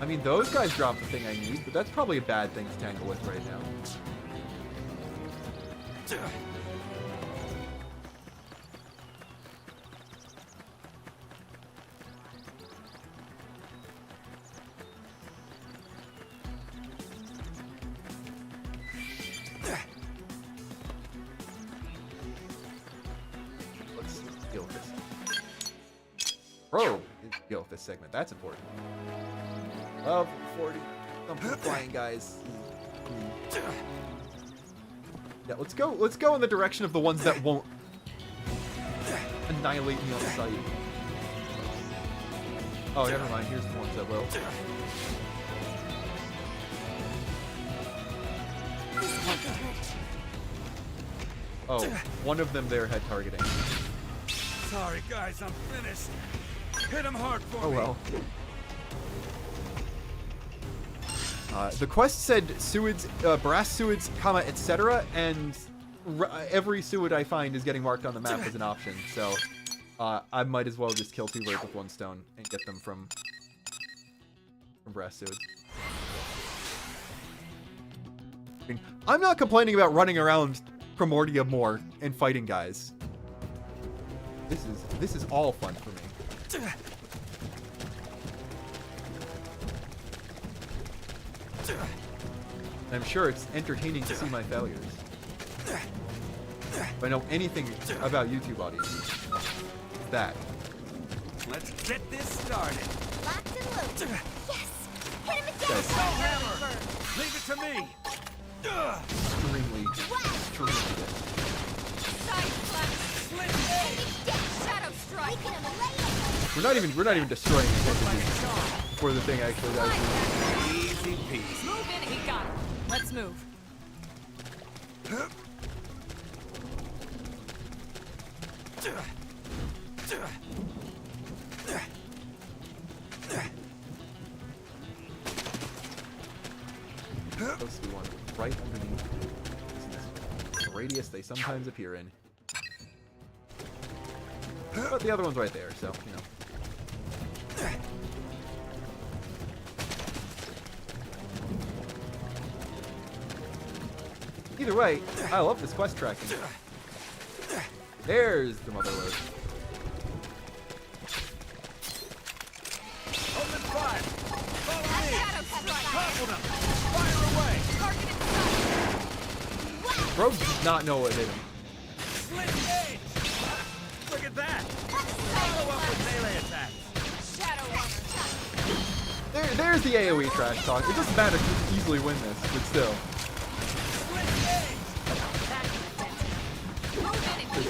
I mean, those guys drop the thing I need, but that's probably a bad thing to tangle with right now. Let's deal with this. Bro, deal with this segment. That's important. Love 40. Something flying guys. Yeah, let's go. Let's go in the direction of the ones that won't annihilate me on sight. Oh, never mind. Here's the ones that will. Oh, one of them there had targeting. Sorry, guys, I'm finished. Hit him hard for Oh me. well. The quest said sewids, brass sewids, comma, etc. And every sewid I find is getting marked on the map as an option. So I might as well just kill 2 birds with 1 stone and get them from brass sewids. I mean, I'm not complaining about running around Primordia more and fighting guys. This is all fun for me. And I'm sure it's entertaining to see my failures. If I know anything about YouTube audiences, it's that. Let's get this started. Locked and loaded. Yes! Hit him again! Yes. Soul hammer! Leave it to me! Extremely good. Side flash. Split Shadow strike. We're not even destroying anything before the thing actually dies. Easy peasy. Move in, he got him. Let's move. Supposed to be one right underneath the radius they sometimes appear in. But the other one's right there, so, you know. Either way, I love this quest tracking. There's the mother load. Open fire! Follow me! Shadow strike. Topple them! Fire away! Target in sight. Bro did not know what hit him. Split gauge! Look at that! Follow up with melee attacks! Shadow runner. There's the AoE trash talk. It doesn't matter if you can easily win this, but still. Split gauge!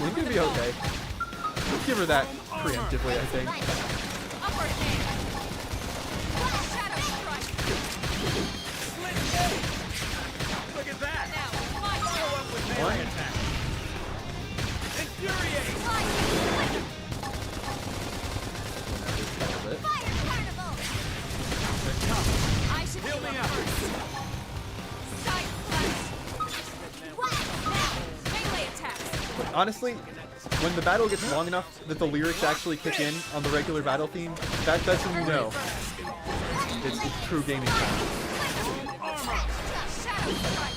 We're gonna be okay. Let's give her that preemptively, I think. Upward hand. Shadow strike. Split gauge! Look at that! Now, fly Follow up with melee attacks! Infuriate! Fire carnival! I should Heal me heal up! first. Side flash. Now, melee attacks. But honestly, when the battle gets long enough that the lyrics actually kick in on the regular battle theme, that's when you know it's true gaming time. Shadow strike.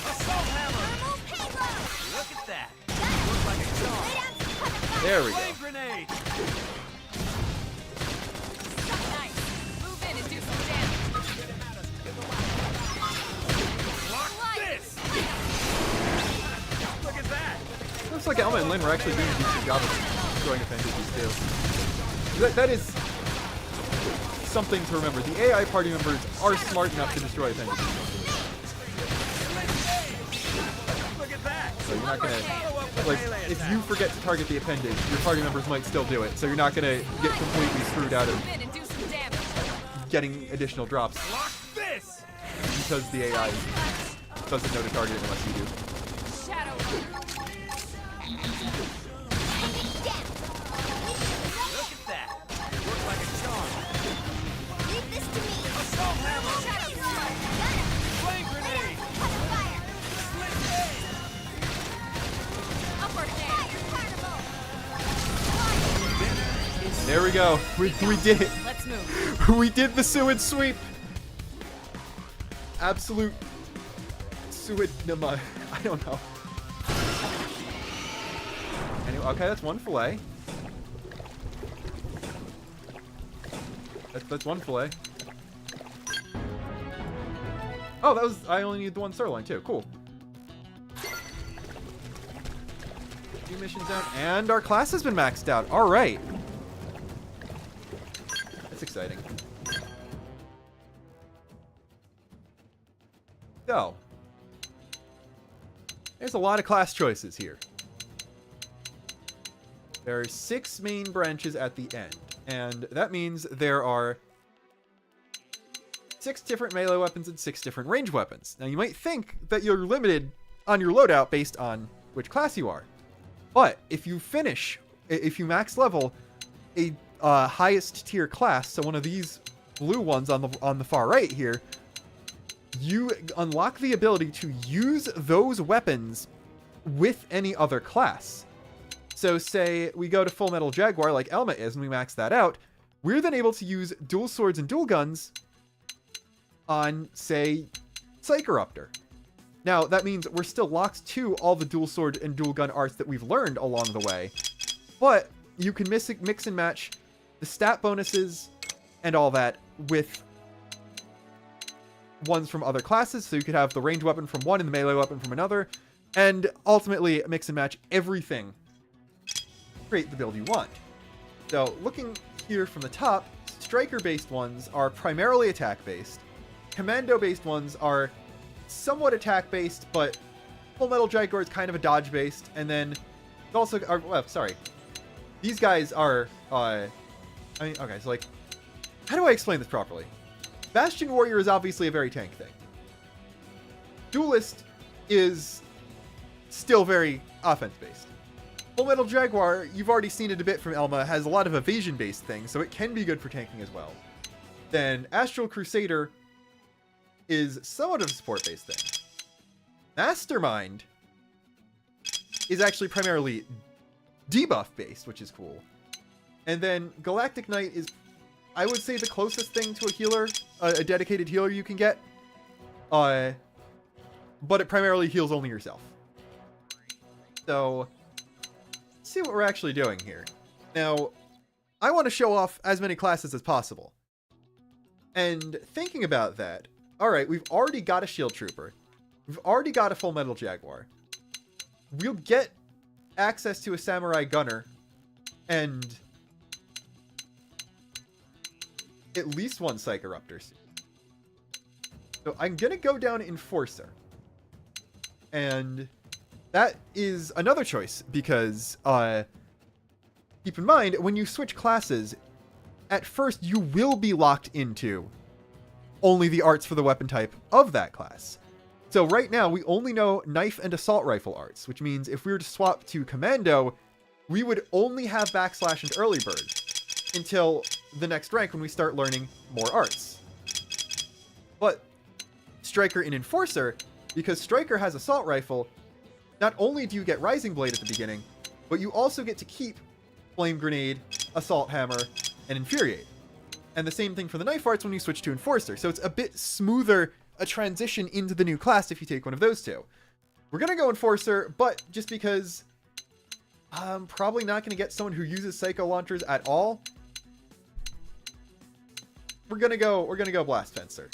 Assault hammer! Look at that! Looks like a charm! There we go. Flame grenade! Nice. Move in and do some damage. Lock this! Look at that! Looks like Elma and Lynn were actually doing a decent job of destroying appendages too. That is something to remember. The AI party members are smart enough to destroy appendages. Look at that! So you're not gonna, Follow up with like, melee if attacks. you forget to target the appendage, your party members might still do it. So you're not gonna get completely screwed out of Move in and do some damage. getting additional drops Lock this! because the AI doesn't know to target it unless you do. Shadow runner. Look at that! Looks like a charm! Leave this to me. Assault hammer! Shadow strike. Flame grenade! Cover fire. Split gauge! Upward hand. Fire carnival. There we go. We did it. Let's move. We did the Sewid sweep. Absolute Sewid-nima. I don't know. Anyway, okay, that's one fillet. That's one fillet. Oh, that was. I only need the one sirloin too. Cool. 2 missions down, and our class has been maxed out. All right. That's exciting. So, there's a lot of class choices here. There are 6 main branches at the end, and that means there are 6 different melee weapons and 6 different range weapons. Now, you might think that you're limited on your loadout based on which class you are, but if you max level a highest tier class, so one of these blue ones on the far right here, you unlock the ability to use those weapons with any other class. So say we go to Full Metal Jaguar like Elma is and we max that out, we're then able to use dual swords and dual guns on, say, Psychoruptor. Now, that means we're still locked to all the dual sword and dual gun arts that we've learned along the way, but you can mix and match the stat bonuses and all that with ones from other classes, so you could have the ranged weapon from one and the melee weapon from another, and ultimately mix and match everything. Create the build you want. So, looking here from the top, striker-based ones are primarily attack-based. Commando-based ones are somewhat attack-based, but Full Metal Jaguar is kind of a dodge-based, and then also are, well, sorry. These guys are, okay, so like, how do I explain this properly? Bastion Warrior is obviously a very tank thing. Duelist is still very offense-based. Full Metal Jaguar, you've already seen it a bit from Elma, has a lot of evasion-based things, so it can be good for tanking as well. Then Astral Crusader is somewhat of a support-based thing. Mastermind is actually primarily debuff-based, which is cool. And then Galactic Knight is, I would say, the closest thing to a healer, a dedicated healer you can get. But it primarily heals only yourself. So, let's see what we're actually doing here. Now, I want to show off as many classes as possible. And thinking about that, alright, we've already got a Shield Trooper. We've already got a Full Metal Jaguar. We'll get access to a Samurai Gunner and at least one Psychoruptor. So I'm going to go down Enforcer. And that is another choice because keep in mind, when you switch classes, at first you will be locked into only the arts for the weapon type of that class. So right now, we only know knife and assault rifle arts, which means if we were to swap to Commando, we would only have backslash and early bird until the next rank when we start learning more arts. But Striker and Enforcer, because Striker has assault rifle, not only do you get Rising Blade at the beginning, but you also get to keep Flame Grenade, Assault Hammer, and Infuriate. And the same thing for the knife arts when you switch to Enforcer. So it's a bit smoother a transition into the new class if you take one of those two. We're going to go Enforcer, but just because I'm probably not going to get someone who uses Psycho Launchers at all, we're going to go Blast Fencer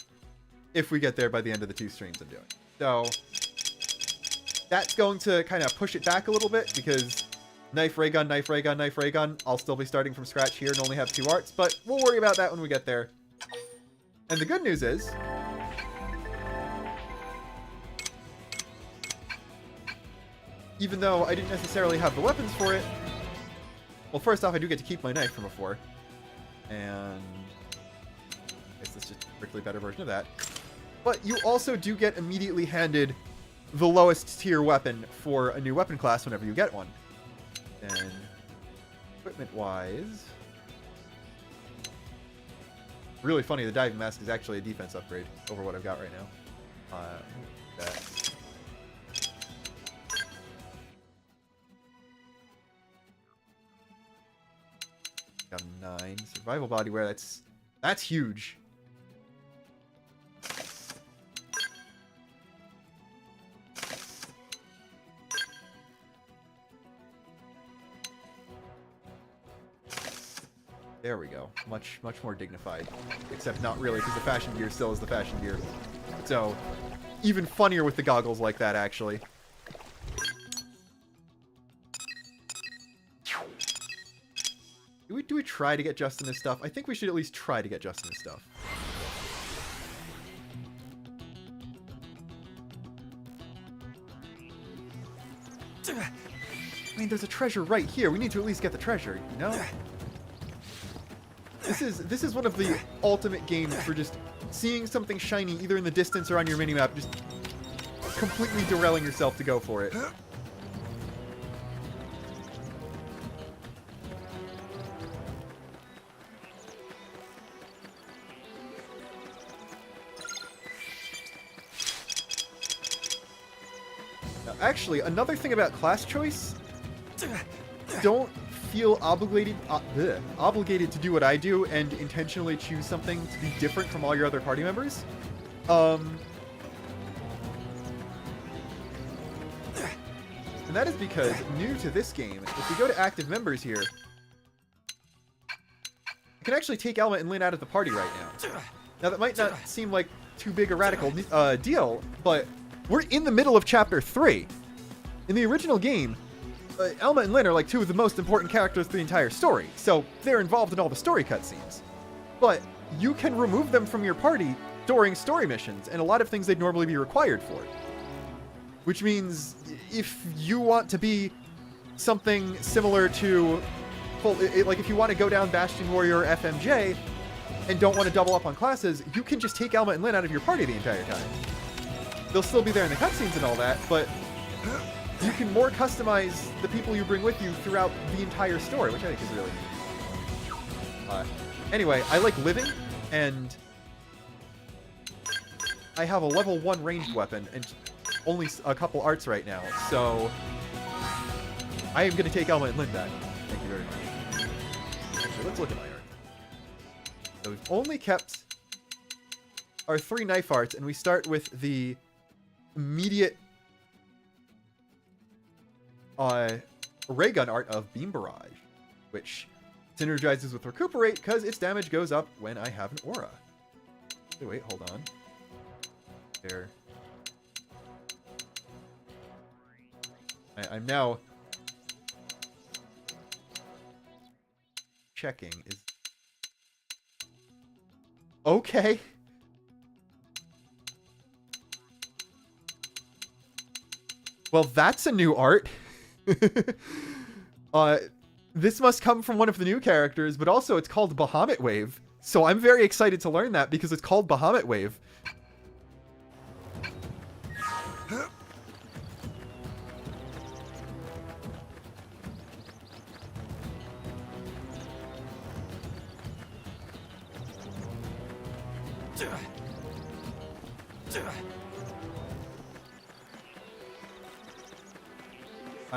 if we get there by the end of the 2 streams I'm doing. So that's going to kind of push it back a little bit because knife, ray gun, knife, ray gun, knife, ray gun. I'll still be starting from scratch here and only have 2 arts, but we'll worry about that when we get there. And the good news is, even though I didn't necessarily have the weapons for it, well, first off, I do get to keep my knife from before. And I guess this is just a strictly better version of that. But you also do get immediately handed the lowest tier weapon for a new weapon class whenever you get one. And equipment-wise, really funny, the diving mask is actually a defense upgrade over what I've got right now. That. Got a 9. Survival bodywear, that's huge. There we go. Much more dignified. Except not really, because the fashion gear still is the fashion gear. So, even funnier with the goggles like that, actually. Do we try to get Justin this stuff? I think we should at least try to get Justin this stuff. I mean, there's a treasure right here. We need to at least get the treasure, you know? This is one of the ultimate games for just seeing something shiny either in the distance or on your minimap, just completely derailing yourself to go for it. Now, actually, another thing about class choice, don't feel obligated to do what I do and intentionally choose something to be different from all your other party members. And that is because, new to this game, if we go to active members here, I can actually take Alma and Lynn out of the party right now. Now, that might not seem like too big a radical deal, but we're in the middle of Chapter 3. In the original game, Alma and Lynn are like two of the most important characters for the entire story, so they're involved in all the story cutscenes. But you can remove them from your party during story missions, and a lot of things they'd normally be required for. Which means, if you want to be something similar to, like if you want to go down Bastion Warrior or FMJ, and don't want to double up on classes, you can just take Alma and Lynn out of your party the entire time. They'll still be there in the cutscenes and all that, but you can more customize the people you bring with you throughout the entire story, which I think is really neat. Anyway, I like living, and I have a level 1 ranged weapon, and only a couple arts right now, so I am going to take Alma and Lynn back. Thank you very much. Actually, let's look at my art. So we've only kept our 3 knife arts, and we start with the immediate ray gun art of Beam Barrage, which synergizes with Recuperate because its damage goes up when I have an aura. Wait, hold on. There. I'm now checking. Is okay. Well, that's a new art. This must come from one of the new characters, but also it's called Bahamut Wave. So I'm very excited to learn that because it's called Bahamut Wave.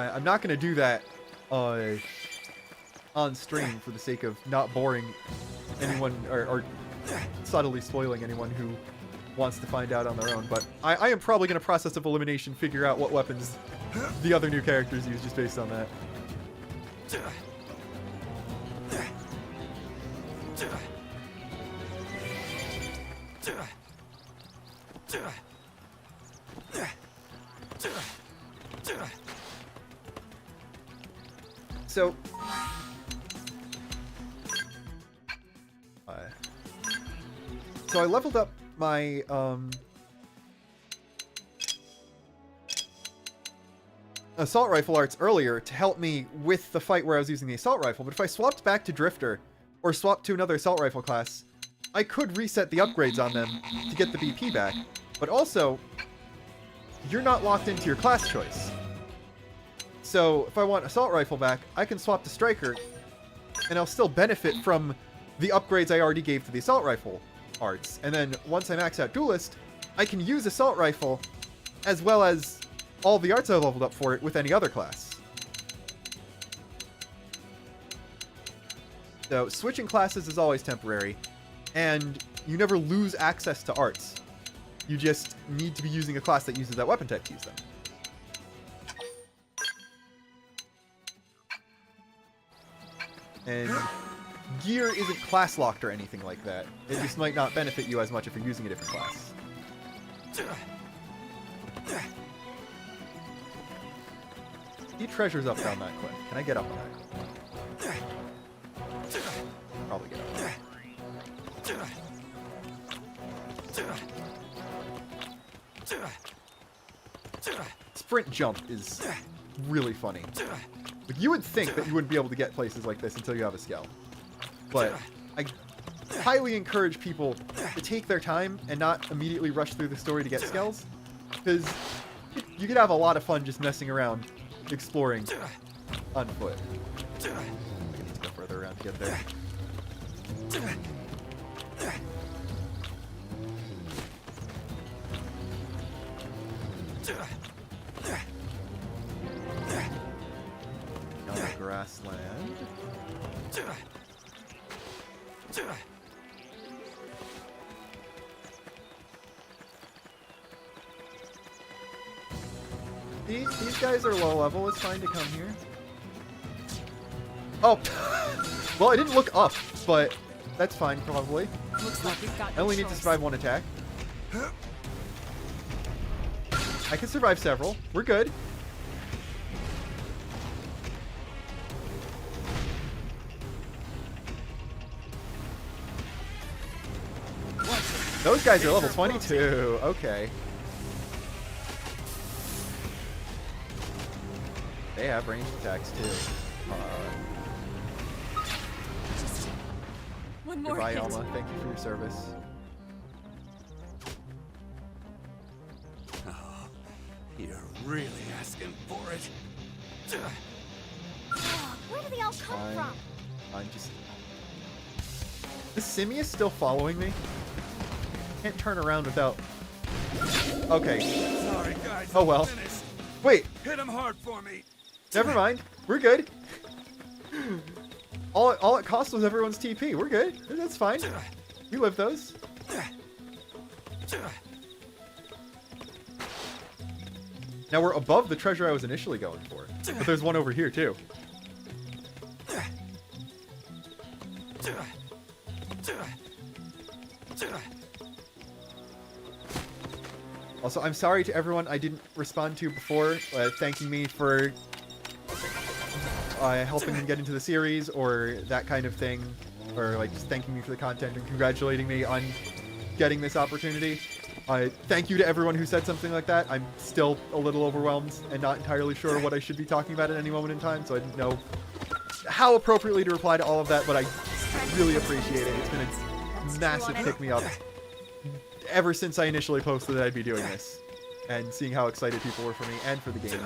I'm not going to do that on stream for the sake of not boring anyone or subtly spoiling anyone who wants to find out on their own. But I am probably going to process of elimination figure out what weapons the other new characters use just based on that. So I leveled up my assault rifle arts earlier to help me with the fight where I was using the assault rifle, but if I swapped back to Drifter or swapped to another assault rifle class, I could reset the upgrades on them to get the BP back. But also, you're not locked into your class choice. So if I want assault rifle back, I can swap to Striker, and I'll still benefit from the upgrades I already gave to the assault rifle arts. And then once I max out Duelist, I can use assault rifle as well as all the arts I've leveled up for it with any other class. So switching classes is always temporary, and you never lose access to arts. You just need to be using a class that uses that weapon type to use them. And gear isn't class locked or anything like that. It just might not benefit you as much if you're using a different class. He treasures up down that cliff. Can I get up on that? Probably get up on that. Sprint jump is really funny. Like, you would think that you wouldn't be able to get places like this until you have a skill. But I highly encourage people to take their time and not immediately rush through the story to get skills. Because you could have a lot of fun just messing around, exploring on foot. I need to go further around to get there. On the grassland. These guys are low level. It's fine to come here. Oh, well, I didn't look up, but that's fine probably. Looks like we've got I only need to survive one attack. I can survive several. We're good. Those guys are level 22. Okay. They have ranged attacks too. One more Goodbye, hit. Alma. Thank you for your service. Oh, you're really asking for it. Where do they all come from? I'm just... This Simi is still following me? Can't turn around without... Okay. Sorry, guys. Oh well. Finished. Wait! Hit him hard for me. Never mind. We're good. All it cost was everyone's TP. We're good. That's fine. You live those. Now we're above the treasure I was initially going for. But there's one over here too. Also, I'm sorry to everyone I didn't respond to before, thanking me for helping them get into the series or that kind of thing, or like just thanking me for the content and congratulating me on getting this opportunity. Thank you to everyone who said something like that. I'm still a little overwhelmed and not entirely sure what I should be talking about at any moment in time, so I didn't know how appropriately to reply to all of that, but I really appreciate it. It's been a massive pick-me-up ever since I initially posted that I'd be doing this, and seeing how excited people were for me and for the game.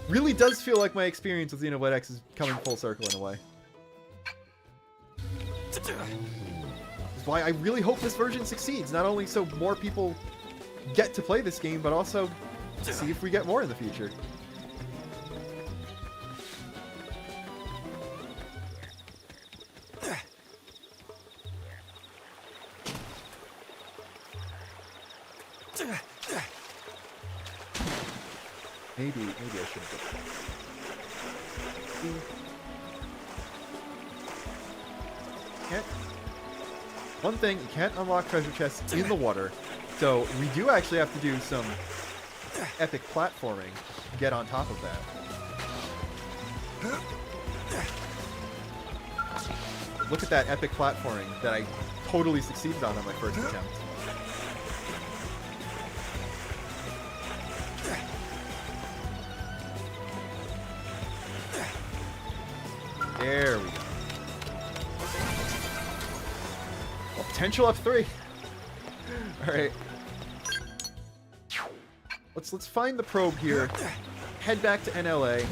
Really does feel like my experience with Xenoblade X is coming full circle in a way. That's why I really hope this version succeeds, not only so more people get to play this game, but also see if we get more in the future. Maybe I shouldn't go. Can't. One thing, you can't unlock treasure chests in the water, so we do actually have to do some epic platforming to get on top of that. Look at that epic platforming that I totally succeeded on my first attempt. There we go. Well, potential F3. All right. Let's find the probe here. Head back to NLA.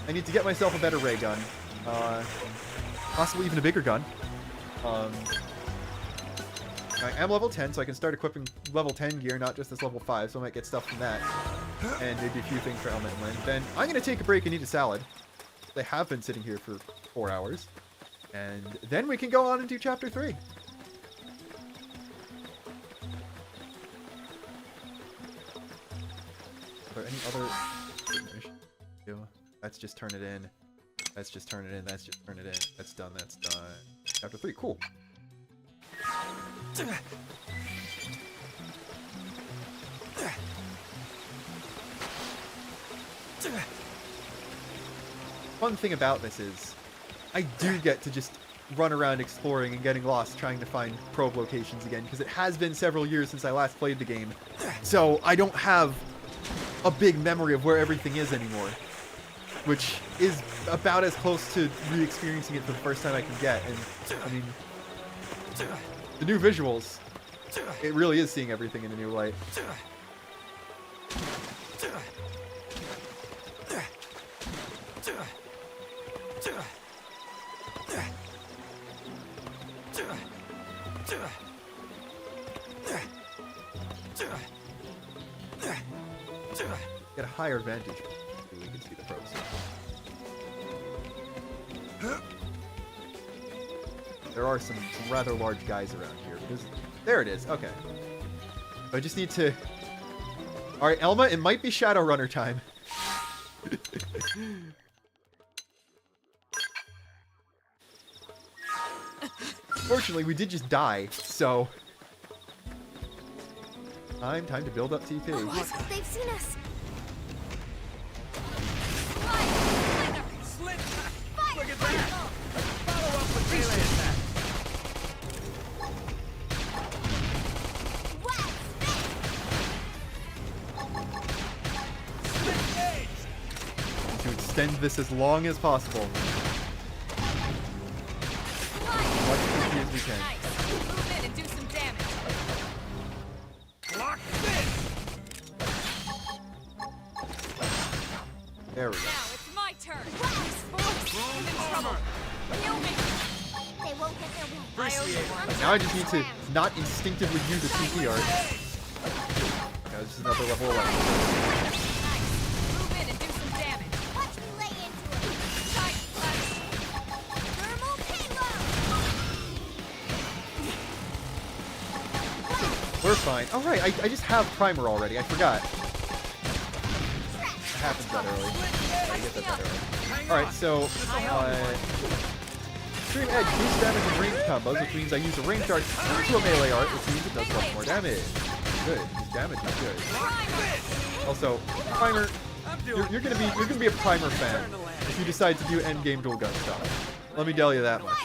I need to get myself a better ray gun. Possibly even a bigger gun. I am level 10, so I can start equipping level 10 gear, not just this level 5, so I might get stuff from that. And maybe a few things for Element Land. Then I'm going to take a break and eat a salad. They have been sitting here for 4 hours. And then we can go on and do Chapter 3. Are there any other... That's just turn it in. That's just turn it in. That's just turn it in. That's done. That's done. Chapter 3. Cool. Fun thing about this is I do get to just run around exploring and getting lost trying to find probe locations again, because it has been several years since I last played the game. So I don't have a big memory of where everything is anymore, which is about as close to re-experiencing it for the first time I can get. And I mean, the new visuals, it really is seeing everything in a new light. Get a higher vantage point so we can see the probes. There are some rather large guys around here. There it is. Okay. I just need to... Alright, Elma, it might be Shadowrunner time. Fortunately, we did just die, so... Time to build up TP. Oh, they've seen us. Look at that! Follow up with melee attack. To extend this as long as possible. As much TP as we can. Move in and do some damage. Block this! There we go. Now it's my turn. I'm in trouble. Heal me. They won't get their way. Now I just need to not instinctively use the TP art. Okay, this is another level 11. Move in and do some damage. Watch me lay into it. Tight flash. Thermal payload. We're fine. Oh, right. I just have primer already. I forgot. It happens that early. I get that early. Alright, so... Extreme Edge boosts damage and range combos, which means I use a range art into a melee art, which means it does much more damage. Good. His damage is good. Also, primer... You're gonna be a primer fan if you decide to do endgame dual gun stuff. Let me tell you that much.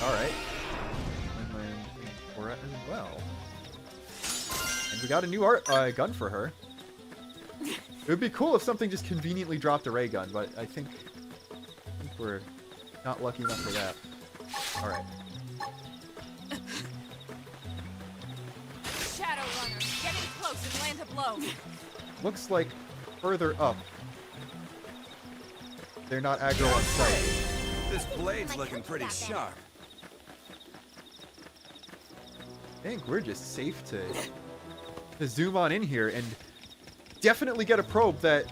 Alright. And Aura as well. And we got a new gun for her. It would be cool if something just conveniently dropped a ray gun, but I think we're not lucky enough for that. Alright. Shadowrunner, get in close and land a blow. Looks like further up. They're not aggro on sight. This blade's looking pretty sharp. I think we're just safe to zoom on in here and definitely get a probe that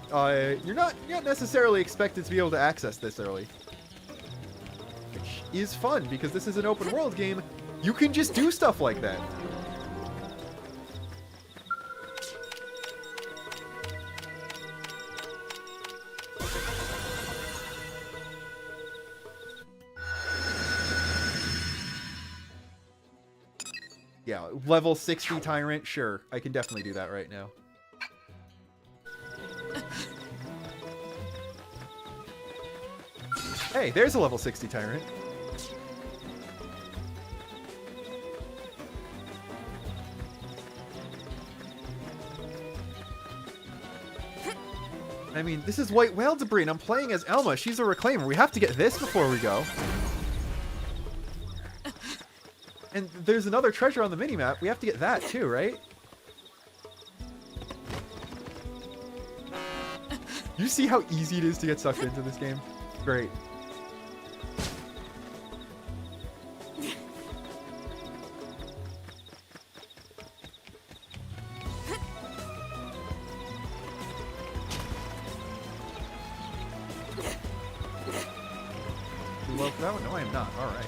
you're not necessarily expected to be able to access this early. Which is fun, because this is an open world game. You can just do stuff like that. Yeah, level 60 Tyrant, sure. I can definitely do that right now. Hey, there's a level 60 Tyrant. I mean, this is White Whale debris, and I'm playing as Elma. She's a Reclaimer. We have to get this before we go. And there's another treasure on the minimap. We have to get that too, right? You see how easy it is to get sucked into this game? Great. Too low for that one? No, I am not. All right.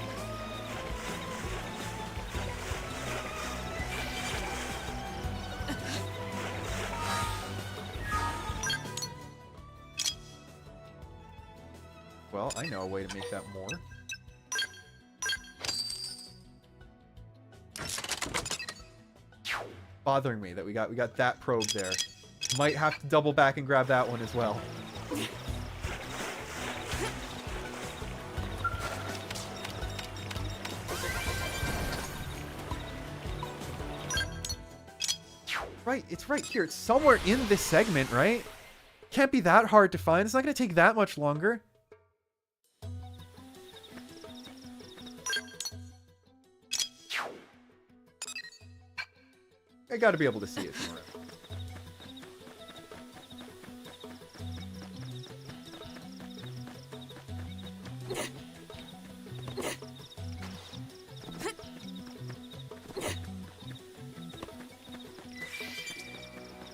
Well, I know a way to make that more. bothering me that we got that probe there. Might have to double back and grab that one as well. Right, it's right here. It's somewhere in this segment, right? Can't be that hard to find. It's not going to take that much longer. I got to be able to see it somewhere.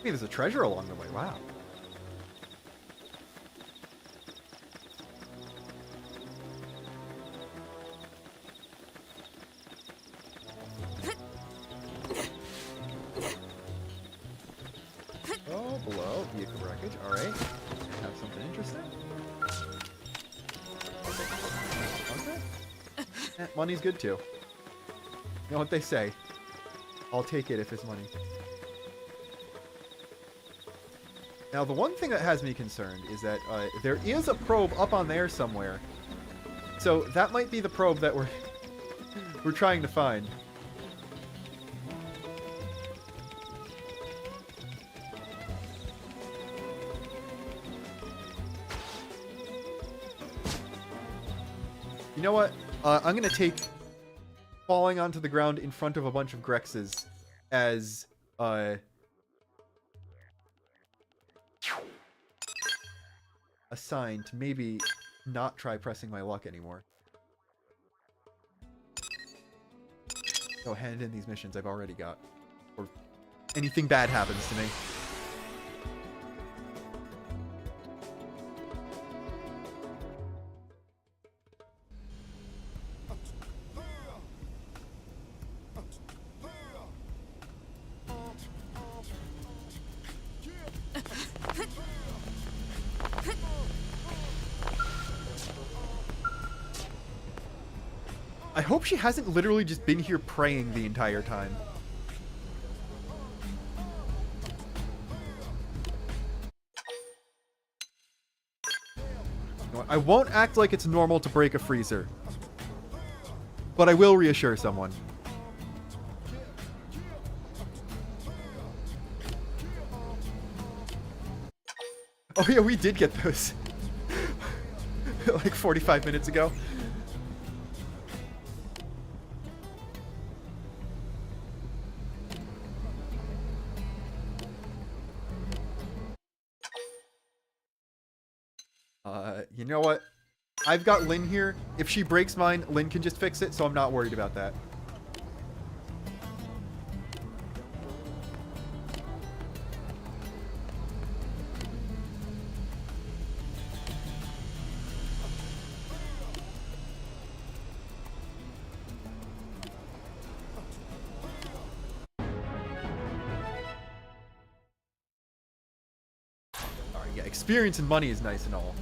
Hey, there's a treasure along the way. Wow. Oh, below. Vehicle wreckage. Alright. Have something interesting. Okay. Money's good too. You know what they say. I'll take it if it's money. Now, the one thing that has me concerned is that there is a probe up on there somewhere. So that might be the probe that we're trying to find. You know what? I'm going to take falling onto the ground in front of a bunch of Grexes as a sign to maybe not try pressing my luck anymore. Go hand in these missions I've already got. Or anything bad happens to me. I hope she hasn't literally just been here praying the entire time. You know what? I won't act like it's normal to break a freezer. But I will reassure someone. Oh yeah, we did get those. Like 45 minutes ago. You know what? I've got Lynn here. If she breaks mine, Lynn can just fix it, so I'm not worried about that. Alright, yeah, experience and money is nice and all.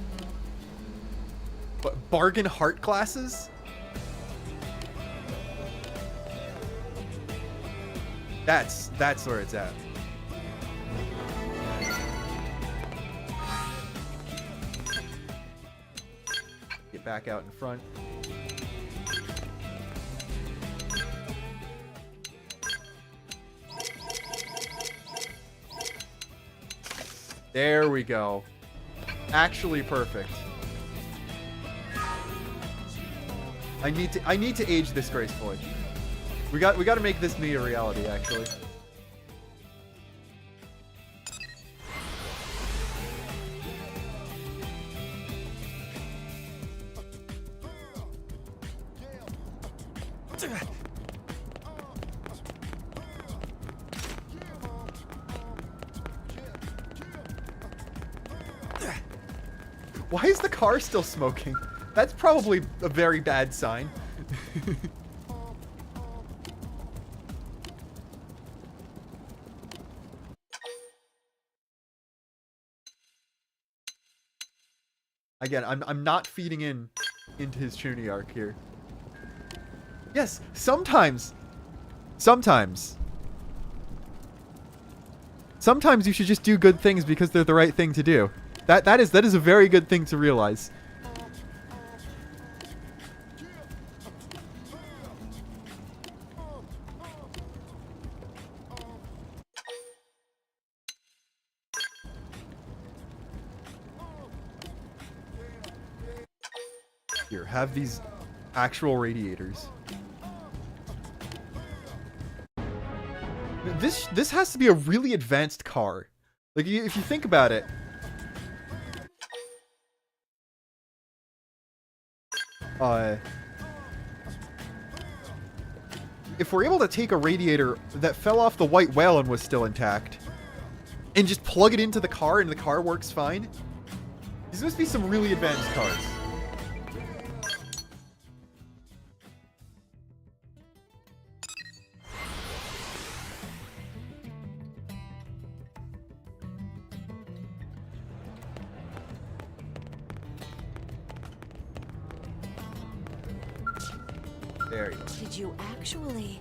But bargain heart classes? That's where it's at. Get back out in front. There we go. Actually perfect. I need to age this gracefully. We got to make this me a reality, actually. Why is the car still smoking? That's probably a very bad sign. Again, I'm not feeding into his Chuny arc here. Yes, sometimes. Sometimes you should just do good things because they're the right thing to do. That is a very good thing to realize. Here, have these actual radiators. This has to be a really advanced car. Like, if you think about it. If we're able to take a radiator that fell off the white whale and was still intact, and just plug it into the car and the car works fine, these must be some really advanced cars. There you go. Did you actually?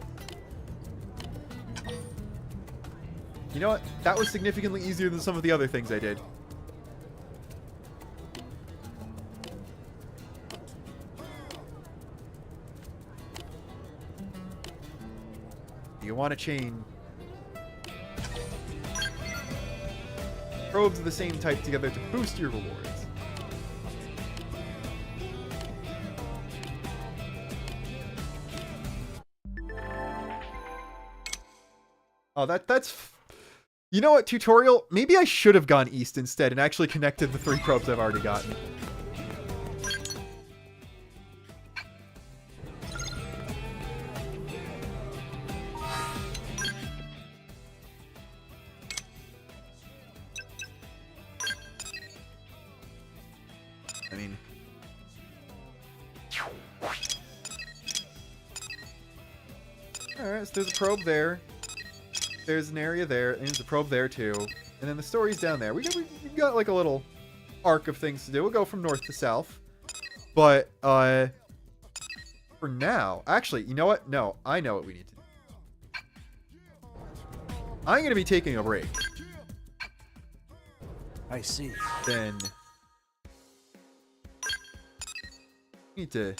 You know what? That was significantly easier than some of the other things I did. You want to chain probes of the same type together to boost your rewards. Oh, that's... You know what, tutorial? Maybe I should have gone east instead and actually connected the 3 probes I've already gotten. I mean... Alright, so there's a probe there. There's an area there, and there's a probe there too. And then the story's down there. We got like a little arc of things to do. We'll go from north to south. But, for now... Actually, you know what? No, I know what we need to do. I'm going to be taking a break. I see. Then... Need to...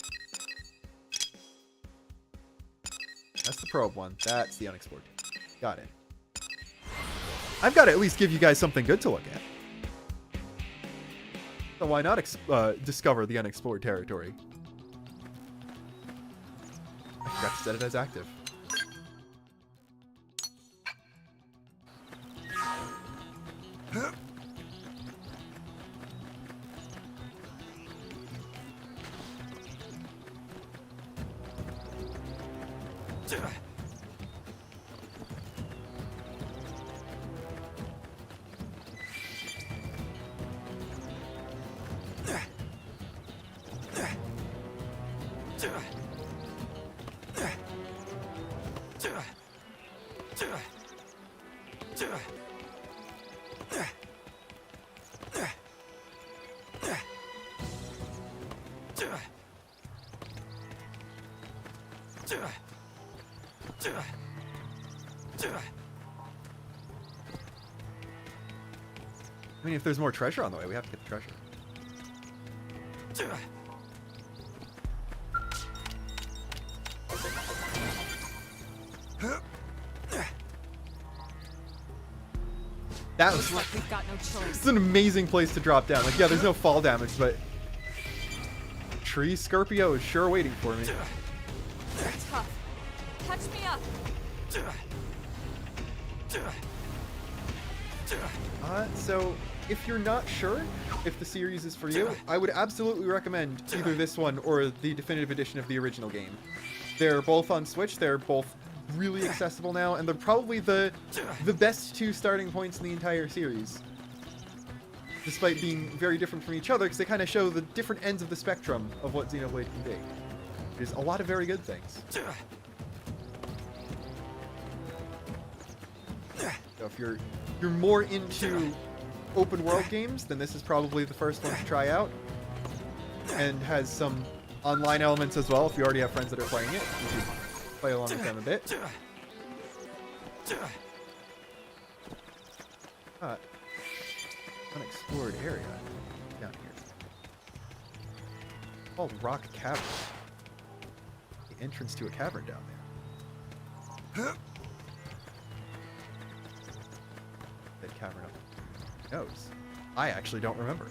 That's the probe one. That's the unexplored. Got it. I've got to at least give you guys something good to look at. So why not discover the unexplored territory? I forgot to set it as active. I mean, if there's more treasure on the way, we have to get the treasure. That was like we've got no choice. It's an amazing place to drop down. Like, yeah, there's no fall damage, but Tree Scorpio is sure waiting for me. Tough. Catch me up. So if you're not sure if the series is for you, I would absolutely recommend either this one or the definitive edition of the original game. They're both on Switch. They're both really accessible now, and they're probably the best 2 starting points in the entire series. Despite being very different from each other, because they kind of show the different ends of the spectrum of what Xenoblade can be. There's a lot of very good things. So if you're more into open world games, then this is probably the first one to try out. And has some online elements as well if you already have friends that are playing it. You can play along with them a bit. Unexplored area down here. Called Rock Cavern. The entrance to a cavern down there. That cavern up. Who knows? I actually don't remember.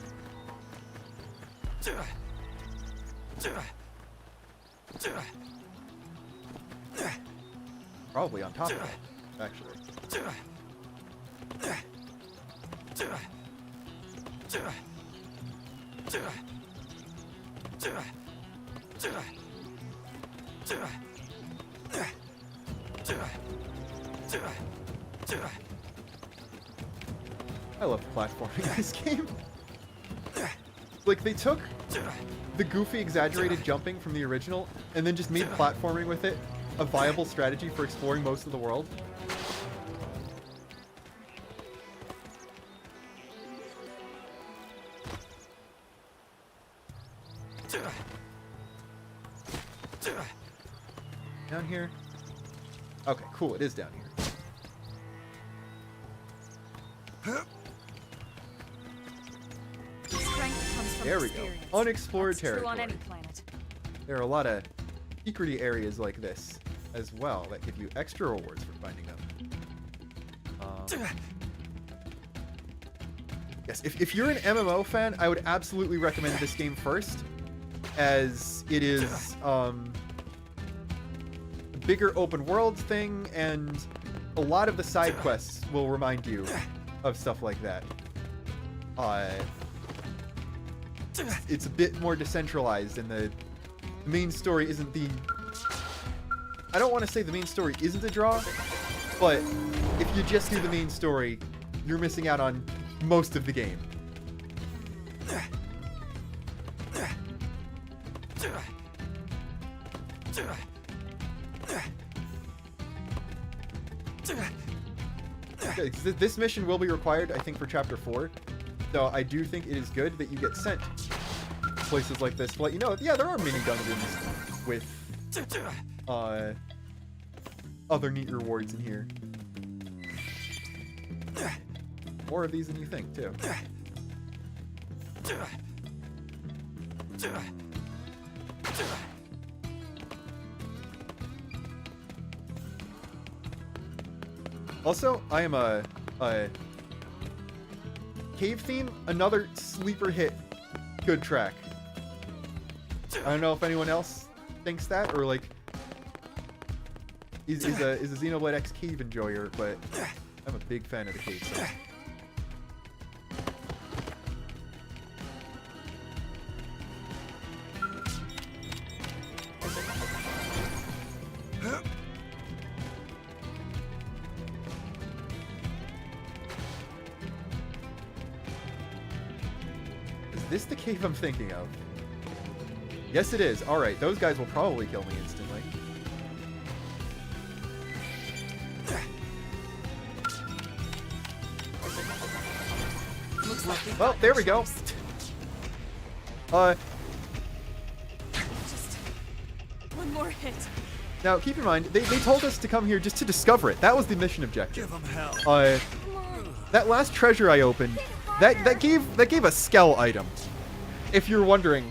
Probably on top of it, actually. I love platforming in this game. Like, they took the goofy, exaggerated jumping from the original and then just made platforming with it a viable strategy for exploring most of the world. Down here? Okay, cool, it is down here. Strength comes from There we go. experience. Unexplored That's true territory. on any planet. There are a lot of secrety areas like this as well that give you extra rewards for finding them. Yes, if you're an MMO fan, I would absolutely recommend this game first, as it is a bigger open world thing, and a lot of the side quests will remind you of stuff like that. It's a bit more decentralized, and the main story isn't the... I don't want to say the main story isn't a draw, but if you just do the main story, you're missing out on most of the game. Okay, this mission will be required, I think, for Chapter 4. So I do think it is good that you get sent to places like this to let you know that, yeah, there are mini dungeons with other neat rewards in here. More of these than you think, too. Also, I am a cave theme, another sleeper hit, good track. I don't know if anyone else thinks that, or like is a Xenoblade X cave enjoyer, but I'm a big fan of the cave stuff. Is this the cave I'm thinking of? Yes, it is. Alright, those guys will probably kill me instantly. Well, there we go. Just one more hit. Now, keep in mind, they told us to come here just to discover it. That was the mission objective. Give 'em hell. That last treasure I opened, that gave a Skell item. If you're wondering,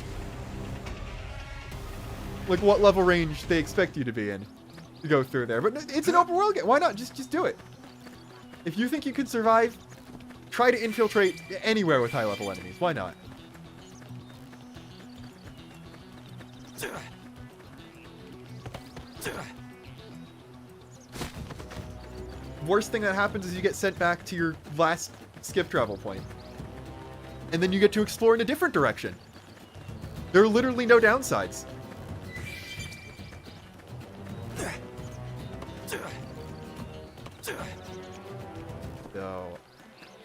like, what level range they expect you to be in to go through there. But it's an open world game. Why not? Just do it. If you think you can survive, try to infiltrate anywhere with high level enemies. Why not? Worst thing that happens is you get sent back to your last skip travel point. And then you get to explore in a different direction. There are literally no downsides. So,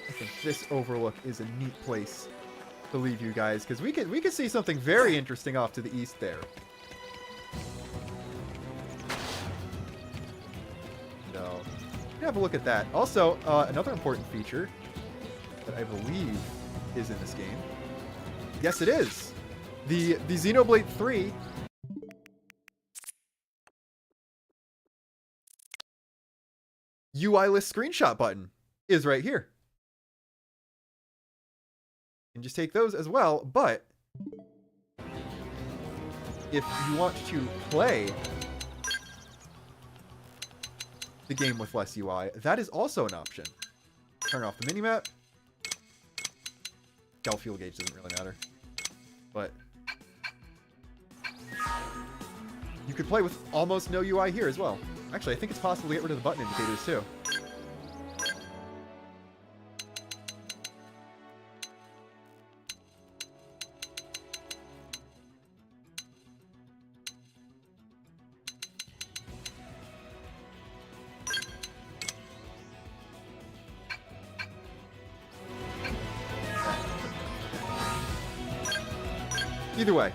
I think this overlook is a neat place to leave you guys, because we could see something very interesting off to the east there. So, have a look at that. Also, another important feature that I believe is in this game. Yes, it is. The Xenoblade 3 UI list screenshot button is right here. can just take those as well, but if you want to play the game with less UI, that is also an option. Turn off the minimap. Gal fuel gauge doesn't really matter. But you could play with almost no UI here as well. Actually, I think it's possible to get rid of the button indicators too. Either way.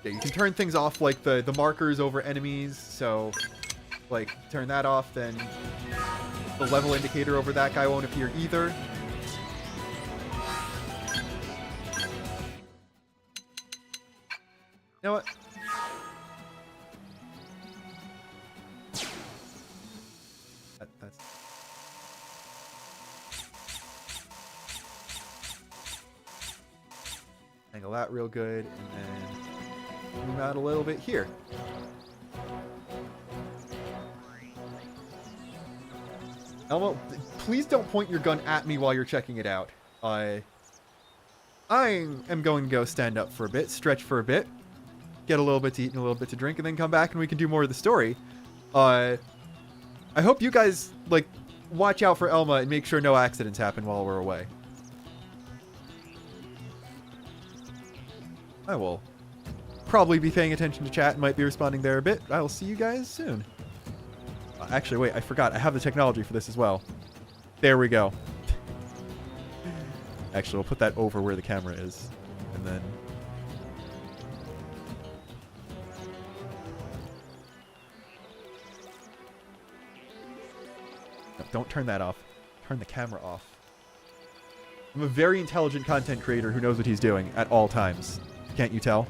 Yeah, you can turn things off, like the markers over enemies, so like turn that off, then the level indicator over that guy won't appear either. You know what? That's angle that real good, and then zoom out a little bit here. Elmo, please don't point your gun at me while you're checking it out. I am going to go stand up for a bit, stretch for a bit, get a little bit to eat and a little bit to drink, and then come back and we can do more of the story. I hope you guys, like, watch out for Elma and make sure no accidents happen while we're away. I will probably be paying attention to chat and might be responding there a bit. I will see you guys soon. Actually, wait, I forgot. I have the technology for this as well. There we go. Actually, we'll put that over where the camera is. And then... No, don't turn that off. Turn the camera off. I'm a very intelligent content creator who knows what he's doing at all times. Can't you tell?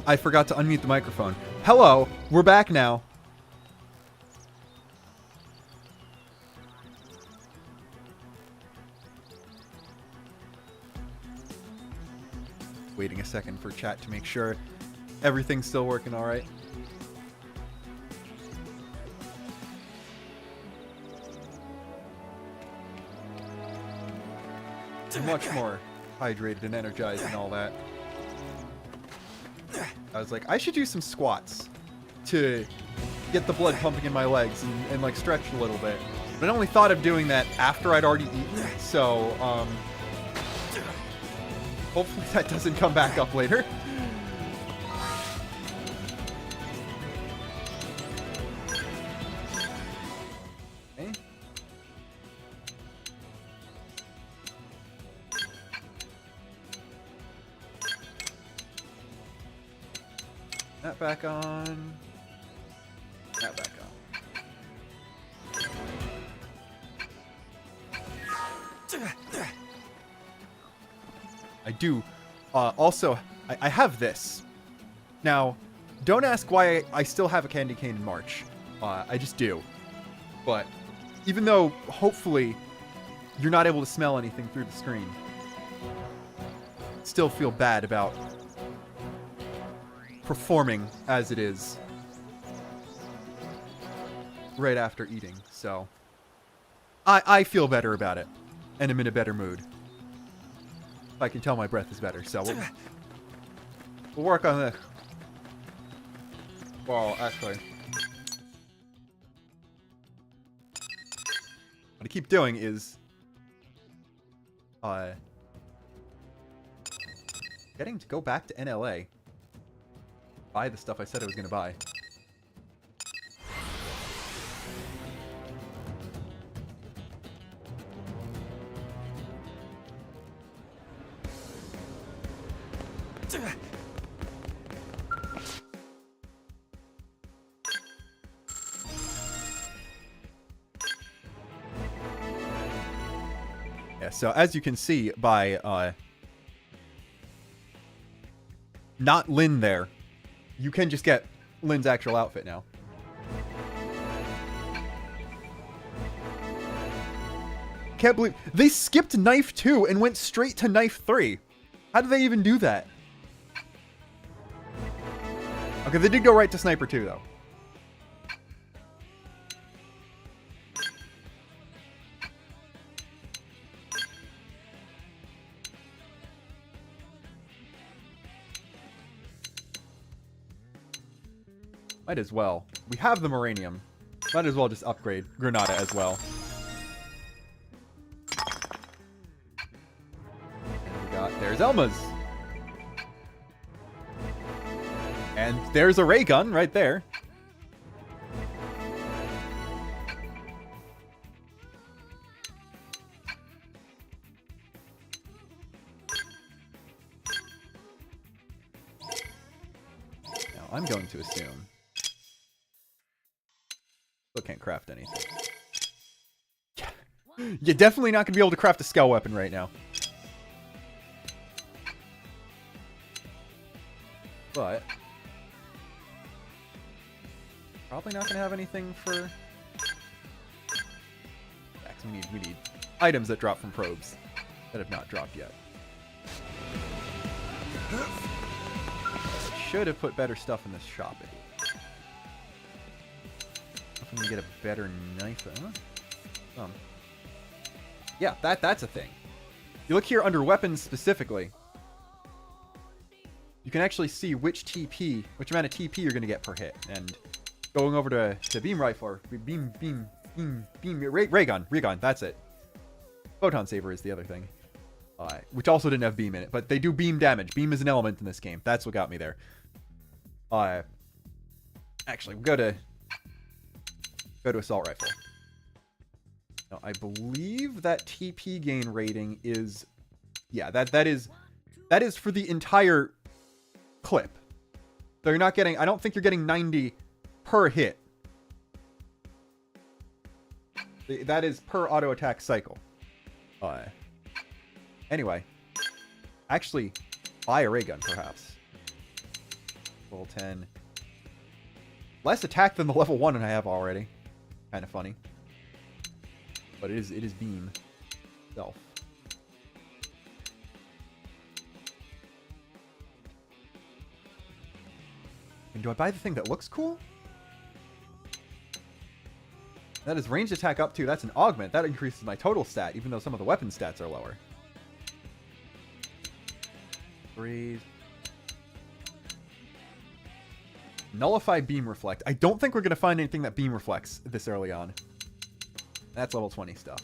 I forgot to unmute the microphone. Hello, we're back now. Waiting a second for chat to make sure everything's still working all right. Much more hydrated and energized and all that. I was like, I should do some squats to get the blood pumping in my legs and like stretch a little bit. But I only thought of doing that after I'd already eaten, so hopefully that doesn't come back up later. Okay. That back on. That back on. I do. Also, I have this. Now, don't ask why I still have a candy cane in March. I just do. But even though, hopefully, you're not able to smell anything through the screen, still feel bad about performing as it is right after eating. So, I feel better about it, and I'm in a better mood. I can tell my breath is better, so we'll work on this. Well, actually, what I keep doing is getting to go back to NLA, buy the stuff I said I was going to buy. Yeah, so as you can see by not Lynn there, you can just get Lynn's actual outfit now. Can't believe they skipped knife 2 and went straight to knife 3. How did they even do that? Okay, they did go right to sniper 2 though. Might as well. We have the Moranium. Might as well just upgrade Granada as well. And we got... There's Elma's. And there's a ray gun right there. Now, I'm going to assume... Still can't craft anything. You're definitely not going to be able to craft a scale weapon right now. But... probably not going to have anything for... we need items that drop from probes that have not dropped yet. Should have put better stuff in this shop. If I'm going to get a better knife. Yeah, that's a thing. You look here under weapons specifically. You can actually see which amount of TP you're going to get per hit. And going over to beam rifle, or ray gun, that's it. Photon saber is the other thing. Which also didn't have beam in it, but they do beam damage. Beam is an element in this game. That's what got me there. Actually, we'll go to assault rifle. Now, I believe that TP gain rating is, yeah, that is for the entire clip. So you're not getting, I don't think you're getting 90 per hit. That is per auto attack cycle. Anyway, actually buy a ray gun perhaps. Level 10. Less attack than the level 1 I have already. Kind of funny. But it is beam itself. And do I buy the thing that looks cool? That is ranged attack up to. That's an augment. That increases my total stat, even though some of the weapon stats are lower. Breathe. Nullify beam reflect. I don't think we're going to find anything that beam reflects this early on. That's level 20 stuff.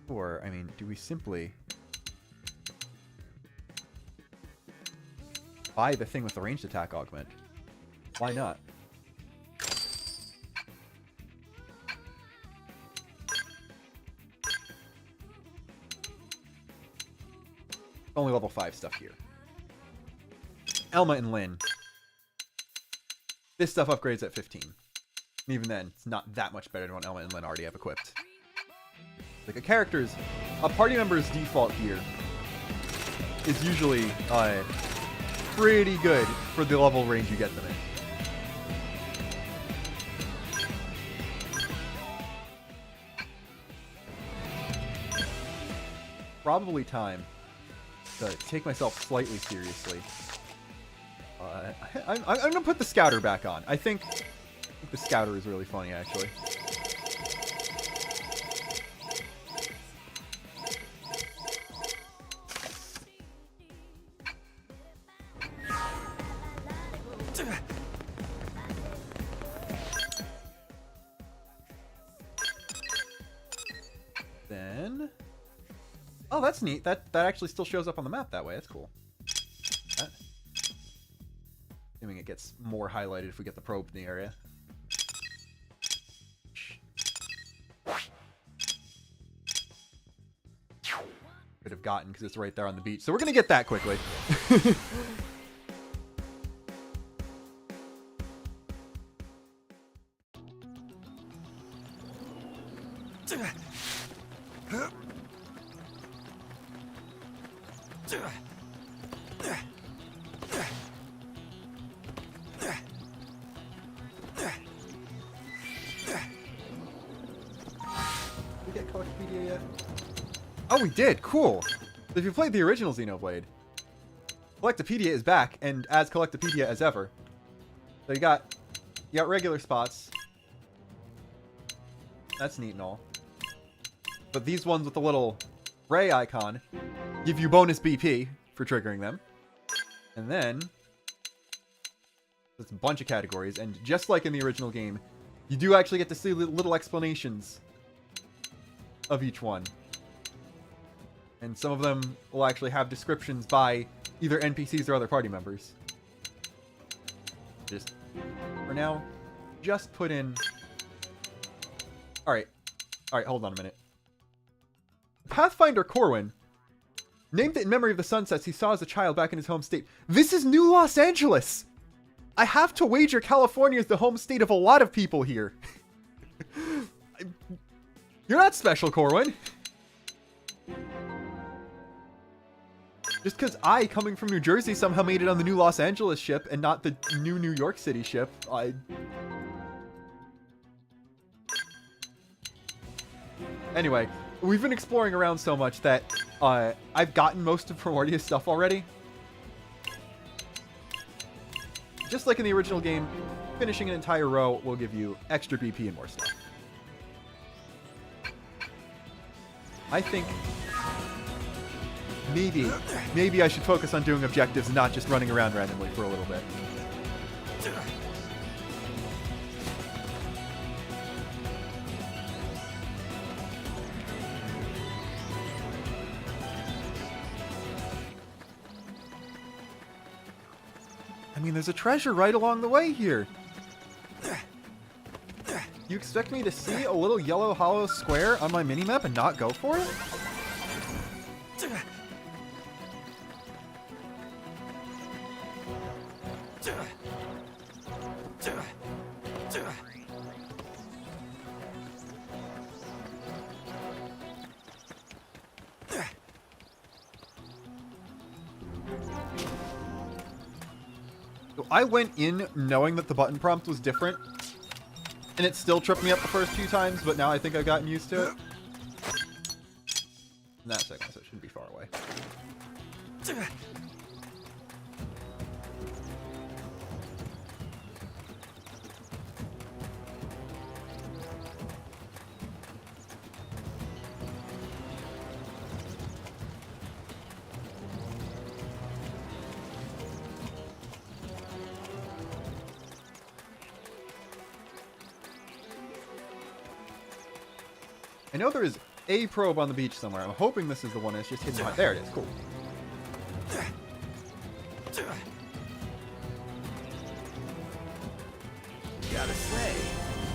Or, I mean, do we simply buy the thing with the ranged attack augment? Why not? Only level 5 stuff here. Elma and Lynn. This stuff upgrades at 15. Even then, it's not that much better than what Elma and Lynn already have equipped. Like a party member's default gear is usually pretty good for the level range you get them in. Probably time to take myself slightly seriously. I'm gonna put the Scouter back on. I think the Scouter is really funny, actually. Then... Oh, that's neat. That actually still shows up on the map that way. That's cool. Assuming it gets more highlighted if we get the probe in the area. Could have gotten because it's right there on the beach. So we're going to get that quickly. Oh, we did. Cool. So if you played the original Xenoblade, Collectopedia is back and as Collectopedia as ever. So you got regular spots. That's neat and all. But these ones with the little ray icon give you bonus BP for triggering them. And then there's a bunch of categories, and just like in the original game, you do actually get to see little explanations of each one. And some of them will actually have descriptions by either NPCs or other party members. Just, for now, just put in... Alright, hold on a minute. Pathfinder Corwin named it in memory of the sunsets he saw as a child back in his home state. This is New Los Angeles! I have to wager California is the home state of a lot of people here. You're not special, Corwin. Just because I, coming from New Jersey, somehow made it on the new Los Angeles ship and not the new New York City ship, Anyway, we've been exploring around so much that I've gotten most of Primordia's stuff already. Just like in the original game, finishing an entire row will give you extra BP and more stuff. I think maybe I should focus on doing objectives and not just running around randomly for a little bit. I mean, there's a treasure right along the way here. You expect me to see a little yellow hollow square on my minimap and not go for it? I went in knowing that the button prompt was different, and it still tripped me up the first few times, but now I think I've gotten used to it. And that's second, so it shouldn't be far away. I know there is a probe on the beach somewhere. I'm hoping this is the one that's just hidden behind. There it is. Cool. Gotta say,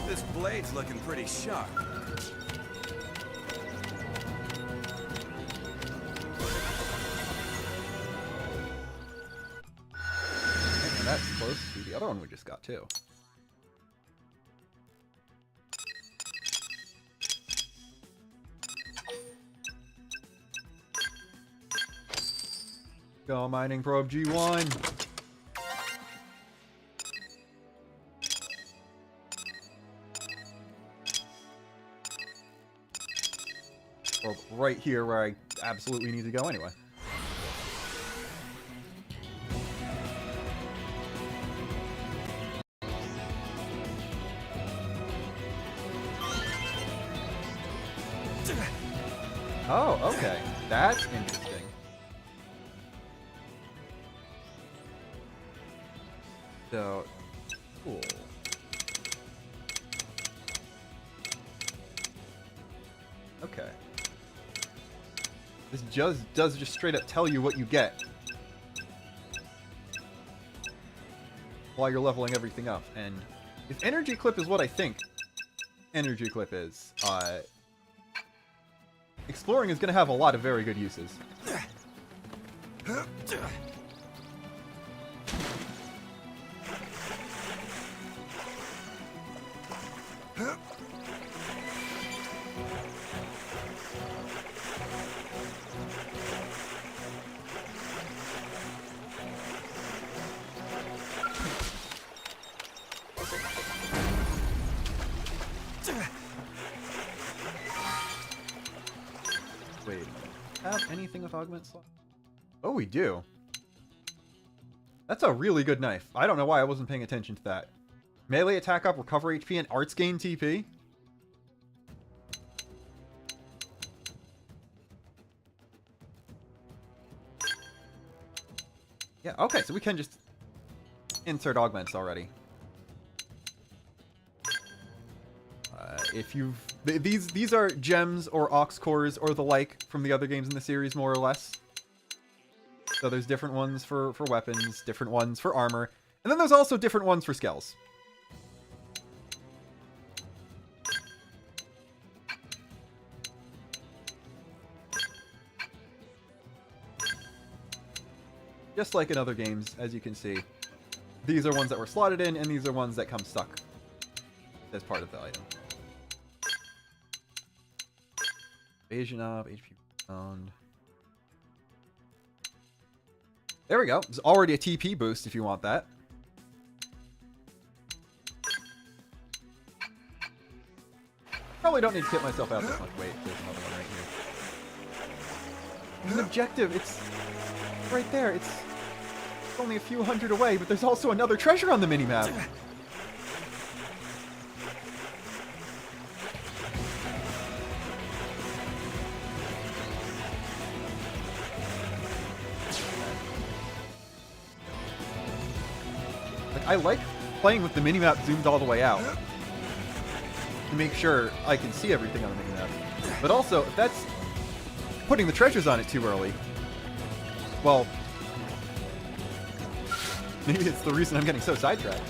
this blade's looking pretty sharp. And that's close to the other one we just got, too. Go mining probe G1. Probe right here where I absolutely need to go anyway. Oh, okay. That's interesting. So, cool. Okay. This does just straight up tell you what you get while you're leveling everything up. And if Energy Clip is what I think Energy Clip is, exploring is going to have a lot of very good uses. Wait, have anything with augment slot? Oh, we do. That's a really good knife. I don't know why I wasn't paying attention to that. Melee attack up, recover HP, and arts gain TP. Yeah, okay, so we can just insert augments already. If you've... These are gems or ox cores or the like from the other games in the series, more or less. So there's different ones for weapons, different ones for armor, and then there's also different ones for skills. Just like in other games, as you can see. These are ones that were slotted in, and these are ones that come stuck as part of the item. Evasion up, HP found. There we go. There's already a TP boost if you want that. Probably don't need to get myself out this much. Wait, there's another one right here. There's an objective. It's right there. It's only a few hundred away, but there's also another treasure on the minimap. I like playing with the minimap zoomed all the way out to make sure I can see everything on the minimap. But also, if that's putting the treasures on it too early, well, maybe it's the reason I'm getting so sidetracked.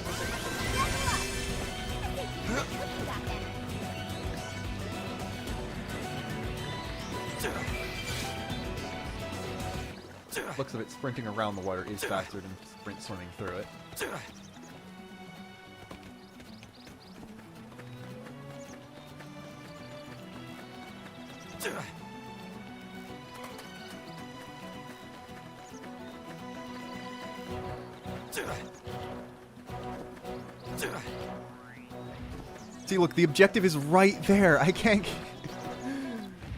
Looks of it sprinting around the water is faster than sprint swimming through it. See, look, the objective is right there. I can't...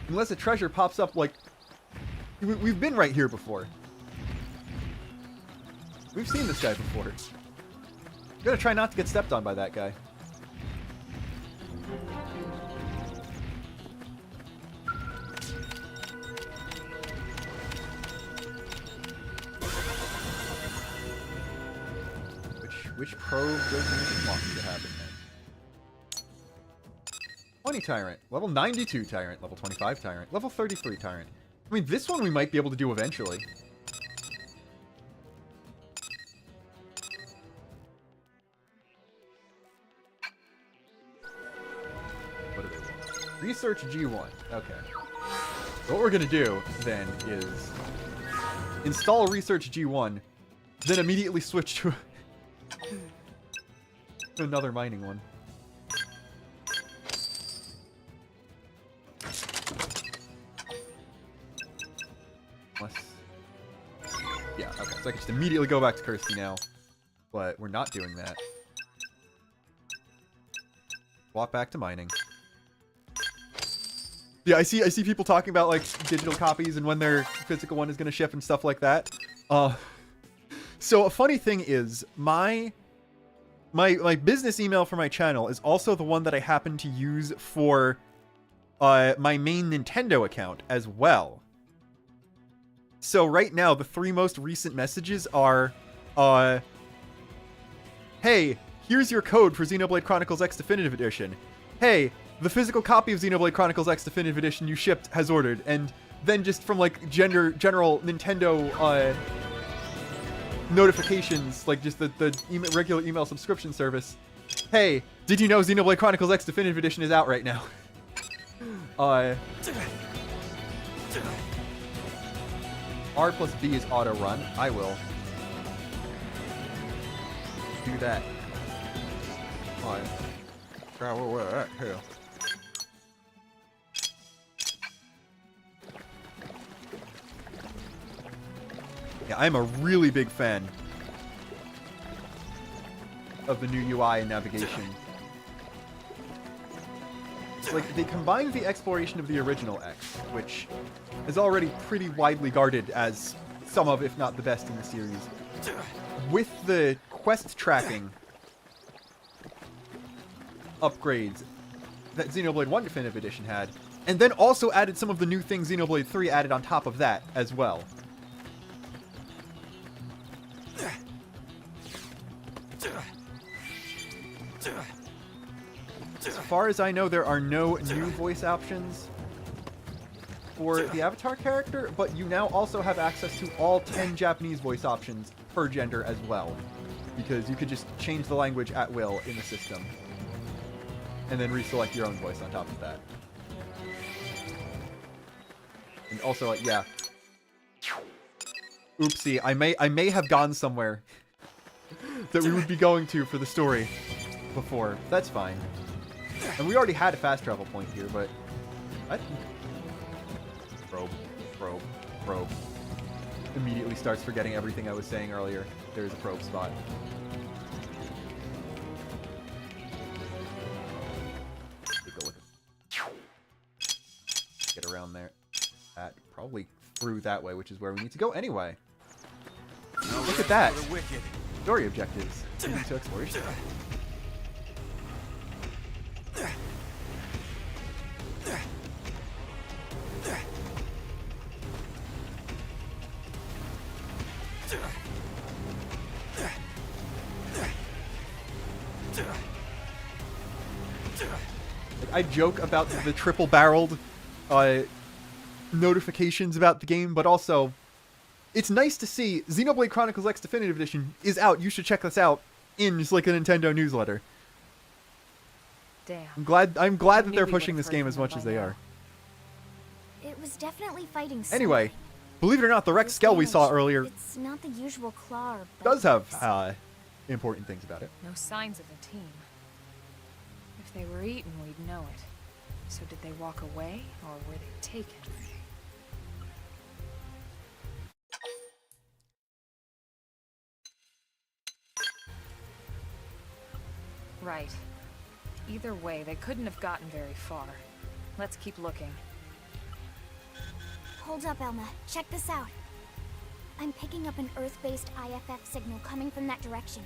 Unless a treasure pops up, like... We've been right here before. We've seen this guy before. Gotta try not to get stepped on by that guy. Which probe does the mission want me to happen then? 20 Tyrant. Level 92 Tyrant. Level 25 Tyrant. Level 33 Tyrant. I mean, this one we might be able to do eventually. What do they want? Research G1. Okay. So what we're going to do, then, is install Research G1, then immediately switch to another mining one. Unless... Yeah, okay. So I can just immediately go back to Kirsty now. But we're not doing that. Swap back to mining. Yeah, I see people talking about like digital copies and when their physical one is going to ship and stuff like that. So a funny thing is my business email for my channel is also the one that I happen to use for my main Nintendo account as well. So right now, the 3 most recent messages are, hey, here's your code for Xenoblade Chronicles X Definitive Edition. Hey, the physical copy of Xenoblade Chronicles X Definitive Edition you shipped has ordered. And then just from like general Nintendo notifications, like just the regular email subscription service. Hey, did you know Xenoblade Chronicles X Definitive Edition is out right now? R plus B is auto run. I will do that. Travel where at here. Yeah, I'm a really big fan of the new UI and navigation. It's like, they combined the exploration of the original X, which is already pretty widely guarded as some of, if not the best in the series, with the quest tracking upgrades that Xenoblade 1 Definitive Edition had, and then also added some of the new things Xenoblade 3 added on top of that as well. As far as I know, there are no new voice options for the Avatar character, but you now also have access to all 10 Japanese voice options per gender as well, because you could just change the language at will in the system, and then reselect your own voice on top of that. And also, yeah. Oopsie, I may have gone somewhere that we would be going to for the story before. That's fine. And we already had a fast travel point here, but... Probe. Immediately starts forgetting everything I was saying earlier. There's a probe spot. Take a look at... Get around there. Probably through that way, which is where we need to go anyway. Look at that! Story objectives. Into exploration. Like, I joke about the triple-barreled notifications about the game, but also it's nice to see Xenoblade Chronicles X Definitive Edition is out. You should check this out in just like a Nintendo newsletter. Damn. I'm glad that they're pushing this game as much as they are. It was definitely fighting Anyway, believe it or not, the wrecked Skell we saw earlier It's not the usual claw or does have important things about it. No signs of a team. If they were eaten, we'd know it. So did they walk away, or were they taken? Right. Either way, they couldn't have gotten very far. Let's keep looking. Hold up, Elma. Check this out. I'm picking up an Earth-based IFF signal coming from that direction.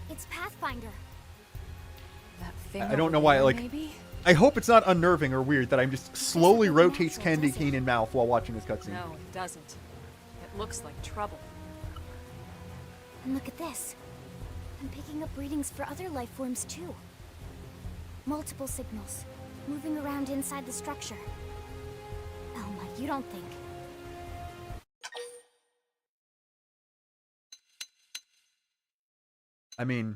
It's Pathfinder. That thing I don't know over why, there, like, maybe? I hope it's not unnerving or weird that I'm just slowly look rotates natural, candy does it? cane in mouth while watching this cutscene. No, it doesn't. It looks like trouble. And look at this. I'm picking up readings for other life forms too. Multiple signals, moving around inside the structure. Elma, you don't think... I mean,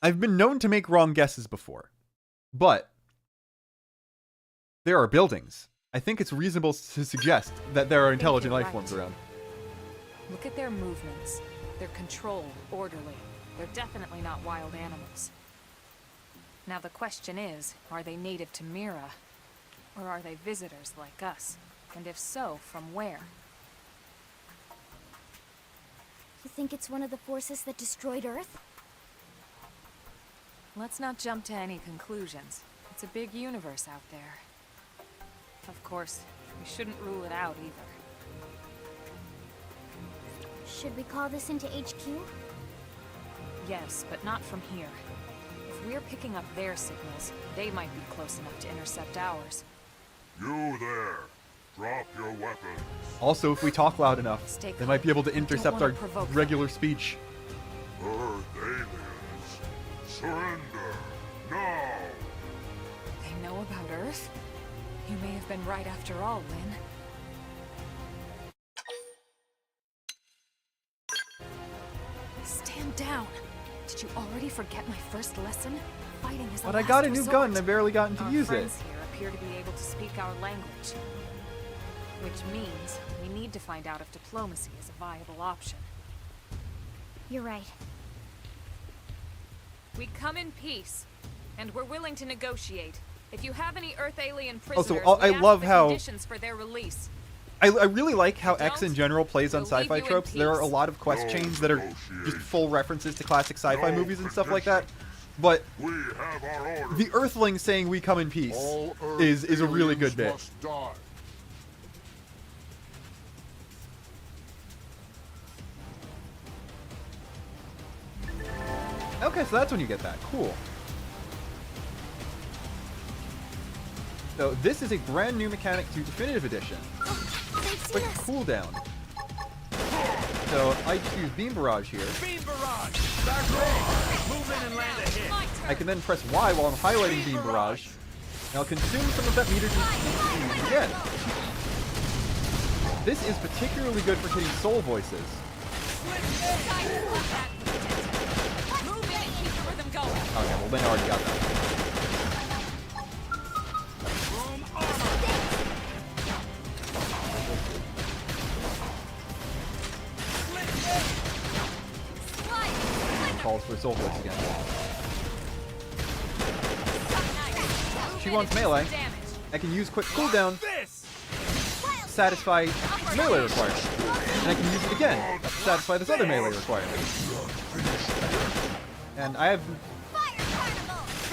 I've been known to make wrong guesses before, but there are buildings. I think it's reasonable to suggest that there are intelligent life forms around. Look at their movements. They're controlled, orderly. They're definitely not wild animals. Now the question is, are they native to Mira? Or are they visitors like us? And if so, from where? You think it's one of the forces that destroyed Earth? Let's not jump to any conclusions. It's a big universe out there. Of course, we shouldn't rule it out either. Should we call this into HQ? Yes, but not from here. If we're picking up their signals, they might be close enough to intercept ours. You there. Drop your weapons. Also, if we talk loud enough, Stay they might be able to intercept wanna our provoke them. regular speech. Earth aliens. Surrender. Now. They know about Earth? You may have been right after all, Lynn. Stand down. Did you already forget my first lesson? Fighting is But I got a new gun and I've barely gotten to Our use it. friends here appear to be able to speak our language. Which means we need to find out if diplomacy is a viable option. You're right. We come in peace, and we're willing to negotiate. If you have any Earth alien prisoners, Also, I we ask love the how- conditions for their release. I really like how X in Don't. general plays on We'll leave sci-fi you in tropes. There are a peace. lot of quest chains that are just full references to classic sci-fi movies and stuff like that. But We have our orders. the Earthling saying we come in peace All Earth is a really aliens good bit. must die. Okay, so that's when you get that. Cool. So this is a brand new mechanic to Definitive Edition. They've seen Quick us. cooldown. So I choose Beam Barrage here. Beam barrage! Start ready! Move in and land a hit! I can then press Y while I'm highlighting Beam Barrage. And I'll consume some of that meter to again. This is particularly good for hitting soul voices. Move in and keep the rhythm going. Okay, well then I already got that. Boom armor! Calls for soul voice again. She wants melee. I can use quick cooldown, This! satisfy melee requirement. And I can use it again to satisfy this other melee requirement. And I have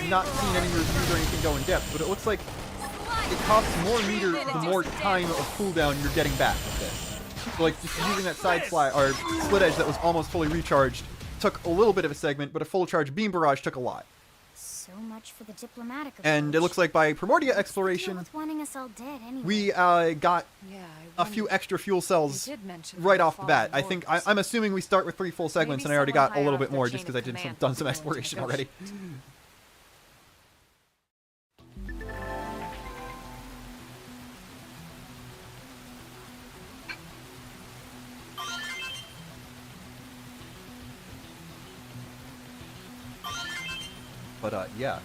not seen any reviews or anything go in depth, but it looks like it costs more meter the more time of cooldown you're getting back with this. So like just using that side slide or split edge that was almost fully recharged took a little bit of a segment, but a full charge beam barrage took a lot. So much for the diplomatic approach. And it looks like by Primordia Deal exploration, with wanting us all dead anyway. we got Yeah, a few extra fuel cells You did mention right the off the bat. fallen I think lords. I'm assuming we start with 3 full segments, Maybe and I already someone got a little higher bit up the more chain just because of I did command done some will be willing to exploration already. But yeah.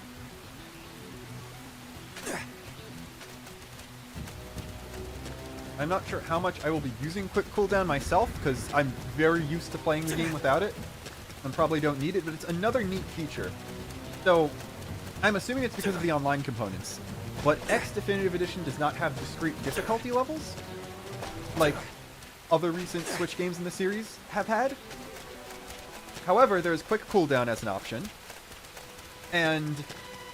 I'm not sure how much I will be using quick cooldown myself, because I'm very used to playing the game without it, and probably don't need it, but it's another neat feature. So, I'm assuming it's because of the online components, but X Definitive Edition does not have discrete difficulty levels, like other recent Switch games in the series have had. However, there is quick cooldown as an option, And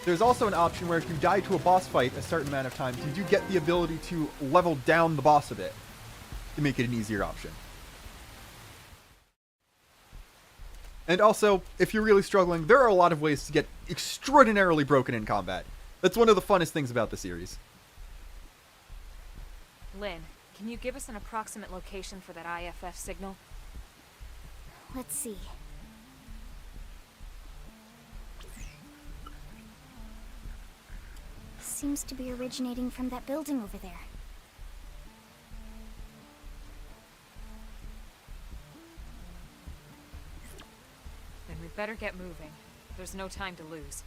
there's also an option where if you die to a boss fight a certain amount of times, you do get the ability to level down the boss a bit to make it an easier option. And also, if you're really struggling, there are a lot of ways to get extraordinarily broken in combat. That's one of the funnest things about the series. Lynn, can you give us an approximate location for that IFF signal? Let's see. Seems to be originating from that building over there. Then we better get moving. There's no time to lose.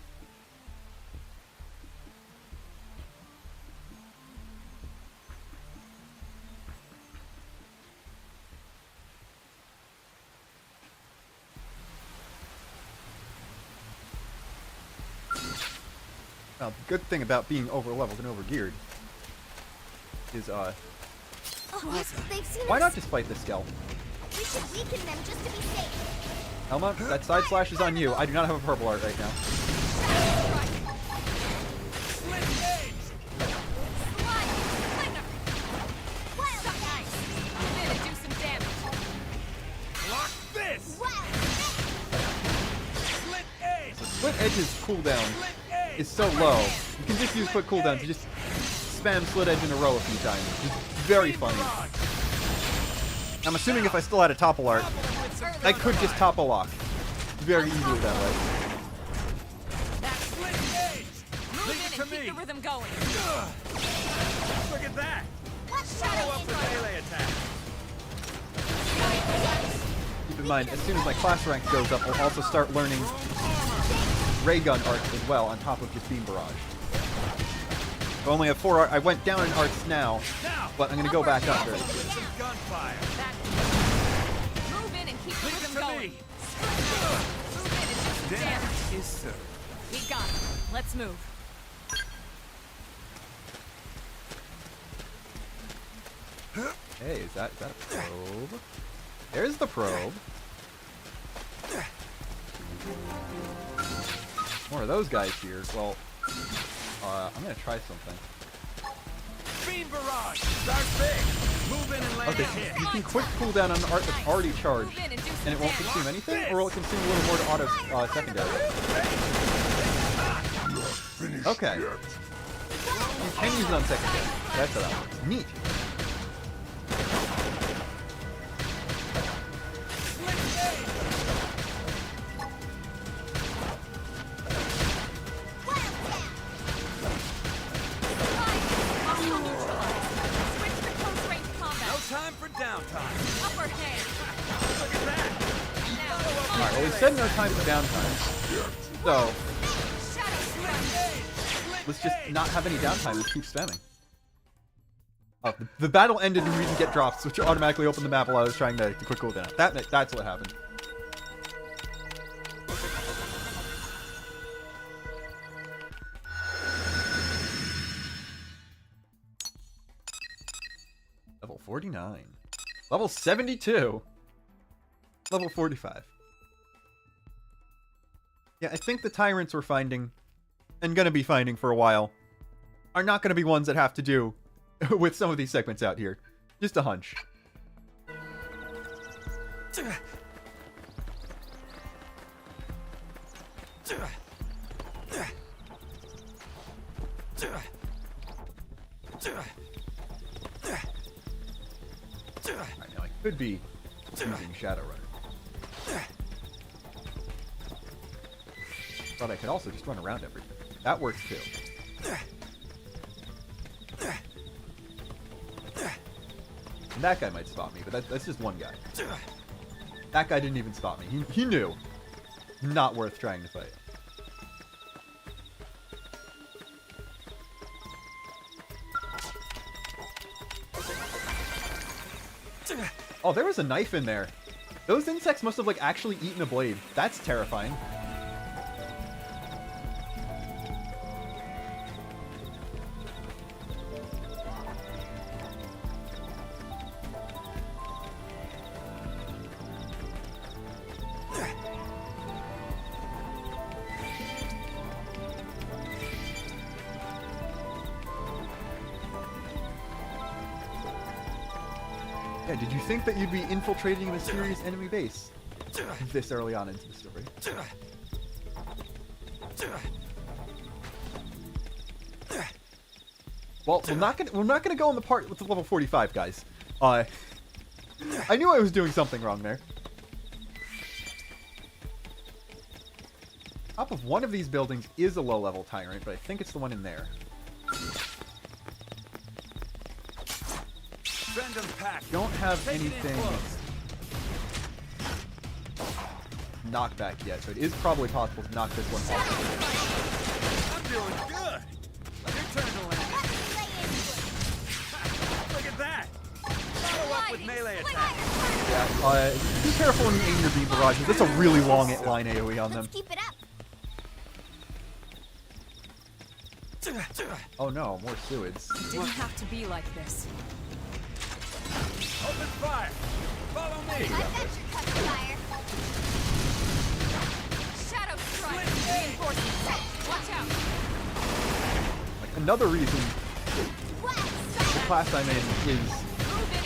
Now, the good thing about being over-leveled and over-geared is, Oh, they've seen why us. not just fight this Skell? We should weaken them just to be safe. Elma, that side slash is on you. I do not have a purple art right now. Split edge! Do some damage. Block this! Split edge! Split Edge's cooldown Split edge! is so low. You can just use quick cooldown to just spam Split Edge in a row a few times. It's very funny. I'm assuming if I still had a topple art, I could just topple lock very easily that way. Split edge! Move Leave it in to and keep me! the rhythm going. Look at that! Let's Follow up with melee attack! Keep in mind, as soon as my class rank goes up, I'll also start learning ray gun arts as well, on top of just beam barrage. I only have 4 art. I went down in arts now, but I'm going to go back up very soon. Some gunfire! Move in and keep the Leave it rhythm to going. me! Move in and do some damage. Damage is served. We got it. Let's move. Hey, is that a probe? There's the probe. More of those guys here. Well, I'm gonna try something. Beam barrage! Start big! Move in and land Okay, a hit! you can quick cooldown on an art that's already charged, Move in and do some and it won't damage. consume anything, or will it consume a little more to auto secondary? Okay. You can use it on secondary. That's how that works. Neat. Switch to close range combat. No time for downtime! Upper hand. Look at that! Now, Alright, well we said no time for downtime. So, shadow strike. let's just not have any downtime and keep spamming. Oh, the battle ended and we didn't get drops, which automatically opened the map while I was trying to quick cooldown. That's what happened. Level 49. Level 72. Level 45. Yeah, I think the tyrants we're finding, and gonna be finding for a while, are not gonna be ones that have to do with some of these segments out here. Just a hunch. Alright, now I could be using Shadowrunner. But I could also just run around everything. That works too. And that guy might spot me, but that's just one guy. That guy didn't even spot me. He knew. Not worth trying to fight. Oh, there was a knife in there. Those insects must have, like, actually eaten a blade. That's terrifying. Yeah, did you think that you'd be infiltrating a mysterious enemy base this early on into the story? Well, we're not gonna go on the part with the level 45 guys. I knew I was doing something wrong there. Top of one of these buildings is a low-level tyrant, but I think it's the one in there. Don't have anything knockback yet, so it is probably possible to knock this one off. I'm doing good. Your turn to land. Look at that. Follow up with melee attack. Yeah, be careful when you aim your beam barrages. That's a really long line AoE on them. Let's keep it up. Oh no, more sewids. It didn't have to be like this. Open fire. Follow me. I got your cover fire. Shadow strike. Reinforcements. Watch out. Like, another reason What? the class I'm in is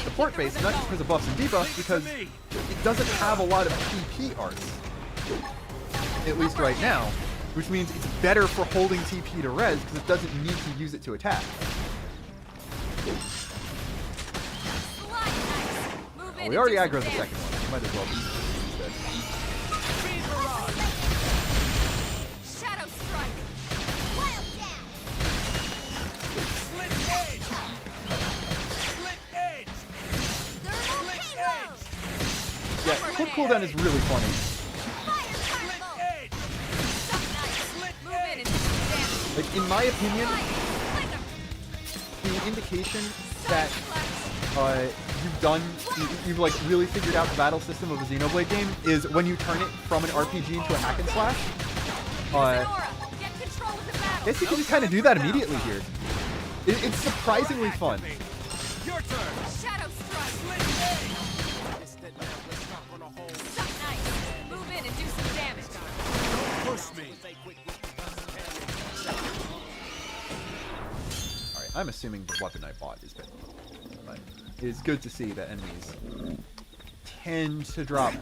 support based, not just because of buffs and debuffs, because it doesn't have a lot of TP arts. At least right now. Which means it's better for holding TP to res because it doesn't need to use it to attack. Oh, we already aggroed the second one. We might as well be instead. Shadow strike. Wild dash. Split edge. Split edge. Thermal payload. Yeah, quick cooldown is really funny. Fire carnival. Move in and do some damage. Like, in my opinion, the indication that you've like really figured out the battle system of a Xenoblade game is when you turn it from an RPG into a hack and slash. I guess you can just kind of do that immediately here. It's surprisingly fun. Your turn. Shadow strike. Suck nice. Move in and do some damage. Push me. Alright, I'm assuming the weapon I bought is better. But it's good to see that enemies tend to drop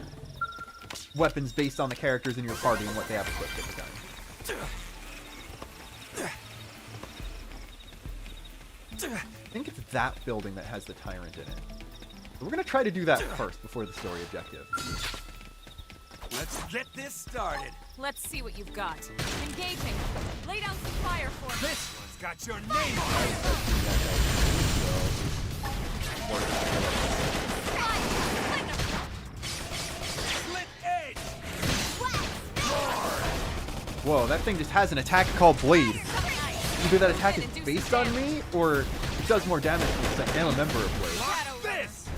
weapons based on the characters in your party and what they have equipped at the time. I think it's that building that has the tyrant in it. We're going to try to do that first before the story objective. Let's get this started. Let's see what you've got. Engaging. Lay down some fire for me. This one's got your name on it. Split edge. Whoa, that thing just has an attack called Blade. Either that attack is based on me, or it does more damage because I am a member of Blade. Watch this.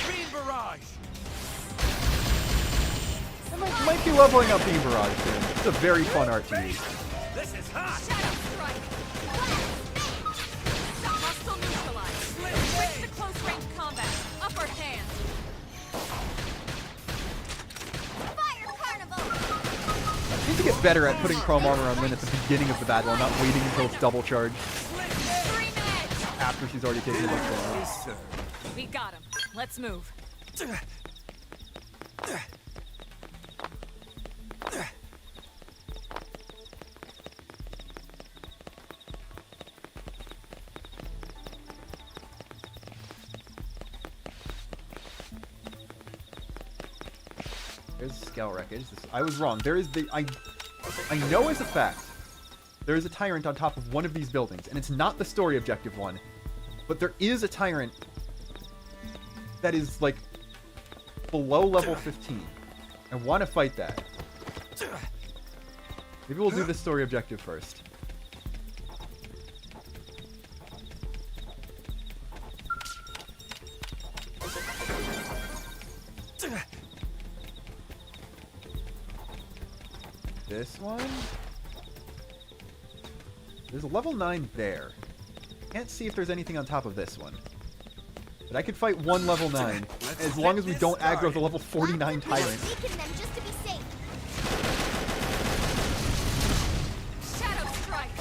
Beam barrage. I might be leveling up Beam Barrage soon. It's a very fun art to use. This is hot. Shadow strike. Hostile neutralized. Switch to close range combat. Upper hand. Fire carnival. I need to get better at putting Chrome Armor on Lyn at the beginning of the battle and not waiting until it's double charged Scream edge. after she's already taken a bunch of damage. We got him. Let's move. There's Scout Wreckage. I was wrong. There is I know as a fact there is a tyrant on top of one of these buildings, and it's not the story objective one, but there is a tyrant that is like below level 15. I want to fight that. Maybe we'll do the story objective first. This one? There's a level 9 there. Can't see if there's anything on top of this one. But I could fight one level 9, as long as we don't aggro the level 49 tyrant. Weaken them just to be safe. Shadow strike.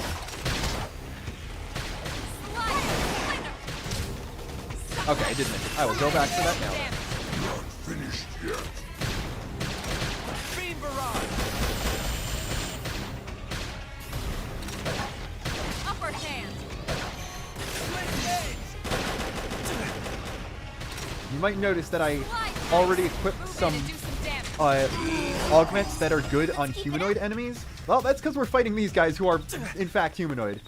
Slide. Okay, I did miss it. I will go back for that now. Not finished yet. Beam barrage. Upper hand. You might notice that I already equipped some Do some damage. augments that are good on humanoid enemies. Well, that's because we're fighting these guys who are, in fact, humanoid.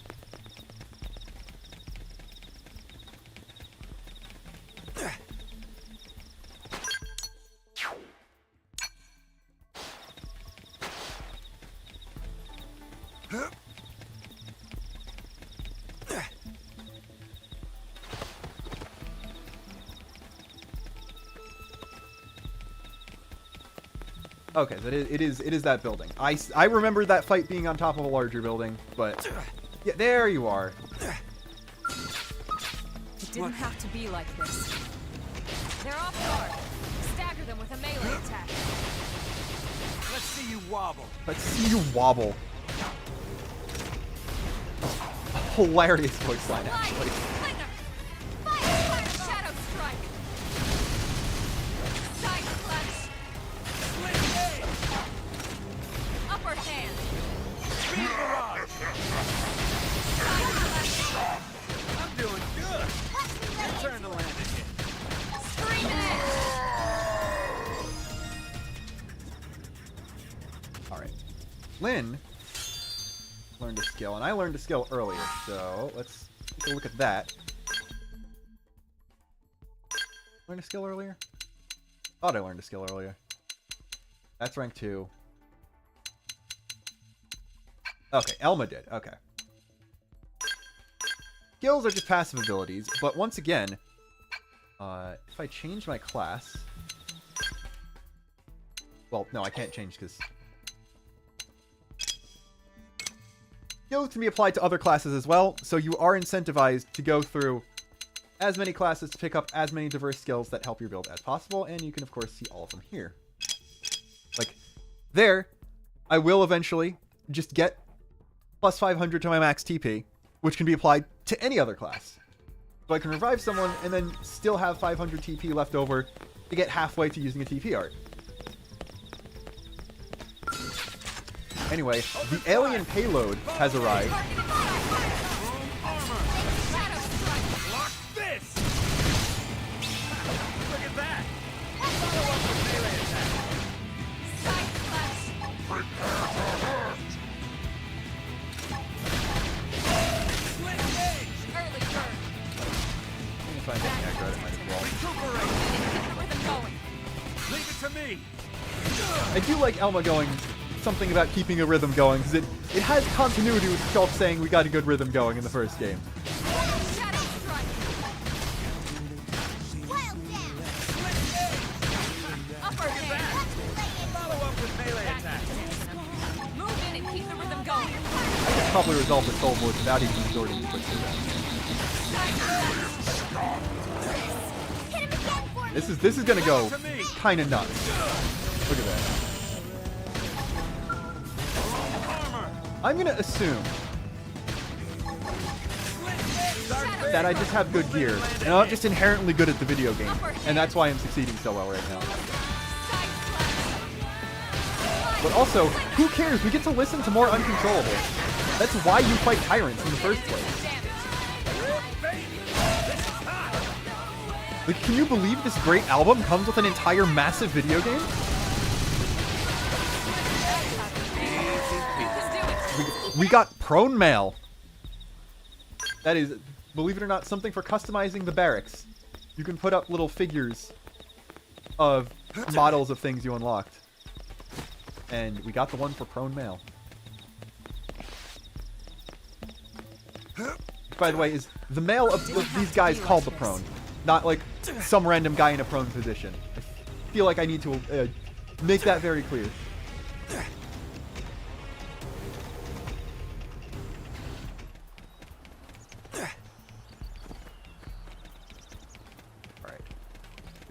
Okay, so it is that building. I remember that fight being on top of a larger building, but yeah, there you are. It didn't have to be like this. They're off guard. Stagger them with a melee attack. Let's see you wobble. Let's see you wobble. Hilarious voice line, actually. Flinger. Fire. Shadow strike. Side clutch. Upper hand. Beam barrage. Side clutch. I'm doing good. Your turn to land again. Scream it. Alright. Lynn learned a skill, and I learned a skill earlier, so let's take a look at that. Learned a skill earlier? Thought I learned a skill earlier. That's rank 2. Okay, Elma did. Okay. Skills are just passive abilities, but once again, if I change my class... Well, no, I can't change because... Skills can be applied to other classes as well, so you are incentivized to go through as many classes to pick up as many diverse skills that help your build as possible, and you can, of course, see all of them here. Like, there, I will eventually just get plus 500 to my max TP, which can be applied to any other class. So I can revive someone and then still have 500 TP left over to get halfway to using a TP art. Anyway, the alien payload has arrived. Lock this. Look at that. Follow up with melee attack. Side clutch. Split gauge. Early bird. Let me find any aggro that might as well. Recuperate. Get the rhythm going. Leave it to me. I do like Elma going something about keeping a rhythm going, because it has continuity with itself saying we got a good rhythm going in the first game. Shadow strike. Wild down. Upper hand. Follow up with melee attack. Move in and keep the rhythm going. I could probably resolve the soul voice without even resorting to quick that. Hit him again for me. This is gonna go kind of nuts. Look at that. I'm gonna assume that I just have good gear, and I'm just inherently good at the video game, and that's why I'm succeeding so well right now. But also, who cares? We get to listen to more Uncontrollable. That's why you fight tyrants in the first place. Like, can you believe this great album comes with an entire massive video game? We got prone mail. That is, believe it or not, something for customizing the barracks. You can put up little figures of models of things you unlocked. And we got the one for prone mail. By the way, is the male of these guys called the prone, not like some random guy in a prone position. I feel like I need to make that very clear.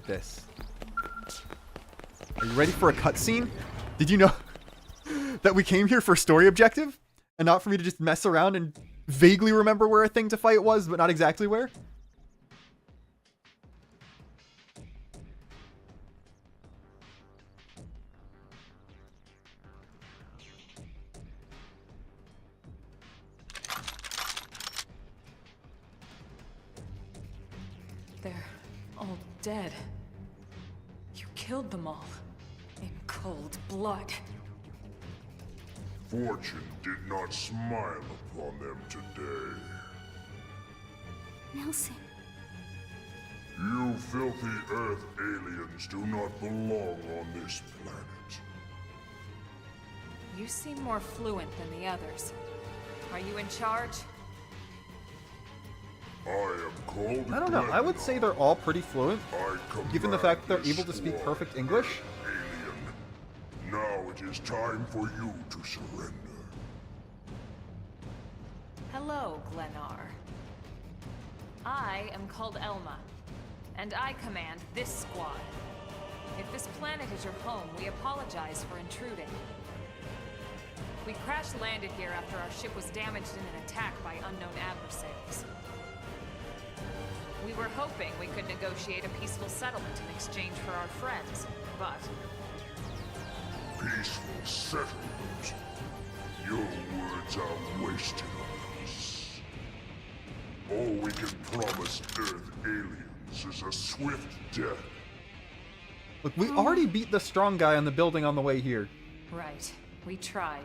This. Are you ready for a cutscene? Did you know that we came here for story objective and not for me to just mess around and vaguely remember where a thing to fight was, but not exactly where? They're all dead. You killed them all. In cold blood. Fortune did not smile upon them today. Nelson. You filthy Earth aliens do not belong on this planet. You seem more fluent than the others. Are you in charge? I am called I don't know. I would say they're all pretty fluent, given the fact that they're able to speak perfect English. Alien. Now it is time for you to surrender. Hello, Glennar. I am called Elma, and I command this squad. If this planet is your home, we apologize for intruding. We crash-landed here after our ship was damaged in an attack by unknown adversaries. We were hoping we could negotiate a peaceful settlement in exchange for our friends, but... Peaceful settlement? Your words are wasted on us. All we can promise Earth aliens is a swift death. Look, we already beat the strong guy on the building on the way here. Right. We tried.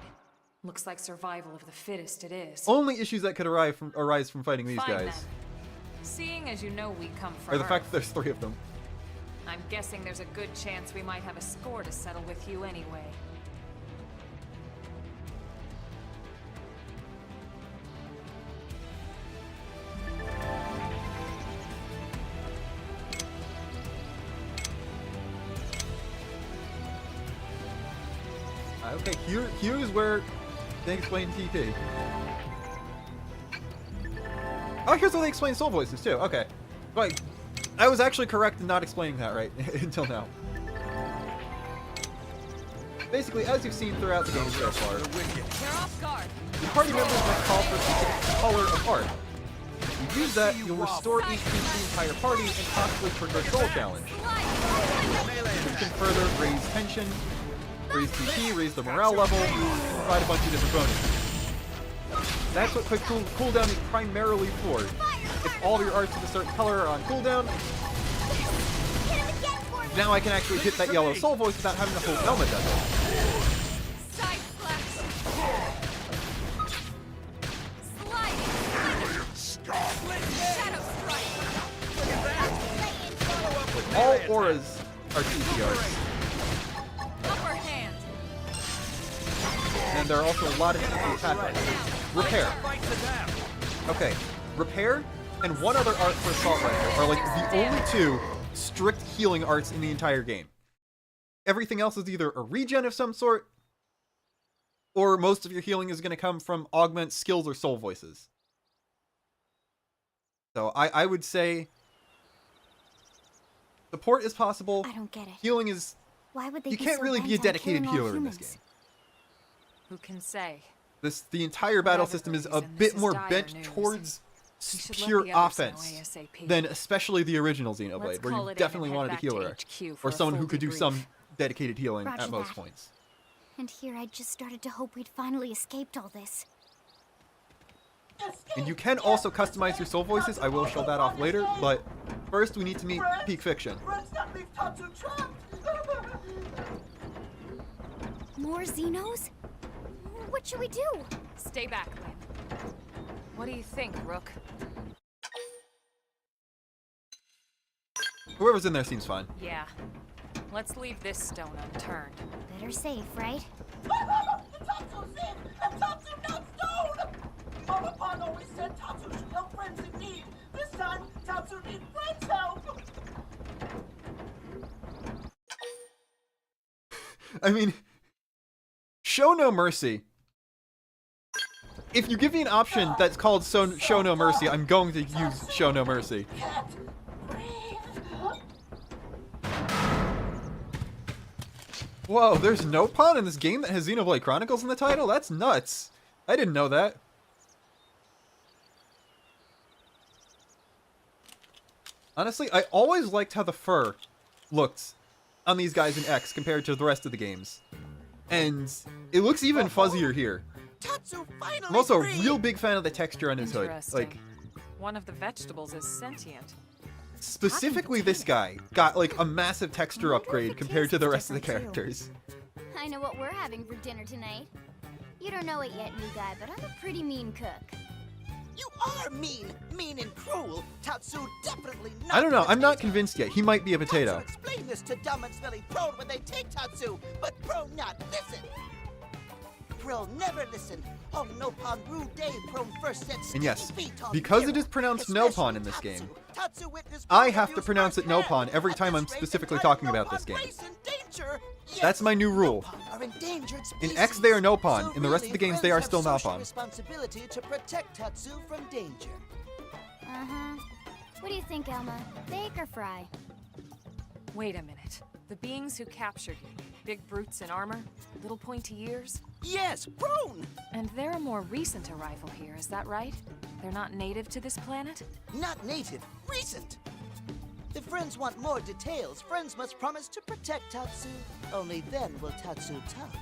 Looks like survival of the fittest it is. Only issues that could arise from fighting these Fine, guys. then. Seeing as you know we come from Or the fact Earth, that there's 3 of them. I'm guessing there's a good chance we might have a score to settle with you anyway. Okay, here's where they explain TP. Oh, here's where they explain soul voices too. Okay, right. I was actually correct in not explaining that right until now. Basically, as you've seen throughout the game so far, They're off guard. your party members might call for a specific color of art. If you use that, you'll restore HP to the entire party and possibly trigger a soul challenge. You can further raise tension, raise TP, raise the morale level, and provide a bunch of different bonuses. That's what quick cooldown is primarily for. If all of your arts of a certain color are on cooldown, now I can actually hit that yellow soul voice without having to hold Elma does it. Side All auras are TP arts. Upper hand. And there are also a lot of TP attack arts. Repair. Okay, Repair and one other art for Assault Rifle are like the only 2 strict healing arts in the entire game. Everything else is either a regen of some sort, or most of your healing is going to come from augment skills or soul voices. So I would say support is possible. I don't get it. Healing is... Why would they You be can't so really be a bent on dedicated killing all healer in this humans? game. Who can say? The entire battle Whatever system the is a reason, bit this is more dire bent news. towards We should let pure the others know offense ASAP. than especially the original Let's Xenoblade, where call you it in definitely and wanted a head back healer, to HQ for or a someone full who could do debrief. some dedicated healing Roger at most that. points. And here I just started to hope we'd finally escaped all this. And you can also customize your soul voices. I will show that off later, but first we need to meet Peak Fiction. More Xenos? What should we do? Stay back, Lynn. What do you think, Rook? Whoever's in there seems fine. Yeah. Let's leave this stone unturned. Better safe, right? Tatsu's in! And Tatsu not stone! Mama Pan always said Tatsu should help friends in need. This time, Tatsu needs friends' help! I mean, show no mercy. If you give me an option that's called show no mercy, I'm going to use show no mercy. Can't breathe. Whoa, there's no pawn in this game that has Xenoblade Chronicles in the title? That's nuts. I didn't know that. Honestly, I always liked how the fur looked on these guys in X compared to the rest of the games. And it looks even fuzzier here. Tatsu finally I'm also a breathed. real big fan of the texture on his hood. Interesting. Like, One of the vegetables is sentient. specifically this guy got like a massive texture upgrade compared to the rest of the different, too. characters. I know what we're having for dinner tonight. You don't know it yet, new guy, but I'm a pretty mean cook. You are mean and cruel. Tatsu definitely not. I don't know. I'm not potato. convinced yet. He might be a potato. Tatsu explain this to dumb and smelly Prone when they take Tatsu, but Prone not listen. Prone never listen. On Nopon Rue Day, Prone first set And yes, feet on because Mira, it is pronounced especially Nopon in this Tatsu. game, Tatsu witnessed I Prone have to abuse pronounce it firsthand. Nopon every time I'm At this rate, specifically the talking entire about this Nopon game. race in danger. Yes, That's my new rule. Nopon are endangered In species. X they are Nopon, So in the rest of the really, games they are friends still have social Nopon. responsibility to protect Tatsu from danger. Uh-huh. What do you think, Elma? Bake or fry? Wait a minute. The beings who captured you, big brutes in armor, little pointy ears? Yes, Prone! And they're a more recent arrival here, is that right? They're not native to this planet? Not native, recent. If friends want more details, friends must promise to protect Tatsu. Only then will Tatsu talk.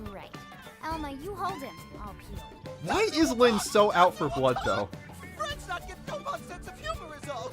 Right. Elma, you hold him. I'll peel. Why is Lynn so out for blood, though? Friends not get Nopon sense of humor is all.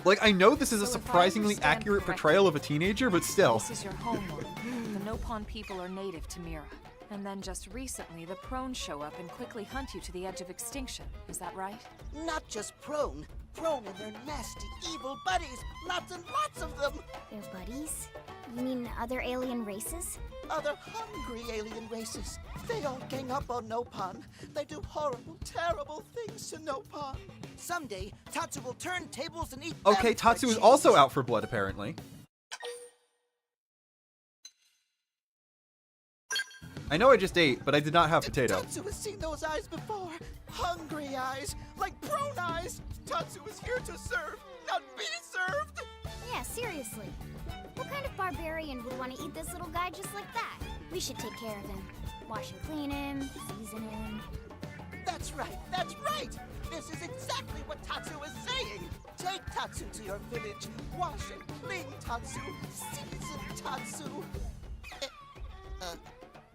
Like, I know this is a So if I surprisingly understand accurate correctly, portrayal of a teenager, but still. This is your homeworld. The Nopon people are native to Mira. And then just recently, the Prone show up and quickly hunt you to the edge of extinction. Is that right? Not just Prone. Prone and their nasty, evil buddies. Lots and lots of them. They're buddies? You mean other alien races? Other hungry alien races. They all gang up on Nopon. They do horrible, terrible things to Nopon. Someday, Tatsu will turn tables and eat Okay, them Tatsu for is also cheese. out for blood, apparently. I know I just ate, but I did not have potato. Tatsu has seen those eyes before. Hungry eyes, like Prone eyes. Tatsu is here to serve, not be served. Yeah, seriously. What kind of barbarian would want to eat this little guy just like that? We should take care of him. Wash and clean him, season him. That's right, that's right. This is exactly what Tatsu is saying. Take Tatsu to your village. Wash and clean Tatsu. Season Tatsu.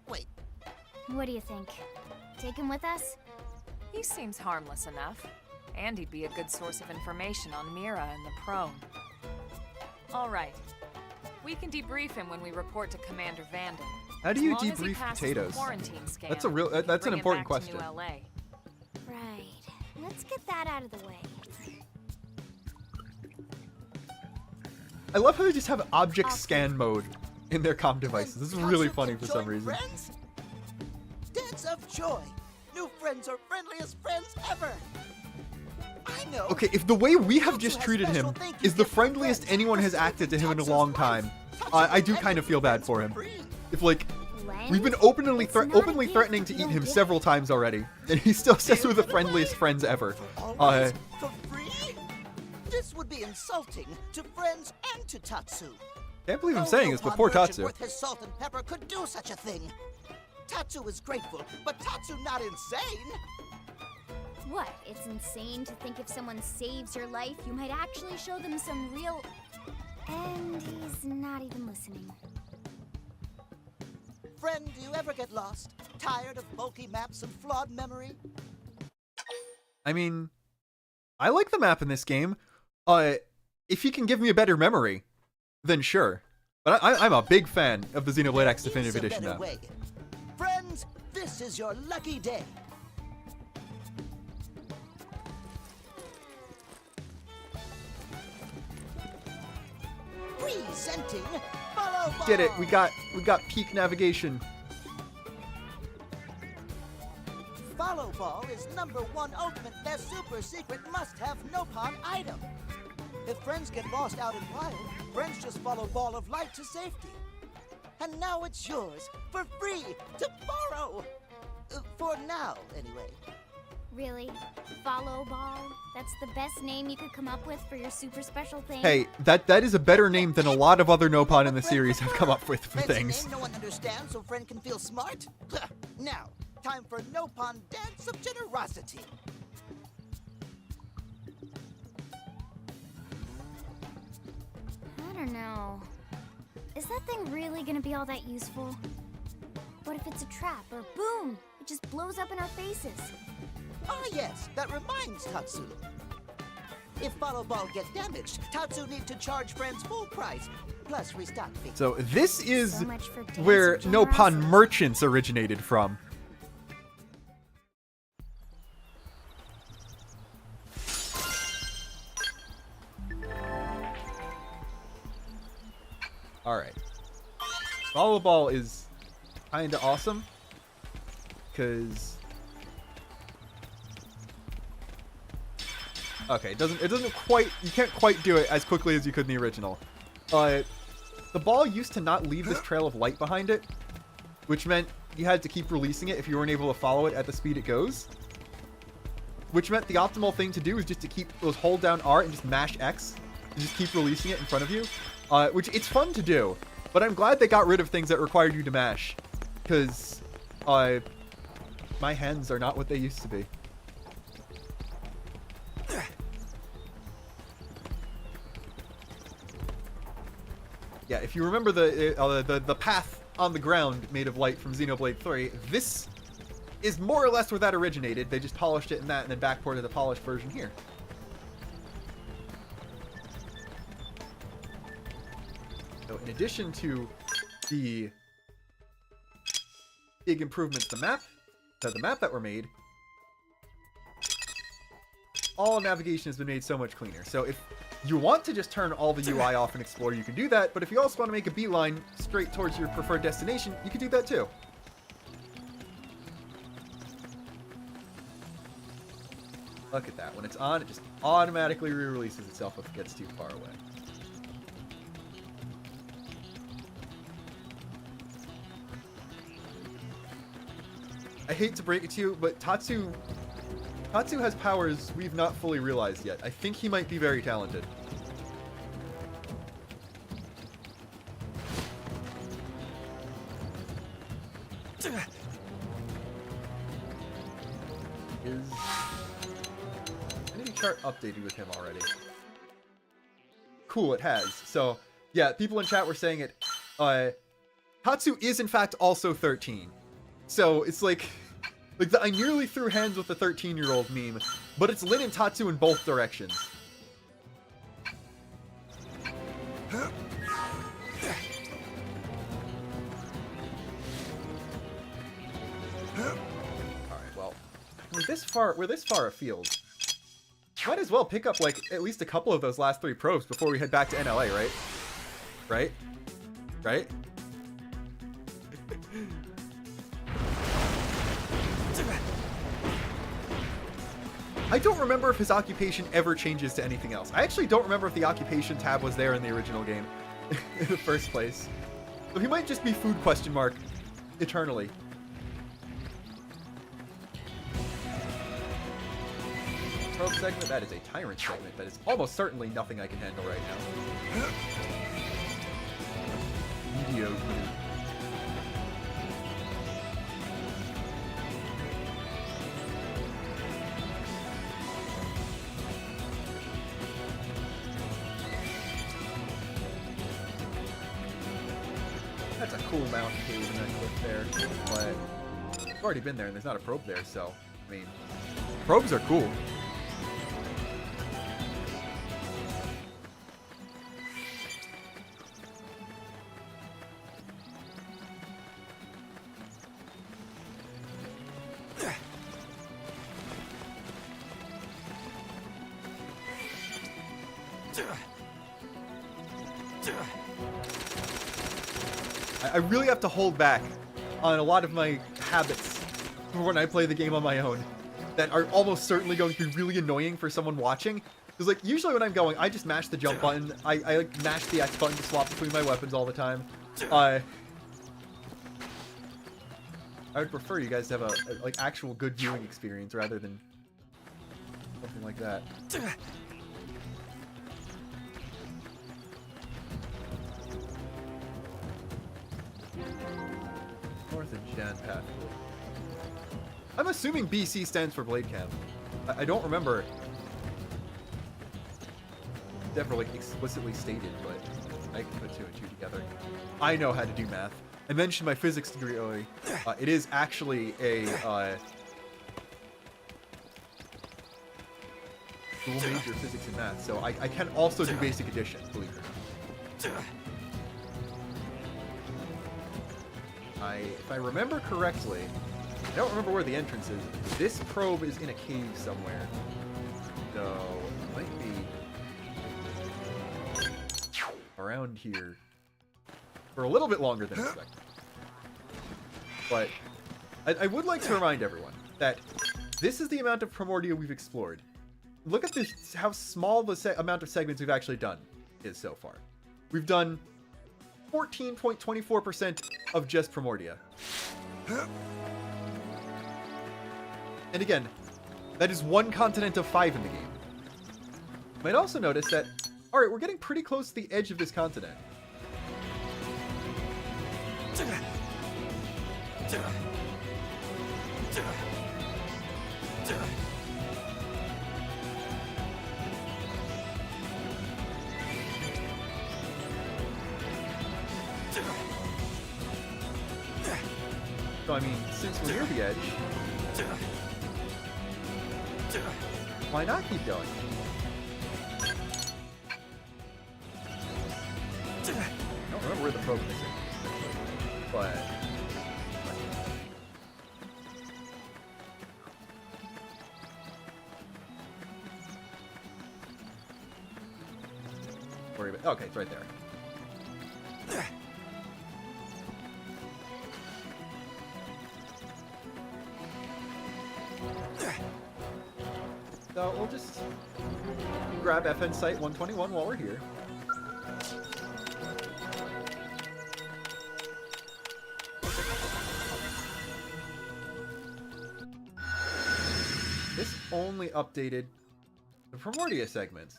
Wait. What do you think? Take him with us? He seems harmless enough. And he'd be a good source of information on Mira and the Prone. All right. We can debrief him when we report to Commander Vandal. How do you As long as he debrief passes the potatoes? quarantine scan, That's a real. we can That's an bring him important back to question. New LA. Right. Let's get that out of the way. I love how they just have object scan mode in their comm devices. This is really Tatsu funny can for some join reason. Friends? Dance of joy. New friends are friendliest friends ever. I know. Okay, if the way we have Tatsu just has treated special him thank you is the gift for friendliest friends. anyone has Let's acted to him in a Tatsu's long life. time, Tatsu I do can kind of feel bad for him. free. If like Len? we've been openly It's not a openly gift threatening if to you eat don't him give several times already, and he still says we're the friendliest friends ever. Always for free? This would be insulting to friends and to Tatsu. Can't believe I'm No saying this, but Nopon poor merchant Tatsu. worth his salt and pepper could do such a thing. Tatsu is grateful, but Tatsu not insane. What? It's insane to think if someone saves your life, you might actually show them some real... And he's not even listening. Friend, do you ever get lost? Tired of bulky maps and flawed memory? I mean, I like the map in this game. If he can give me a better memory, then sure. But I'm a big fan of the Xenoblade X There Definitive is a Edition better map. way. Friends, this is your lucky day. Presenting Follow Ball. Get it? We got peak navigation. Follow Ball is #1 ultimate best super secret must-have Nopon item. If friends get lost out in wild, friends just follow Ball of Light to safety. And now it's yours, for free, to borrow. For now, anyway. Really? Follow Ball? That's the best name you could come up with for your super special thing? Hey, that is a better name than a lot of other Nopon in the series have come up with for Fancy things. name no one understands so friend can feel smart? Now, time for Nopon Dance of Generosity. I don't know. Is that thing really gonna be all that useful? What if it's a trap or boom? It just blows up in our faces. Ah yes, that reminds Tatsu. If follow ball gets damaged, Tatsu need to charge friends full price, plus restock fee. So this is So much for days where of Nopon generosity. merchants originated from. Alright. Volleyball is kinda awesome. Because... Okay, it doesn't quite... You can't quite do it as quickly as you could in the original. The ball used to not leave this trail of light behind it, which meant you had to keep releasing it if you weren't able to follow it at the speed it goes. Which meant the optimal thing to do is just to hold down R and just mash X, and just keep releasing it in front of you. Which, it's fun to do, but I'm glad they got rid of things that required you to mash, because my hands are not what they used to be. Yeah, if you remember the path on the ground made of light from Xenoblade 3, this is more or less where that originated. They just polished it in that and then backported the polished version here. So in addition to the big improvements to the map that were made, all navigation has been made so much cleaner. So if you want to just turn all the UI off and explore, you can do that. But if you also want to make a beeline straight towards your preferred destination, you can do that too. Look at that. When it's on, it just automatically re-releases itself if it gets too far away. I hate to break it to you, but Tatsu has powers we've not fully realized yet. I think he might be very talented. Is Entity Chart updated with him already? Cool, it has. So, yeah, people in chat were saying it. Tatsu is in fact also 13. So, it's like I nearly threw hands with the 13-year-old meme, but it's Lin and Tatsu in both directions. Alright, well, we're this far afield. Might as well pick up, like, at least a couple of those last 3 probes before we head back to NLA, right? Right? Right? I don't remember if his occupation ever changes to anything else. I actually don't remember if the occupation tab was there in the original game in the first place. So he might just be food ? Eternally. Probe segment, that is a tyrant segment. That is almost certainly nothing I can handle right now. Mediocre. That's a cool mountain cave and that cliff there, but I've already been there and there's not a probe there, so, I mean, probes are cool. I really have to hold back on a lot of my habits for when I play the game on my own that are almost certainly going to be really annoying for someone watching. Because, like, usually when I'm going, I just mash the jump button. I like, mash the X button to swap between my weapons all the time. I would prefer you guys to have a like, actual good viewing experience rather than something like that. North and Jan path. I'm assuming BC stands for Blade Camp. I don't remember. Never like explicitly stated, but I can put 2 and 2 together. I know how to do math. I mentioned my physics degree earlier. It is actually a dual major physics and math, so I can also do basic addition, believe it or not. If I remember correctly, I don't remember where the entrance is. This probe is in a cave somewhere. So, it might be around here for a little bit longer than expected. But I would like to remind everyone that this is the amount of Primordia we've explored. Look at this, how small the amount of segments we've actually done is so far. We've done 14.24% of just Primordia. And again, that is one continent of 5 in the game. You might also notice that, alright, we're getting pretty close to the edge of this continent. So, I mean, since we're near the edge, why not keep going? I don't remember where the probe is, but... Okay, it's right there. So we'll just grab FN Site 121 while we're here. This only updated the Primordia segments.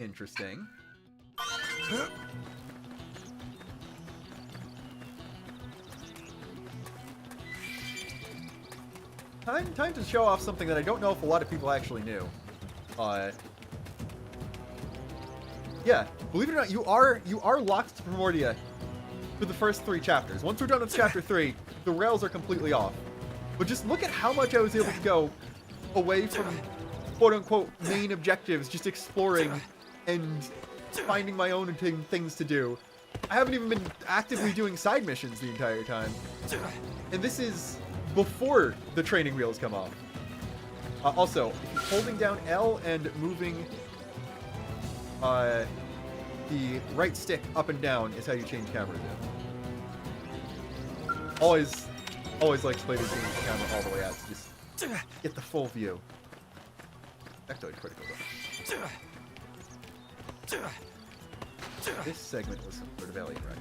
Interesting. Time to show off something that I don't know if a lot of people actually knew. Yeah, believe it or not, you are locked to Primordia for the first 3 chapters. Once we're done with chapter 3, the rails are completely off. But just look at how much I was able to go away from quote-unquote main objectives, just exploring and finding my own things to do. I haven't even been actively doing side missions the entire time. And this is before the training wheels come off. Also, holding down L and moving the right stick up and down is how you change cameras in. Always like to play this game with the camera all the way out to just get the full view. Sectoid critical though. This segment was some sort of alien wreck.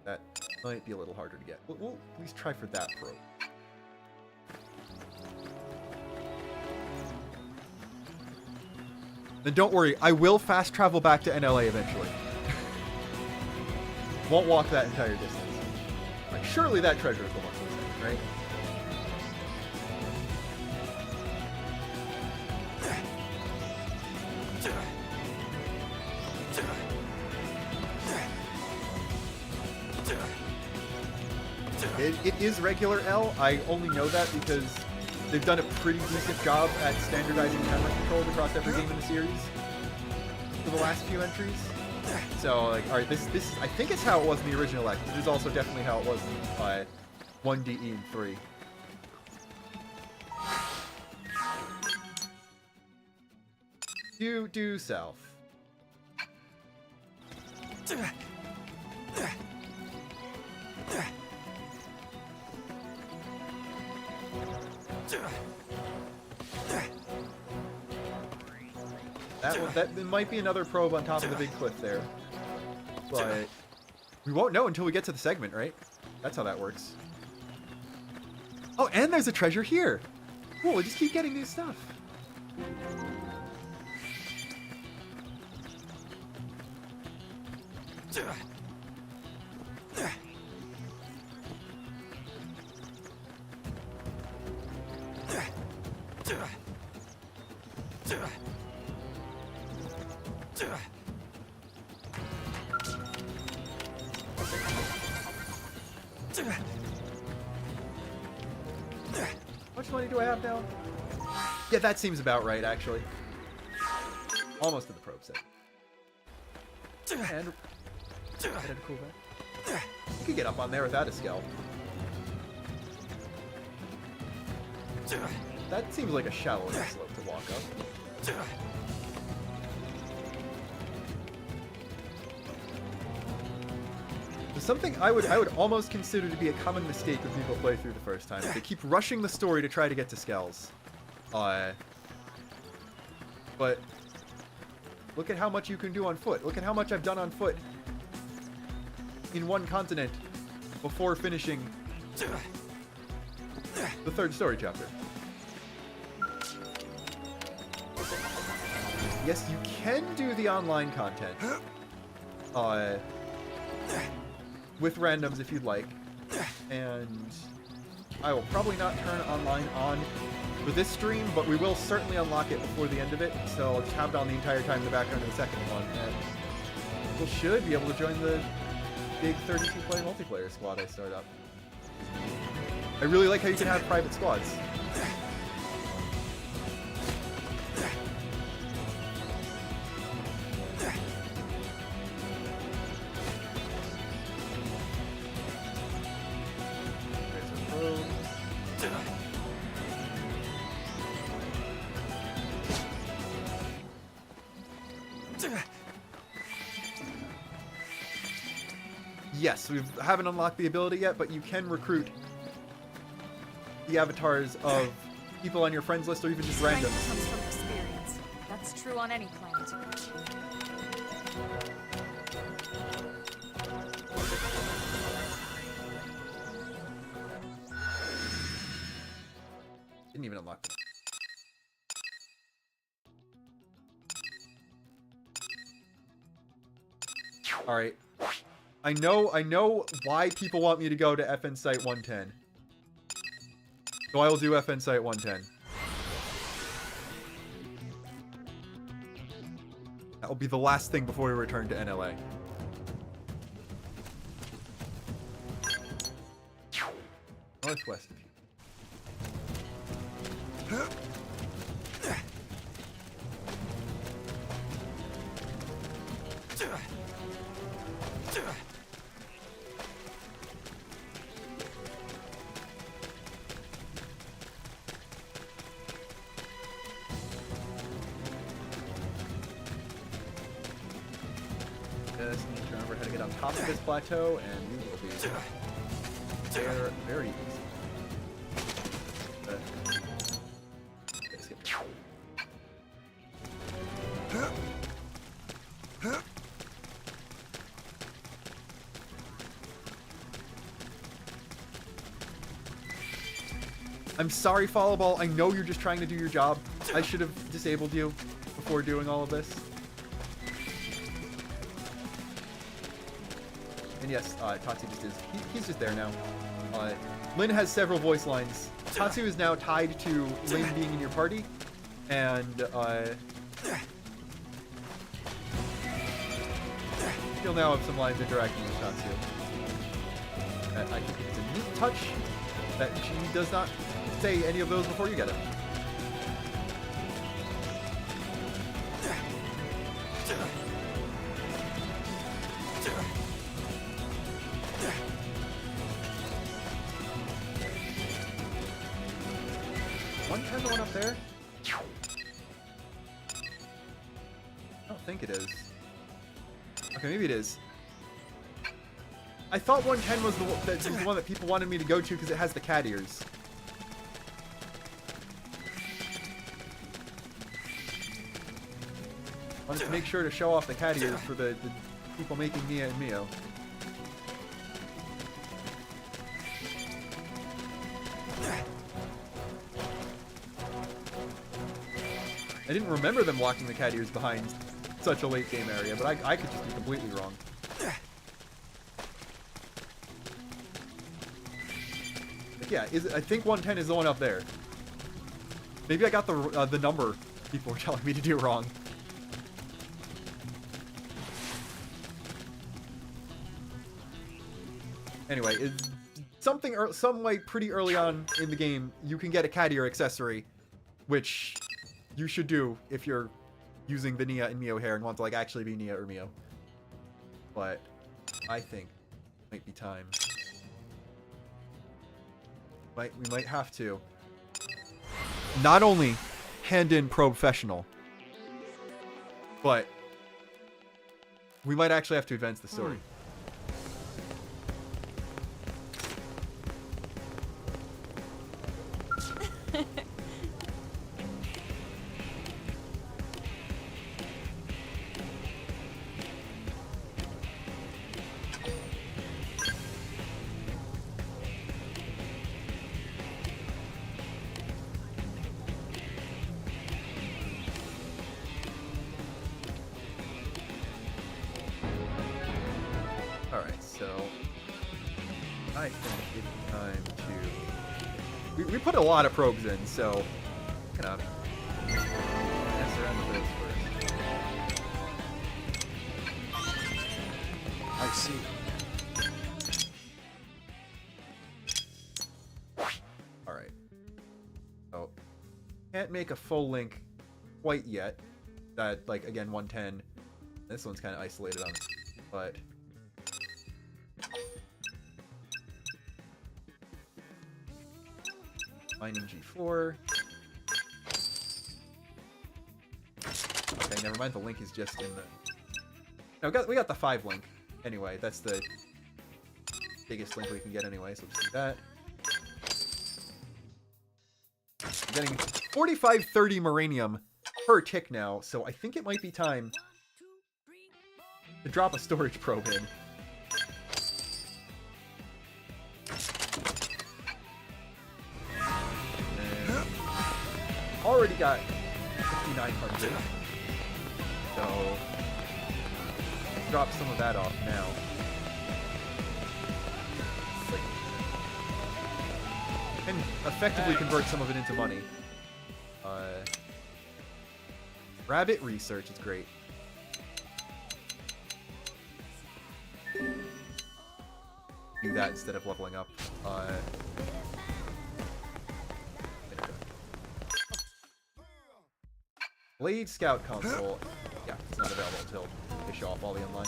That might be a little harder to get. We'll at least try for that probe. Then don't worry, I will fast travel back to NLA eventually. Won't walk that entire distance. Like, surely that treasure is the one for the right? It is regular L. I only know that because they've done a pretty decent job at standardizing camera controls across every game in the series for the last few entries. So, like, alright, this I think it's how it was in the original X. It is also definitely how it was in 1DE and 3. Due south. That might be another probe on top of the big cliff there. But we won't know until we get to the segment, right? That's how that works. Oh, and there's a treasure here! Cool, we just keep getting new stuff. many do I have now? Yeah, that seems about right, actually. Almost to the probe set. And cool back. You could get up on there without a scalp. That seems like a shallow enough slope to walk up. Something I would almost consider to be a common mistake when people play through the first time. They keep rushing the story to try to get to Skells. But look at how much you can do on foot. Look at how much I've done on foot in one continent before finishing the third story chapter. Yes, you can do the online content with randoms if you'd like, and I will probably not turn online on for this stream, but we will certainly unlock it before the end of it, so I'll just have it on the entire time in the background of the second one, and we should be able to join the big 32-player multiplayer squad I start up. I really like how you can have private squads. Yes, we haven't unlocked the ability yet, but you can recruit the avatars of people on your friends list or even just Strength randoms. comes from experience. That's true on any planet. Didn't even unlock them. All right. I know why people want me to go to FN Site 110. So I will do FN Site 110. That will be the last thing before we return to NLA. Northwest of you. Just need to remember how to get on top of this plateau, and we will be there very easy. Skip. I'm sorry, Follow Ball. I know you're just trying to do your job. I should have disabled you before doing all of this. And yes, Tatsu just is. He's just there now. Lin has several voice lines. Tatsu is now tied to Lin being in your party, and you'll now have some lines interacting with Tatsu. I think it's a neat touch that she does not say any of those before you get it. The one up there? I don't think it is. Okay, maybe it is. I thought 110 was the one that people wanted me to go to because it has the cat ears. Wanted to make sure to show off the cat ears for the people making Nia and Mio. I didn't remember them locking the cat ears behind such a late game area, but I could just be completely wrong. But yeah, I think 110 is the one up there. Maybe I got the number people were telling me to do wrong. Anyway, some way pretty early on in the game, you can get a cat ear accessory, which you should do if you're using the Nia and Mio hair and want to like actually be Nia or Mio. But I think it might be time. We might have to not only hand in Professional, but we might actually have to advance the story. We put a lot of probes in, so kind of mess around with those first. I see. All right. So can't make a full link quite yet. That like again 110. This one's kind of isolated on it, but. Mining G4. Okay, never mind. The link is just in the. No, we got the 5 link. Anyway, that's the biggest link we can get anyway. So we'll just do that. I'm getting 4530 Moranium per tick now, so I think it might be time to drop a storage probe in. Already got 5,900, so drop some of that off now. Can effectively convert some of it into money. Rabbit research is great. Do that instead of leveling up. Blade Scout console. Yeah, it's not available until they show off all the online.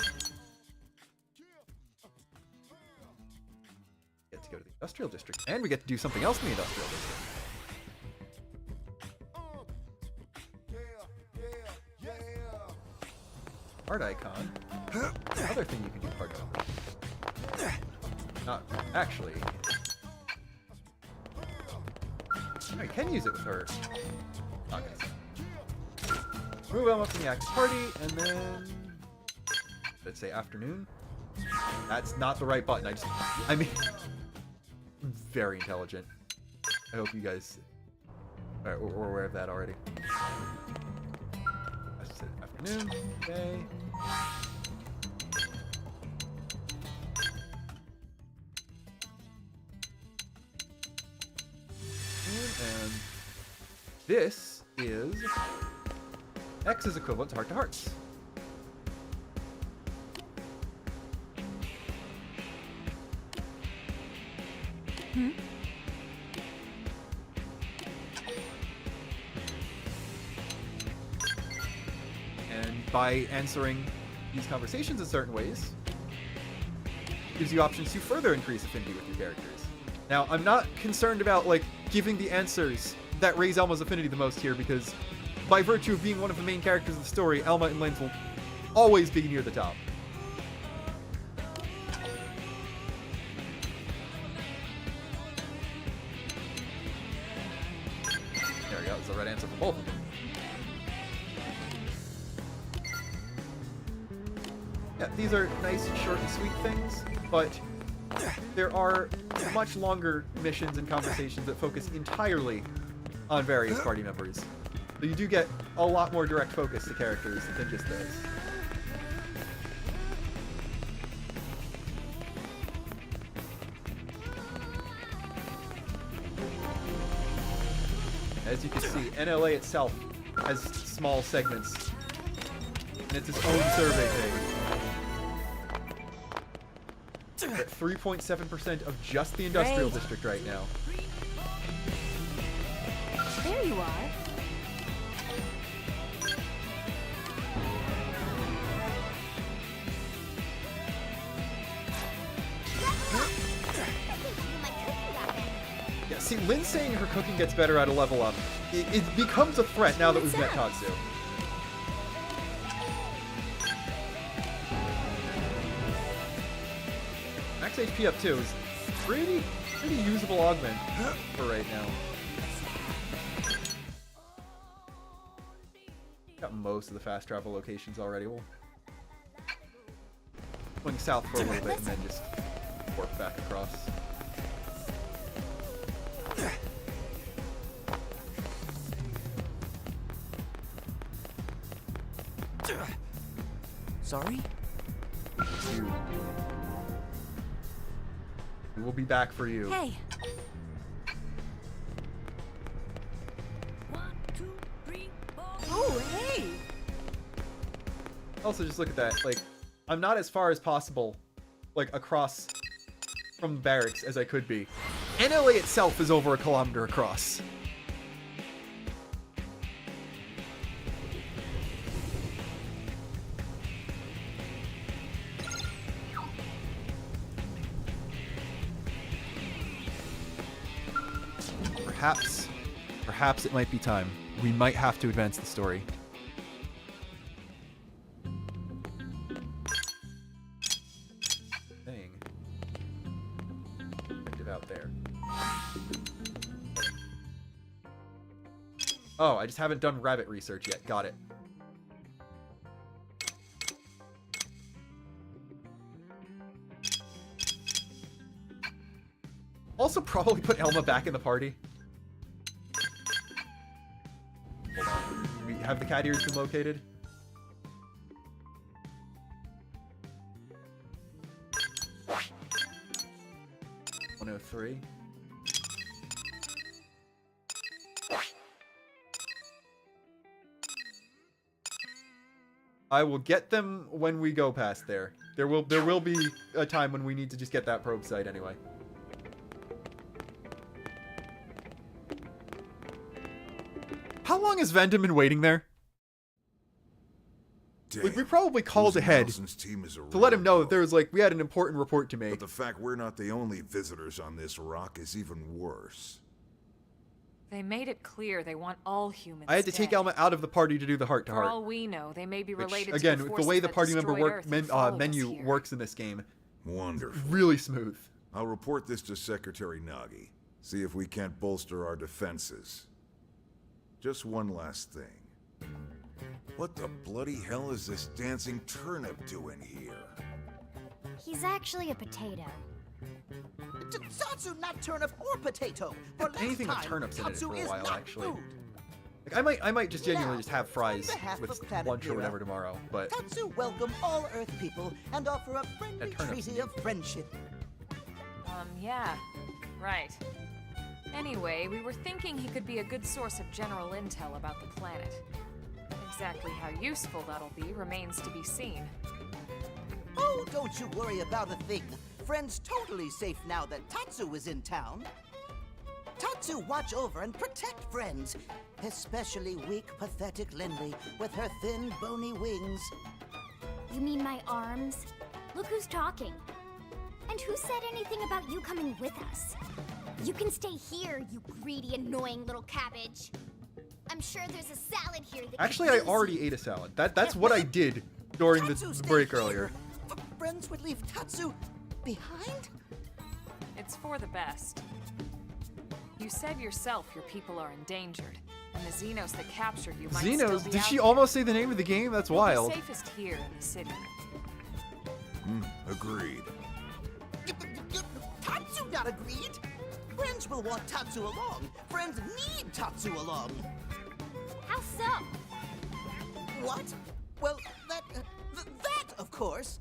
Get to go to the industrial district, and we get to do something else in the industrial district. Part icon. Another thing you can do part icon. Not actually. I can use it with her. Not gonna say. Move on up to the active party, and then let's say afternoon. That's not the right button. I mean, very intelligent. I hope you guys are aware of that already. I said afternoon. Okay. And this is. X is equivalent to Heart to Hearts. And by answering these conversations in certain ways, gives you options to further increase affinity with your characters. Now, I'm not concerned about like giving the answers that raise Elma's affinity the most here, because by virtue of being one of the main characters of the story, Elma and Lens will always be near the top. There we go, that's the right answer for both of them. Yeah, these are nice, short and sweet things, but there are much longer missions and conversations that focus entirely on various party members. So you do get a lot more direct focus to characters than just this. As you can see, NLA itself has small segments, and it's its own survey page. We're at 3.7% of just the industrial district right now. There you are. Yeah, see, Lynn saying her cooking gets better at a level up. It becomes a threat now that we've met Tatsu. Max HP up too is pretty usable augment for right now. Got most of the fast travel locations already. We'll swing south for a little bit and then just warp back across. Sorry? We will be back for you. Hey. 1, 2, 3, 4. Oh, hey. Also, just look at that. Like, I'm not as far as possible, like, across from barracks as I could be. NLA itself is over 1 kilometer across. Perhaps it might be time. We might have to advance the story. Thing. Active out there. Oh, I just haven't done rabbit research yet. Got it. Also, probably put Elma back in the party. Hold on. We have the cat ears been located? (103). I will get them when we go past there. There will be a time when we need to just get that probe site anyway. How long has Vendom been waiting there? Like, we probably called ahead to let him know that there was, like, we had an important report to make. But the fact we're not the only visitors on this rock is even worse. They made it clear they want all humans I had to take Elma out of the party to do the heart-to-heart. For all we know, they may be related Which, again, to the the way the party member menu menu works in this game. Wonderful. Really smooth. I'll report this to Secretary Nagi. See if we can't bolster our defenses. Just one last thing. What the bloody hell is this dancing turnip doing here? He's actually a potato. Tatsu, not turnip or potato. For Anything with turnips in it for a while, actually. Like, I might just genuinely just have fries with lunch or whatever tomorrow, but... Tatsu welcome all Earth people and offer a friendly treaty of friendship. Yeah. Right. Anyway, we were thinking he could be a good source of general intel about the planet. Exactly how useful that'll be remains to be seen. Oh, don't you worry about a thing. Friend's totally safe now that Tatsu is in town. Tatsu watch over and protect friends, especially weak, pathetic Linley with her thin, bony wings. You mean my arms? Look who's talking. And who said anything about you coming with us? You can stay here, you greedy, annoying little cabbage. I'm sure there's a salad here that Actually, I already ate a salad. That's what I did during the break earlier. Friends would leave Tatsu behind? It's for the best. You said yourself your people are endangered, and the Xenos that captured you might still be Did out she there. almost say the name of the game? That's You'll wild. be safest here in the city. Agreed. Tatsu not agreed. Friends will want Tatsu along. Friends need Tatsu along. How so? What? Well, that, of course.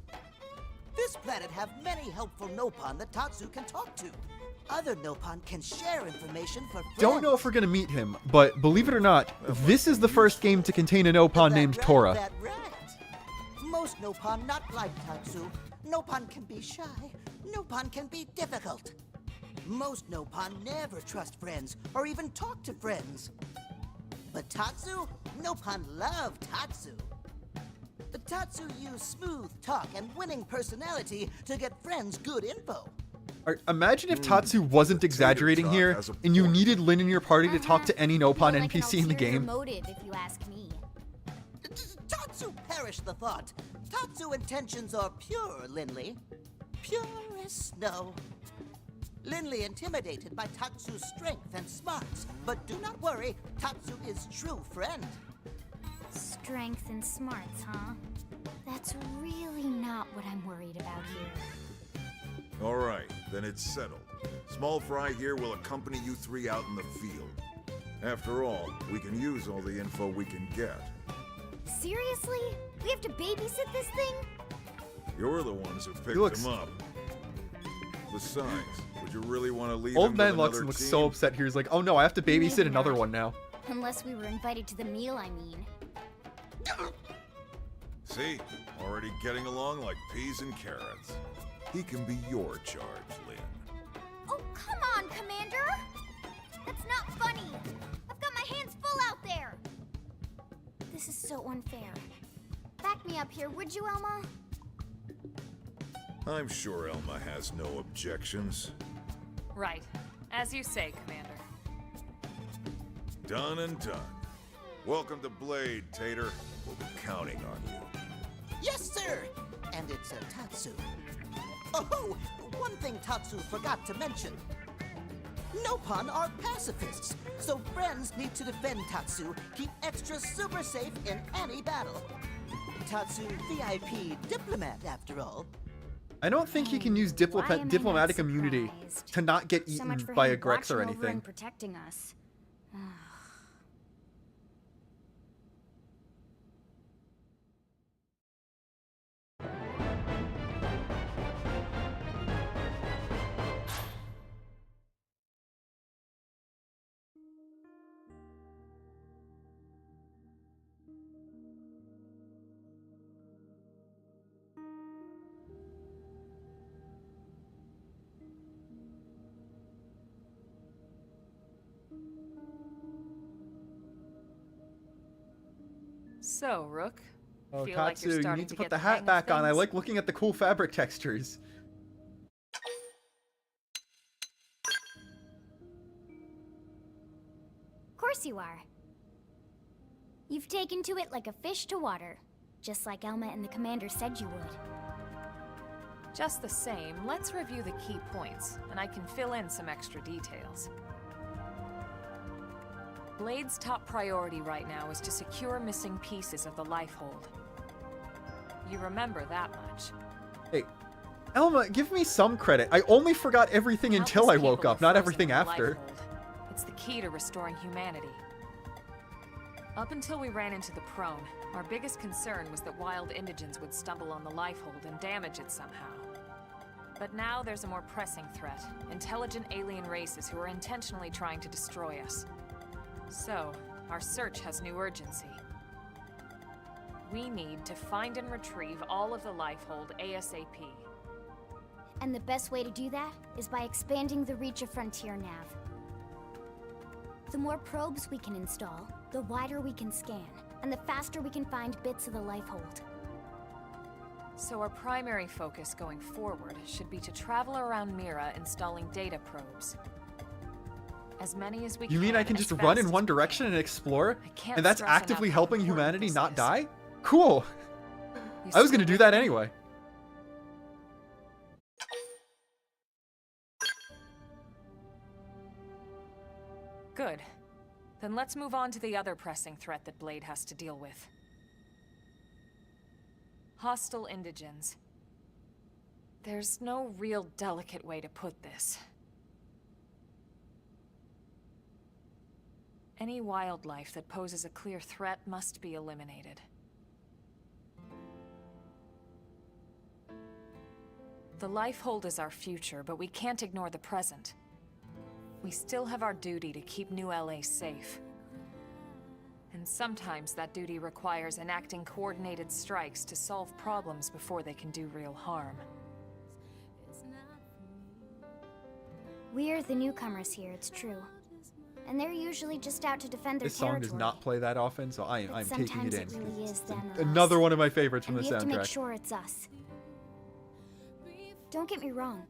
This planet have many helpful Nopon that Tatsu can talk to. Other Nopon can share information for friends. Don't know if we're gonna meet him, but believe it or not, this is the first game to contain a Nopon named Tora. That right. Most Nopon not like Tatsu, Nopon can be shy. Nopon can be difficult. Most Nopon never trust friends or even talk to friends. But Tatsu? Nopon love Tatsu. The Tatsu use smooth talk and winning personality to get friends good info. Imagine if Tatsu wasn't exaggerating here, and you needed Lin in your party to talk to any Nopon NPC in the game. Motive, if you ask me. Tatsu perish the thought. Tatsu intentions are pure, Linley. Pure as snow. Linley intimidated by Tatsu's strength and smarts, but do not worry, Tatsu is true friend. Strength and smarts, huh? That's really not what I'm worried about here. All right, then it's settled. Small Fry here will accompany you three out in the field. After all, we can use all the info we can get. Seriously? We have to babysit this thing? You're the ones who picked looks- him up. Besides, would you really want to leave Old him Man with Luxon another looks team? so upset here. He's like, oh no, I have to babysit Maybe another not. one now. Unless we were invited to the meal, I mean. See? Already getting along like peas and carrots. He can be your charge, Lin. Oh, come on, Commander! That's not funny! I've got my hands full out there! This is so unfair. Back me up here, would you, Elma? I'm sure Elma has no objections. Right. As you say, Commander. Done and done. Welcome to Blade, Tater. We'll be counting on you. Yes, sir! And it's a Tatsu. Oh, one thing Tatsu forgot to mention. Nopon are pacifists, so friends need to defend Tatsu, keep extra super safe in any battle. Tatsu VIP diplomat, after all. I don't think he can use Why am I not diplomatic immunity surprised? to not get So eaten much for by a him Grex or watching over anything. and protecting us. So, Rook. Oh, Feel like Tatsu, you're you starting need to to put get the the hang hat of back on. I things? like looking at the cool fabric textures. Of course you are. You've taken to it like a fish to water, just like Elma and the Commander said you would. Just the same, let's review the key points, and I can fill in some extra details. Blade's top priority right now is to secure missing pieces of the Lifehold. You remember that much. Hey, Elma, give me some credit. I only forgot everything until I Countless woke people up, are not frozen everything in the after. Lifehold. It's the key to restoring humanity. Up until we ran into the Prone, our biggest concern was that wild indigents would stumble on the Lifehold and damage it somehow. But now there's a more pressing threat. Intelligent alien races who are intentionally trying to destroy us. So, our search has new urgency. We need to find and retrieve all of the Lifehold ASAP. And the best way to do that is by expanding the reach of Frontier Nav. The more probes we can install, the wider we can scan, and the faster we can find bits of the Lifehold. So our primary focus going forward should be to travel around Mira installing data probes. As many as we can. You mean I can as just fast run in as one we direction can. and explore? can't And that's stress enough actively how helping important humanity this not is. die? Cool. You I was gonna still do that with me? anyway. Good. Then let's move on to the other pressing threat that Blade has to deal with. Hostile indigens. There's no real delicate way to put this. Any wildlife that poses a clear threat must be eliminated. The Lifehold is our future, but we can't ignore the present. We still have our duty to keep New LA safe. And sometimes that duty requires enacting coordinated strikes to solve problems before they can do real harm. We're the newcomers here, it's true. And they're usually just out to defend their This song territory. does not play that often, so I'm taking it sometimes in. it really is It's them or another us. one of my favorites from And the we have to make soundtrack. sure it's us. Don't get me wrong.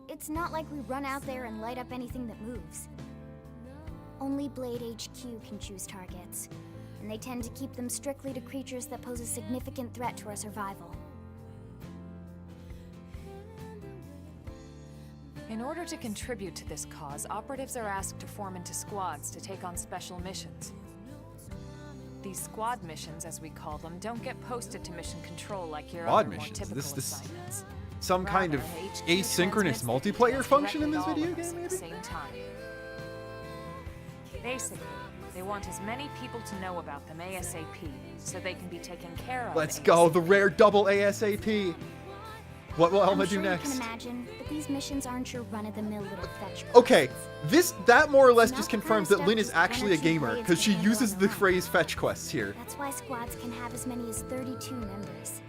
It's not like we run out there and light up anything that moves. Only Blade HQ can choose targets, and they tend to keep them strictly to creatures that pose a significant threat to our survival. In order to contribute to this cause, operatives are asked to form into squads to take on special missions. These squad missions, as we call them, don't get posted to mission control like your Squad other more missions? typical Is this assignments. some kind of Rather, HQ asynchronous transmits multiplayer details function in directly this to all video of us game, at the maybe? same time. Basically, they want as many people to know about them ASAP, so they can be taken care of. Let's go, the rare double ASAP. What will Elma I'm sure do next? You can imagine, but these missions aren't your run-of-the-mill little fetch quests. Okay, that more or less It's just not the confirms kind that of Lynn is stuff just actually a one or two gamer, blades because she can handle uses on the their own. phrase fetch quests here. That's why squads can have as many as 32 members.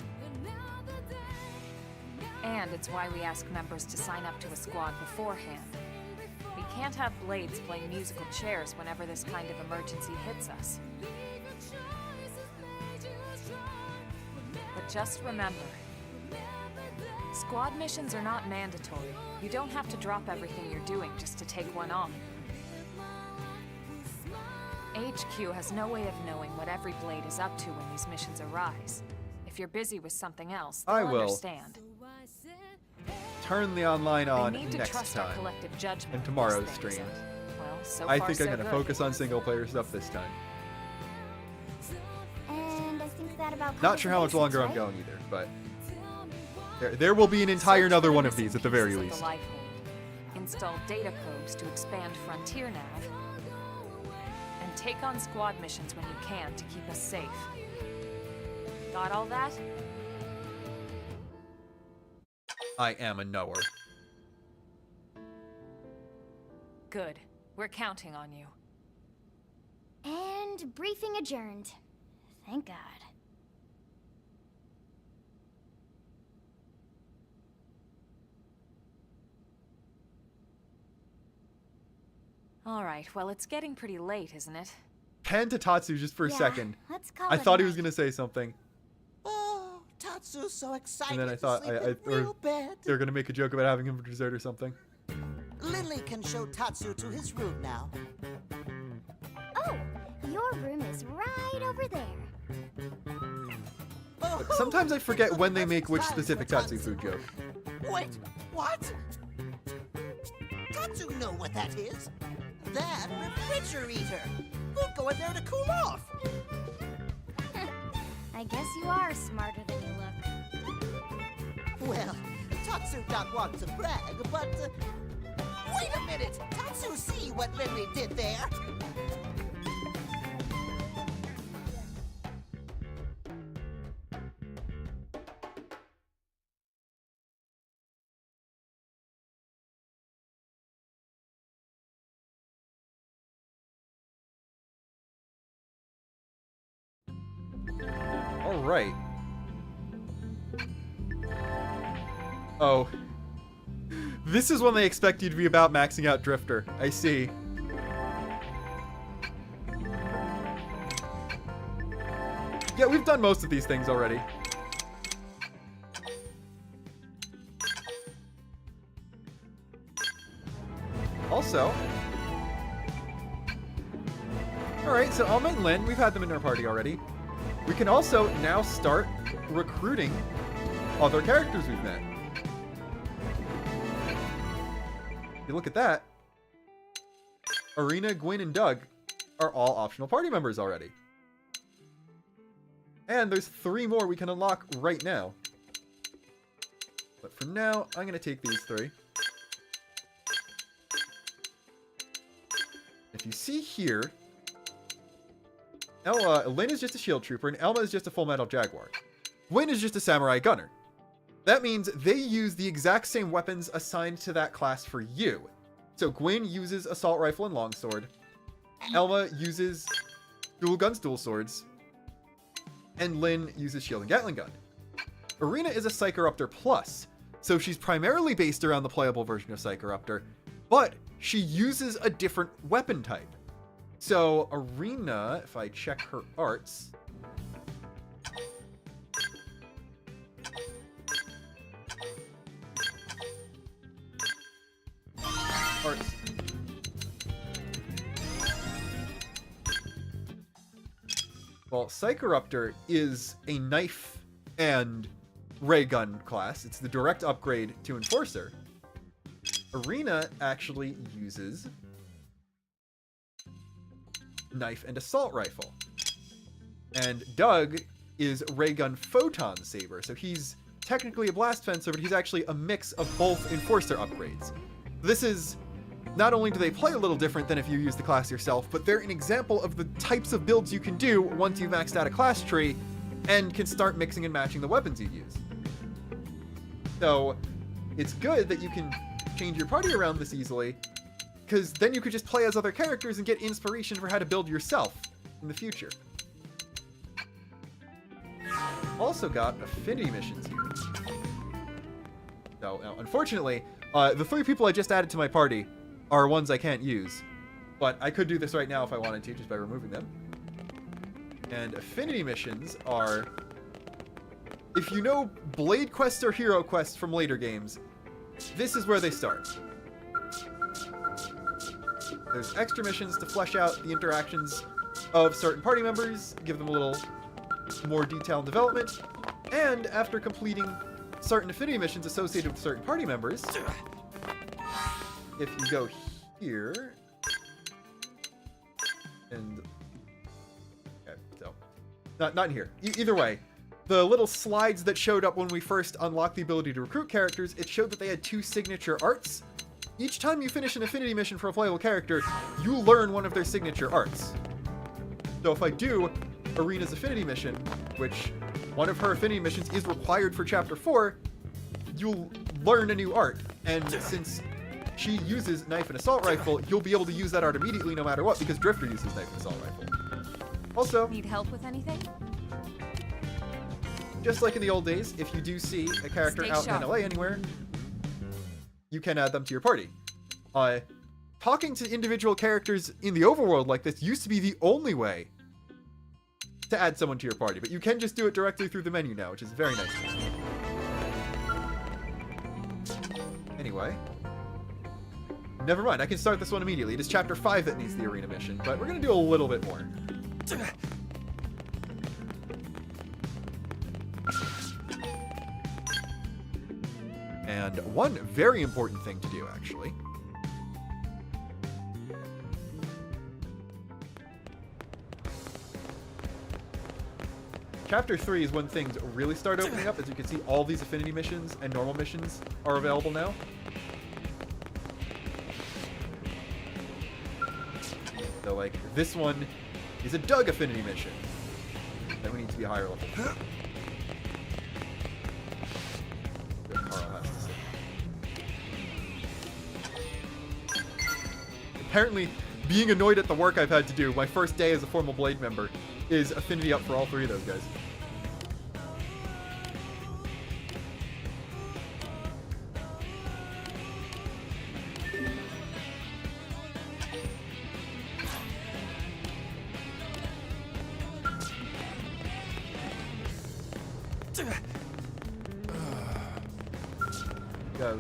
And it's why we ask members to sign up to a squad beforehand. We can't have blades playing musical chairs whenever this kind of emergency hits us. But just remember, squad missions are not mandatory. You don't have to drop everything you're doing just to take one on. HQ has no way of knowing what every blade is up to when these missions arise. If you're busy with something else, they'll I will. understand. Turn the online on They need to next trust our time. collective judgment. in of tomorrow's these things, stream. and, well, so I far, think so I'm gonna good. focus on single player stuff this time. And I think that about Not covers sure the how much basics, longer I'm right? going either, but there will be an entire Search another for one the of these missing at the very pieces of least. the life hold, install data probes to expand Frontier Nav, and take on squad missions when you can to keep us safe. Got all that? I am a knower. Good. We're counting on you. And briefing adjourned. Thank God. All right, well, it's getting pretty late, isn't it? Pen to Tatsu just for a Yeah, second. let's call I it thought a he was night. gonna say something, Oh, Tatsu's so excited and then I to thought sleep I in real bed. they were gonna make a joke about having him for dessert or something. Lily can show Tatsu to his room now. Oh, your room is right over there. Oh, But sometimes I forget when they make which Time for specific Tatsu food joke. Wait, what? Tatsu know what that is. That refrigerator. We'll go in there to cool off. I guess you are smarter than you look. Well, Tatsu don't want to brag, but... wait a minute! Tatsu see what Lily did there? All right. Oh. This is when they expect you to be about maxing out Drifter. I see. Yeah, we've done most of these things already. Also... Alright, so Alma and Lynn, we've had them in our party already. We can also now start recruiting other characters we've met. If you look at that, Arena, Gwyn, and Doug are all optional party members already. And there's 3 more we can unlock right now. But for now, I'm going to take these 3. If you see here, Lynn is just a shield trooper, and Elma is just a full metal jaguar. Gwyn is just a samurai gunner. That means they use the exact same weapons assigned to that class for you. So Gwyn uses assault rifle and longsword. Elma uses dual guns, dual swords. And Lynn uses shield and gatling gun. Arena is a Psychoruptor Plus, so she's primarily based around the playable version of Psychoruptor, but she uses a different weapon type. So Arena, if I check her arts, well, Psychoruptor is a knife and ray gun class. It's the direct upgrade to Enforcer. Arena actually uses knife and assault rifle. And Doug is ray gun photon saber. So he's technically a blast fencer, but he's actually a mix of both Enforcer upgrades. This is, not only do they play a little different than if you use the class yourself, but they're an example of the types of builds you can do once you've maxed out a class tree and can start mixing and matching the weapons you use. So it's good that you can change your party around this easily, because then you could just play as other characters and get inspiration for how to build yourself in the future. Also got affinity missions here. So, unfortunately, the 3 people I just added to my party are ones I can't use, but I could do this right now if I wanted to, just by removing them. And affinity missions are, if you know Blade Quest or Hero Quest from later games, this is where they start. There's extra missions to flesh out the interactions of certain party members, give them a little more detail and development, and after completing certain affinity missions associated with certain party members, if you go here, and okay, so not in here. Either way, the little slides that showed up when we first unlocked the ability to recruit characters, it showed that they had 2 signature arts. Each time you finish an affinity mission for a playable character, you learn one of their signature arts. So if I do Arena's affinity mission, which one of her affinity missions is required for Chapter 4, you'll learn a new art. And since she uses knife and assault rifle, you'll be able to use that art immediately no matter what, because Drifter uses knife and assault rifle. Also, need help with anything? Just like in the old days, if you do see a character out in NLA anywhere, you can add them to your party. Talking to individual characters in the overworld like this used to be the only way to add someone to your party, but you can just do it directly through the menu now, which is very nice. Anyway, never mind, I can start this one immediately. It is Chapter 5 that needs the arena mission, but we're going to do a little bit more. And one very important thing to do, actually. Chapter 3 is when things really start opening up. As you can see, all these affinity missions and normal missions are available now. So, like, this one is a Doug affinity mission. Then we need to be a higher level. Apparently, being annoyed at the work I've had to do, my first day as a formal Blade member, is affinity up for all 3 of those guys. You have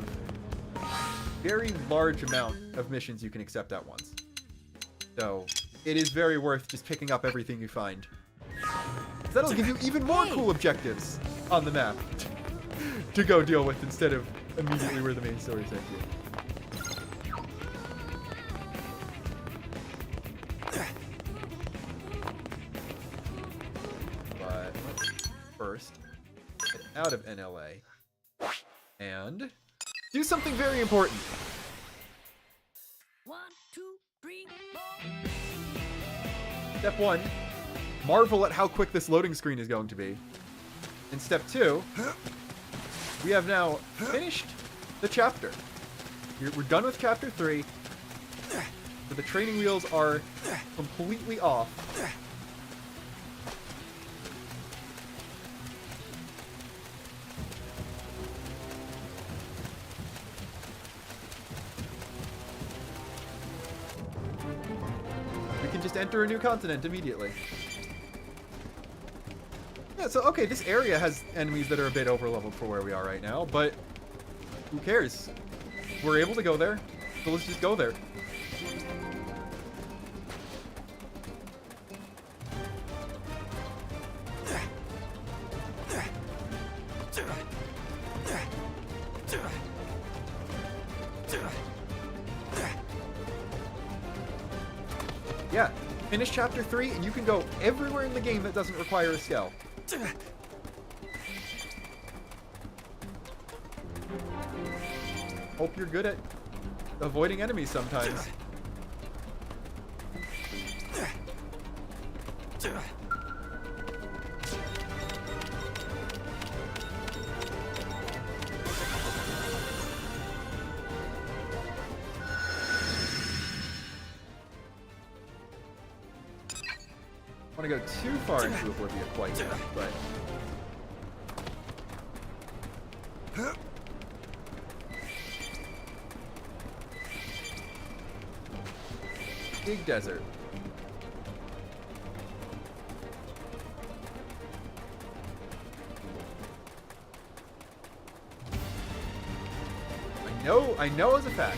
a very large amount of missions you can accept at once. So, it is very worth just picking up everything you find. That'll give you even more cool objectives on the map to go deal with instead of immediately where the main story sends you. But first, get out of NLA and do something very important. 1, 2, 3, 4. Step 1, marvel at how quick this loading screen is going to be. In step 2, we have now finished the chapter. We're done with chapter 3. So the training wheels are completely off. just enter a new continent immediately. Yeah, so, okay, this area has enemies that are a bit overleveled for where we are right now, but who cares? We're able to go there, so let's just go there. Yeah, finish chapter 3 and you can go everywhere in the game that doesn't require a skill. Hope you're good at avoiding enemies sometimes. I don't want to go too far into Oblivion quite yet, but... Big desert. I know as a fact,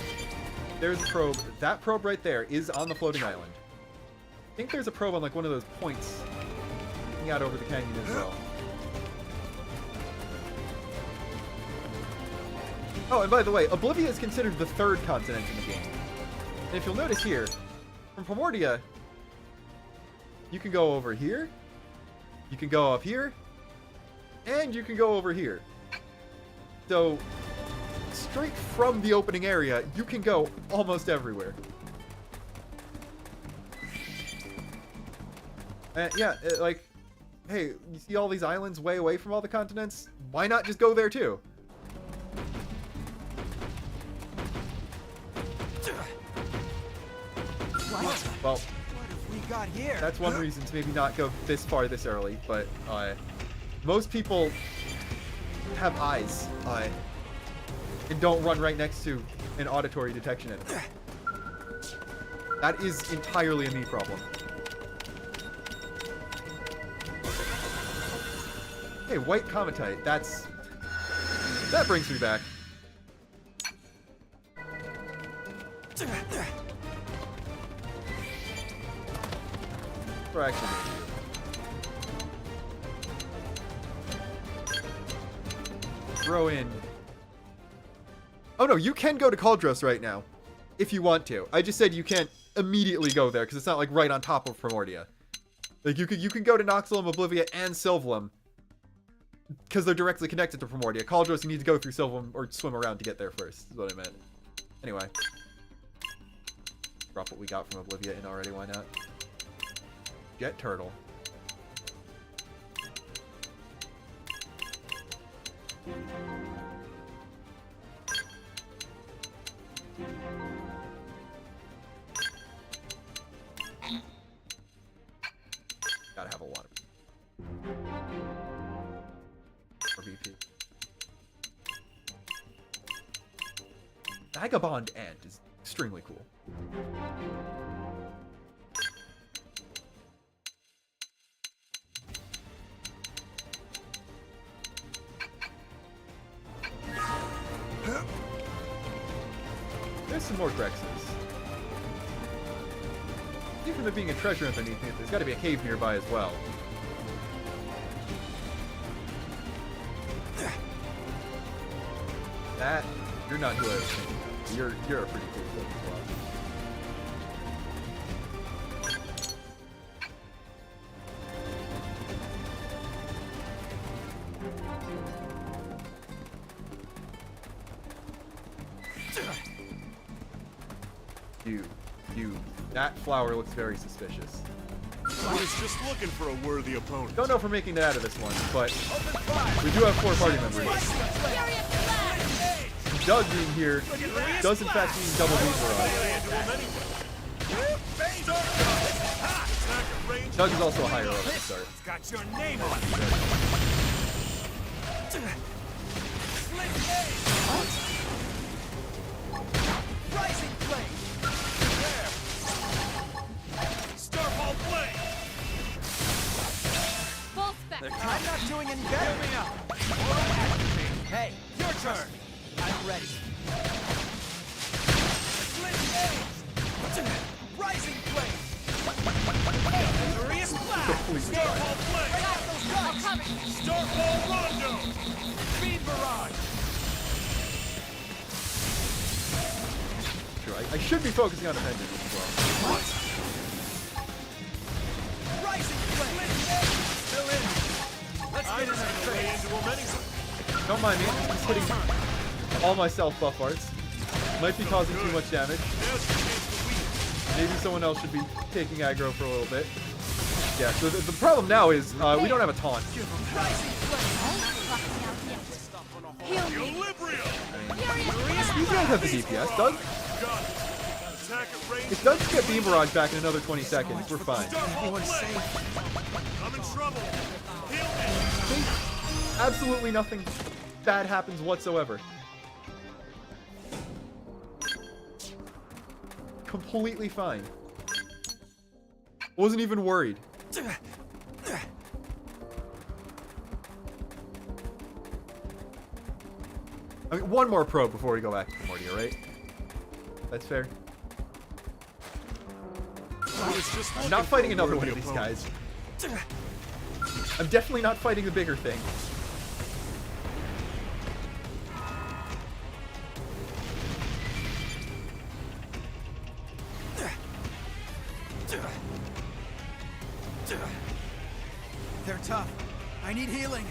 there's a probe. That probe right there is on the floating island. I think there's a probe on like one of those points looking out over the canyon as well. Oh, and by the way, Oblivia is considered the third continent in the game. And if you'll notice here, from Primordia, you can go over here, you can go up here, and you can go over here. So, straight from the opening area, you can go almost everywhere. And yeah, like, hey, you see all these islands way away from all the continents? Why not just go there too? Well, what have we got here? That's one reason to maybe not go this far this early, but most people have eyes and don't run right next to an auditory detection enemy. That is entirely a me problem. Hey, white cometite. That brings me back. We're actually gonna do. Throw in. Oh no, you can go to Cauldros right now, if you want to. I just said you can't immediately go there because it's not like right on top of Primordia. Like you can go to Noxilum, Oblivia, and Sylvalum because they're directly connected to Primordia. Cauldros, you need to go through Sylvalum or swim around to get there first. Is what I meant. Anyway, drop what we got from Oblivia in already. Why not? Jet turtle. Gotta have a lot of VP. Vagabond Ant is extremely cool. There's some more Grexes. Even there being a treasure underneath it, there's got to be a cave nearby as well. That, you're not who I was thinking of. You're a pretty cool looking block. That flower looks very suspicious. I was just looking for a worthy opponent. Don't know if we're making it out of this one, but we do have 4 party members. Doug being here does in fact mean double Beaver. Doug is also a higher level to start. It's got your name on it. Rising flame. Start ready. Split phase. Rising flame. Furious blast. Starfall Flame! Break out those guns. Starfall Rondo! Speed barrage. Sure, I should be focusing on defenders as well. What? Rising flame. Still in. Let's I get in just that got way phase. into reminiscing. Don't mind me, I'm just hitting all my self-buff arts. Might be causing too much damage. Now's your chance to win. Maybe someone else should be taking aggro for a little bit. Yeah, so the problem now is we don't have a taunt. Rising flame. Equilibrium! You don't have the DPS, Doug. Got it. Attack at range. If Doug can get Beam Barrage back in another 20 seconds, we're fine. Starfall Flame! I'm in trouble. Heal me! See? Absolutely nothing bad happens whatsoever. Completely fine. Wasn't even worried. I mean, one more probe before we go back to Primordia, right? That's fair. I'm not fighting another one of these guys. I'm definitely not fighting the bigger thing. They're tough. I need healing.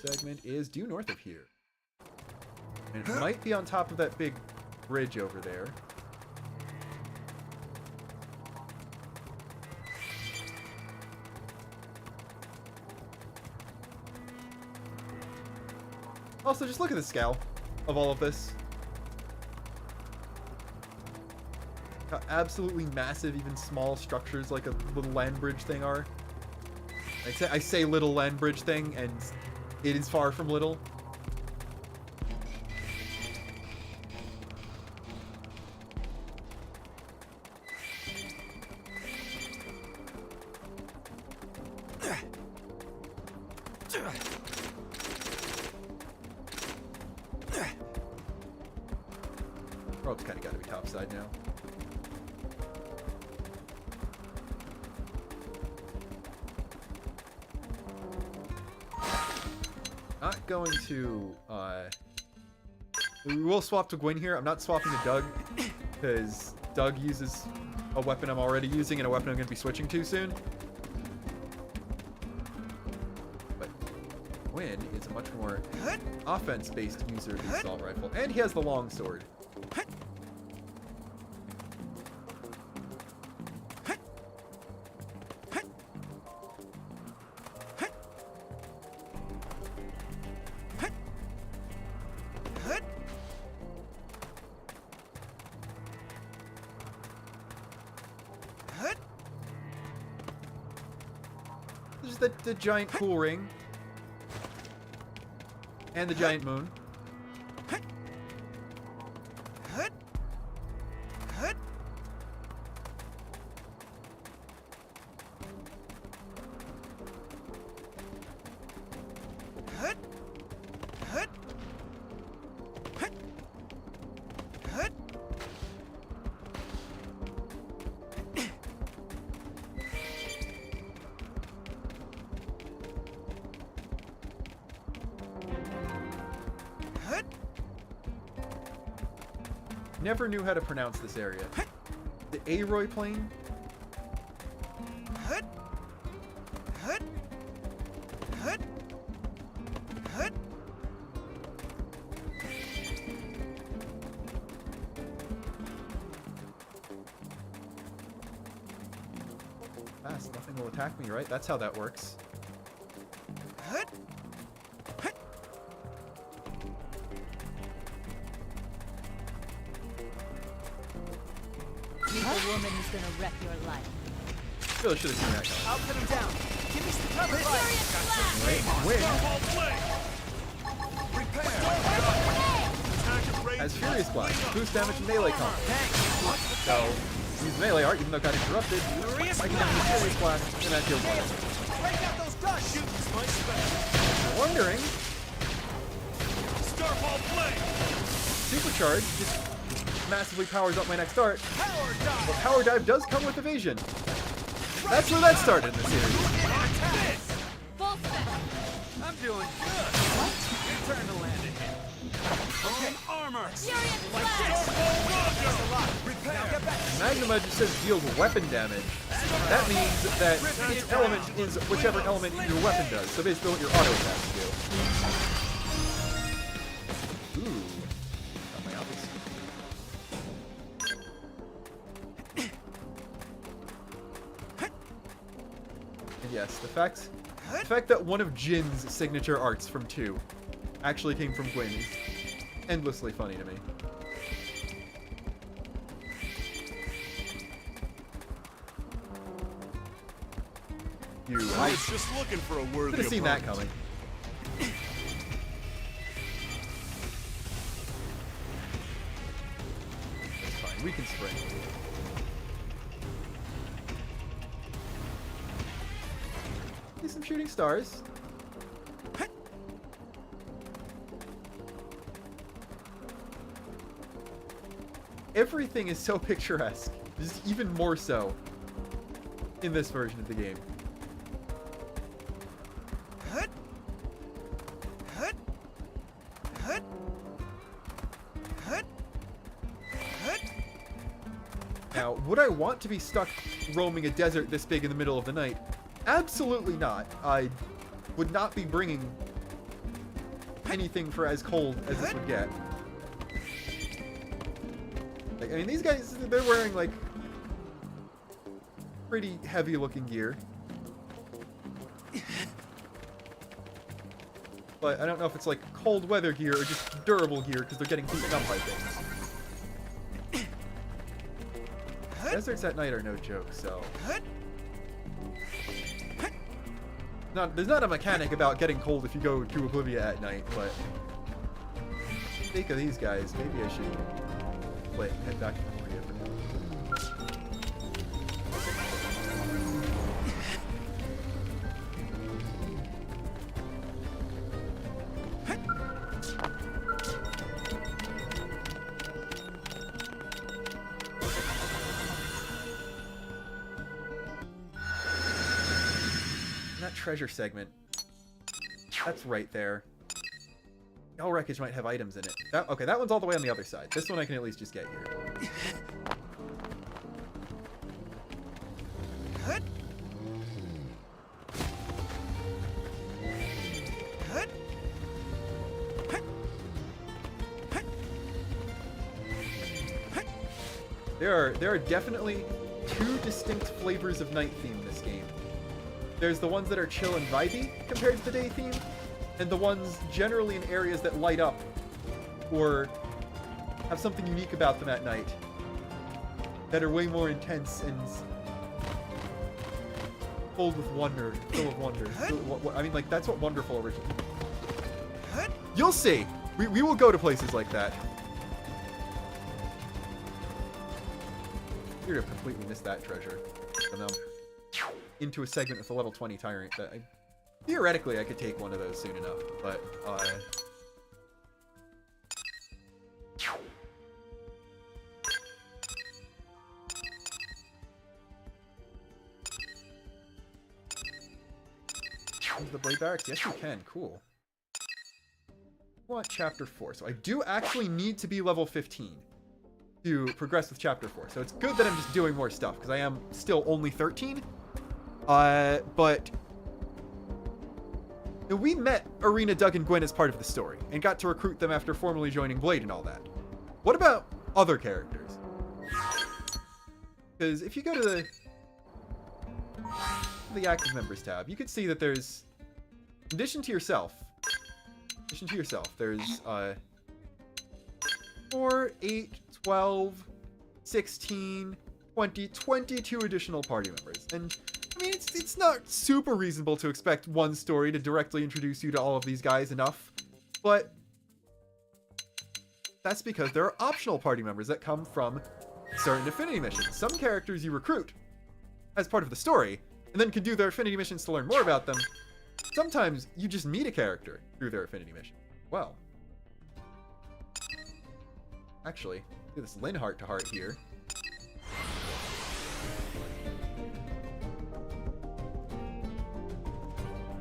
Segment is due north of here. And it might be on top of that big bridge over there. Also, just look at the scale of all of this. How absolutely massive, even small structures like a little land bridge thing are. I say little land bridge thing, and it is far from little. Rope's kind of got to be topside now. Not going to, we will swap to Gwyn here. I'm not swapping to Doug, because Doug uses a weapon I'm already using and a weapon I'm going to be switching to soon. But Gwyn is a much more offense-based user of the assault rifle, and he has the long sword. There's the giant cool ring. And the giant moon. Never knew how to pronounce this area. The Aroy Plain? Fast, nothing will attack me, right? That's how that works. Meet the woman who's gonna wreck your life. Really should have seen that coming. I'll put him down. Give me some cover fire. Win. Starfall Flame! Attack at range. Has Furious Blast. Boost damage and melee combo. Thanks. So, use melee art, even though it got interrupted. I can have the Furious Blast, and that deals one. Break out those guns. Shoot my special. wondering, Starball flame! Supercharge just massively powers up my next art. But Power Dive does come with evasion. That's where that started in the series. Full step. I'm doing good. Your turn to land it. Okay, armor. Furious Like Flash. Magnuma just says deals weapon damage. That means that its element is whichever element your weapon does. So basically what your auto attacks do. Ooh. Got my obvious. And yes, the fact that one of Jin's signature arts from 2 actually came from Gwyn is endlessly funny to me. I was just looking for a worthy Could have seen that opponent. coming. It's fine, we can spring. See some shooting stars. Everything is so picturesque. Just even more so in this version of the game. Now, would I want to be stuck roaming a desert this big in the middle of the night? Absolutely not. I would not be bringing anything for as cold as this would get. Like, I mean, these guys, they're wearing, like, pretty heavy-looking gear. But I don't know if it's, like, cold weather gear or just durable gear, because they're getting beaten up by things. Deserts at night are no joke, so... There's not a mechanic about getting cold if you go to Oblivia at night, but... For the sake of these guys, maybe I should head back to Moria for now. That treasure segment. That's right there. All wreckage might have items in it. Okay, that one's all the way on the other side. This one I can at least just get here. There are definitely 2 distinct flavors of night theme in this game. There's the ones that are chill and vibey compared to the day theme, and the ones generally in areas that light up or have something unique about them at night that are way more intense and full of wonder. I mean, like, that's what Wonderful originally. You'll see. We will go to places like that. You're gonna completely miss that treasure. And I'm into a segment with a level 20 Tyrant that theoretically I could take one of those soon enough, but the Blade Barracks? Yes, you can. Cool. What chapter 4? So I do actually need to be level 15 to progress with chapter 4. So it's good that I'm just doing more stuff, because I am still only 13. But we met Arena, Doug, and Gwen as part of the story, and got to recruit them after formally joining Blade and all that. What about other characters? Because if you go to the active members tab, you can see that there's, in addition to yourself, there's 4, 8, 12, 16, 20, 22 additional party members. And I mean, it's not super reasonable to expect one story to directly introduce you to all of these guys enough, but that's because there are optional party members that come from certain affinity missions. Some characters you recruit as part of the story, and then can do their affinity missions to learn more about them. sometimes you just meet a character through their affinity mission. Well, actually, do this Lynn heart-to-heart here.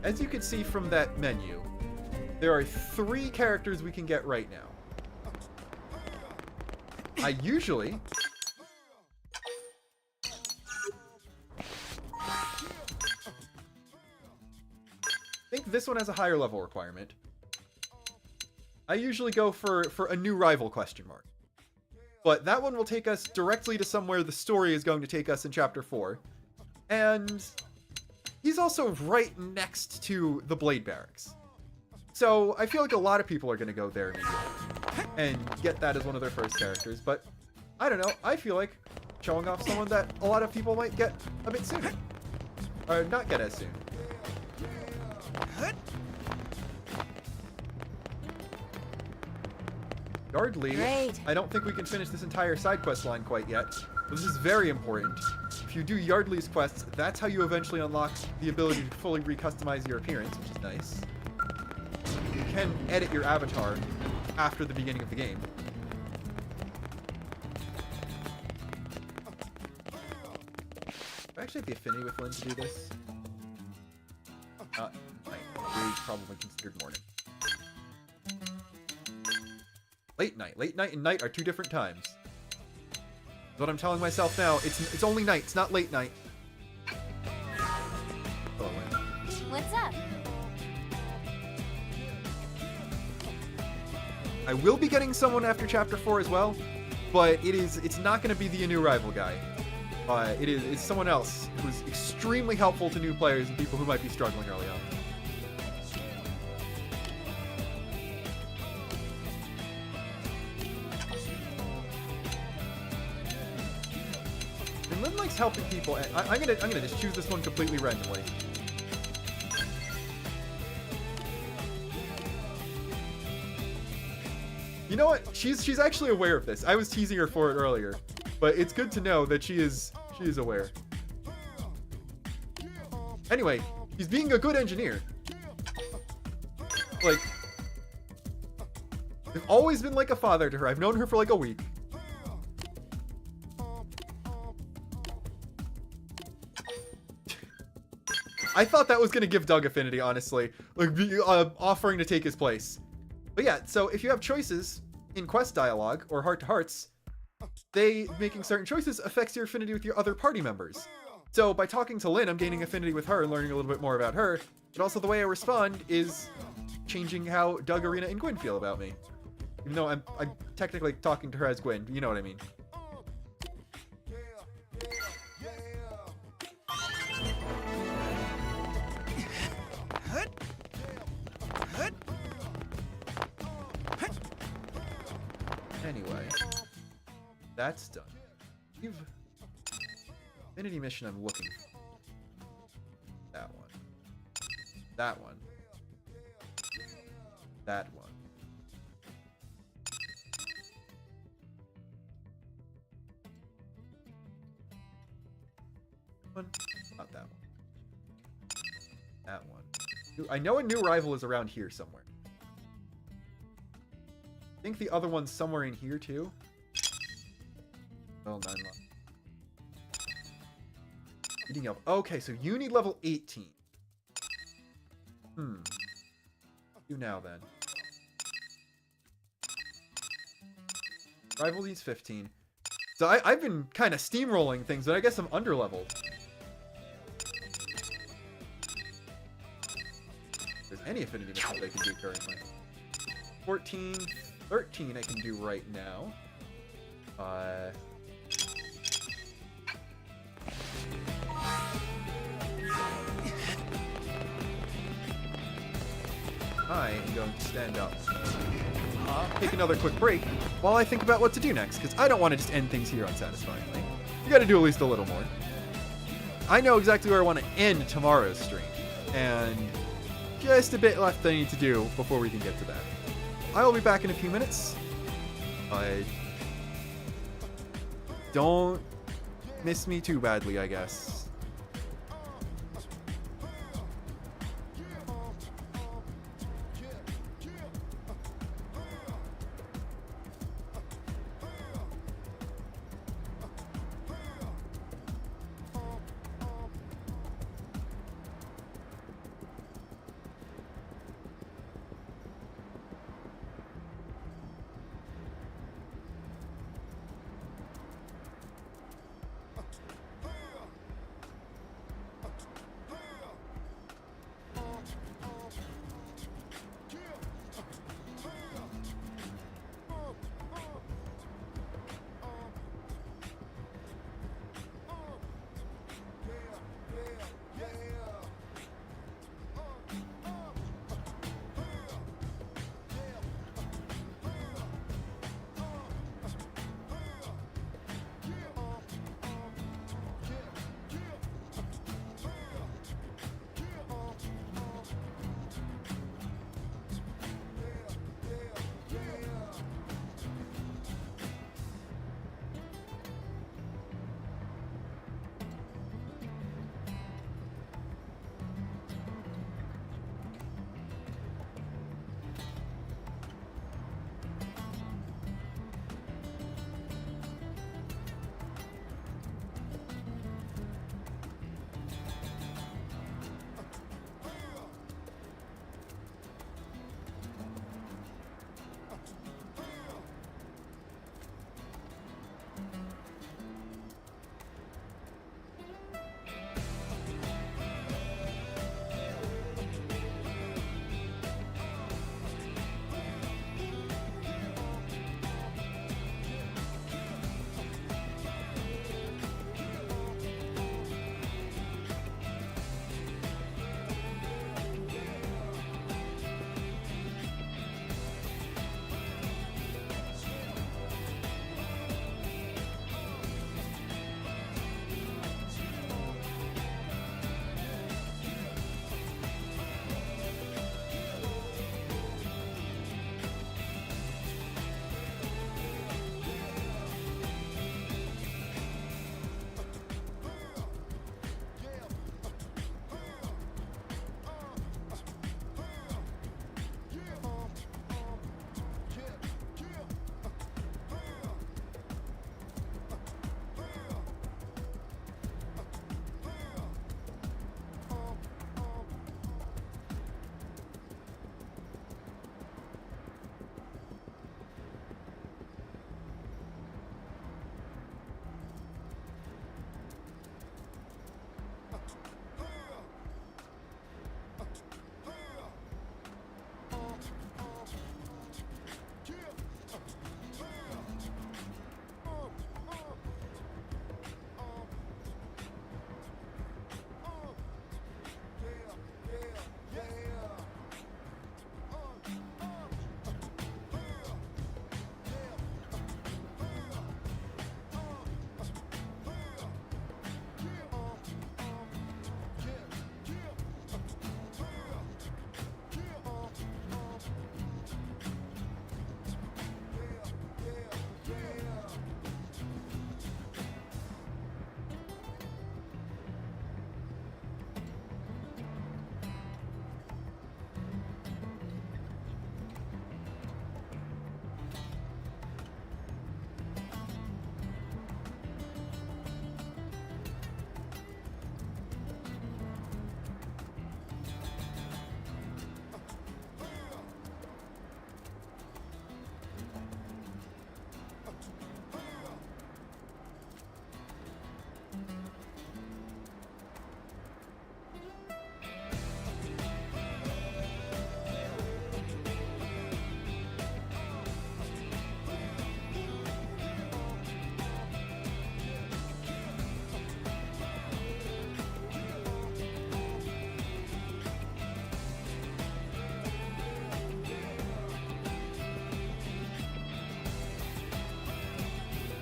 As you can see from that menu, there are 3 characters we can get right now. I usually think this one has a higher level requirement. I usually go for a new rival question mark. But that one will take us directly to somewhere the story is going to take us in Chapter 4. And he's also right next to the Blade Barracks. So I feel like a lot of people are going to go there immediately and get that as one of their first characters. But I don't know. I feel like showing off someone that a lot of people might get a bit sooner. Or not get as soon. Yardley, Great. I don't think we can finish this entire side quest line quite yet, but this is very important. If you do Yardley's quests, that's how you eventually unlock the ability to fully recustomize your appearance, which is nice. You can edit your avatar after the beginning of the game. Do I actually have the affinity with Lynn to do this? Night. Probably considered morning. Late night. Late night and night are 2 different times. That's what I'm telling myself now. It's only night. It's not late night. Oh, Lynn. What's up? I will be getting someone after Chapter 4 as well, but it's not going to be the new rival guy. It's someone else who's extremely helpful to new players and people who might be struggling early on. And Lynn likes helping people. I'm gonna just choose this one completely randomly. You know what? She's actually aware of this. I was teasing her for it earlier, but it's good to know that she is aware. Anyway, he's being a good engineer. Like, I've always been like a father to her. I've known her for like a week. I thought that was going to give Doug affinity, honestly. Like, offering to take his place. But yeah, so if you have choices in quest dialogue or heart-to-hearts, making certain choices affects your affinity with your other party members. So by talking to Lynn, I'm gaining affinity with her and learning a little bit more about her. But also the way I respond is changing how Doug, Arena, and Gwyn feel about me. Even though I'm technically talking to her as Gwyn, but you know what I mean. Anyway, that's done. Affinity mission I'm looking for. That one. That one. That one. Not that one. That one. I know a new rival is around here somewhere. I think the other one's somewhere in here too. Well, 9 left. Eating up. Okay, so you need level 18. You now then. Rival needs 15. So I've been kind of steamrolling things, but I guess I'm underleveled. If there's any affinity missions I can do currently. 14, 13 I can do right now. I am going to stand up. Take another quick break while I think about what to do next, because I don't want to just end things here unsatisfyingly. You got to do at least a little more. I know exactly where I want to end tomorrow's stream, and just a bit left I need to do before we can get to that. I will be back in a few minutes. Don't miss me too badly, I guess.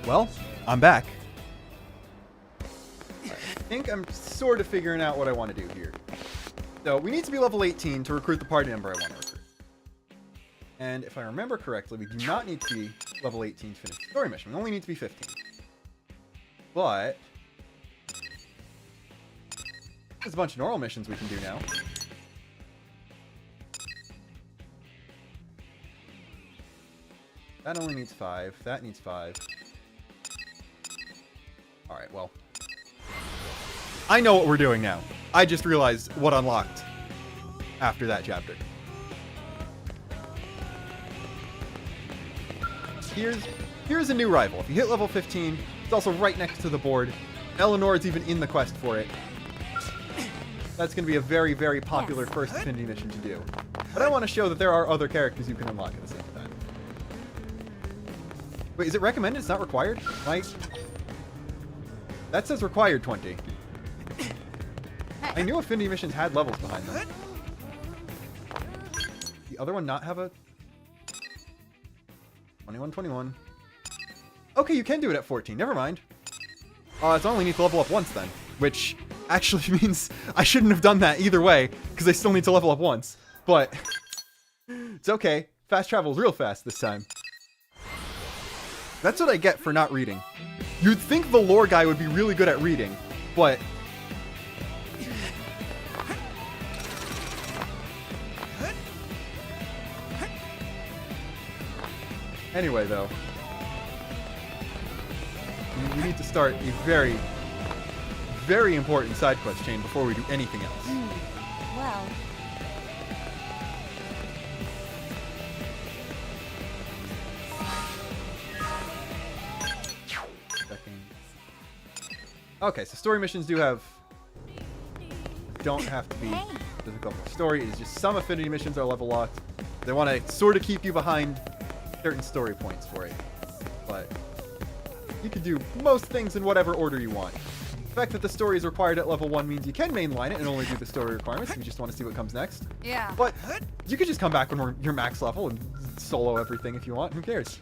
Well, I'm back. I think I'm sort of figuring out what I want to do here. So we need to be level 18 to recruit the party member I want to recruit. And if I remember correctly, we do not need to be level 18 to finish the story mission. We only need to be 15. But there's a bunch of normal missions we can do now. That only needs 5. That needs 5. Alright, well. I know what we're doing now. I just realized what unlocked after that chapter. Here's a new rival. If you hit level 15, it's also right next to the board. Eleanor is even in the quest for it. That's going to be a very, very popular first affinity mission to do. But I want to show that there are other characters you can unlock at the same time. Wait, is it recommended? It's not required? Like, that says required 20. I knew affinity missions had levels behind them. The other one not have a 21, 21. Okay, you can do it at 14. Never mind. It's only need to level up once then, which actually means I shouldn't have done that either way, because I still need to level up once. But it's okay. Fast travel's real fast this time. That's what I get for not reading. You'd think the lore guy would be really good at reading, but anyway, though, we need to start a very, very important side quest chain before we do anything else. Well, okay, so story missions don't have to be difficult. Story is just some affinity missions are level locked. They want to sort of keep you behind certain story points for it, but you can do most things in whatever order you want. The fact that the story is required at level 1 means you can mainline it and only do the story requirements if you just want to see what comes next. Yeah. But you could just come back when you're max level and solo everything if you want. Who cares?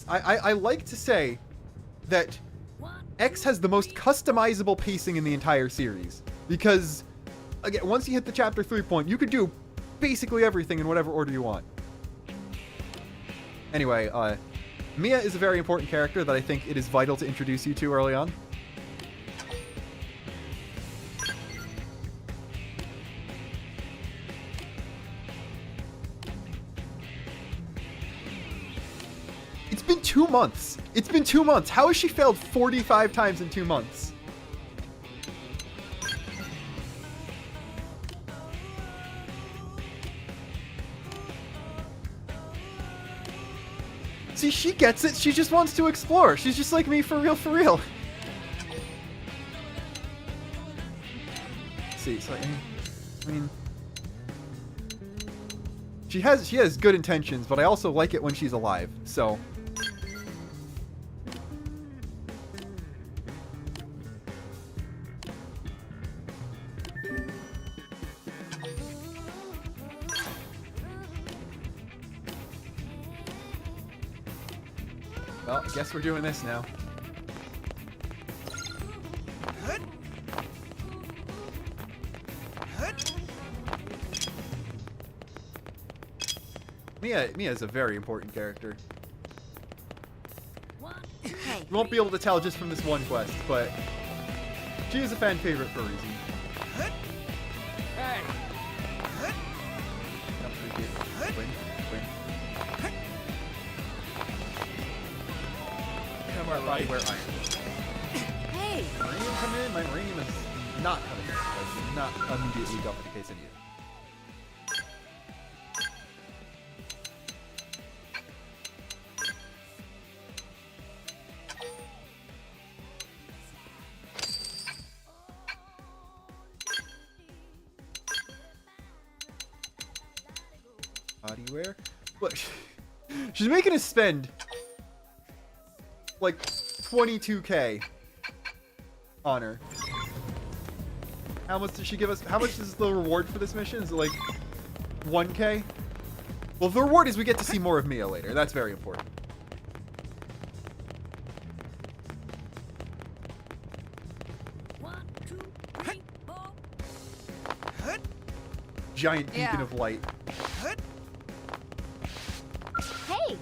I like to say that X has the most customizable pacing in the entire series, because again, once you hit the chapter 3 point, you could do basically everything in whatever order you want. Anyway, Mia is a very important character that I think it is vital to introduce you to early on. It's been 2 months. It's been 2 months. How has she failed 45 times in 2 months? See, she gets it. She just wants to explore. She's just like me, for real, for real. See, so I mean, she has good intentions, but I also like it when she's alive. So well, I guess we're doing this now. Mia is a very important character. You won't be able to tell just from this one quest, but she is a fan favorite for a reason. Hey. Right where I am. hey. Marinium come in? My Marinium is not coming in. I should not immediately dump it in case I need it. Bodywear? Look, she's making us spend like 22k on her. How much does she give us? How much is the reward for this mission? Is it like 1k? Well, the reward is we get to see more of Mia later. That's very important. giant beacon Yeah. of light. Hey!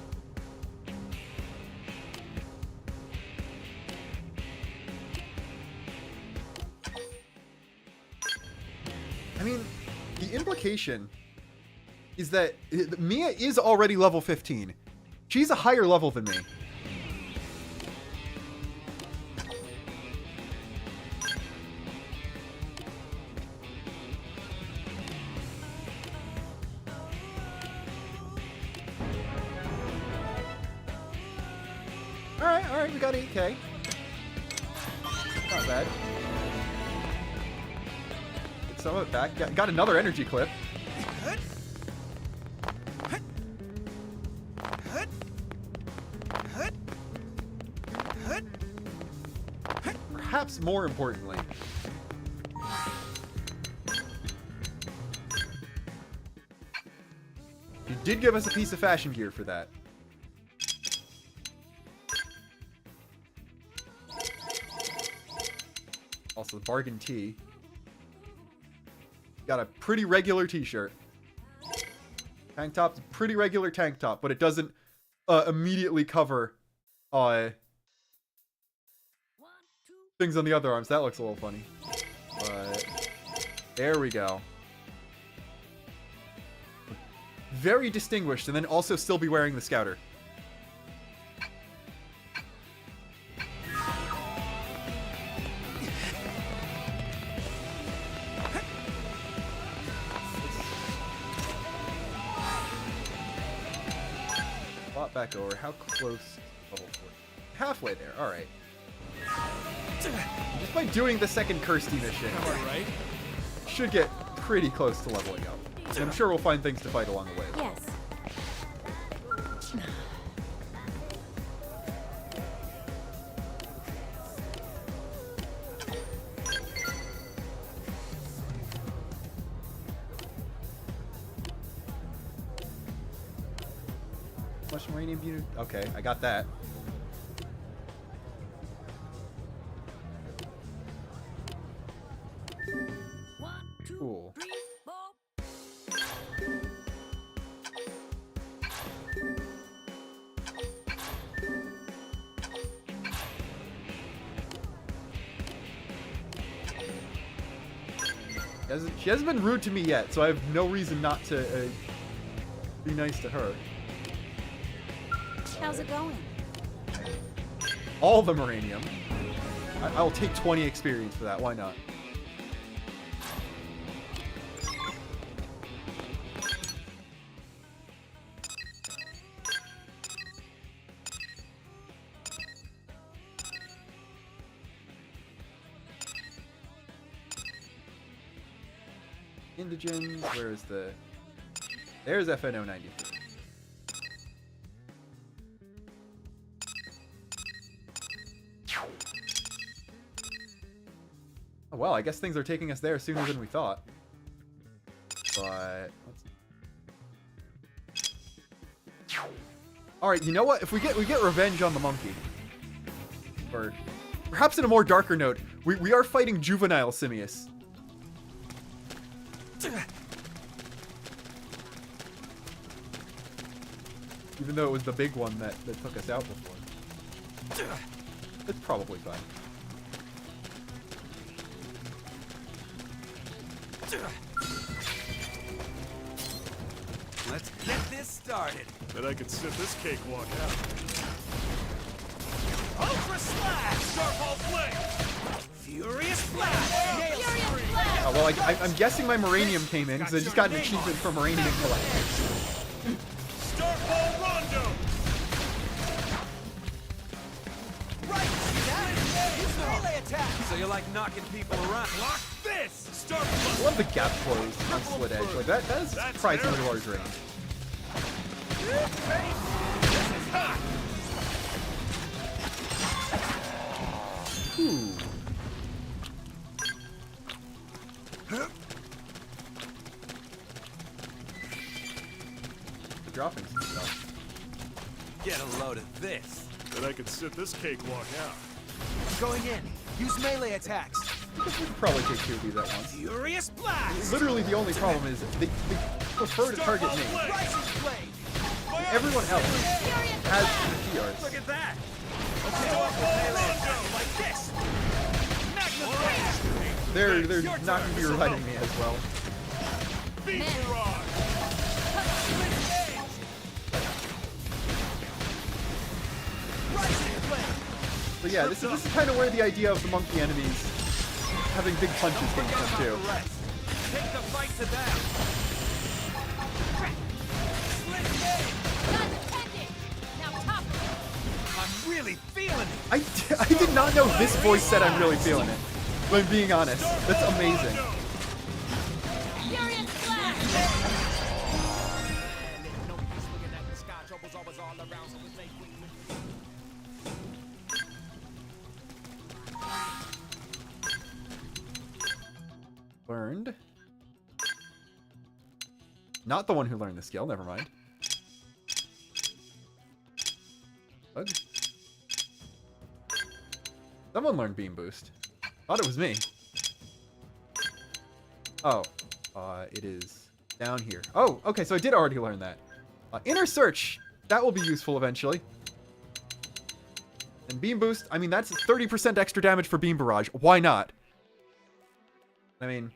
I mean, the implication is that Mia is already level 15. She's a higher level than me. Alright, we got 8K. Not bad. Get some of it back. Got another energy clip. Perhaps more importantly, you did give us a piece of fashion gear for that. Also, the bargain tee. Got a pretty regular t-shirt. Tank top's a pretty regular tank top, but it doesn't immediately cover things on the other arms. That looks a little funny. But there we go. Very distinguished, and then also still be wearing the Scouter. Plot back over. How close to level 40? Halfway there. All right. Just by doing the second Kirsty mission, Alright. should get pretty close to leveling up. And I'm sure we'll find things to fight along the way. Yes. Much uranium unit. Okay, I got that. Cool. She hasn't been rude to me yet, so I have no reason not to be nice to her. How's it going? All the uranium. I'll take 20 experience for that. Why not? Indigens, where is the... There's FNO 93. Oh, well, I guess things are taking us there sooner than we thought. But... Alright, you know what? If we get revenge on the monkey. Or perhaps in a more darker note, we are fighting juvenile Simius. Even though it was the big one that took us out before. It's probably fine. Let's get this started. Bet I could sit this cakewalk out. Ultra slash! Starfall flame! Furious flash! Nail spree! Oh, well, I'm guessing my Moranium came in because I just got an achievement for Moranium collection. Starfall rondo! Right! See that? Use melee attack! So you like knocking people around? Block this! I Starfall! love the gap close on Slit Edge. Like that is That's surprisingly fair. large range. This is hot! Ooh. Dropping some stuff. Get a load of this. Bet I could sit this cakewalk out. Going in. Use melee attacks. we could probably take 2 of these at once. Furious blast! Literally, the only problem is they prefer to target me. Everyone else has PRs. Look at that! Like this! They're not going to be reviving me as well. But yeah, this is kind of where the idea of the monkey enemies having big punches came from too. Take the fight to them! I'm really feeling it! I did not know this voice said I'm really feeling it. If I'm being honest. That's amazing. Learned. Not the one who learned the skill, never mind. Bug. Someone learned Beam Boost. Thought it was me. Oh. It is down here. Oh, okay, so I did already learn that. Inner Search. That will be useful eventually. And Beam Boost, I mean, that's 30% extra damage for Beam Barrage. Why not? I mean,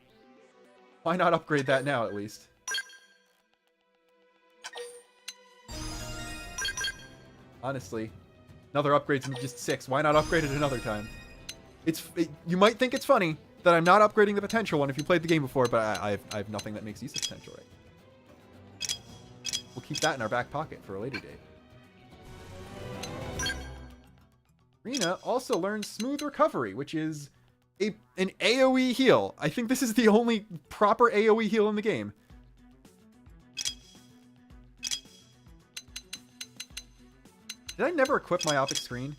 why not upgrade that now, at least? Honestly, another upgrade's just 6. Why not upgrade it another time? You might think it's funny that I'm not upgrading the potential one if you played the game before, but I have nothing that makes use of potential right. We'll keep that in our back pocket for a later date. Rena also learns Smooth Recovery, which is an AoE heal. I think this is the only proper AoE heal in the game. Did I never equip Myopic Screen?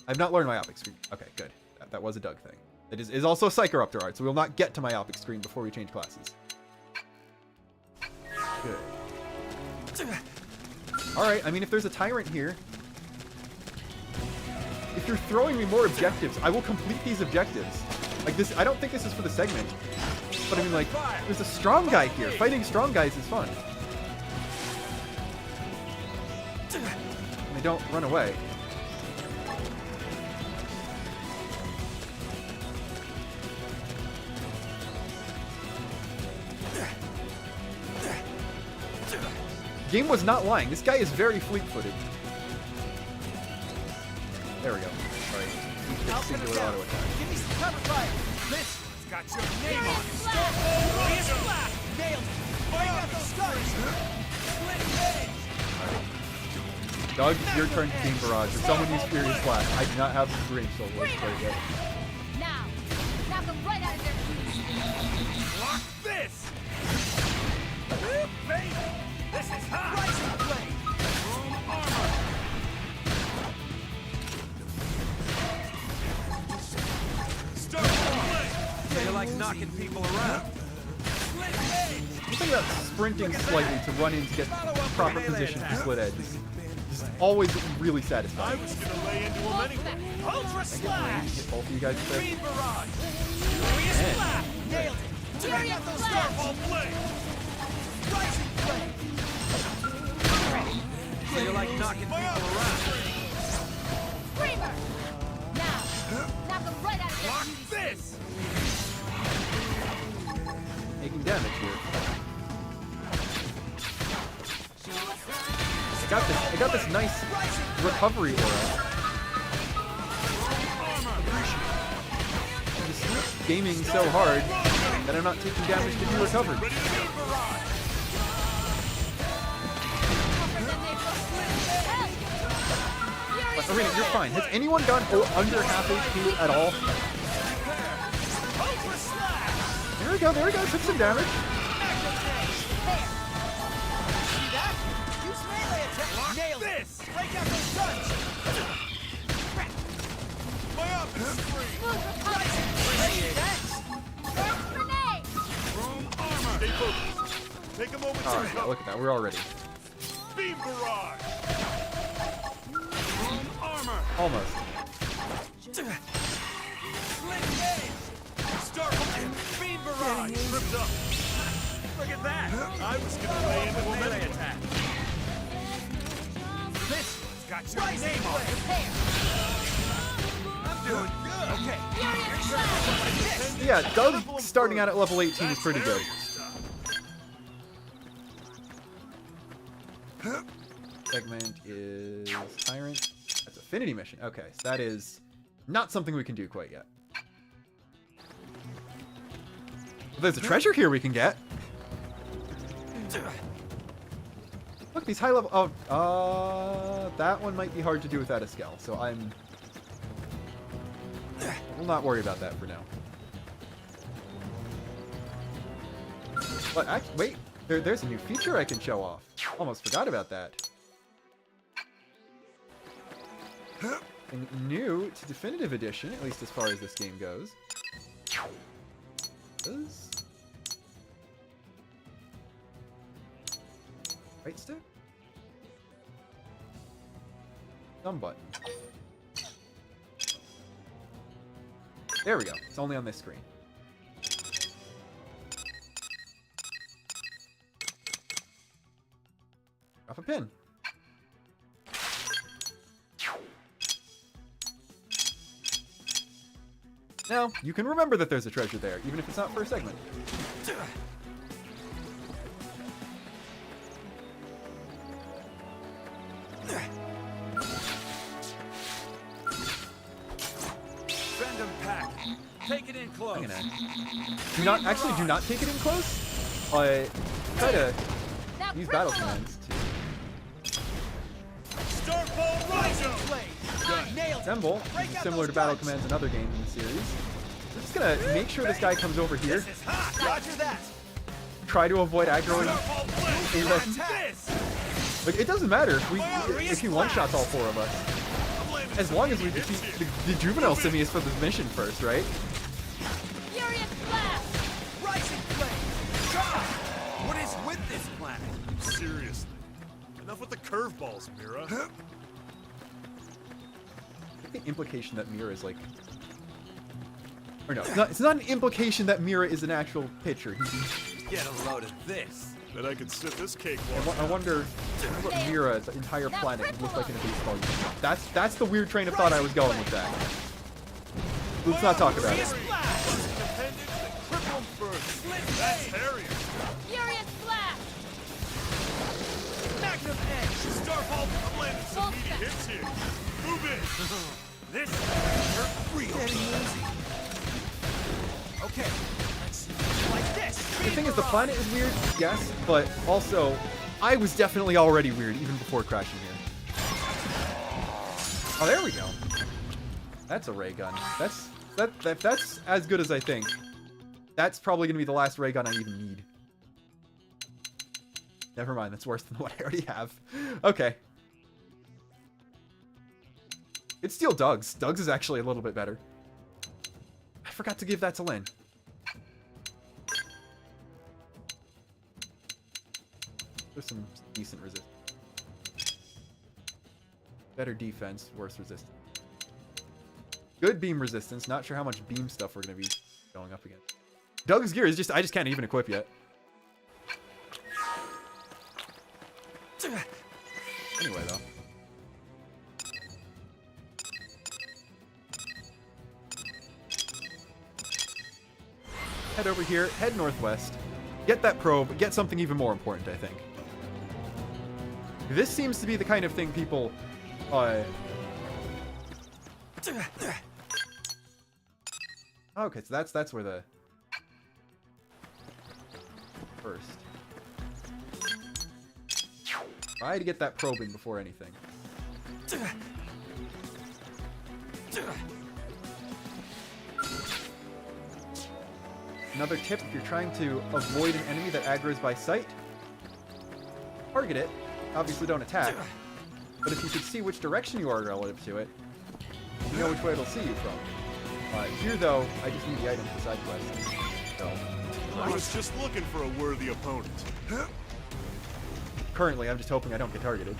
I've not learned Myopic Screen. Okay, good. That was a Doug thing. It is also a Psychoruptor art, so we will not get to Myopic Screen before we change classes. Good. Alright, I mean, if there's a Tyrant here... If you're throwing me more objectives, I will complete these objectives. Like this, I don't think this is for the segment. But I mean, like, there's a strong guy here. Fighting strong guys is fun. And they don't run away. The game was not lying. This guy is very fleet-footed. There we go. Alright. Singular auto attack. Give me some cover fire! This one's got your name on it! Furious blast! Nailed it! Bring out those stars! Doug, your turn to Beam Barrage. If someone used Furious Blast, I do not have the range, so we'll just play it. Now! Knock them right out of their feet! Lock this! Baby! This is hot! Rising blade! Room armor! So you like knocking people around? I'm thinking about sprinting slightly to run in to get proper position for Slit Edge. This is always really satisfying. I was gonna lay into him anyway. Ultra slash! Get both of you guys there. Beam barrage! Furious blast! Nailed it! Bring out those starfall blades! Rising blade! So you like knocking people around? Screamer! Now! Knock them right out of their Lock feet! this! Making damage here. I got this nice recovery aura. I'm just gaming so hard that I'm not taking damage to be recovered. But Arena, you're fine. Has anyone gone under half HP at all? There we go, there we go. Took some damage. Nailed this! Break out those guns! My up is free! Grenade! Room armor! Stay focused. Take a moment to Alright, look at that. We're all ready. Beam barrage! Room armor! Almost. Slit edge! Beam barrage! Ripped up! Look at that! I was gonna lay into a melee attack. This one's got your name on it. I'm doing good. Okay. Yeah, Doug starting out at level 18 is pretty good. Segment is Tyrant. That's Affinity Mission. Okay, so that is not something we can do quite yet. But there's a treasure here we can get. Look, these high level... Oh, that one might be hard to do without a Skell, so we'll not worry about that for now. But wait, there's a new feature I can show off. Almost forgot about that. And new to Definitive Edition, at least as far as this game goes. Right stick? Thumb button. There we go. It's only on this screen. Off a pin. Now, you can remember that there's a treasure there, even if it's not for a segment. Send them pack. Take it in close. Do not take it in close. Try to use battle commands to Starfall Riser! assemble, similar to battle commands in other games in the series. We're just gonna make sure this guy comes over here. Roger that. Try to avoid aggroing. Like, it doesn't matter if he one-shots all four of us. As long as we defeat the juvenile simius for this mission first, right? Furious blast! Rising flame! What is with this planet? Seriously. Enough with the curveballs, Mira. I think the implication that Mira is like... Or no, it's not an implication that Mira is an actual pitcher. Get a load of this. That I could sit this cakewalk. I wonder what Mira's entire planet would look like in a baseball game. That's the weird train of thought I was going with that. Let's not talk about it. That's Harrier. Furious blast! Magnum Edge! Starfall landed some meaty hits here. Move in. This hurt real easy. Okay, let's see. Like this. The thing is, the planet is weird, yes, but also, I was definitely already weird even before crashing here. Oh, there we go. That's a ray gun. That's as good as I think. That's probably gonna be the last ray gun I even need. Never mind, that's worse than what I already have. Okay. It's still Doug's. Doug's is actually a little bit better. I forgot to give that to Lynn. There's some decent resistance. Better defense, worse resistance. Good beam resistance. Not sure how much beam stuff we're going to be going up against. Doug's gear is just... I just can't even equip yet. Anyway, though. Head over here. Head northwest. Get that probe. Get something even more important, I think. This seems to be the kind of thing people... Okay, so that's where the... First. Try to get that probe in before anything. Another tip, if you're trying to avoid an enemy that aggroes by sight, target it. Obviously don't attack. But if you could see which direction you are relative to it, you know which way it'll see you from. Here, though, I just need the item for side quests. So, I was just looking for a worthy opponent. currently, I'm just hoping I don't get targeted.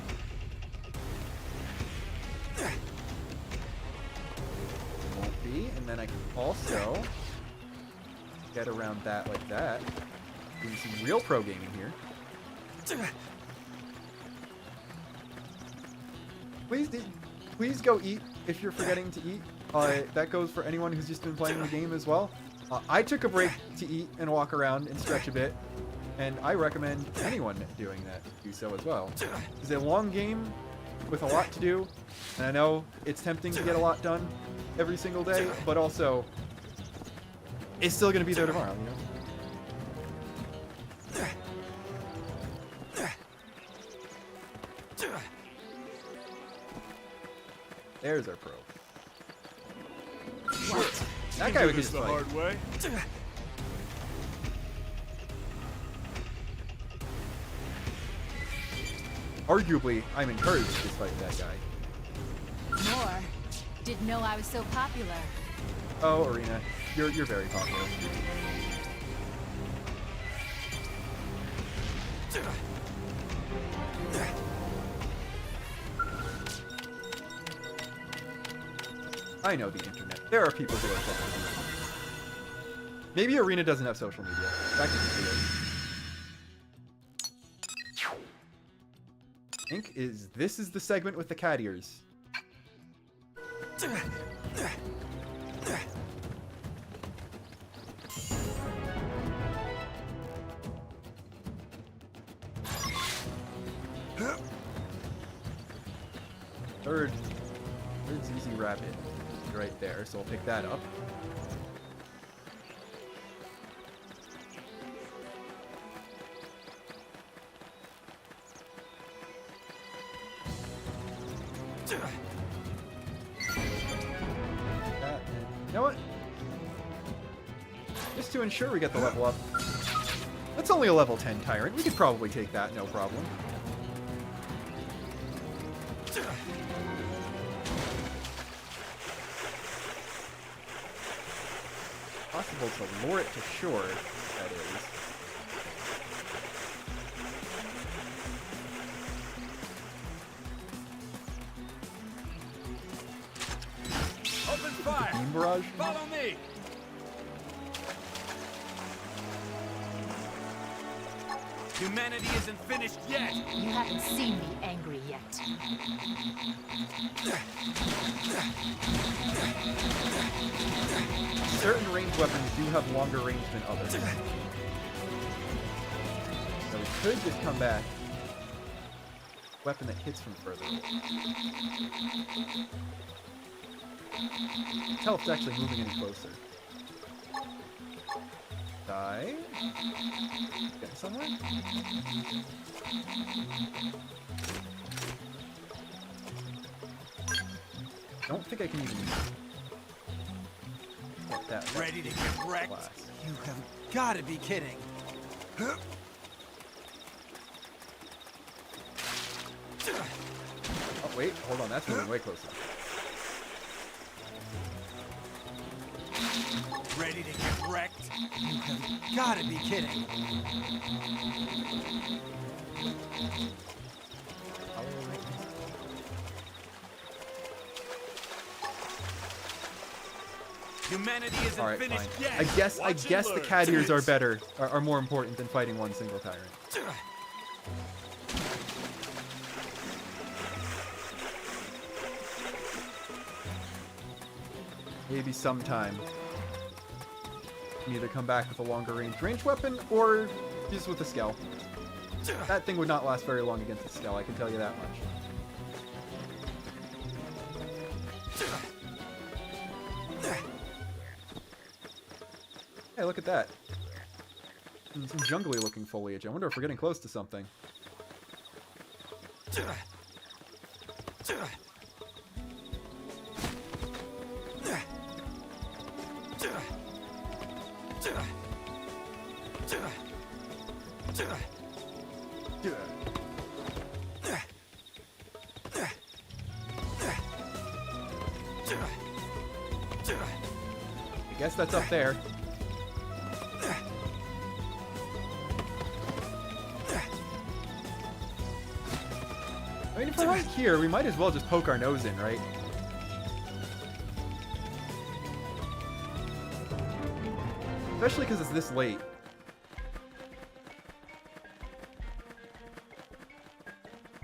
Won't be, and then I can also get around that like that. Doing some real pro gaming here. Please go eat if you're forgetting to eat. That goes for anyone who's just been playing the game as well. I took a break to eat and walk around and stretch a bit, and I recommend anyone doing that do so as well. It's a long game with a lot to do, and I know it's tempting to get a lot done every single day, but also it's still going to be there tomorrow, you know? There's our pro. What? That guy we could this just the fight. hard way. Arguably, I'm encouraged to fight that guy. More. Didn't know I was so popular. Oh, Arena, you're very popular. I know the internet. There are people who are social media. Maybe Arena doesn't have social media. That could be weird. I think this is the segment with the cat ears. Third's easy rapid. Right there, so I'll pick that up. You know what? Just to ensure we get the level up. That's only a level 10 Tyrant. We could probably take that, no problem. Possible to lure it to shore, that is. Open fire! Beam barrage? Follow me! Humanity isn't finished yet! You haven't seen me angry yet. Certain ranged weapons do have longer range than others. So we could just come back. Weapon that hits from further. Tell if it's actually moving any closer. Die. Get somewhere? Don't think I can even get that. Ready to get wrecked? Blast. You have got to be kidding. Oh wait, hold on, that's moving way closer. Ready to get wrecked? You have got to be kidding. Humanity isn't Alright, finished fine. yet! I guess the cat ears are better, are more important than fighting one single tyrant. Maybe sometime. You can either come back with a longer range weapon, or just with a Skell. That thing would not last very long against the Skell, I can tell you that much. Hey, look at that. And some jungly looking foliage. I wonder if we're getting close to something. I guess that's up there. I mean, if we're right here, we might as well just poke our nose in, right? Especially because it's this late.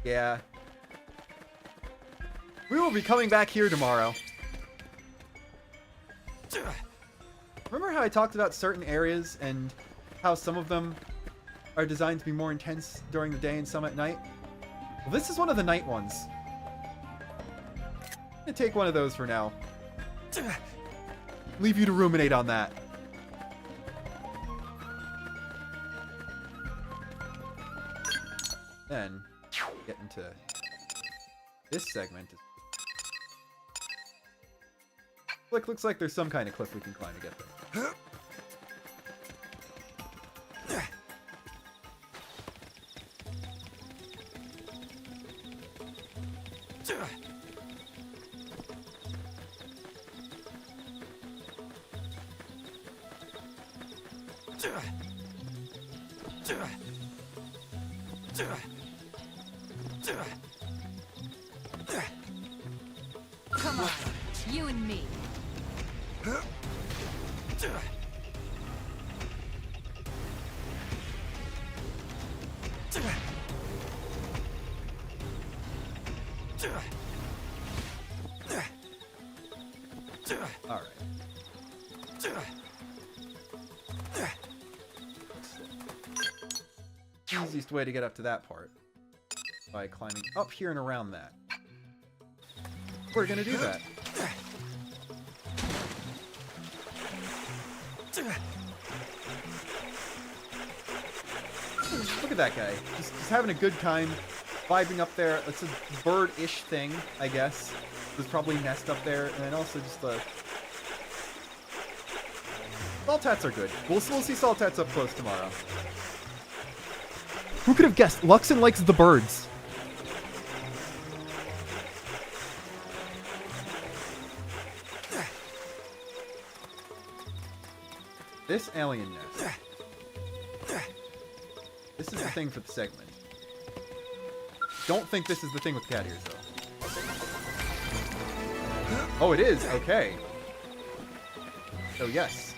Yeah. We will be coming back here tomorrow. Remember how I talked about certain areas and how some of them are designed to be more intense during the day and some at night? Well, this is one of the night ones. I'm gonna take one of those for now. Leave you to ruminate on that. Then, get into this segment. Looks like there's some kind of cliff we can climb to get there. Come on, you and me. All right. Easiest way to get up to that part by climbing up here and around that. We're gonna do that. Look at that guy. Just having a good time, vibing up there. It's a bird-ish thing, I guess. There's probably a nest up there, and then also just the... Saltats are good. We'll see Saltats up close tomorrow. Who could have guessed? Luxon likes the birds. This alien nest. This is the thing for the segment. Don't think this is the thing with cat ears, though. Oh, it is? Okay. So yes,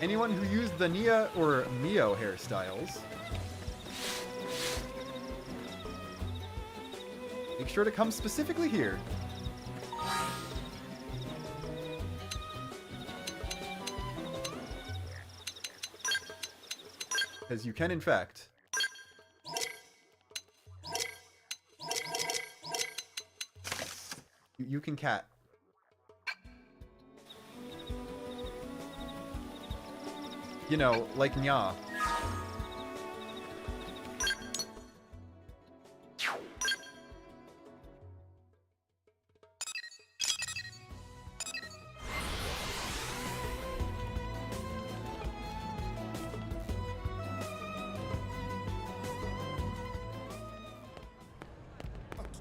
anyone who used the Nia or Mio hairstyles, make sure to come specifically here. Because you can, in fact, you can cat. You know, like Nya.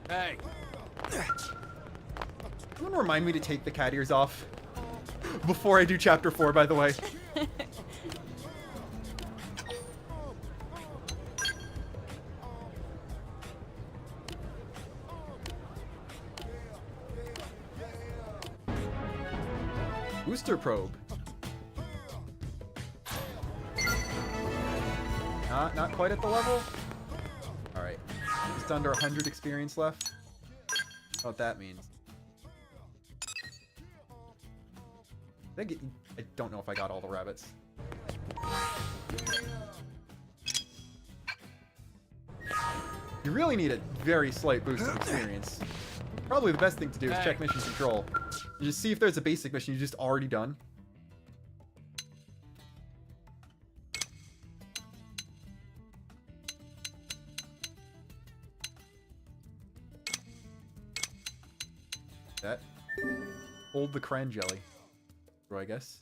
Hey. Someone remind me to take the cat ears off before I do chapter 4, by the way. Booster probe. Not quite at the level. All right, just under 100 experience left. I don't know what that means. I don't know if I got all the rabbits. You really need a very slight boost of experience. Probably the best thing to do is check mission control. You just see if there's a basic mission you just already done. That. Hold the cran jelly. Or I guess.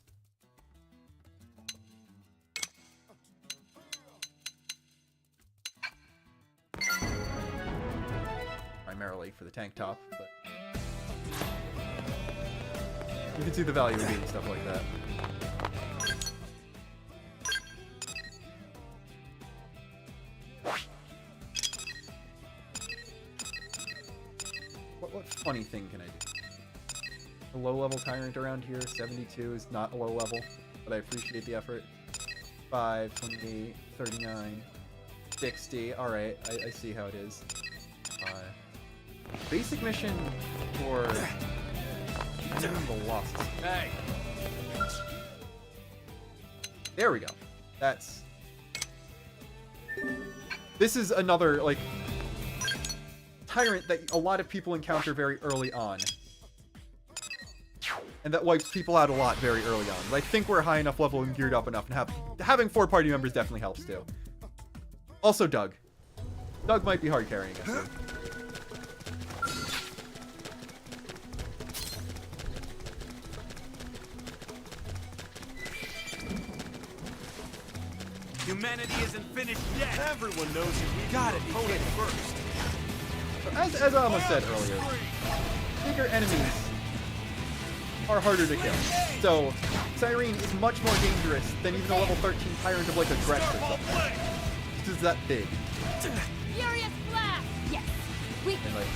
Primarily for the tank top, but you can see the value in doing stuff like that. What funny thing can I do? A low-level tyrant around here, 72 is not a low level. but I appreciate the effort. 5, 28, 39, 60. Alright, I see how it is. Basic mission for the Lost. Hey. There we go. This is another, like, tyrant that a lot of people encounter very early on. And that wipes people out a lot very early on. But I think we're high enough level and geared up enough, and having 4 party members definitely helps too. Also Doug. Doug might be hard carrying us here. Humanity isn't finished yet. Everyone knows you gotta be kidding first. So as I almost said earlier, bigger enemies are harder to kill. So Cyrene is much more dangerous than even a level 13 tyrant of like a Gretsch or something. This is that big. Furious blast! Yes. We And like,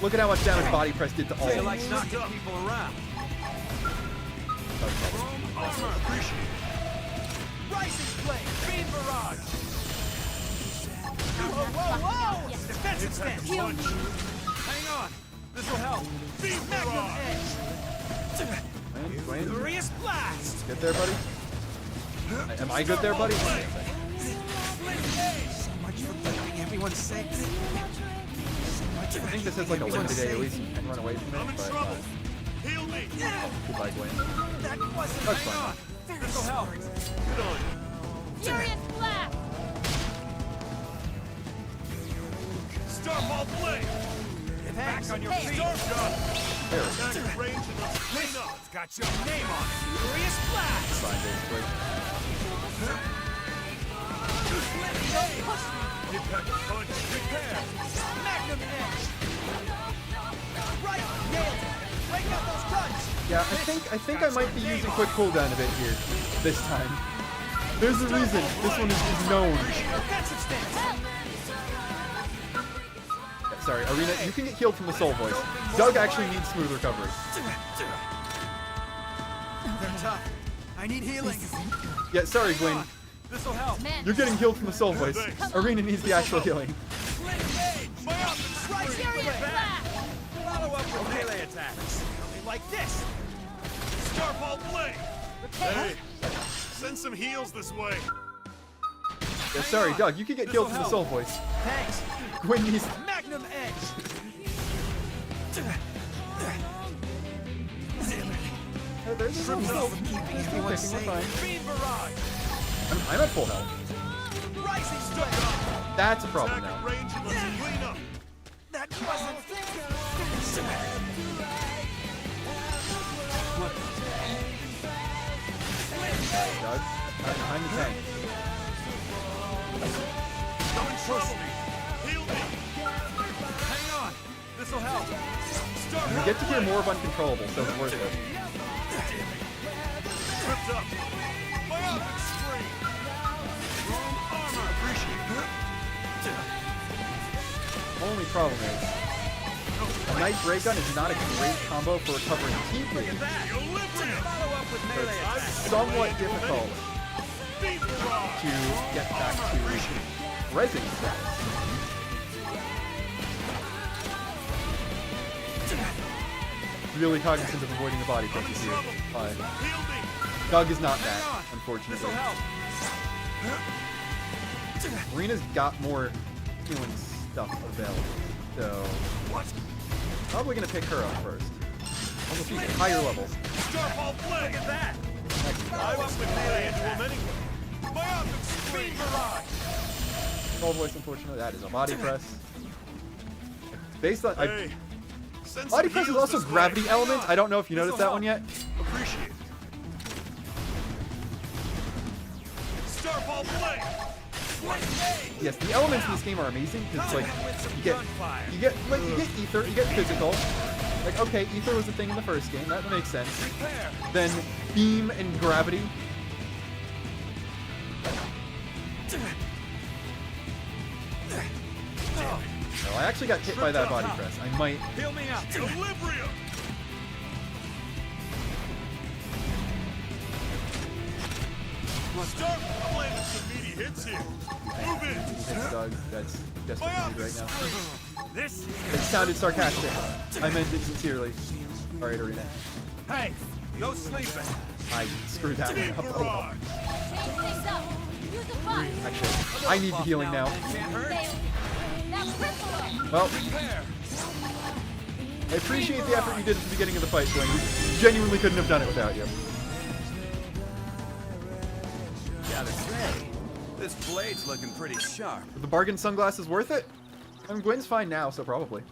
look at how much damage body press did to all of They them. like knocking people around. Armor, appreciate it. Rising Blade, Beam Barrage. Whoa, whoa, whoa! Defensive stance. Hang on. This'll help. Beam Magnum Edge. Dwayne, Furious blast. good there, buddy? Am I good there, buddy? So much for keeping everyone's safe. I think this is like a limited AoE, so you can run away from I'm it, in but trouble. Heal me. goodbye, Dwayne. That wasn't That's hang fine. on. This'll help. Good on you. Furious blast! Starfall blade. Get back on your feet. Starshot. There we go. Attack at range and let's clean up. It's got your name on it. Furious blast. Fine, basically. Impact punch. Repair. Magnum Edge. Right. Nailed it. Break out those guns. Yeah, I think I might be using quick cooldown a bit here this time. There's a reason this one is known. Defensive stance. Yeah, sorry, Arena, you can get healed from the soul voice. Doug actually needs smooth recovery. They're tough. I need healing. Yeah, sorry, Gwen. This'll help. Man, You're getting healed from the soul voice. Arena needs the actual healing. furious blast! Follow up with melee attacks. Like this. Starfall blade. Hey, send some heals this way. Yeah, sorry, Doug, you can get healed from the soul voice. Thanks. Gwen needs... Magnum Edge. There's a little Keeping we're everyone fine. safe. Beam barrage. I'm at full health. Rising strike. That's a problem Attack at now. range and let's clean up. That wasn't. Doug, behind the tank. I'm in trouble. Heal me. Hang on. This'll help. You get to hear more of Uncontrollable, so it's worth it. Tripped up. Myopic screen. Wrong armor. Appreciate it. Only problem is, a Night Ray Gun is not a great combo for recovering TP. Equilibrium. Follow up with So melee it's attacks. somewhat difficult Beam barrage. to get back to resin status. Really cognizant of avoiding the body presses here. Heal me. Doug is not that, unfortunately. This'll help. Arena's got more healing stuff available, so probably gonna pick her up first. Although she's a higher level. Starfall blade. Look at that. I was with melee into him anyway. Myopic screen. Barrage. Soul voice, unfortunately, that is a body press. Based on Hey. Send body some press is heals also this way. gravity element. I don't know if you noticed that one yet. Appreciate it. Starfall blade. Yes, the elements in this game are amazing because like you get ether, you get physical. Like okay, ether was a thing in the first game, that makes sense. Then beam and gravity. Oh, I actually got hit by that body press. I might. Heal me up. Equilibrium. Start landing some meaty hits here. Move in. Doug, that's desperate need right now. This It sounded sarcastic. I meant it sincerely. Alright, Arena. Hey, no sleeping. I screwed that one up. Oh, well. Change things up. Use the fun. Actually, I need the healing now. Can't hurt. Now cripple him. Well, Prepare. I appreciate the effort you did at the beginning of the fight, Glenn. We genuinely couldn't have done it without you. Gotta say, this blade's looking pretty sharp. Are the bargain sunglasses worth it? I mean, Gwen's fine now, so probably.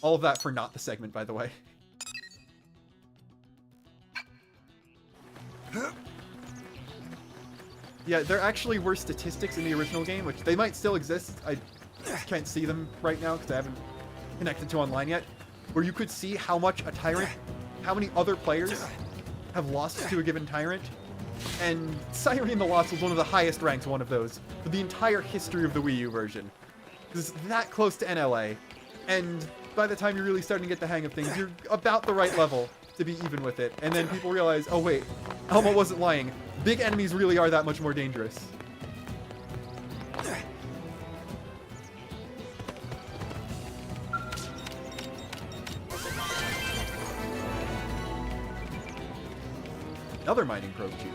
All of that for not the segment, by the way. Yeah, there actually were statistics in the original game, which they might still exist. I can't see them right now because I haven't connected to online yet, where you could see how much a tyrant, how many other players have lost to a given tyrant. And Cyrene the Lost was one of the highest ranked one of those for the entire history of the Wii U version. It's that close to NLA, and by the time you're really starting to get the hang of things, you're about the right level to be even with it. And then people realize, oh wait, Elmo wasn't lying. Big enemies really are that much more dangerous. Another mining probe tube.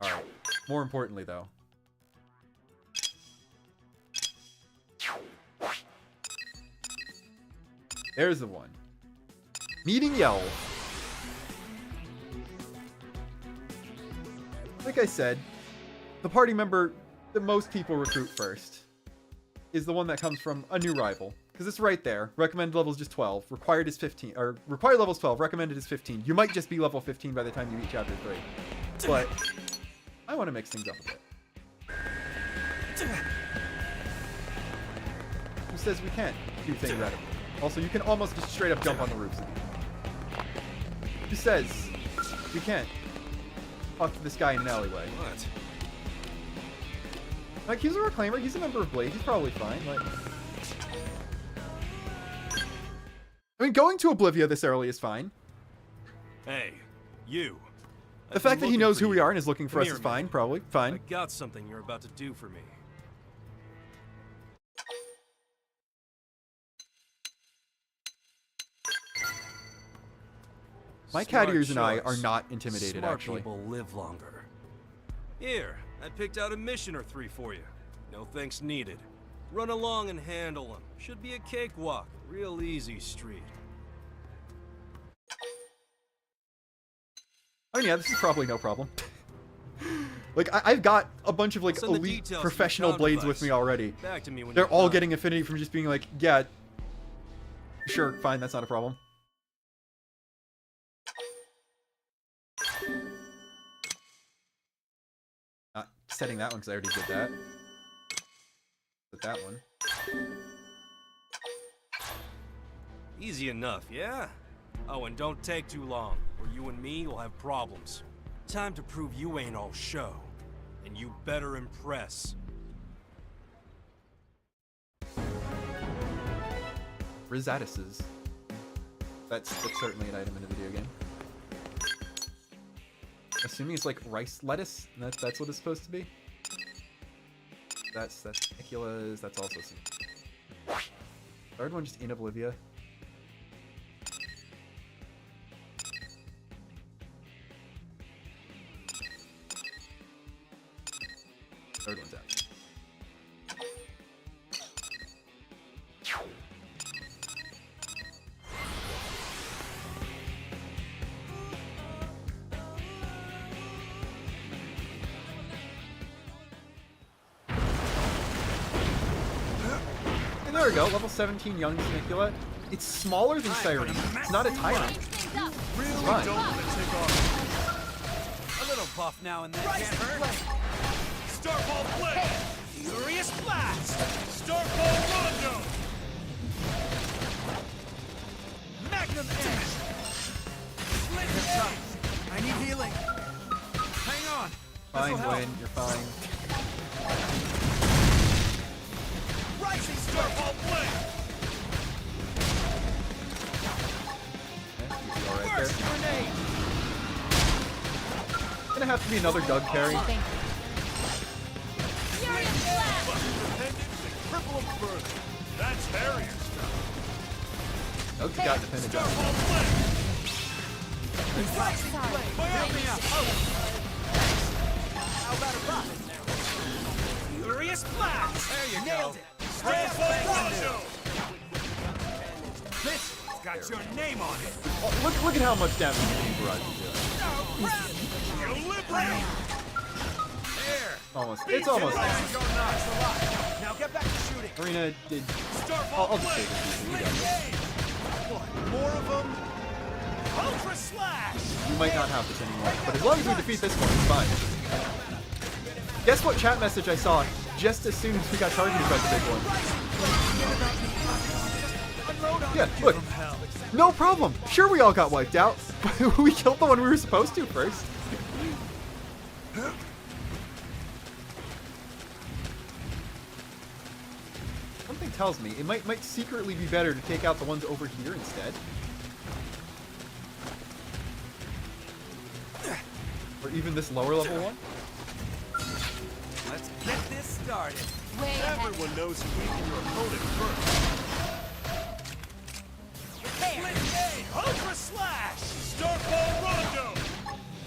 Alright. More importantly, though. There's the one. Meeting Yell. Like I said, the party member that most people recruit first is the one that comes from a new rival. Because it's right there. Recommended level is just 12. Required is 15. Or required level is 12. Recommended is 15. You might just be level 15 by the time you reach chapter 3. But I want to mix things up a bit. Who says we can't do things better? Also, you can almost just straight up jump on the roofs. Who says we can't talk to this guy in an alleyway? What? Like, he's a reclaimer. He's a member of Blade. He's probably fine. Like, I mean, going to Oblivia this early is fine. Hey, you. The fact that he knows who we are and is looking for us is fine. Probably fine. I got something you're about to do for me. My cat ears and I are not intimidated, Smart actually. people live longer. Here, I picked out a mission or 3 for you. No thanks needed. Run along and handle them. Should be a cakewalk. Real easy street. I mean, yeah, this is probably no problem. Like, I've got a bunch of, like, Send the elite details professional to your blades comm with me device. already. Back to me when They're you're all done. getting affinity from just being like, yeah, sure, fine, that's not a problem. Not setting that one because I already did that. But that one. Easy enough, yeah? Oh, and don't take too long, or you and me will have problems. Time to prove you ain't all show. And you better impress. Rosatises. That's certainly an item in a video game. Assuming it's like rice lettuce, and that's what it's supposed to be. That's Ecula's, that's also some. Third one just in Oblivia. Third one's out. And there we go, level 17 young Snicula. It's smaller than Cyrene. It's not a tyrant. Things up. It's fine. Take off. A little buff now and then can't hurt. Starball blade! Furious blast! Starball rondo! Magnum edge! Split tough. I need healing. Hang on. Fine, This'll help. Gwen, you're fine. Rising Starball blade! Okay, fair. Gonna have to be another Doug carry. Triple them further. That's Harrier stuff. Doug's got defended Doug. Help me out. How about a rock? Furious Blast. There you Nailed go. it. This got your name on it. Oh, look at how much damage Beam Barrage is doing. Equilibrium. There. Almost. It's almost down. Now get back to shooting. Marina did. I'll just take it. You got it. What? More of them? Ultra Slash. We might not have this anymore, but as long as we defeat this one, it's fine. Guess what chat message I saw just as soon as we got targeted by the big one? Yeah, look. No problem. Sure, we all got wiped out, but we killed the one we were supposed to first. Something tells me it might secretly be better to take out the ones over here instead. Or even this lower level one. Let's get this started. Way ahead. Everyone knows who weaken your opponent first. Split Gate, Ultra Slash, Starfall Rondo.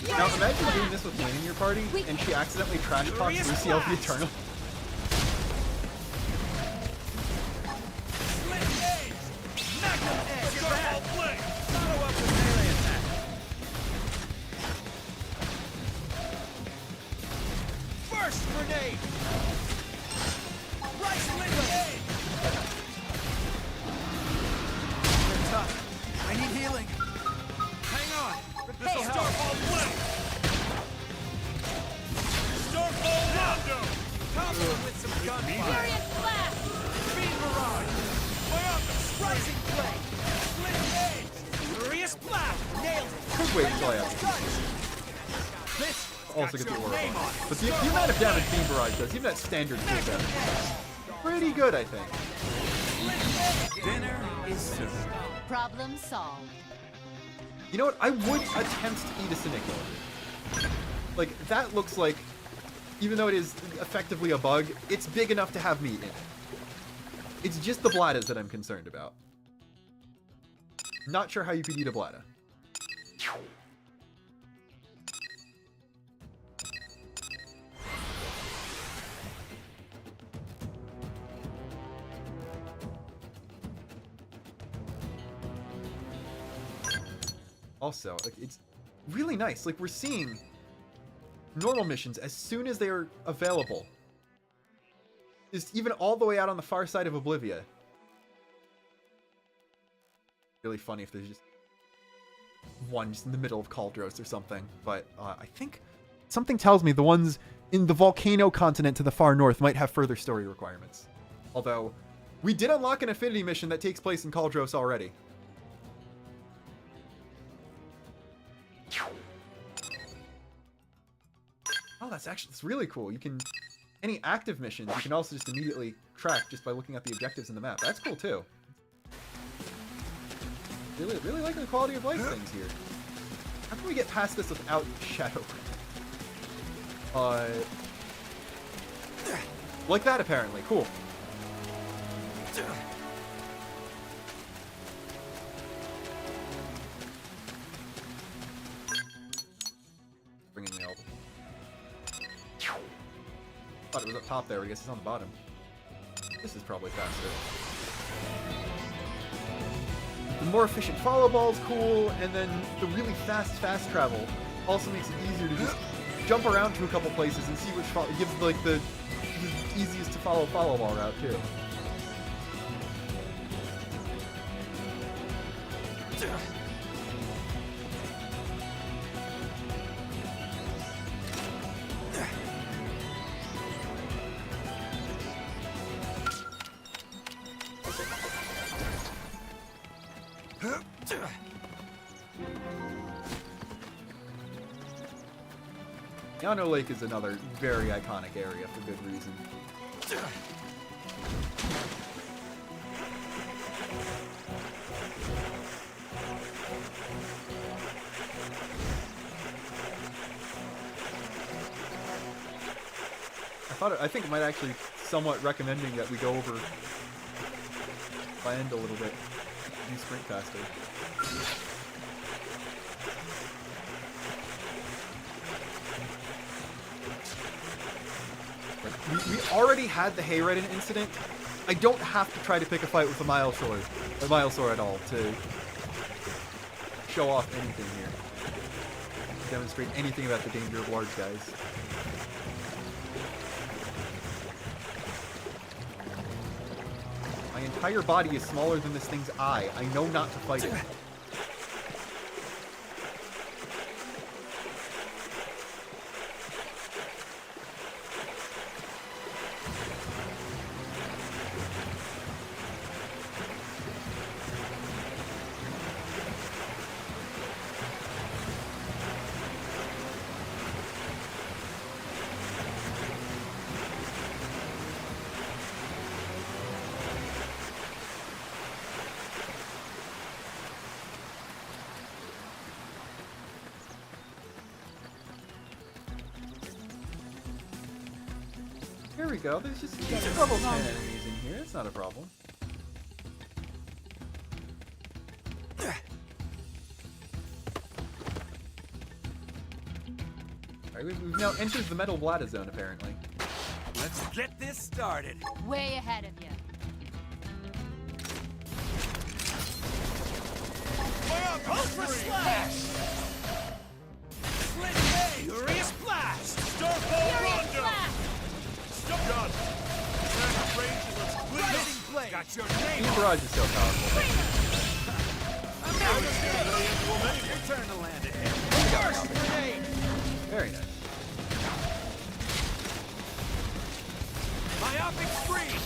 Now imagine doing this with Lynn in your party, and she accidentally trash talks Luciel the Eternal. Split Gate, Magnum Edge, Starfall Blade. Follow up with melee attack. First grenade. Right split grenade. They're tough. I need healing. Hang on. This'll Starfall Blade. Starfall Rondo. Combo with some gunfire. Furious Blast. Speed Mirage. Rising Blade. Split Gate. Furious Blast. Nailed it. Could wait until I have This also got get the your aura name on. on it. But the amount of damage Beam Barrage does, even at standard field damage, pretty good, I think. Dinner is served. Problem solved. You know what? I would attempt to eat a Sinicular. Like, that looks like, even though it is effectively a bug, it's big enough to have meat in it. It's just the bladders that I'm concerned about. Not sure how you could eat a bladder. Also, like, it's really nice. Like, we're seeing normal missions as soon as they are available. Just even all the way out on the far side of Oblivia. Really funny if there's just one just in the middle of Caldros or something. But I think something tells me the ones in the volcano continent to the far north might have further story requirements. Although, we did unlock an affinity mission that takes place in Caldros already. Oh, that's really cool. You can, any active missions, you can also just immediately track just by looking at the objectives in the map. That's cool too. Really liking the quality of life things here. How can we get past this without Shadow? Like that apparently. Cool. Bringing me up. Thought it was up top there, but I guess it's on the bottom. This is probably faster. The more efficient follow ball is cool, and then the really fast travel also makes it easier to just jump around to a couple places and see which it gives like the easiest to follow ball route too. Yano Lake is another very iconic area for good reason. I think it might actually somewhat recommending that we go over land a little bit. You sprint faster. We already had the Hayredden incident. I don't have to try to pick a fight with a Milesword at all to show off anything here. Demonstrate anything about the danger of large guys. My entire body is smaller than this thing's eye. I know not to fight it. Here we go. There's just level 10 enemies in here. It's not a problem. Alright, we've now entered the Metal Blada zone, apparently. Let's get this started. Way ahead of you. Ultra Slash! Split A! Furious Blast! Starfall Rondo! Done! Attack range looks clear! Hitting blade! Got your name! Team Barrage is so powerful. I'm out of here! Your turn to land ahead. Burst grenade! Very nice. Myopic screen!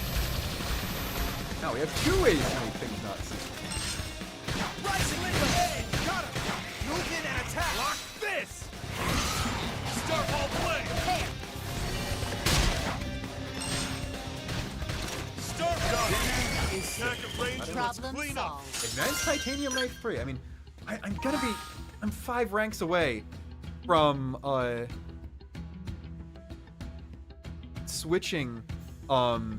Now we have two ways to make things not see. Rising grenade! Got him! Move in and attack! Lock this! Starfall blade! There. Problem solved. Advanced Titanium Knife 3. I mean, I'm 5 ranks away from switching off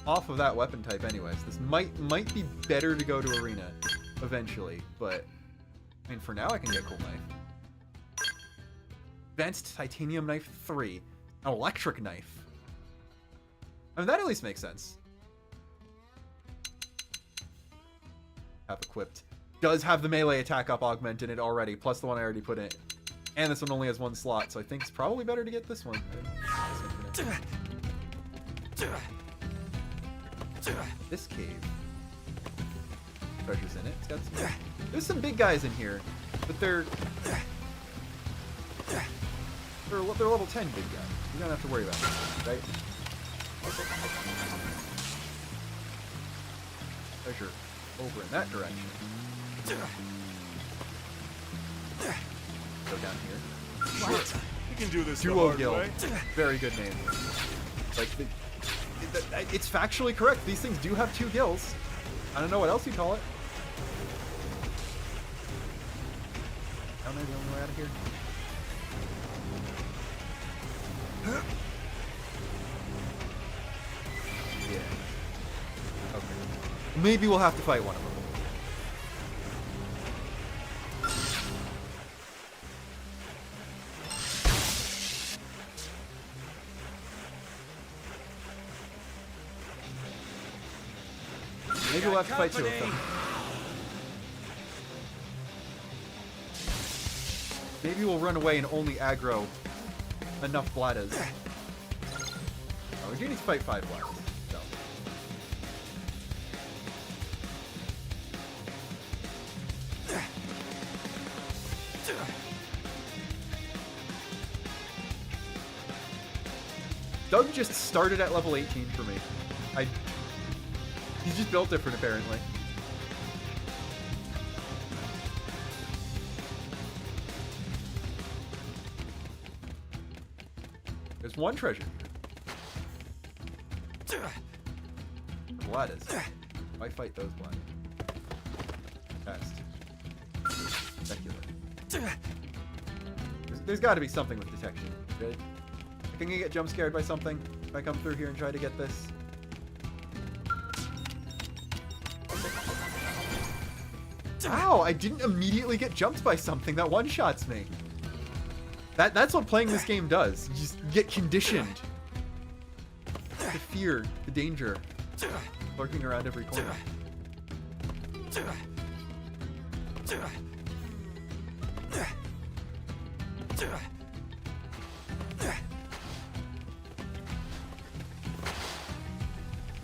of that weapon type anyways. This might be better to go to arena eventually, but I mean for now I can get Cool Knife. Advanced Titanium Knife 3. An electric knife. I mean, that at least makes sense. Have equipped. Does have the melee attack up augment in it already, plus the one I already put in. And this one only has 1 slot, so I think it's probably better to get this one. This cave. Treasure's in it. It's got some... There's some big guys in here, but they're level 10 big guys. You don't have to worry about that, right? Treasure over in that direction. Go down here. What? You can do this Duo Guild. Very good name. Like, it's factually correct. These things do have 2 guilds. I don't know what else you call it. Am I the only way out of here? Yeah. Okay. Maybe we'll have to fight one of them. Maybe we'll have to fight 2 of them. Maybe we'll run away and only aggro enough Bladas. Oh, we do need to fight 5 Bladas. So. Doug just started at level 18 for me. He's just built different, apparently. There's 1 treasure here. Bladas. Why fight those Bladas? Fast. Secular. there's got to be something with detection. Right? I can get jump scared by something if I come through here and try to get this. Wow, I didn't immediately get jumped by something that one-shots me. That's what playing this game does. You just get conditioned. The fear, the danger, lurking around every corner.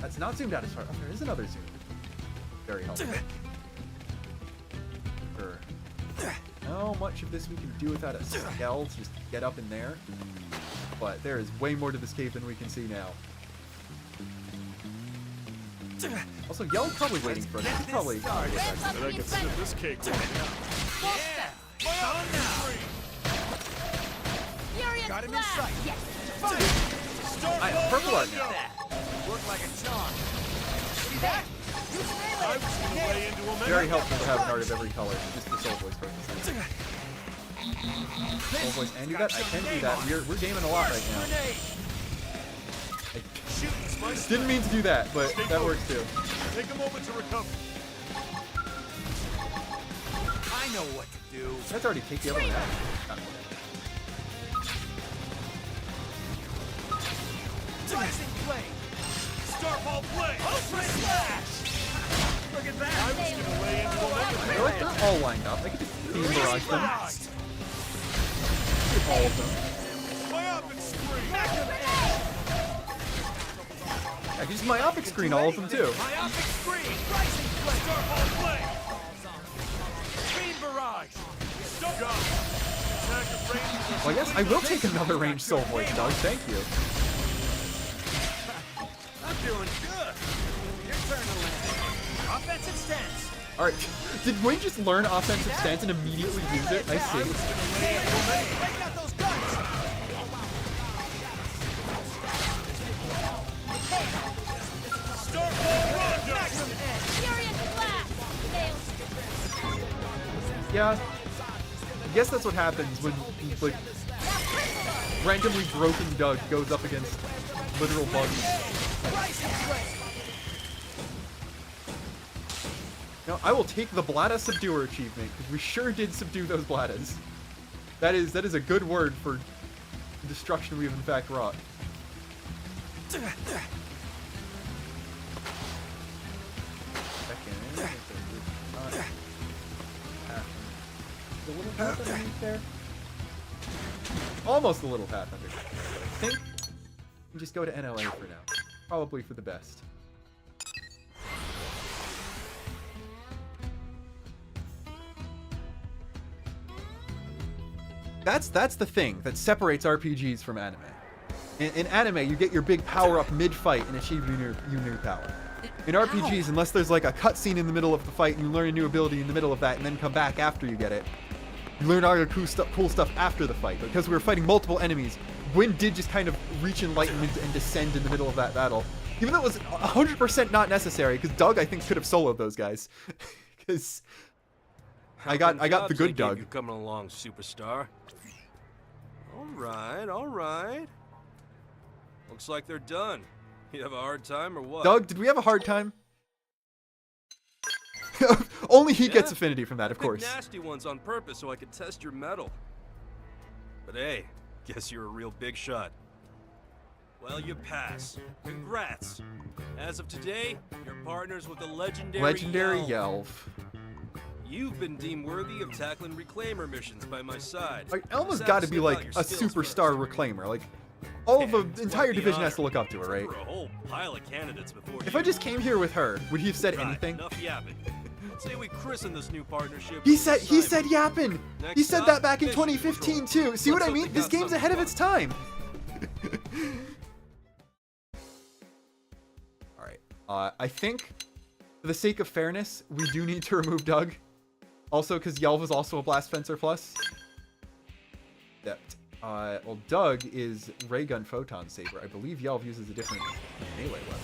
That's not zoomed out as far. Oh, there is another zoom. Very helpful. Sure. How much of this we can do without a scale to just get up in there? But there is way more to this cave than we can see now. Also, Yell's probably waiting for us. He's probably. And I can sit this cake right now. Got him in sight. Yes. I have purple art now. Work like a charm. I was gonna lay into him Very anyway. helpful to have an art of every color, just for Soul Voice purposes. Soul Voice and do that? I can do that. We're gaming a lot right now. I didn't mean to do that, but that works too. Take a moment to recover. I know what to do. That's already take the other one out. Rising flame. Starfall play. Slash. Look at that. I was gonna lay into him anyway. They're all lined up. I can just beam barrage them. All of them. Myopic screen. I can just myopic screen all of them too. Myopic screen. Rising flame. Starfall play. Screen barrage. Stop. Got it. Attack of range. Well, yes, I will take another range Soul Voice, Doug. Thank you. I'm doing good. Your turn to land. Offensive stance. Alright, did Wayne just learn offensive stance and immediately use it? I see. Break out those guns. Starfall Rondo. Maximum edge. Furious blast. Nails. Yeah. I guess that's what happens when, like, randomly broken Doug goes up against literal bugs. Now, I will take the Blada Subduer achievement, because we sure did subdue those Bladas. That is a good word for destruction we have in fact wrought. The little path underneath there? Almost a little path underneath there, but I think we just go to NLA for now. Probably for the best. That's the thing that separates RPGs from anime. In anime, you get your big power-up mid-fight and achieve your new power. In RPGs, unless there's like a cutscene in the middle of the fight and you learn a new ability in the middle of that and then come back after you get it, you learn all your cool stuff after the fight. Because we were fighting multiple enemies, Gwyn did just kind of reach enlightenment and descend in the middle of that battle. Even though it was 100% not necessary, because Doug, I think, could have soloed those guys. Because I got the good Doug. You coming along, superstar. All right. Looks like they're done. You have a hard time or what? Doug, did we have a hard time? Only he gets affinity from that, of course. Nasty ones on purpose so I could test your mettle. But hey, guess you're a real big shot. Well, you pass. Congrats. As of today, you're partners with the legendary Yelv. You've been deemed worthy of tackling reclaimer missions by my side. Like, Elma's got to be like a superstar reclaimer. Like, all of the entire division has to look up to her, right? A whole pile of candidates before If I just came here with her, would he have said Right, anything? Enough yapping. Say we christen this new partnership. He said yappin'. Next He said stop, that back in mission 2015 control. too. See what Let's I hope mean? they This got game's something ahead of fun. its time. All right. I think, for the sake of fairness, we do need to remove Doug. Also, because Yelv is also a Blast Fencer Plus. Well, Doug is Ray Gun Photon Saber. I believe Yelv uses a different melee weapon.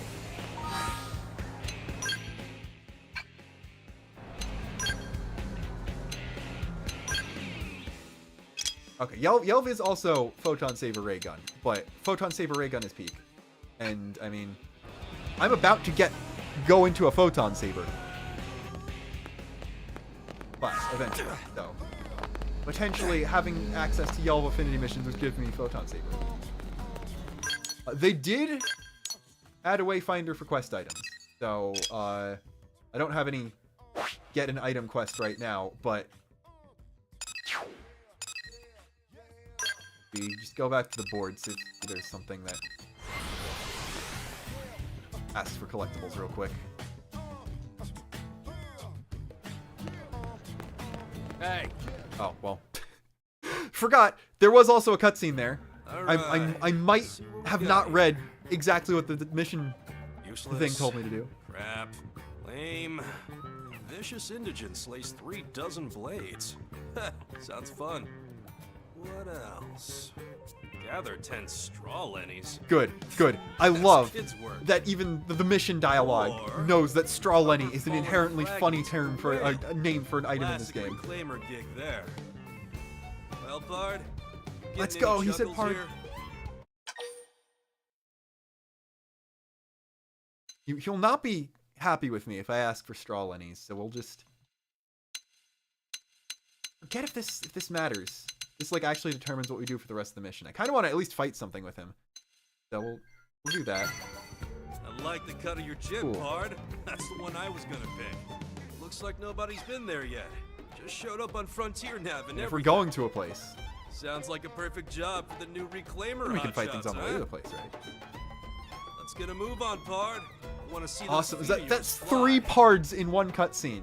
Okay, Yelv is also Photon Saber Ray Gun, but Photon Saber Ray Gun is peak. And, I mean, I'm about to go into a Photon Saber class eventually, so potentially having access to Yelv Affinity missions would give me Photon Saber. They did add a Wayfinder for quest items, so I don't have any get an item quest right now, but we just go back to the board, see if there's something that asks for collectibles real quick. Hey. Oh, well. Forgot, there was also a cutscene there. Right. I might have not read exactly what the mission thing told me to do. Crap. Lame. Vicious indigent slays 3 dozen blades. Sounds fun. What else? Gather 10 straw lennies. Good, good. I love kids' work. that even the mission dialogue knows that Straw Lenny is an inherently funny term for a name for an item in this Classic game. reclaimer gig there. Well, Bard, Let's getting go, any he said chuckles Pard. here? He'll not be happy with me if I ask for Straw Lennies, so we'll just forget if this matters. This like actually determines what we do for the rest of the mission. I kind of want to at least fight something with him, so we'll do that. I like the cut of your jib, Cool. Pard. That's the one I was gonna pick. Looks like nobody's been there yet. Just showed up on Frontier Nav and If we're everything. going to a place, Sounds like a perfect job for the new reclaimer. we can fight hotshots, things on the way huh? to the place, right? Let's get a move on, Pard. I want to see Awesome. those That's meteors 3 fly. pards in one cutscene.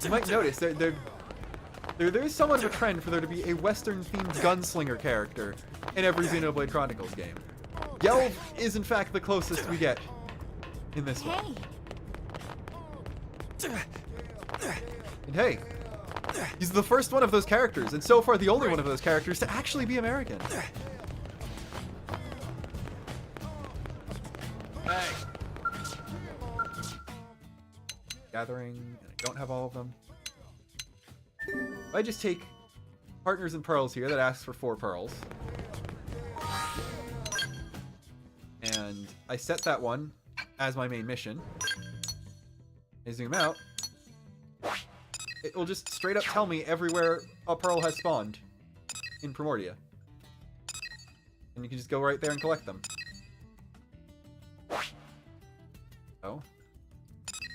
You might notice there is somewhat of a trend for there to be a Western-themed gunslinger character in every Xenoblade Chronicles game. Yelv is in fact the closest we get in this one. And hey, he's the first one of those characters, and so far the only one of those characters to actually be American. Hey. Gathering, and I don't have all of them. If I just take partners and pearls here, that asks for 4 pearls. And I set that one as my main mission. I zoom out. It will just straight up tell me everywhere a pearl has spawned in Primordia. And you can just go right there and collect them. Oh.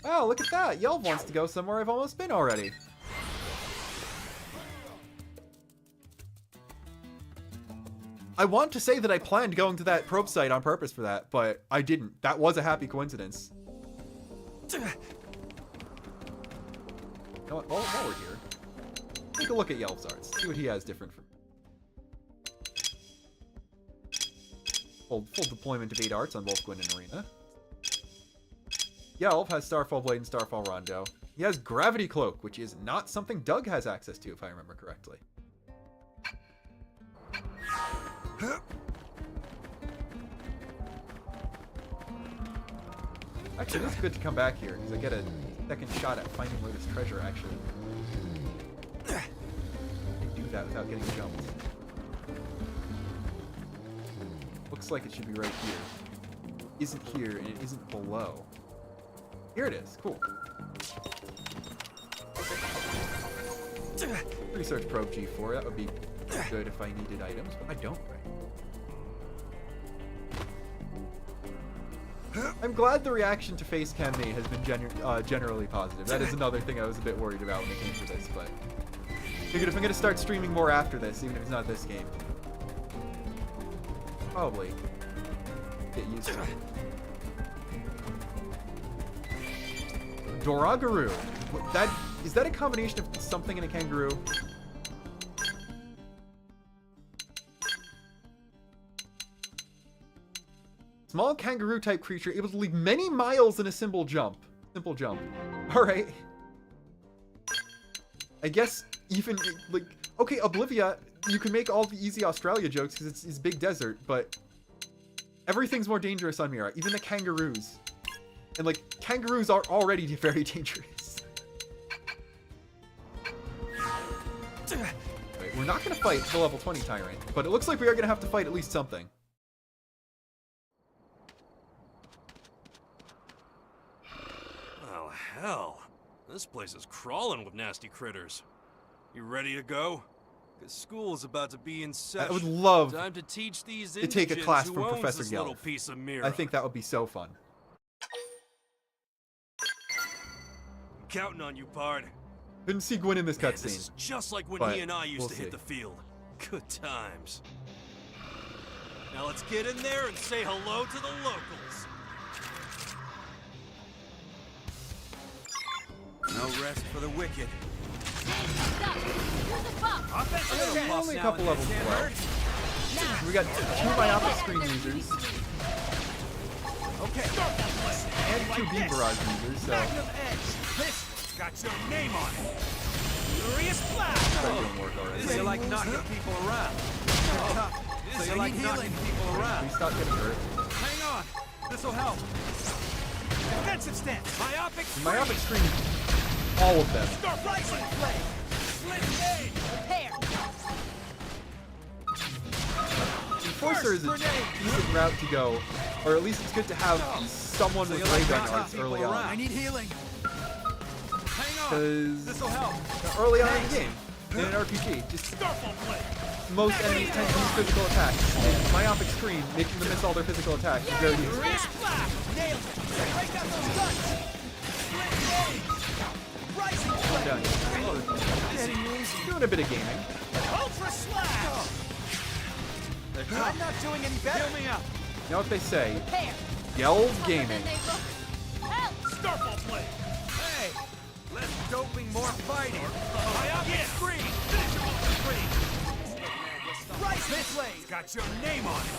Wow, look at that! Yelv wants to go somewhere I've almost been already. I want to say that I planned going to that probe site on purpose for that, but I didn't. That was a happy coincidence. You know what? While we're here, take a look at Yelv's arts. See what he has different from full deployment of 8 arts on both Gwyn and Arena. Yelv has Starfall Blade and Starfall Rondo. He has Gravity Cloak, which is not something Doug has access to, if I remember correctly. Actually, it's good to come back here, because I get a second shot at finding where this treasure actually... I do that without getting jumped. Looks like it should be right here. It isn't here, and it isn't below. Here it is. Cool. Research probe G4. That would be good if I needed items, but I don't right. I'm glad the reaction to Face Cam Me has been generally positive. That is another thing I was a bit worried about when it came to this, but figured if I'm going to start streaming more after this, even if it's not this game, probably get used to it. Doragaru. Is that a combination of something and a kangaroo? Small kangaroo-type creature able to leap many miles in a simple jump. Simple jump. All right. I guess even like okay, Oblivia. You can make all the easy Australia jokes because it's big desert, but everything's more dangerous on Mira. Even the kangaroos. And, like, kangaroos are already very dangerous. we're not going to fight the level 20 Tyrant, but it looks like we are going to have to fight at least something. Oh, hell. This place is crawling with nasty critters. You ready to go? Because school is about to be in session. I would love Time to teach these to take a indigents class who from owns Professor this little Gelf. piece of Mira. I think that would be so fun. I'm counting on you, Pard. Couldn't see Gwyn in this Man, this cutscene. is just like when but he and I used we'll to see. hit the field. Good times. Now let's get in there and say hello to the locals. No rest for the wicked. Only a couple levels to go. We got 2 myopic screen users. Okay. And 2 beam barrage users, so Magnum Edge. This got your name on it. Furious blast. that didn't work already. So you like knocking people around? So you like knocking people around? Please stop getting hurt. Hang on. This'll help. Defensive stance. Myopic. Myopic screen, all of them. Start rising blade. Split blade. Prepare. Enforcer is a decent route to go, or at least it's good to have someone with ray gun arts early on. I need healing. Hang on. Because This'll help. early on in the game, in an RPG, just Starfall blade. most enemies tend to use physical attacks. And myopic screen, making them miss all their physical attacks, is very useful. Furious blast. Nailed it. Break out those guns. Split blade. Rising blade. Done. Doing a bit of gaming. Ultra slash. I'm not doing any better. Heal me up. You know what they say? Prepare. Gel's gaming. Help. Starfall blade. Hey, less doping, more fighting. Myopic screen. Finish him off the screen. Rising blade. Got your name on it.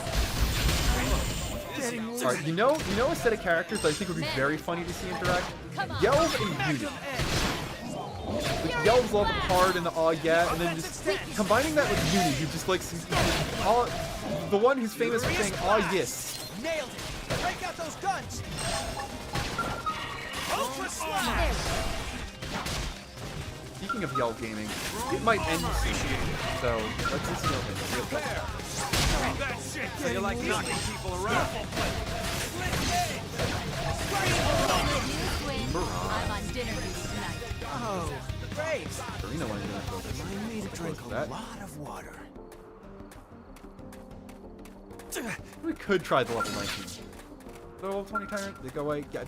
Alright, you know a set of characters that I think would be very funny to see interact? Gel's and Beauty. Gel's love hard and the aw yeah, and then just combining that with Beauty, who just likes the one who's famous for saying aw yes. Nailed it. Break out those guns. Ultra slash. Speaking of Yell gaming, it might end soon, so let's just know this real quick. That shit. So you like knocking people around? I'm on dinner duty tonight. Oh, great. Karina wanted to focus. I need to drink a That. lot of water. We could try the level 19. The level 20 Tyrant, they go away. Yeah,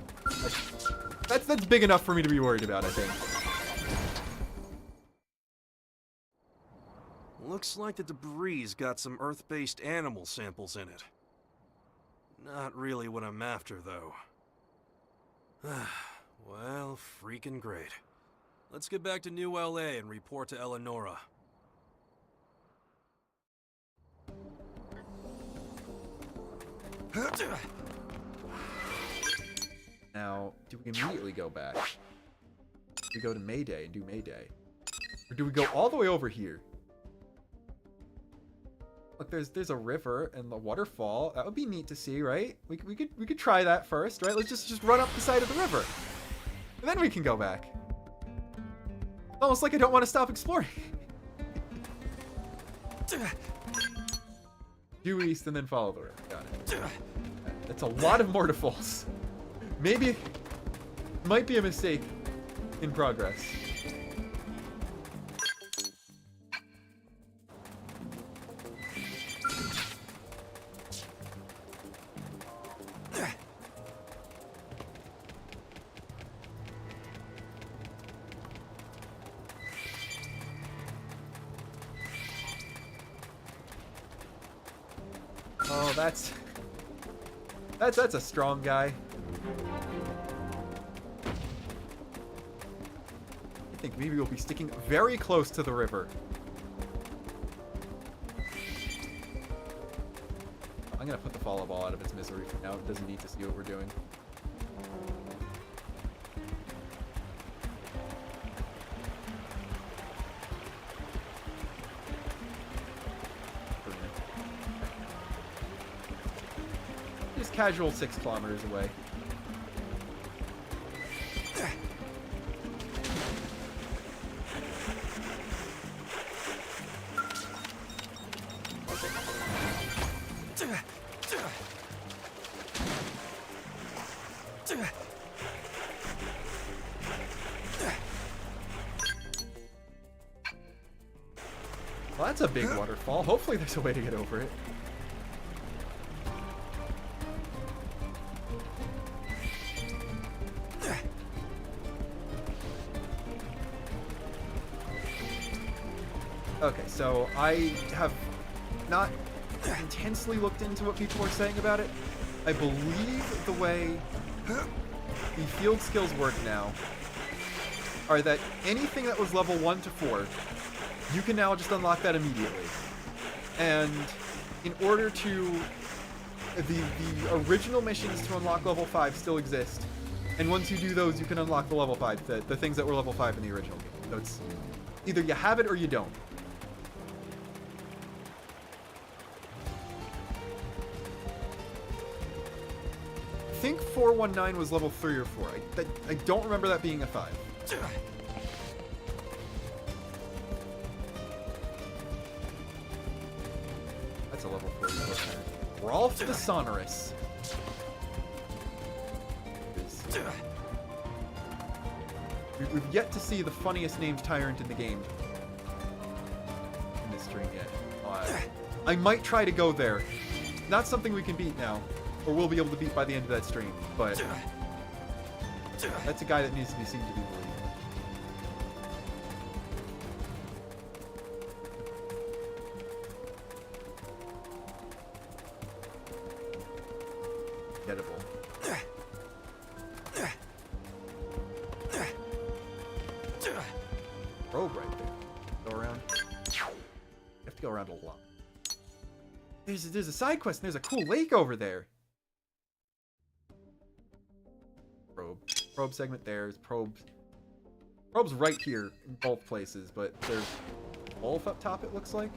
that's big enough for me to be worried about, I think. Looks like the debris got some Earth-based animal samples in it. Not really what I'm after, though. Well, freaking great. Let's get back to New LA and report to Eleonora. Now, do we immediately go back? Do we go to Mayday and do Mayday? Or do we go all the way over here? Look, there's a river and the waterfall. That would be neat to see, right? We could try that first, right? Let's just run up the side of the river. And then we can go back. It's almost like I don't want to stop exploring. Due east and then follow the river. Got it. That's a lot of mortarfalls. Maybe might be a mistake in progress. Oh, that's a strong guy. I think maybe we'll be sticking very close to the river. I'm gonna put the follow ball out of its misery for now. It doesn't need to see what we're doing. Just casual 6 kilometers away. Well, that's a big waterfall. Hopefully there's a way to get over it. Okay, so I have not intensely looked into what people are saying about it. I believe the way the field skills work now are that anything that was level 1 to 4, you can now just unlock that immediately. And in order to... The original missions to unlock level 5 still exist. And once you do those, you can unlock the level 5, the things that were level 5 in the original game. So it's either you have it or you don't. I think 419 was level 3 or 4. I don't remember that being a 5. That's a level 4 listener. Rolf the Sonorous. We've yet to see the funniest named tyrant in the game in this stream yet. I might try to go there. Not something we can beat now. Or we'll be able to beat by the end of that stream, but that's a guy that needs to be seen to be believed. Gettable. Probe right there. Go around. You have to go around a lot. There's a side quest and there's a cool lake over there. Probe segment there's probes right here in both places, but there's wolf up top, it looks like.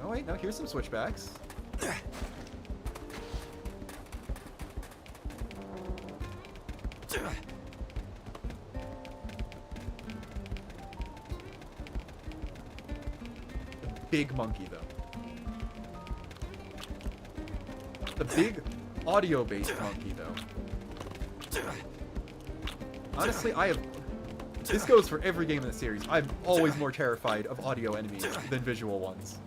Oh wait, no, here's some switchbacks. A big monkey though. The big audio-based monkey, though. Honestly, this goes for every game in the series. I'm always more terrified of audio enemies than visual ones.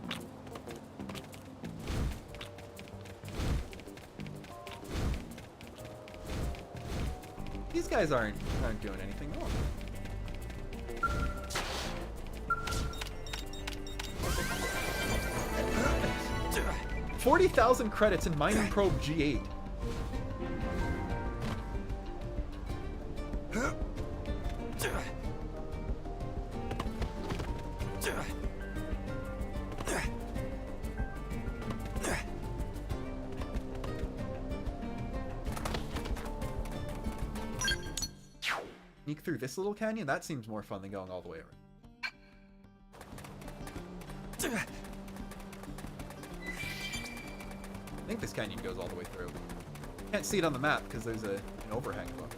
These guys aren't doing anything wrong. 40,000 credits in Mining Probe G8. Sneak through this little canyon? That seems more fun than going all the way around. I think this canyon goes all the way through. Can't see it on the map because there's an overhang above.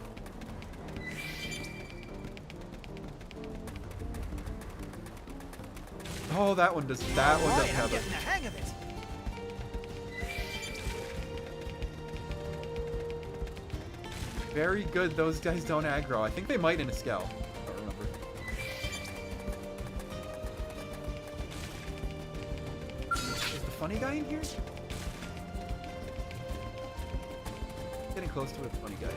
Oh, that one doesn't have getting the hang of it. Very good, those guys don't aggro. I think they might in a Skell. I don't remember. Is the funny guy in here? Getting close to a funny guy.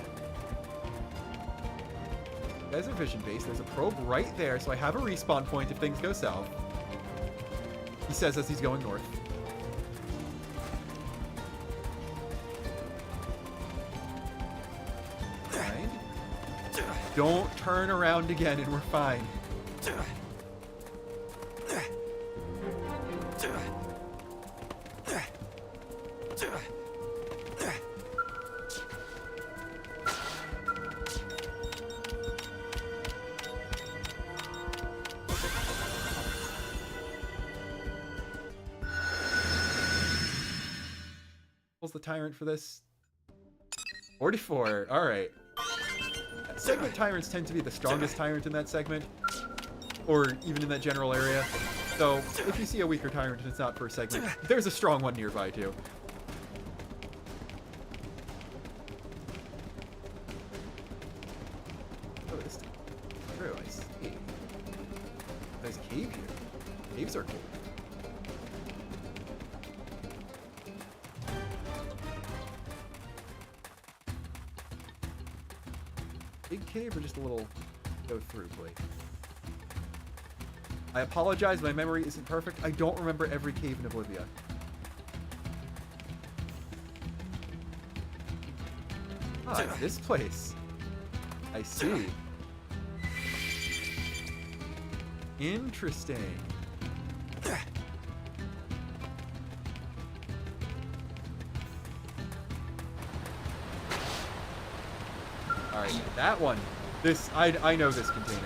You guys are vision based. There's a probe right there, so I have a respawn point if things go south. He says as he's going north. Right. Don't turn around again and we're fine. The tyrant for this 44. All right, segment tyrants tend to be the strongest tyrant in that segment, or even in that general area. So if you see a weaker tyrant and it's not for a segment, there's a strong one nearby too. true. I see. There's a cave here. Caves are cool. Big cave or just a little go through place? I apologize, my memory isn't perfect. I don't remember every cave in Oblivia. Ah, this place. I see. Interesting. Alright, that one. This, I know this container.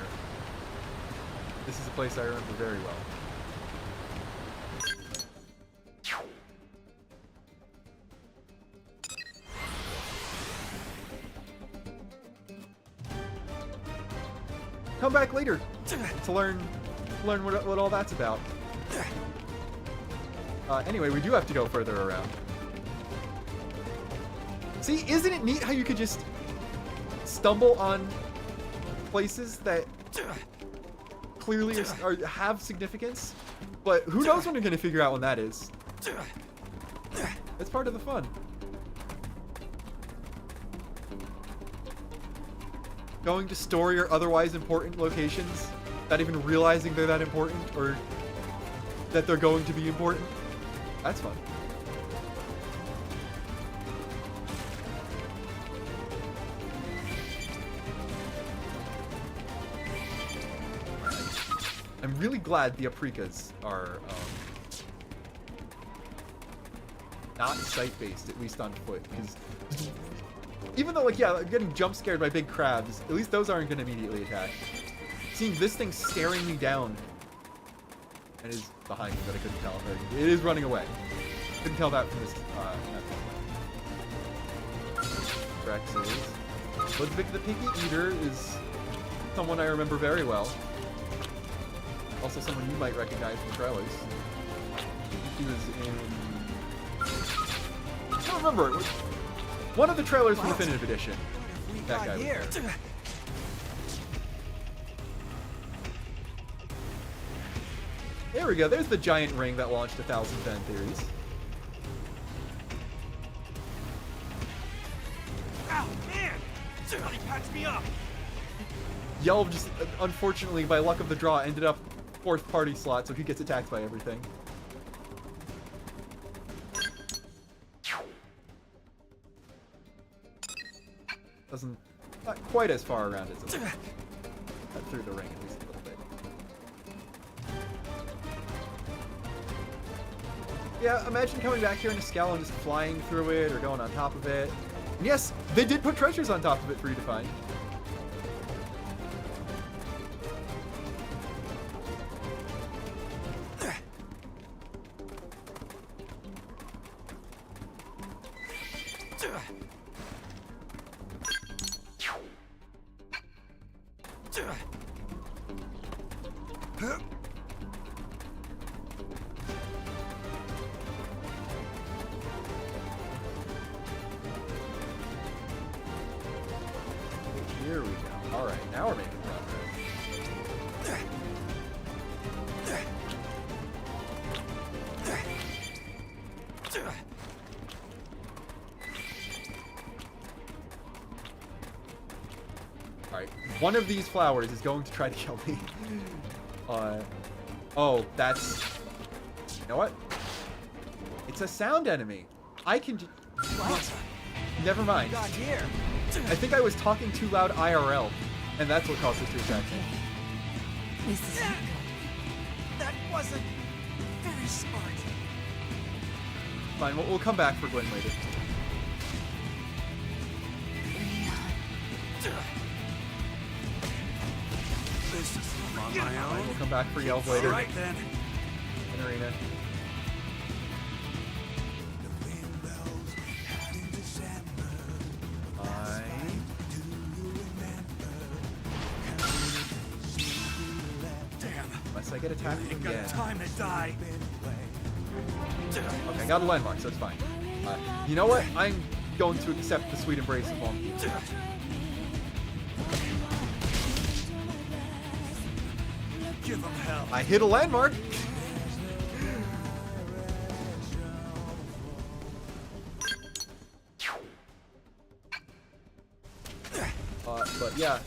This is a place I remember very well. Come back later to learn what all that's about. Anyway, we do have to go further around. See, isn't it neat how you could just stumble on places that clearly have significance, but who knows when you're going to figure out when that is. It's part of the fun. Going to story or otherwise important locations, not even realizing they're that important or that they're going to be important. That's fun. I'm really glad the Aprikas are not sight-based, at least on foot, because even though, like, yeah, I'm getting jump scared by big crabs, at least those aren't going to immediately attack. Seeing this thing staring me down, and it is behind me, but I couldn't tell. Or it is running away. Couldn't tell that from this. Rex is. Ludwig the Picky Eater is someone I remember very well. Also someone you might recognize from trailers. He was in... I don't remember. One of the trailers from Definitive Edition. That guy was there. There we go. There's the giant ring that launched 1,000 fan theories. Ow, man! Somebody patch me up! Yelv just, unfortunately, by luck of the draw, ended up 4th party slot, so he gets attacked by everything. Doesn't... not quite as far around as it cut through the ring, at least a little bit. Yeah, imagine coming back here in a Scowl and just flying through it, or going on top of it. And yes, they did put treasures on top of it for you to find. Here we go. Alright, now we're making progress. Alright, one of these flowers is going to try to kill me. Oh, that's... You know what? It's a sound enemy. I can... What? Never mind. Got here. I think I was talking too loud IRL, and that's what caused it to attack me. This is not good. That wasn't very smart. Fine, we'll come back for Gwen later. This is on my Fine, own. we'll come back for Yelv later. Alright then. In arena. Unless I get attacked Ain't got again. time to die. Okay, I got a landmark, so it's fine. You know what? I'm going to accept the sweet embrace of Wonky. Give him hell. I hit a landmark. But yeah,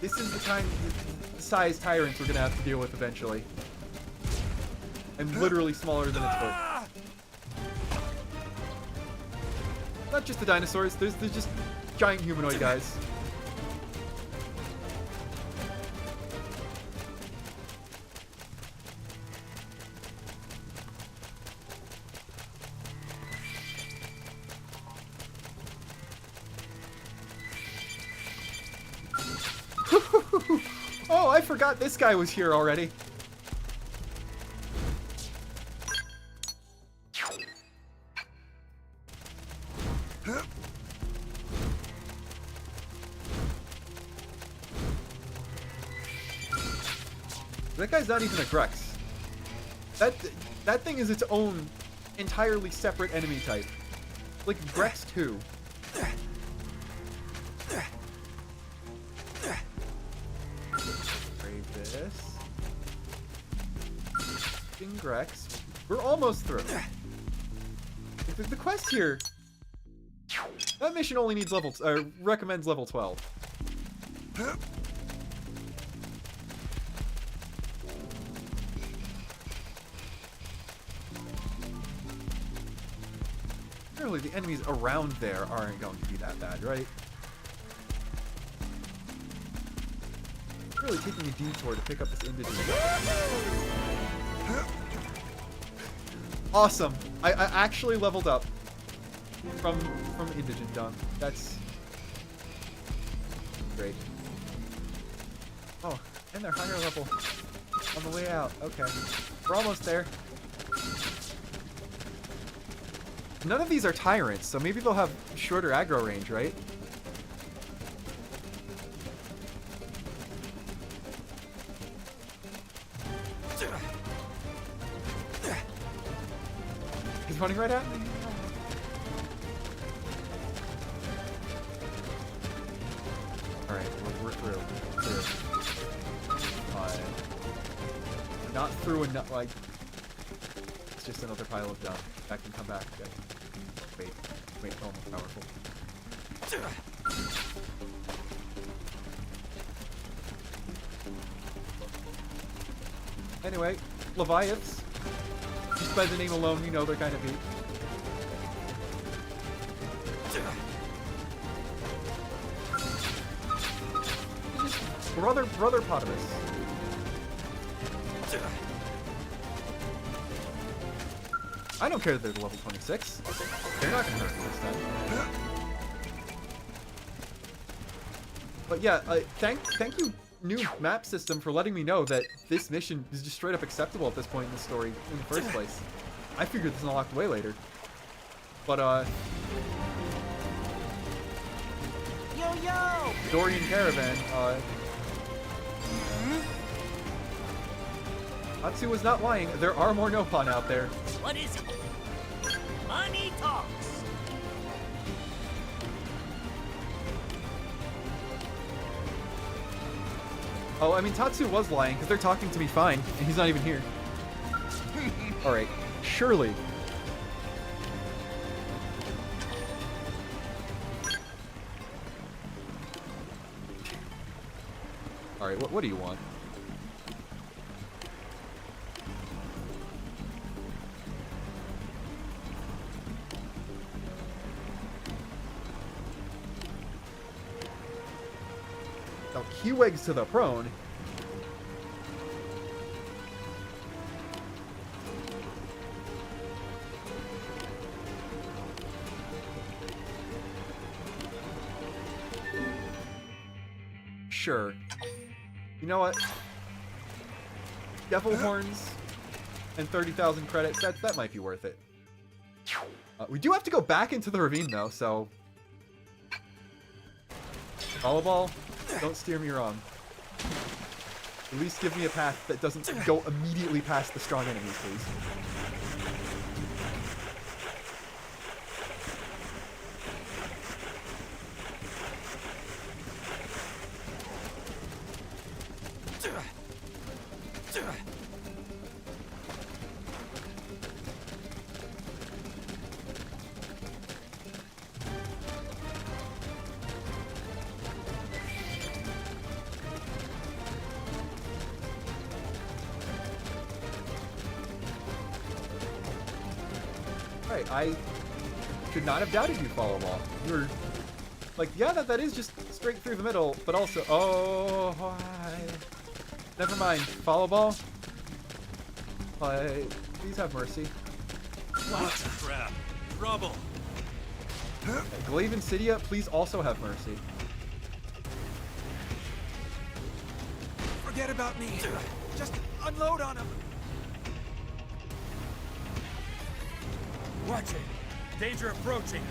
this is the kind of size tyrants we're gonna have to deal with eventually, and literally smaller than its foot. Not just the dinosaurs. There's just giant humanoid guys. Oh, I forgot this guy was here already. That guy's not even a Grex. That thing is its own entirely separate enemy type. Like Grex 2. Grex. We're almost through. The quest here, that mission only needs recommends level 12. Surely the enemies around there aren't going to be that bad, right? Really taking a detour to pick up this indigent. Awesome. I actually leveled up from indigent dung. That's great. Oh, and they're higher level on the way out. Okay. We're almost there. None of these are tyrants, so maybe they'll have shorter aggro range, right? He's running right at me. Alright, we're through. Not through enough, like... It's just another pile of dung. That can come back. Okay. Wait, almost powerful. Anyway, Leviaths. Just by the name alone, you know they're kind of neat. Brother Potamus. I don't care that they're level 26. They're not gonna hurt me this time. But yeah, thank you, new map system, for letting me know that this mission is just straight up acceptable at this point in the story in the first place. I figured this unlocked way later. But Yo! Dorian Caravan, Atsu was not lying. There are more Nopon out there. What is it? Money talks. Oh, I mean, Tatsu was lying, because they're talking to me fine, and he's not even here. Alright, surely. Alright, what do you want? Now, Q-Eggs to the prone. Sure. You know what? Devil Horns and 30,000 credits, that might be worth it. We do have to go back into the ravine, though, so... Volleyball, don't steer me wrong. At least give me a path that doesn't go immediately past the strong enemies, please. I should not have doubted you, Follow Ball. You're like, yeah, that is just straight through the middle, but also, never mind. Follow Ball. Please have mercy. What? Crap. Trouble. Glaive and Cydia, please also have mercy. Forget about me. Just unload on him. Watch it. Danger approaching.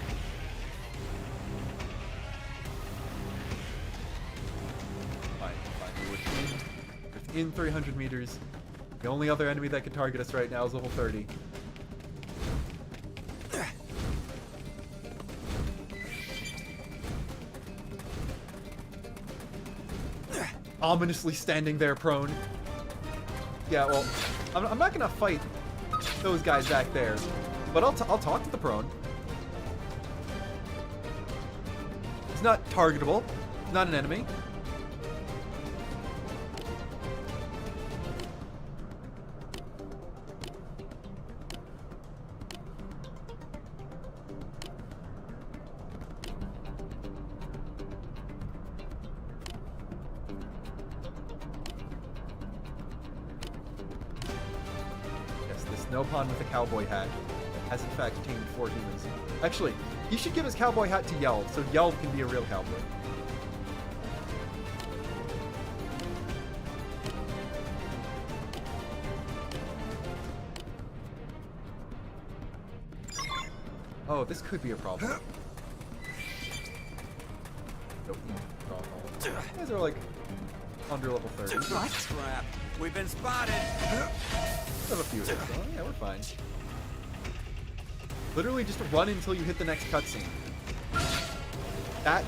Fine. Within 300 meters. The only other enemy that can target us right now is level 30. Ominously standing there prone. Yeah, well, I'm not gonna fight those guys back there, but I'll talk to the prone. It's not targetable. It's not an enemy. Nopon with a cowboy hat has in fact tamed 4 humans. Actually, he should give his cowboy hat to Yelv, so Yelv can be a real cowboy. Oh, this could be a problem. Nope. You guys are like under level 30. What? Crap. We've been spotted. Have a few of them. Oh, yeah, we're fine. Literally just run until you hit the next cutscene. That.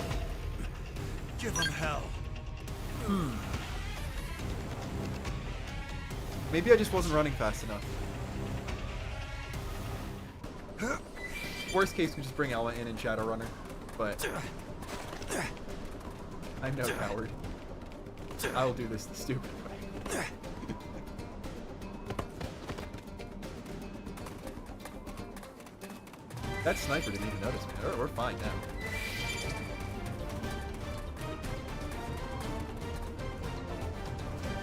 Give them hell. Maybe I just wasn't running fast enough. Worst case, we just bring Ella in and Shadowrunner, but I'm no coward. I will do this the stupid way. That sniper didn't even notice me. We're fine now.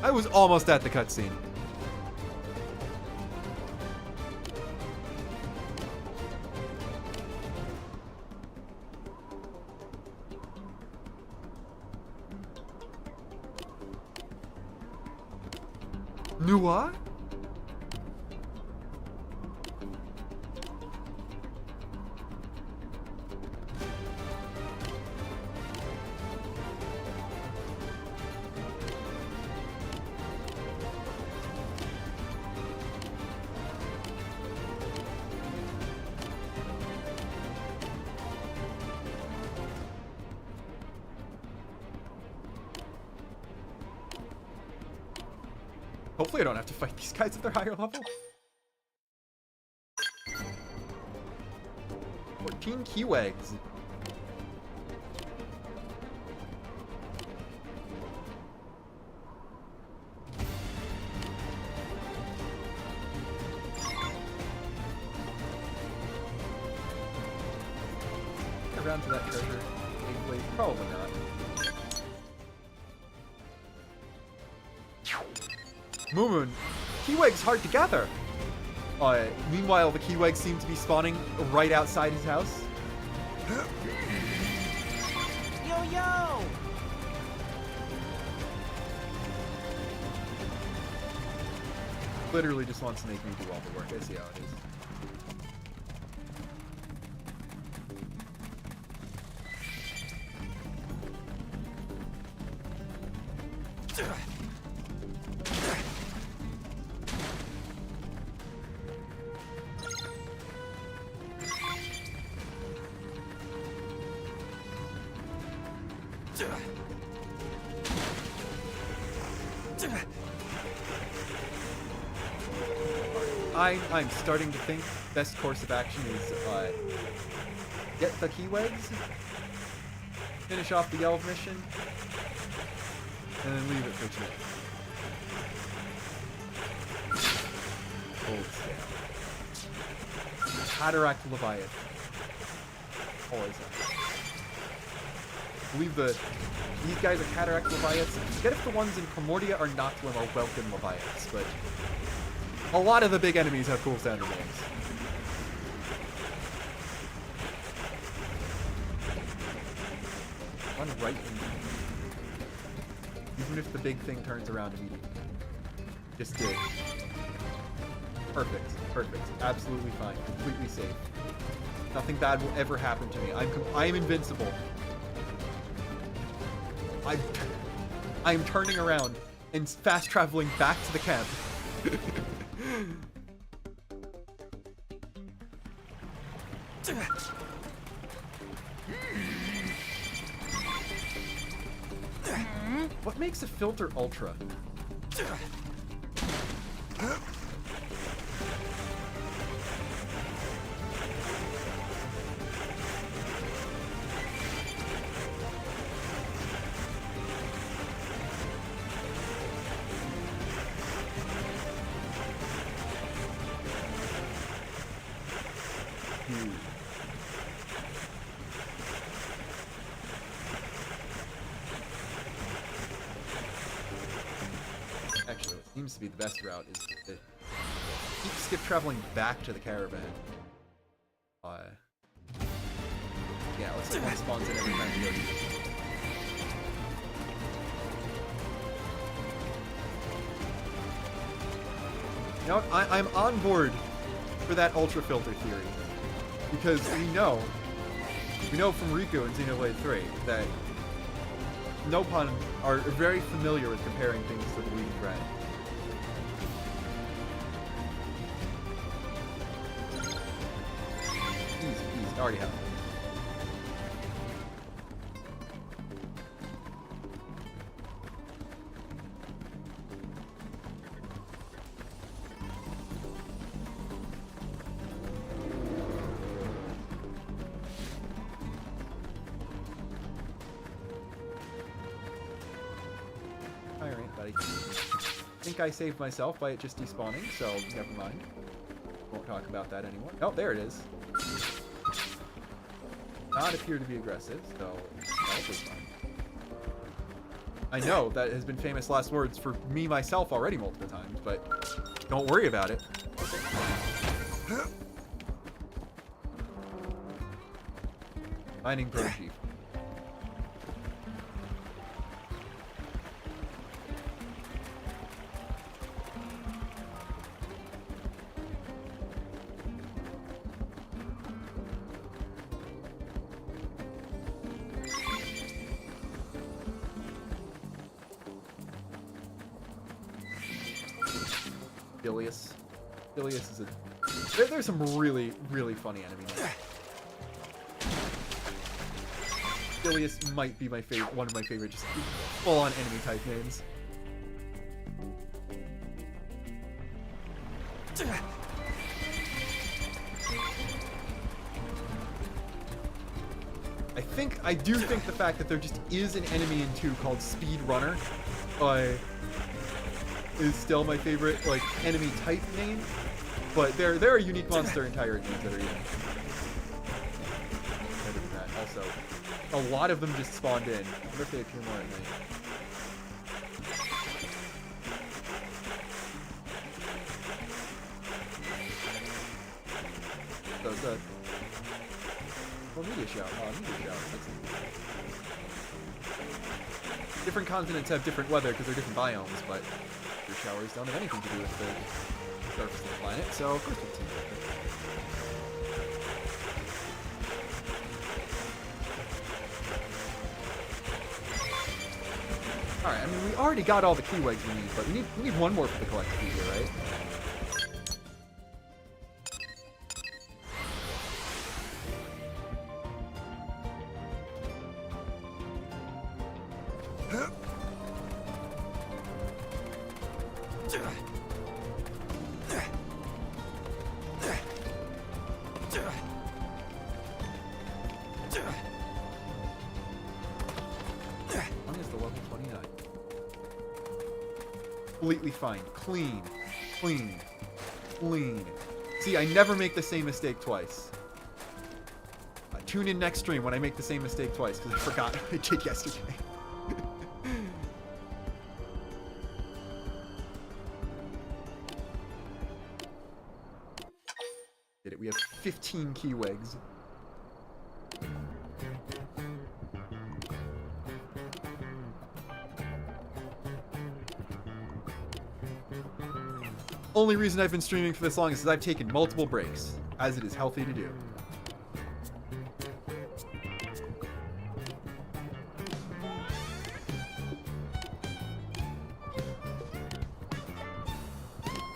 I was almost at the cutscene. Nua? Hopefully I don't have to fight these guys at their higher level. 14 Keywags. Around to that treasure. Probably not. Moomoon, Keywags hard to gather. Meanwhile, the Keywags seem to be spawning right outside his house. Yo, yo! Literally just wants to make me do all the work. I see how it is. I'm starting to think best course of action is get the Keywags, finish off the Yelv mission, and then leave it for tonight. Hold Cataract Leviathan. Always have. I believe these guys are Cataract Leviathans. I forget if the ones in Primordia are Noctilum or Welkin Leviathans, but a lot of the big enemies have cool sounding names. Run right into me. Even if the big thing turns around immediately. Just did. Perfect. Perfect. Absolutely fine. Completely safe. Nothing bad will ever happen to me. I'm invincible. I'm turning around and fast traveling back to the camp. What makes a filter ultra? Actually, what seems to be the best route is to skip traveling back to the caravan. Yeah, let's like one spawns in every time we go to. You know what? I'm on board for that ultra filter theory. Because we know from Riku and Xenoblade 3 that Nopon are very familiar with comparing things to the Bleeding Red. Easy, already have it. I think I saved myself by it just despawning, so never mind. Won't talk about that anymore. Oh, there it is. Not appear to be aggressive, so probably fine. I know that has been famous last words for me myself already multiple times, but don't worry about it. Mining Pro Chief. Ilias is a... There's some really, really funny enemy names. Ilias might be my favorite, one of my favorite just full-on enemy type names. I do think the fact that there just is an enemy in 2 called Speed Runner is still my favorite, like, enemy type name. But there are unique monster and tyrant names that are even better than that. Also, a lot of them just spawned in. I wonder if they appear more at night. So it's a... Well, meteor shower. Oh, meteor shower. Different continents have different weather because they're different biomes, but meteor showers don't have anything to do with the surface of the planet, so of course it's Alright, I mean, we already got all the key wigs we need, but we need one more for the collector here, right? Completely fine. Clean. Clean. Clean. See, I never make the same mistake twice. Tune in next stream when I make the same mistake twice, because I forgot I did yesterday. Did it? We have 15 keywigs. Only reason I've been streaming for this long is because I've taken multiple breaks, as it is healthy to do.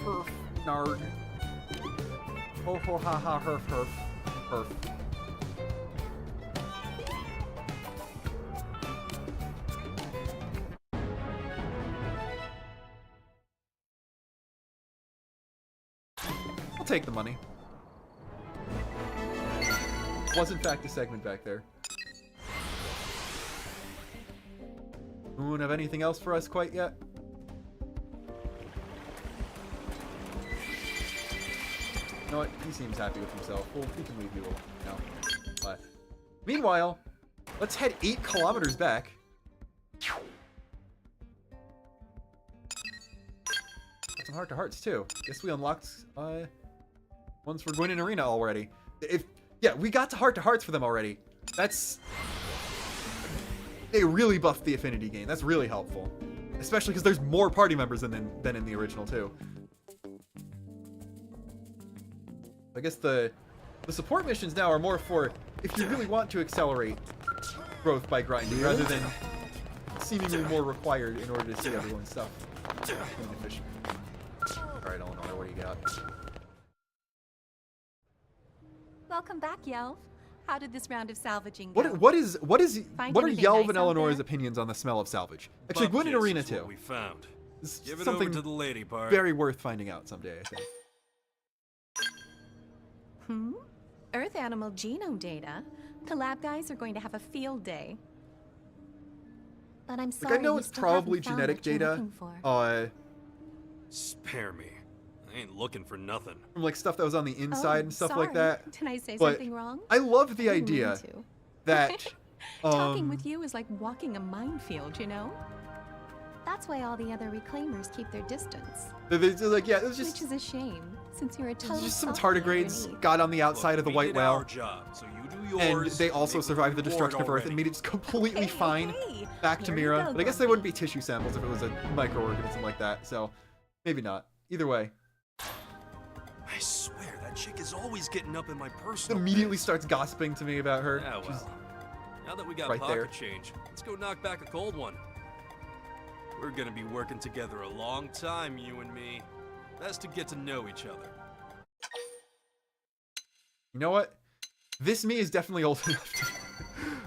Herf, narg. Ho ho ha ha herf herf. Herf. I'll take the money. Was in fact a segment back there. Who have anything else for us quite yet? You know what? He seems happy with himself. Well, we can leave you now. But meanwhile, let's head 8 kilometers back. Got some heart to hearts too. Guess we unlocked ones for Gwyn and Arena already. Yeah, we got to heart to hearts for them already. They really buffed the affinity gain. That's really helpful, especially because there's more party members than in the original too. I guess the support missions now are more for if you really want to accelerate growth by grinding, rather than seemingly more required in order to see everyone's stuff. Alright, Eleanor, what do you got? Welcome back, Yelv. How did this round of salvaging go? What are anything Yelv nice and out Eleanor's there? opinions on the smell of salvage? Actually, Gwyn and Bupkis Arena is what too. we found. This is Give it something over to the lady part. very worth finding out someday, I think. Earth animal genome data. The lab guys are going to have a field day. But I'm sorry. Like, I know you it's still probably haven't found genetic what you're data. looking for. Spare me. I ain't looking for nothing. From like stuff that was on the inside and stuff like sorry. that. Did I say But something wrong? I love the I didn't mean idea to. that Talking with you is like walking a minefield, you know? That's why all the other reclaimers keep their distance. there's like, yeah, it was Which just is a shame, since you're a total just some software tardigrades underneath. got on the outside of the we white did whale, our job, so you do and yours, they also make a survived the reward destruction of Earth already. and made it completely fine okay. back to Here you Mira. go, But I guess they Grumpy. wouldn't be tissue samples if it was a microorganism like that, so maybe not. Either way, I swear, that chick is always getting up in my personal immediately biz. starts gossiping to me about her. Yeah, She's- well. Now that we got right pocket there. change, let's go knock back a cold one. We're gonna be working together a long time, you and me. Best to get to know each other. You know what? This me is definitely old enough.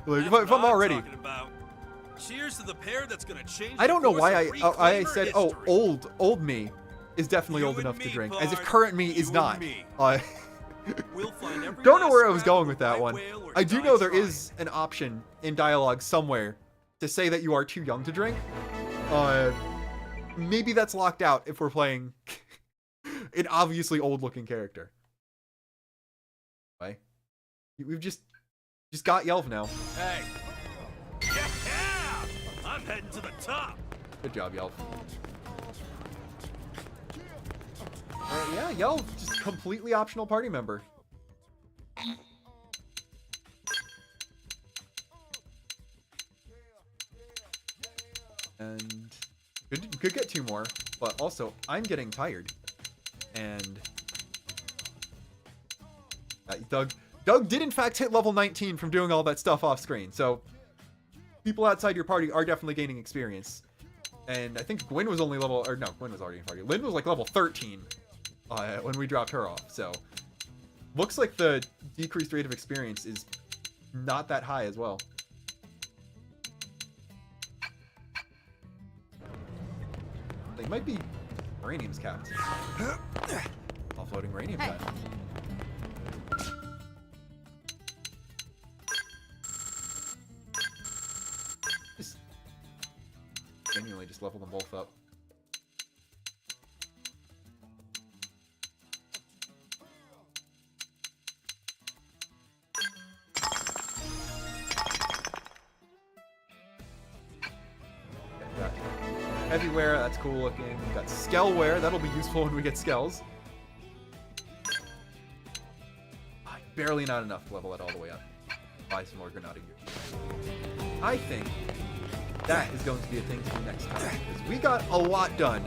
Like, That's if what I'm already, talking about. Cheers to the pair that's gonna change. I don't know the why course of I reclaimer said, oh, history. old me is definitely You old and enough to me, drink, as if Bard. current me You is and not. me. We'll find every Don't know last where I was scrap going of with the that right one. whale or I do die know there trying. is an option in dialogue somewhere to say that you are too young to drink. Maybe that's locked out if we're playing an obviously old-looking character. Right? We've just got Yelv now. Hey. Yeah! I'm heading to the top. Good job, Yelv. Yeah, Yelv, just completely optional party member. And could get 2 more, but also I'm getting tired. And Doug did in fact hit level 19 from doing all that stuff off screen. So people outside your party are definitely gaining experience. And I think Gwyn was only level, or no, Gwyn was already in party. Lynn was like level 13 when we dropped her off. So looks like the decreased rate of experience is not that high as well. They might be uranium's capped. Offloading uranium time. Just genuinely just level them both up. Heavyware, that's cool looking. We got Skellware, that'll be useful when we get Skells. Barely not enough to level it all the way up. Buy some more Granada gear. I think that is going to be a thing to do next time, because we got a lot done,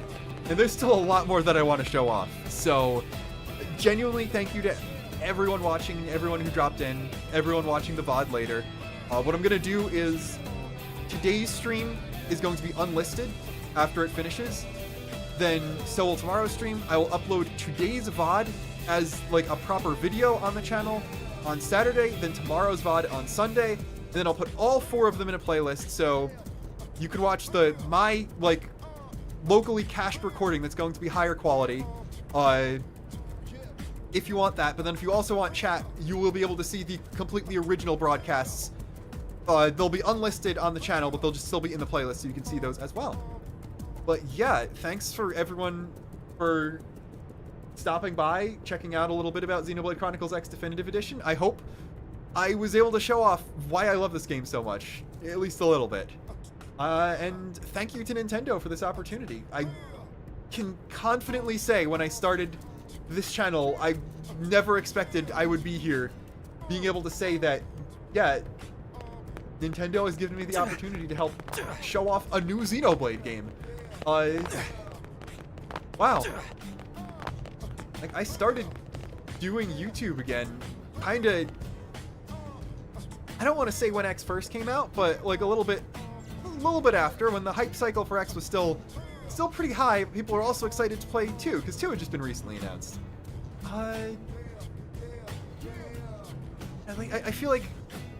and there's still a lot more that I want to show off. So, genuinely thank you to everyone watching, everyone who dropped in, everyone watching the VOD later. What I'm going to do is, today's stream is going to be unlisted after it finishes. Then, so will tomorrow's stream. I will upload today's VOD as like a proper video on the channel on Saturday, then tomorrow's VOD on Sunday. Then I'll put all 4 of them in a playlist, so you can watch my like locally cached recording that's going to be higher quality, if you want that. But then if you also want chat, you will be able to see the completely original broadcasts. They'll be unlisted on the channel, but they'll just still be in the playlist, so you can see those as well. But yeah, thanks for everyone for stopping by, checking out a little bit about Xenoblade Chronicles X Definitive Edition. I hope I was able to show off why I love this game so much, at least a little bit. And thank you to Nintendo for this opportunity. I can confidently say when I started this channel, I never expected I would be here, being able to say that, yeah, Nintendo has given me the opportunity to help show off a new Xenoblade game. Wow. Like, I started doing YouTube again, kinda, I don't want to say when X first came out, but like a little bit after, when the hype cycle for X was still pretty high. People were also excited to play 2, because 2 had just been recently announced. I feel like,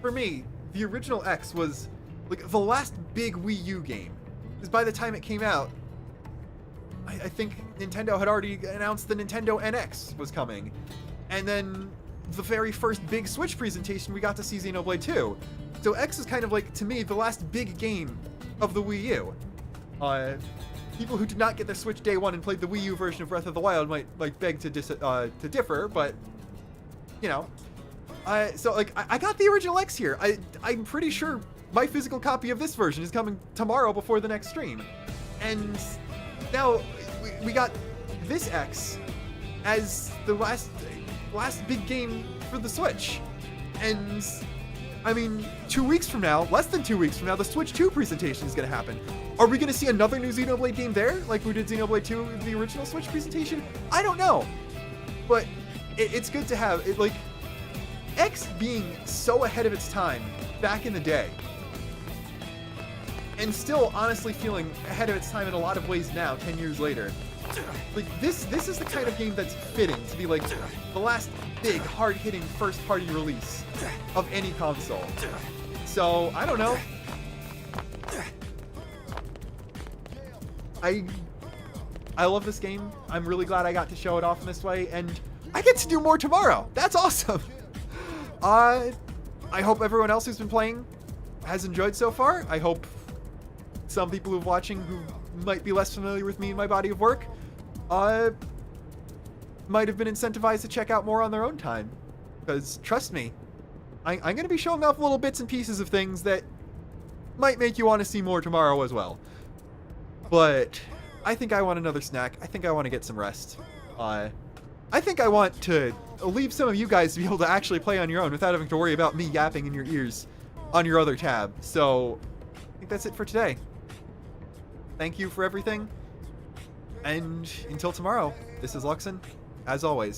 for me, the original X was like the last big Wii U game, because by the time it came out, I think Nintendo had already announced the Nintendo NX was coming. And then the very first big Switch presentation, we got to see Xenoblade 2. So X is kind of like, to me, the last big game of the Wii U. People who did not get their Switch day one and played the Wii U version of Breath of the Wild might like beg to differ, but you know. So like, I got the original X here. I'm pretty sure my physical copy of this version is coming tomorrow before the next stream. And now we got this X as the last big game for the Switch. And I mean, 2 weeks from now, less than 2 weeks from now, the Switch 2 presentation is going to happen. Are we going to see another new Xenoblade game there, like we did Xenoblade 2 with the original Switch presentation? I don't know. But it's good to have it, like, X being so ahead of its time back in the day, and still honestly feeling ahead of its time in a lot of ways now, 10 years later. Like, this is the kind of game that's fitting to be like the last big, hard-hitting first-party release of any console. So, I don't know. I love this game. I'm really glad I got to show it off in this way, and I get to do more tomorrow. That's awesome. I hope everyone else who's been playing has enjoyed so far. I hope some people who've watching who might be less familiar with me and my body of work might have been incentivized to check out more on their own time. Because trust me, I'm going to be showing off little bits and pieces of things that might make you want to see more tomorrow as well. But I think I want another snack. I think I want to get some rest. I think I want to leave some of you guys to be able to actually play on your own without having to worry about me yapping in your ears on your other tab. So I think that's it for today. Thank you for everything. And until tomorrow, this is Luxon, as always.